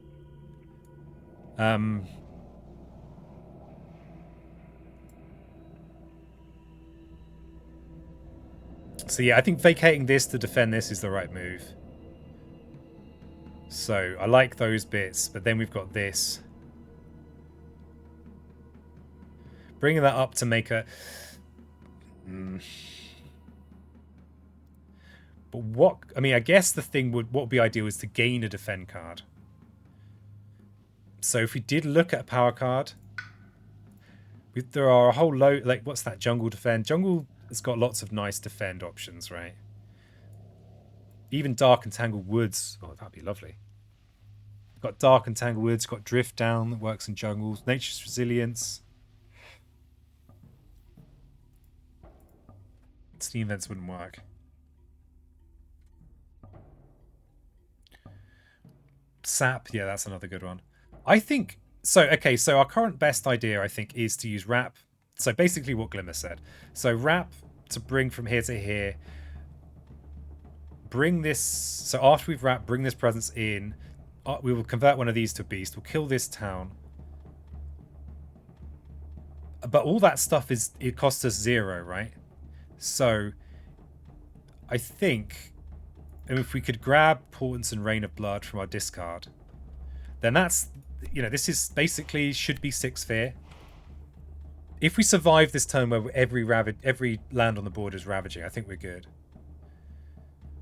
So yeah, I think vacating this to defend this is the right move. So I like those bits, but then we've got this. Bringing that up to make a... But what... I mean, I guess the thing what would be ideal is to gain a defend card. So if we did look at a power card... there are a whole load... Like, what's that? Jungle defend. Jungle has got lots of nice defend options, right? Even Dark and Tangled Woods. Oh, that'd be lovely. Got Dark and Tangled Woods. Got Drift Down that works in jungles. Nature's Resilience. Steam Vents wouldn't work. Sap, yeah, that's another good one. I think... So, okay, so our current best idea, I think, is to use Wrap. So basically what Glimmer said. So Wrap to bring from here to here. Bring this... So after we've wrapped, bring this presence in. We will convert one of these to a beast. We'll kill this town. But all that stuff it costs us 0, right? So I think if we could grab Portents and Rain of Blood from our discard, then that's, you know, this is basically should be 6 fear. If we survive this turn where every land on the board is ravaging, I think we're good.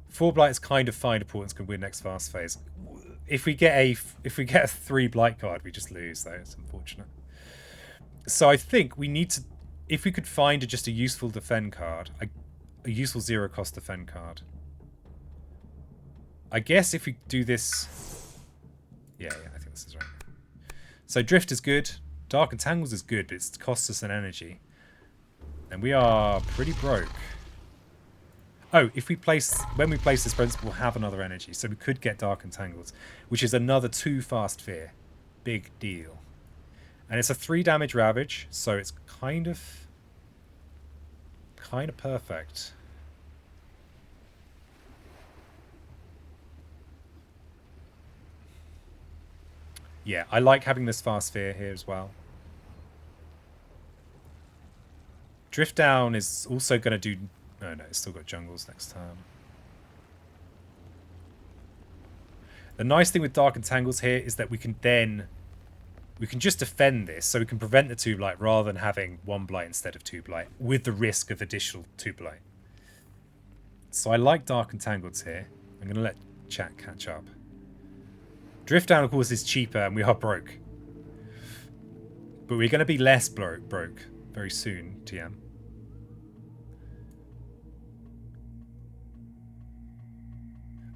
4 blight is kind of fine. Portents can win next fast phase. If we get a 3 blight card, we just lose though. It's unfortunate. So I think we need to, if we could find just a useful defend card, a useful 0 cost defend card. I guess if we do this, yeah, I think this is right. So drift is good. Dark entangles is good, but it costs us an energy. And we are pretty broke. Oh, when we place this presence, we'll have another energy. So we could get dark entangles, which is another 2 fast fear. Big deal. And it's a 3 damage ravage, so it's kind of perfect. Yeah, I like having this fast fear here as well. Drift down is also going to do... Oh no, it's still got jungles next time. The nice thing with Dark Entangles here is that we can just defend this, so we can prevent the 2 blight rather than having 1 blight instead of 2 blight, with the risk of additional 2 blight. So I like Dark Entangles here. I'm going to let chat catch up. Drift down, of course, is cheaper, and we are broke. But we're going to be less broke very soon, TM.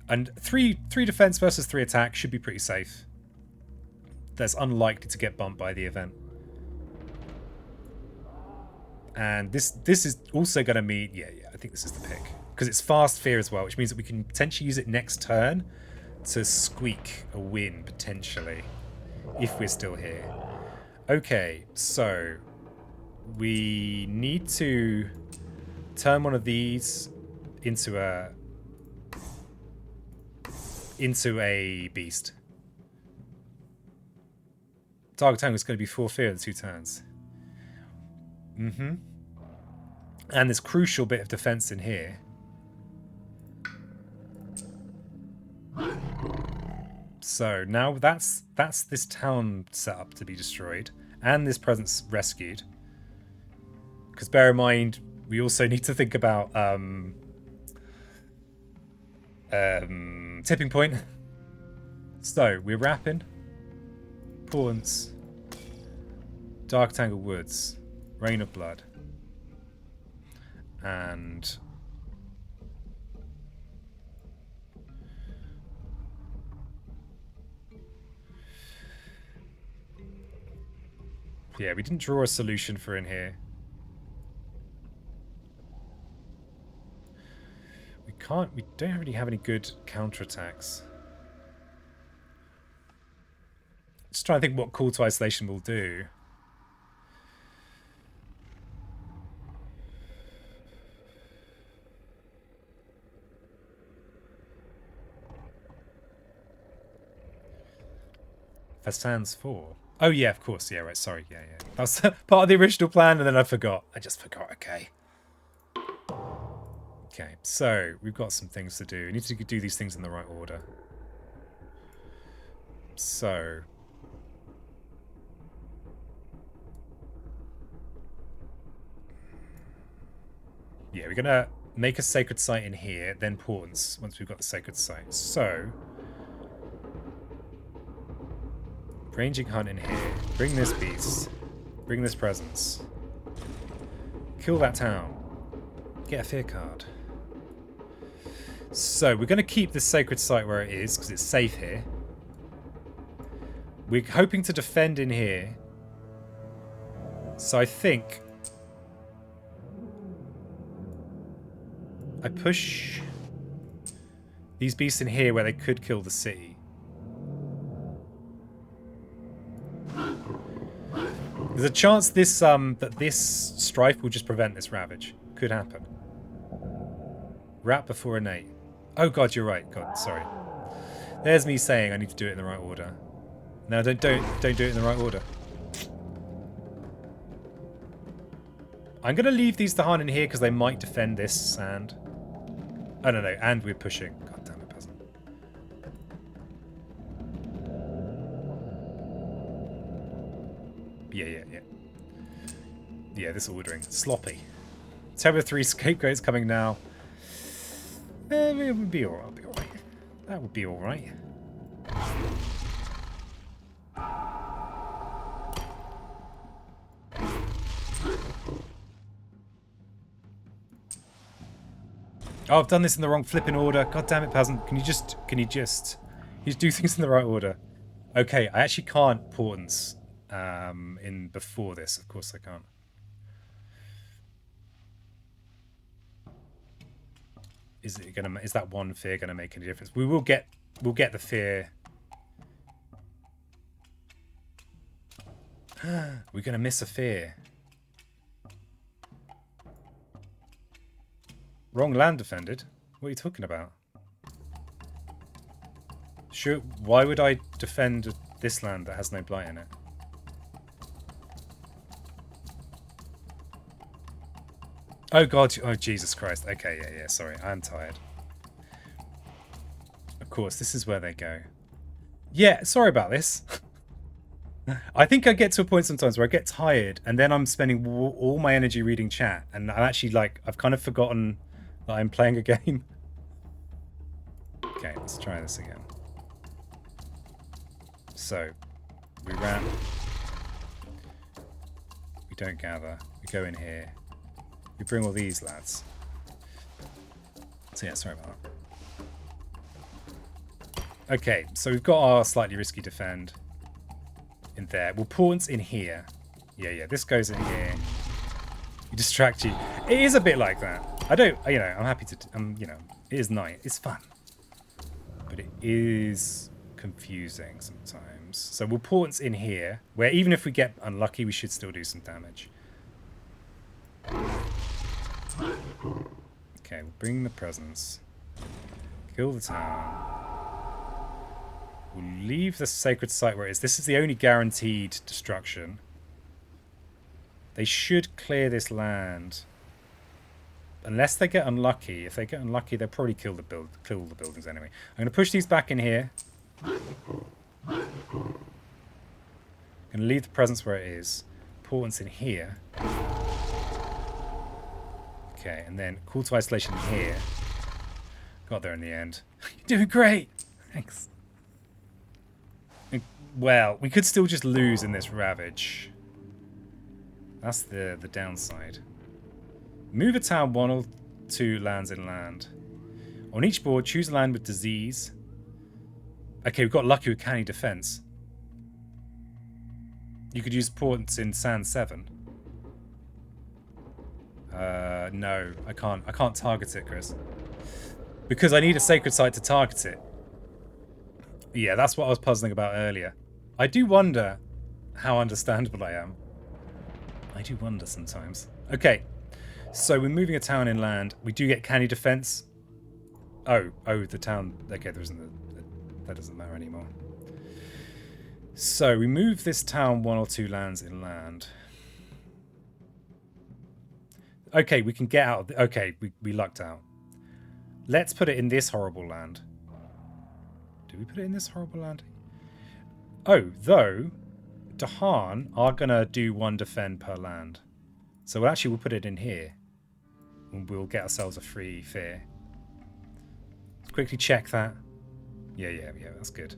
And 3 defense versus 3 attack should be pretty safe. That's unlikely to get bumped by the event. And this is also going to mean... Yeah, I think this is the pick. Because it's fast fear as well, which means that we can potentially use it next turn to squeak a win, potentially, if we're still here. Okay, so we need to turn one of these into a beast. Dark Tangle is going to be 4 fear in 2 turns. And this crucial bit of defense in here. So now that's this town set up to be destroyed, and this presence rescued. Because bear in mind, we also need to think about tipping point. So we're wrapping Pawns, Dark Tangle Woods, Rain of Blood, and yeah, we didn't draw a solution for in here. We don't really have any good counterattacks. Just trying to think what Call to Isolation will do. Festan's 4. Oh yeah, of course. Yeah, right. Sorry. Yeah. That was part of the original plan, and then I forgot. I just forgot. Okay. Okay, so we've got some things to do. We need to do these things in the right order. So yeah, we're gonna make a sacred site in here, then Pawns once we've got the sacred site. So ranging hunt in here. Bring this beast. Bring this presence. Kill that town. Get a fear card. So we're going to keep this sacred site where it is because it's safe here. We're hoping to defend in here. So I think I push these beasts in here where they could kill the city. There's a chance this that this strife will just prevent this ravage. Could happen. Wrap before innate. Oh god, you're right. God, sorry. There's me saying I need to do it in the right order. No, don't do it in the right order. I'm gonna leave these to hunt in here because they might defend this sand. Oh no, and we're pushing. God damn it, peasant. Yeah. Yeah, this ordering. Sloppy. Terror 3 scapegoats coming now. It would be alright. That would be alright. Oh, I've done this in the wrong flipping order. God damn it, peasant. Can you just do things in the right order? Okay, I actually can't portents in before this. Of course I can't. Is it gonna? Is that one fear gonna make any difference? We'll get the fear. We're gonna miss a fear. Wrong land defended. What are you talking about? Sure. Why would I defend this land that has no blight in it? Oh god. Oh Jesus Christ. Okay. Yeah. Sorry. I'm tired. Of course. This is where they go. Yeah. Sorry about this. I think I get to a point sometimes where I get tired and then I'm spending all my energy reading chat and I'm actually like, I've kind of forgotten that I'm playing a game. Okay, let's try this again. So, we ran. We don't gather. We go in here. We bring all these lads. So yeah, sorry about that. Okay, so we've got our slightly risky defend. In there. Well, portents in here. Yeah, this goes in here. You distract you. It is a bit like that. I don't, you know, I'm happy to, you know, it is nice. It's fun. But it is confusing sometimes. So we'll portents in here, where even if we get unlucky, we should still do some damage. Okay, we'll bring the presence. Kill the town. We'll leave the sacred site where it is. This is the only guaranteed destruction. They should clear this land. Unless they get unlucky. If they get unlucky, they'll probably kill the buildings anyway. I'm going to push these back in here. I'm going to leave the presence where it is. Portents in here. Okay, and then call to isolation here. Got there in the end. You're doing great! Thanks. Well, we could still just lose in this ravage. That's the downside. Move a town 1 or 2 lands inland. On each board, choose a land with disease. Okay, we've got lucky with canny defense. You could use portents in Sand 7. No, I can't. I can't target it, Chris. Because I need a sacred site to target it. Yeah, that's what I was puzzling about earlier. I do wonder how understandable I am. I do wonder sometimes. Okay, so we're moving a town inland. We do get canny defense. Oh, the town. Okay, there isn't that doesn't matter anymore. So we move this town 1 or 2 lands inland. Okay, we can get out of the, okay, we lucked out. Let's put it in this horrible land. Do we put it in this horrible land? Oh, though, Dahan are going to do 1 defend per land. So we'll put it in here. And we'll get ourselves a free fear. Let's quickly check that. Yeah, that's good.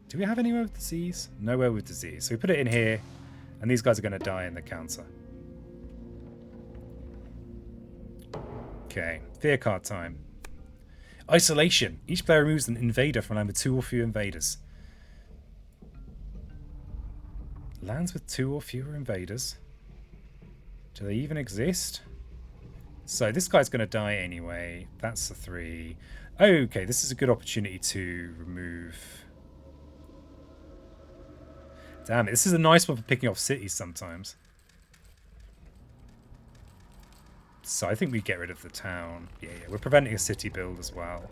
Do we have anywhere with disease? Nowhere with disease. So we put it in here, and these guys are going to die in the counter. Okay, fear card time. Isolation. Each player removes an invader from a land with 2 or fewer invaders. Lands with 2 or fewer invaders? Do they even exist? So this guy's going to die anyway. That's a 3. Okay, this is a good opportunity to remove... Damn it, this is a nice one for picking off cities sometimes. So I think we get rid of the town. Yeah, we're preventing a city build as well.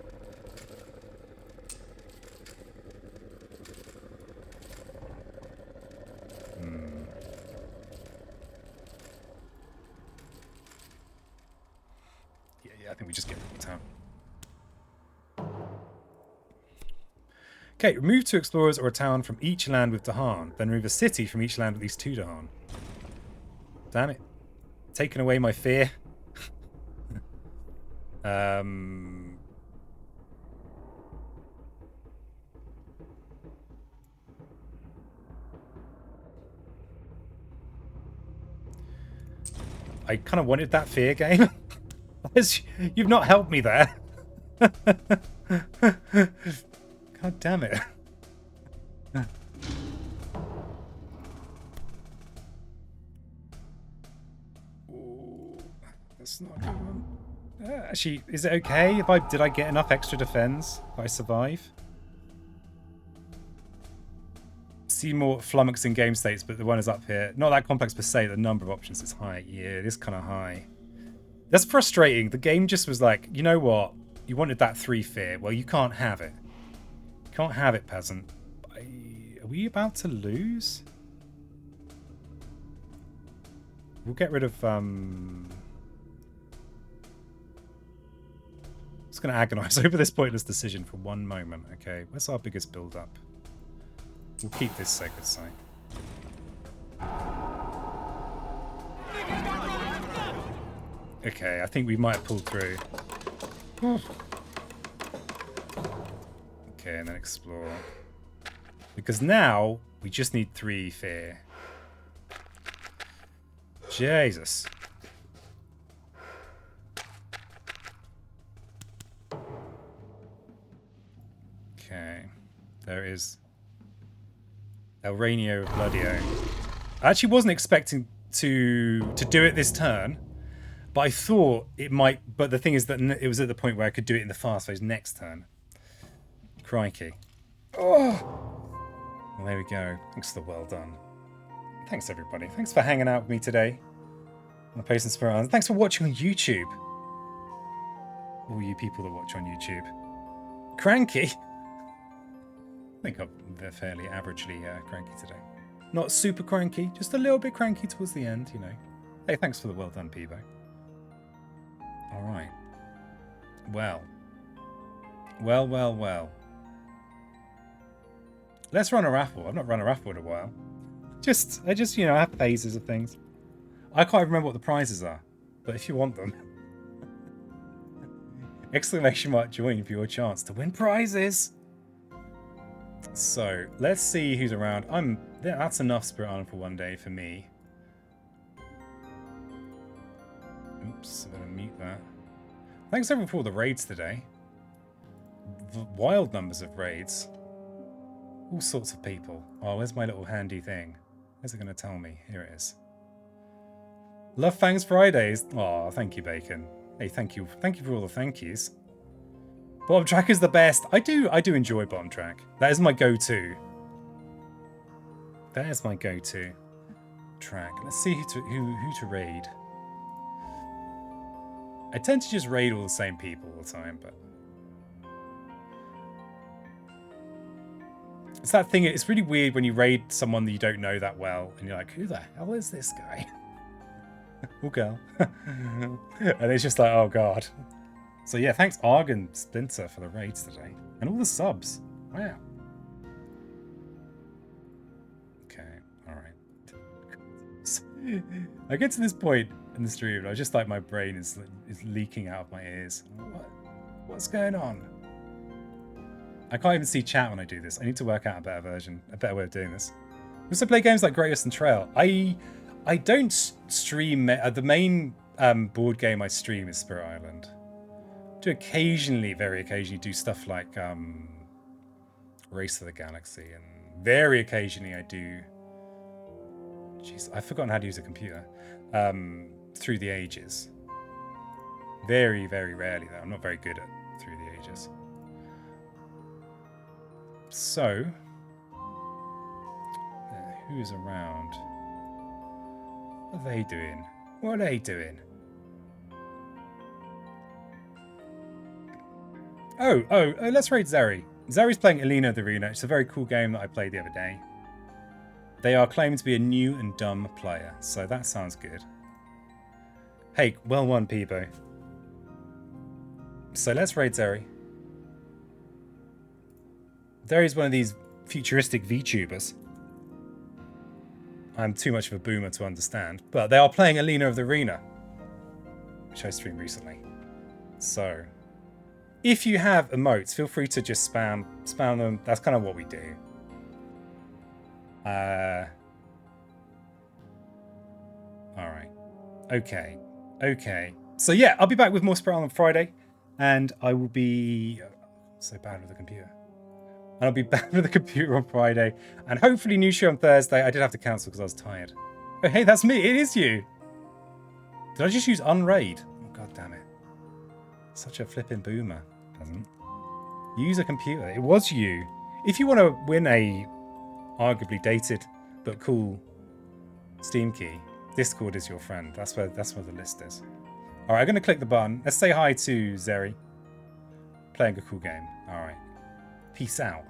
Yeah, I think we just get rid of the town. Okay, remove 2 explorers or a town from each land with Dahan. Then remove a city from each land with at least 2 Dahan. Damn it. Taking away my fear. I kind of wanted that fear game. You've not helped me there. God damn it. Ooh, that's not a good one. Actually, is it okay if did I get enough extra defense if I survive? See more flummoxing game states, but the one is up here. Not that complex per se, the number of options is high. Yeah, it is kind of high. That's frustrating. The game just was like, you know what? You wanted that 3 fear. Well, you can't have it. You can't have it, peasant. Are we about to lose? We'll get rid of... Just going to agonize over this pointless decision for one moment. Okay, where's our biggest build-up? We'll keep this sacred site. Okay, I think we might have pulled through. Okay, and then explore. Because now, we just need 3 fear. Jesus. Okay. There is El Rainio Bloodio. I actually wasn't expecting to do it this turn. But I thought it might... But the thing is that it was at the point where I could do it in the fast phase next turn. Crikey. Oh! Well, there we go. Thanks for the well done. Thanks, everybody. Thanks for hanging out with me today. On Patience Spirit Island. Thanks for watching on YouTube. All you people that watch on YouTube. Cranky? I think I'm fairly averagely cranky today. Not super cranky. Just a little bit cranky towards the end, you know. Hey, thanks for the well done, Peebo. Alright. Well. Well. Let's run a raffle. I've not run a raffle in a while. I just, you know, have phases of things. I can't remember what the prizes are. But if you want them... exclamation mark join for your chance to win prizes! So, let's see who's around. That's enough Spirit Island for one day for me. Oops, I'm going to mute that. Thanks everyone for all the raids today. Wild numbers of raids. All sorts of people. Oh, where's my little handy thing? Where's it going to tell me? Here it is. Love Fangs Fridays. Oh, thank you, Bacon. Hey, thank you. Thank you for all the thank yous. Bottom track is the best. I do enjoy bottom track. That is my go-to. That is my go-to track. Let's see who to raid. I tend to just raid all the same people all the time, but... it's that thing, it's really weird when you raid someone that you don't know that well, and you're like, who the hell is this guy? Or girl. And it's just like, oh god. So yeah, thanks Argon Splinter for the raids today. And all the subs. Wow. Okay, alright. I get to this point in the stream, and I just like my brain is leaking out of my ears. What's going on? I can't even see chat when I do this. I need to work out a better way of doing this. I also play games like Greatest and Trail. I don't stream... the main board game I stream is Spirit Island. I do occasionally, very occasionally, do stuff like Race to the Galaxy. And very occasionally I do... jeez, I've forgotten how to use a computer. Through the Ages. Very, very rarely, though. I'm not very good at Through the Ages. So, who's around? What are they doing? What are they doing? Oh, let's raid Zeri. Zeri's playing Alina the Arena. It's a very cool game that I played the other day. They are claiming to be a new and dumb player, so that sounds good. Hey, well won, Peebo. So let's raid Zeri. Zeri's one of these futuristic VTubers. I'm too much of a boomer to understand, but they are playing Alina of the Arena, which I streamed recently. So, if you have emotes, feel free to just spam them. That's kind of what we do. Alright. Okay. So yeah, I'll be back with more Spirit Island on Friday, and I will be... so bad with the computer. And I'll be back with the computer on Friday. And hopefully new show on Thursday. I did have to cancel because I was tired. Oh, hey, that's me. It is you. Did I just use unraid? Oh, god damn it. Such a flipping boomer. Doesn't. Use a computer. It was you. If you want to win a arguably dated but cool Steam key, Discord is your friend. That's where the list is. All right, I'm going to click the button. Let's say hi to Zeri. Playing a cool game. All right. Peace out.